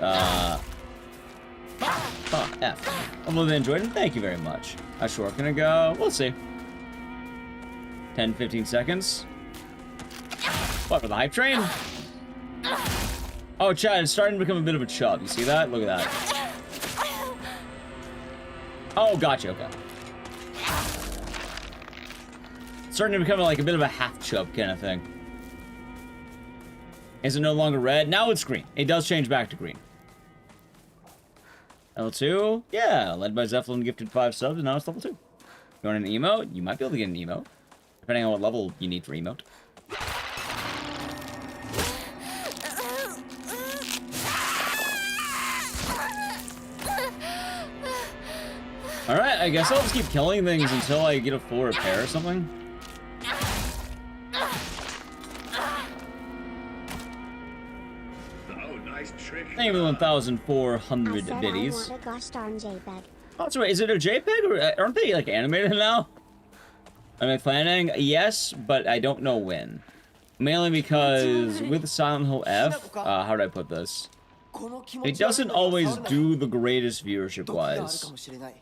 F. I'm really enjoyed it. Thank you very much. How short can it go? We'll see. 10-15 seconds. What, for the hype train? Oh, Chad, it's starting to become a bit of a chub. You see that? Look at that. Oh, gotcha. Okay. It's starting to become like a bit of a half chub kind of thing. Is it no longer red? Now it's green. It does change back to green. Level 2? Yeah, led by Zeppelin, gifted 5 subs, and now it's level 2. You want an emote? You might be able to get an emote. Depending on what level you need for emote. Alright, I guess I'll just keep killing things until I get a full repair or something. Thank you for the 1,400 biddies. Oh, that's right. Is it a JPEG or aren't they like animated now? Am I planning? Yes, but I don't know when. Mainly because with Silent Hill F, how do I put this? It doesn't always do the greatest viewership-wise.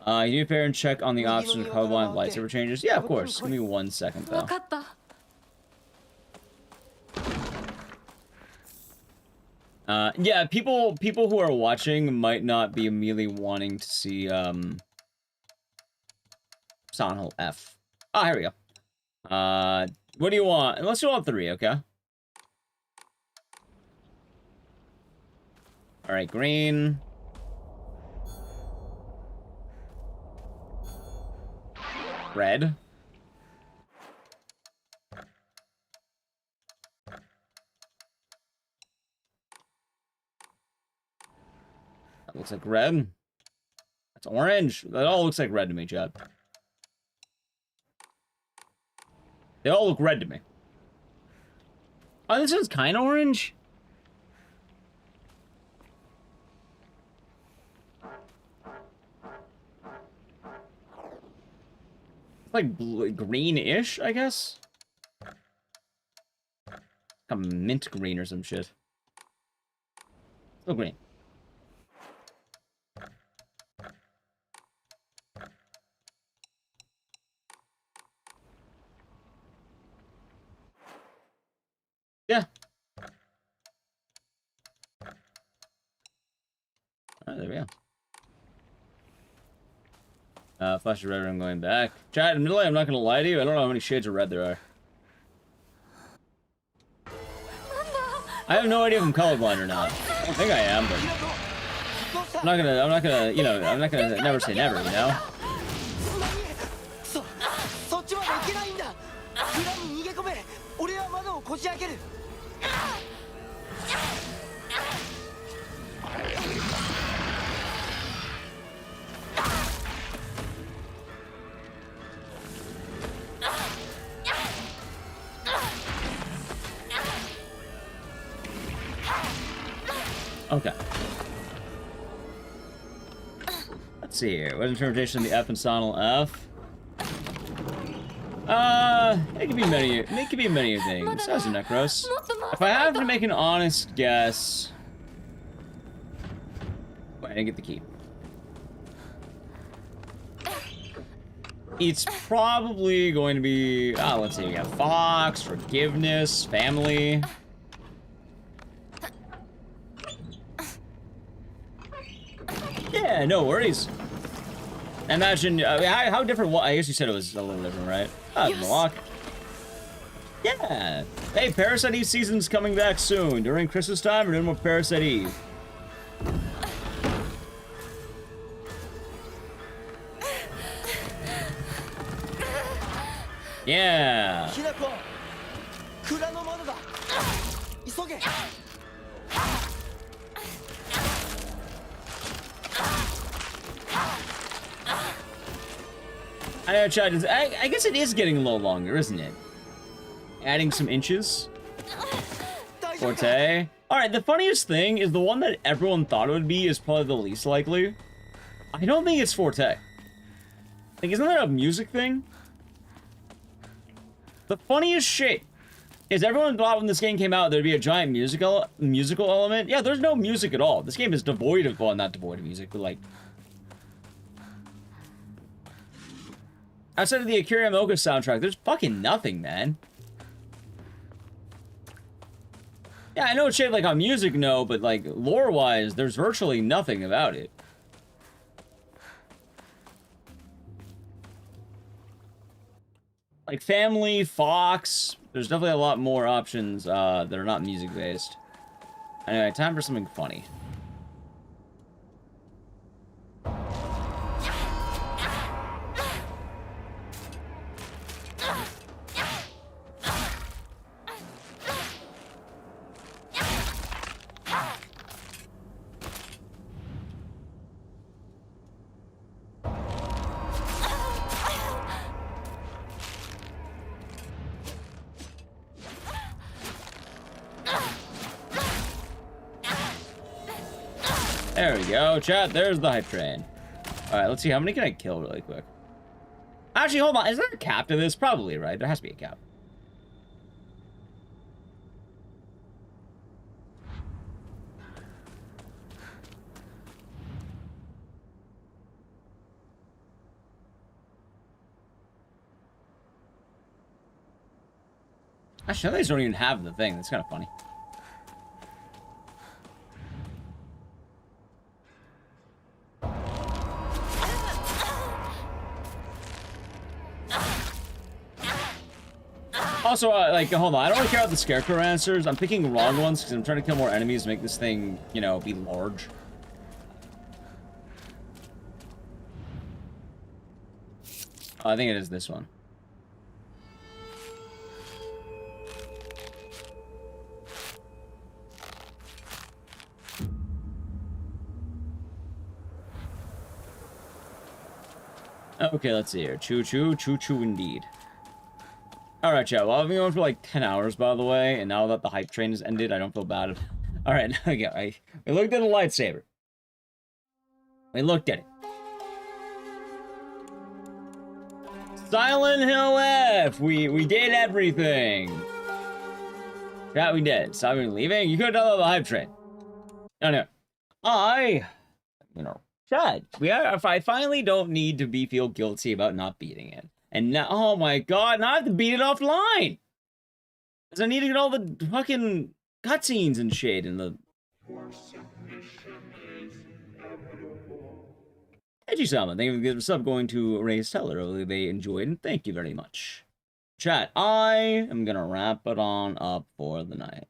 You need to pair and check on the option of colorblind lightsaber changes. Yeah, of course. Give me 1 second, though. Yeah, people who are watching might not be immediately wanting to see, Silent F. Oh, here we go. What do you want? Let's do all 3, okay? Alright, green. Red. That looks like red. That's orange. That all looks like red to me, Chad. They all look red to me. Oh, this one's kind of orange. It's like greenish, I guess. Like a mint green or some shit. Still green. Yeah. Alright, there we go. Flash of red, I'm going back. Chat, admittedly, I'm not gonna lie to you, I don't know how many shades of red there are. I have no idea if I'm colorblind or not. I don't think I am, but I'm not gonna, you know, I'm not gonna never say never, you know? そっちまで行けないんだ。裏に逃げ込め。俺は窓をこじ開ける。Okay. Let's see here. What interpretation of the F and sonal F? It could be many. It could be many things. How's the Necros? If I have to make an honest guess, wait, I didn't get the key. It's probably going to be. Let's see. We have Fox, forgiveness, family. Yeah, no worries. Imagine, how different, I guess you said it was a little different, right? Milwaukee. Yeah. Hey, Parasite Eve season's coming back soon. During Christmas time, we're doing more Parasite Eve. Yeah. I know, Chad. I guess it is getting a little longer, isn't it? Adding some inches. Forte. Alright, the funniest thing is the one that everyone thought it would be is probably the least likely. I don't think it's Forte. Like, isn't that a music thing? The funniest shit is everyone thought when this game came out there'd be a giant musical element. Yeah, there's no music at all. This game is devoid of, well, not devoid of music, but like... outside of the Akira Yamaoka soundtrack, there's fucking nothing, man. Yeah, I know it's shaped like on music, no, but like lore-wise, there's virtually nothing about it. Like family, Fox, there's definitely a lot more options that are not music-based. Anyway, time for something funny. There we go, chat. There's the hype train. Alright, let's see. How many can I kill really quick? Actually, hold on. Is there a cap to this? Probably, right? There has to be a cap. Actually, these don't even have the thing. That's kind of funny. Also, like, hold on. I don't really care about the Scarecrow answers. I'm picking wrong ones because I'm trying to kill more enemies to make this thing, you know, be large. Oh, I think it is this one. Okay, let's see here. Choo-choo, choo-choo indeed. Alright, chat. Well, I've been going for like 10 hours, by the way, and now that the hype train has ended, I don't feel bad. Alright, again, we looked at the lightsaber. We looked at it. Silent Hill F! We did everything! Chat, we did. Stop me leaving? You could have done that on the hype train. No. Chat, I finally don't need to feel guilty about not beating it. And now, oh my god, now I have to beat it offline! Because I need to get all the fucking cutscenes and shit in the... Edgy-sama, thank you for the sub going to Ray's Teller. Hopefully they enjoyed, and thank you very much. Chat, I am gonna wrap it on up for the night.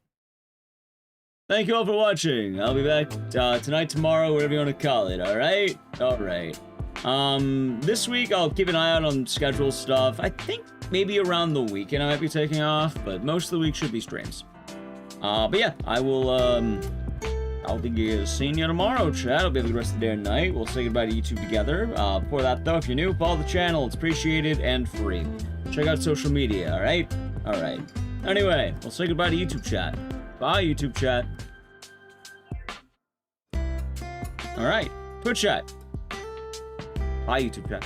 Thank you all for watching. I'll be back tonight, tomorrow, whatever you want to call it, alright? Alright. This week I'll keep an eye out on schedule stuff. I think maybe around the weekend I might be taking off, but most of the week should be streams. But yeah, I'll be seeing you tomorrow, chat. I'll be the rest of the day and night. We'll say goodbye to YouTube together. Before that, though, if you're new, follow the channel. It's appreciated and free. Check out social media, alright? Alright. Anyway, we'll say goodbye to YouTube chat. Bye, YouTube chat. Alright, Twitch chat. Bye, YouTube chat.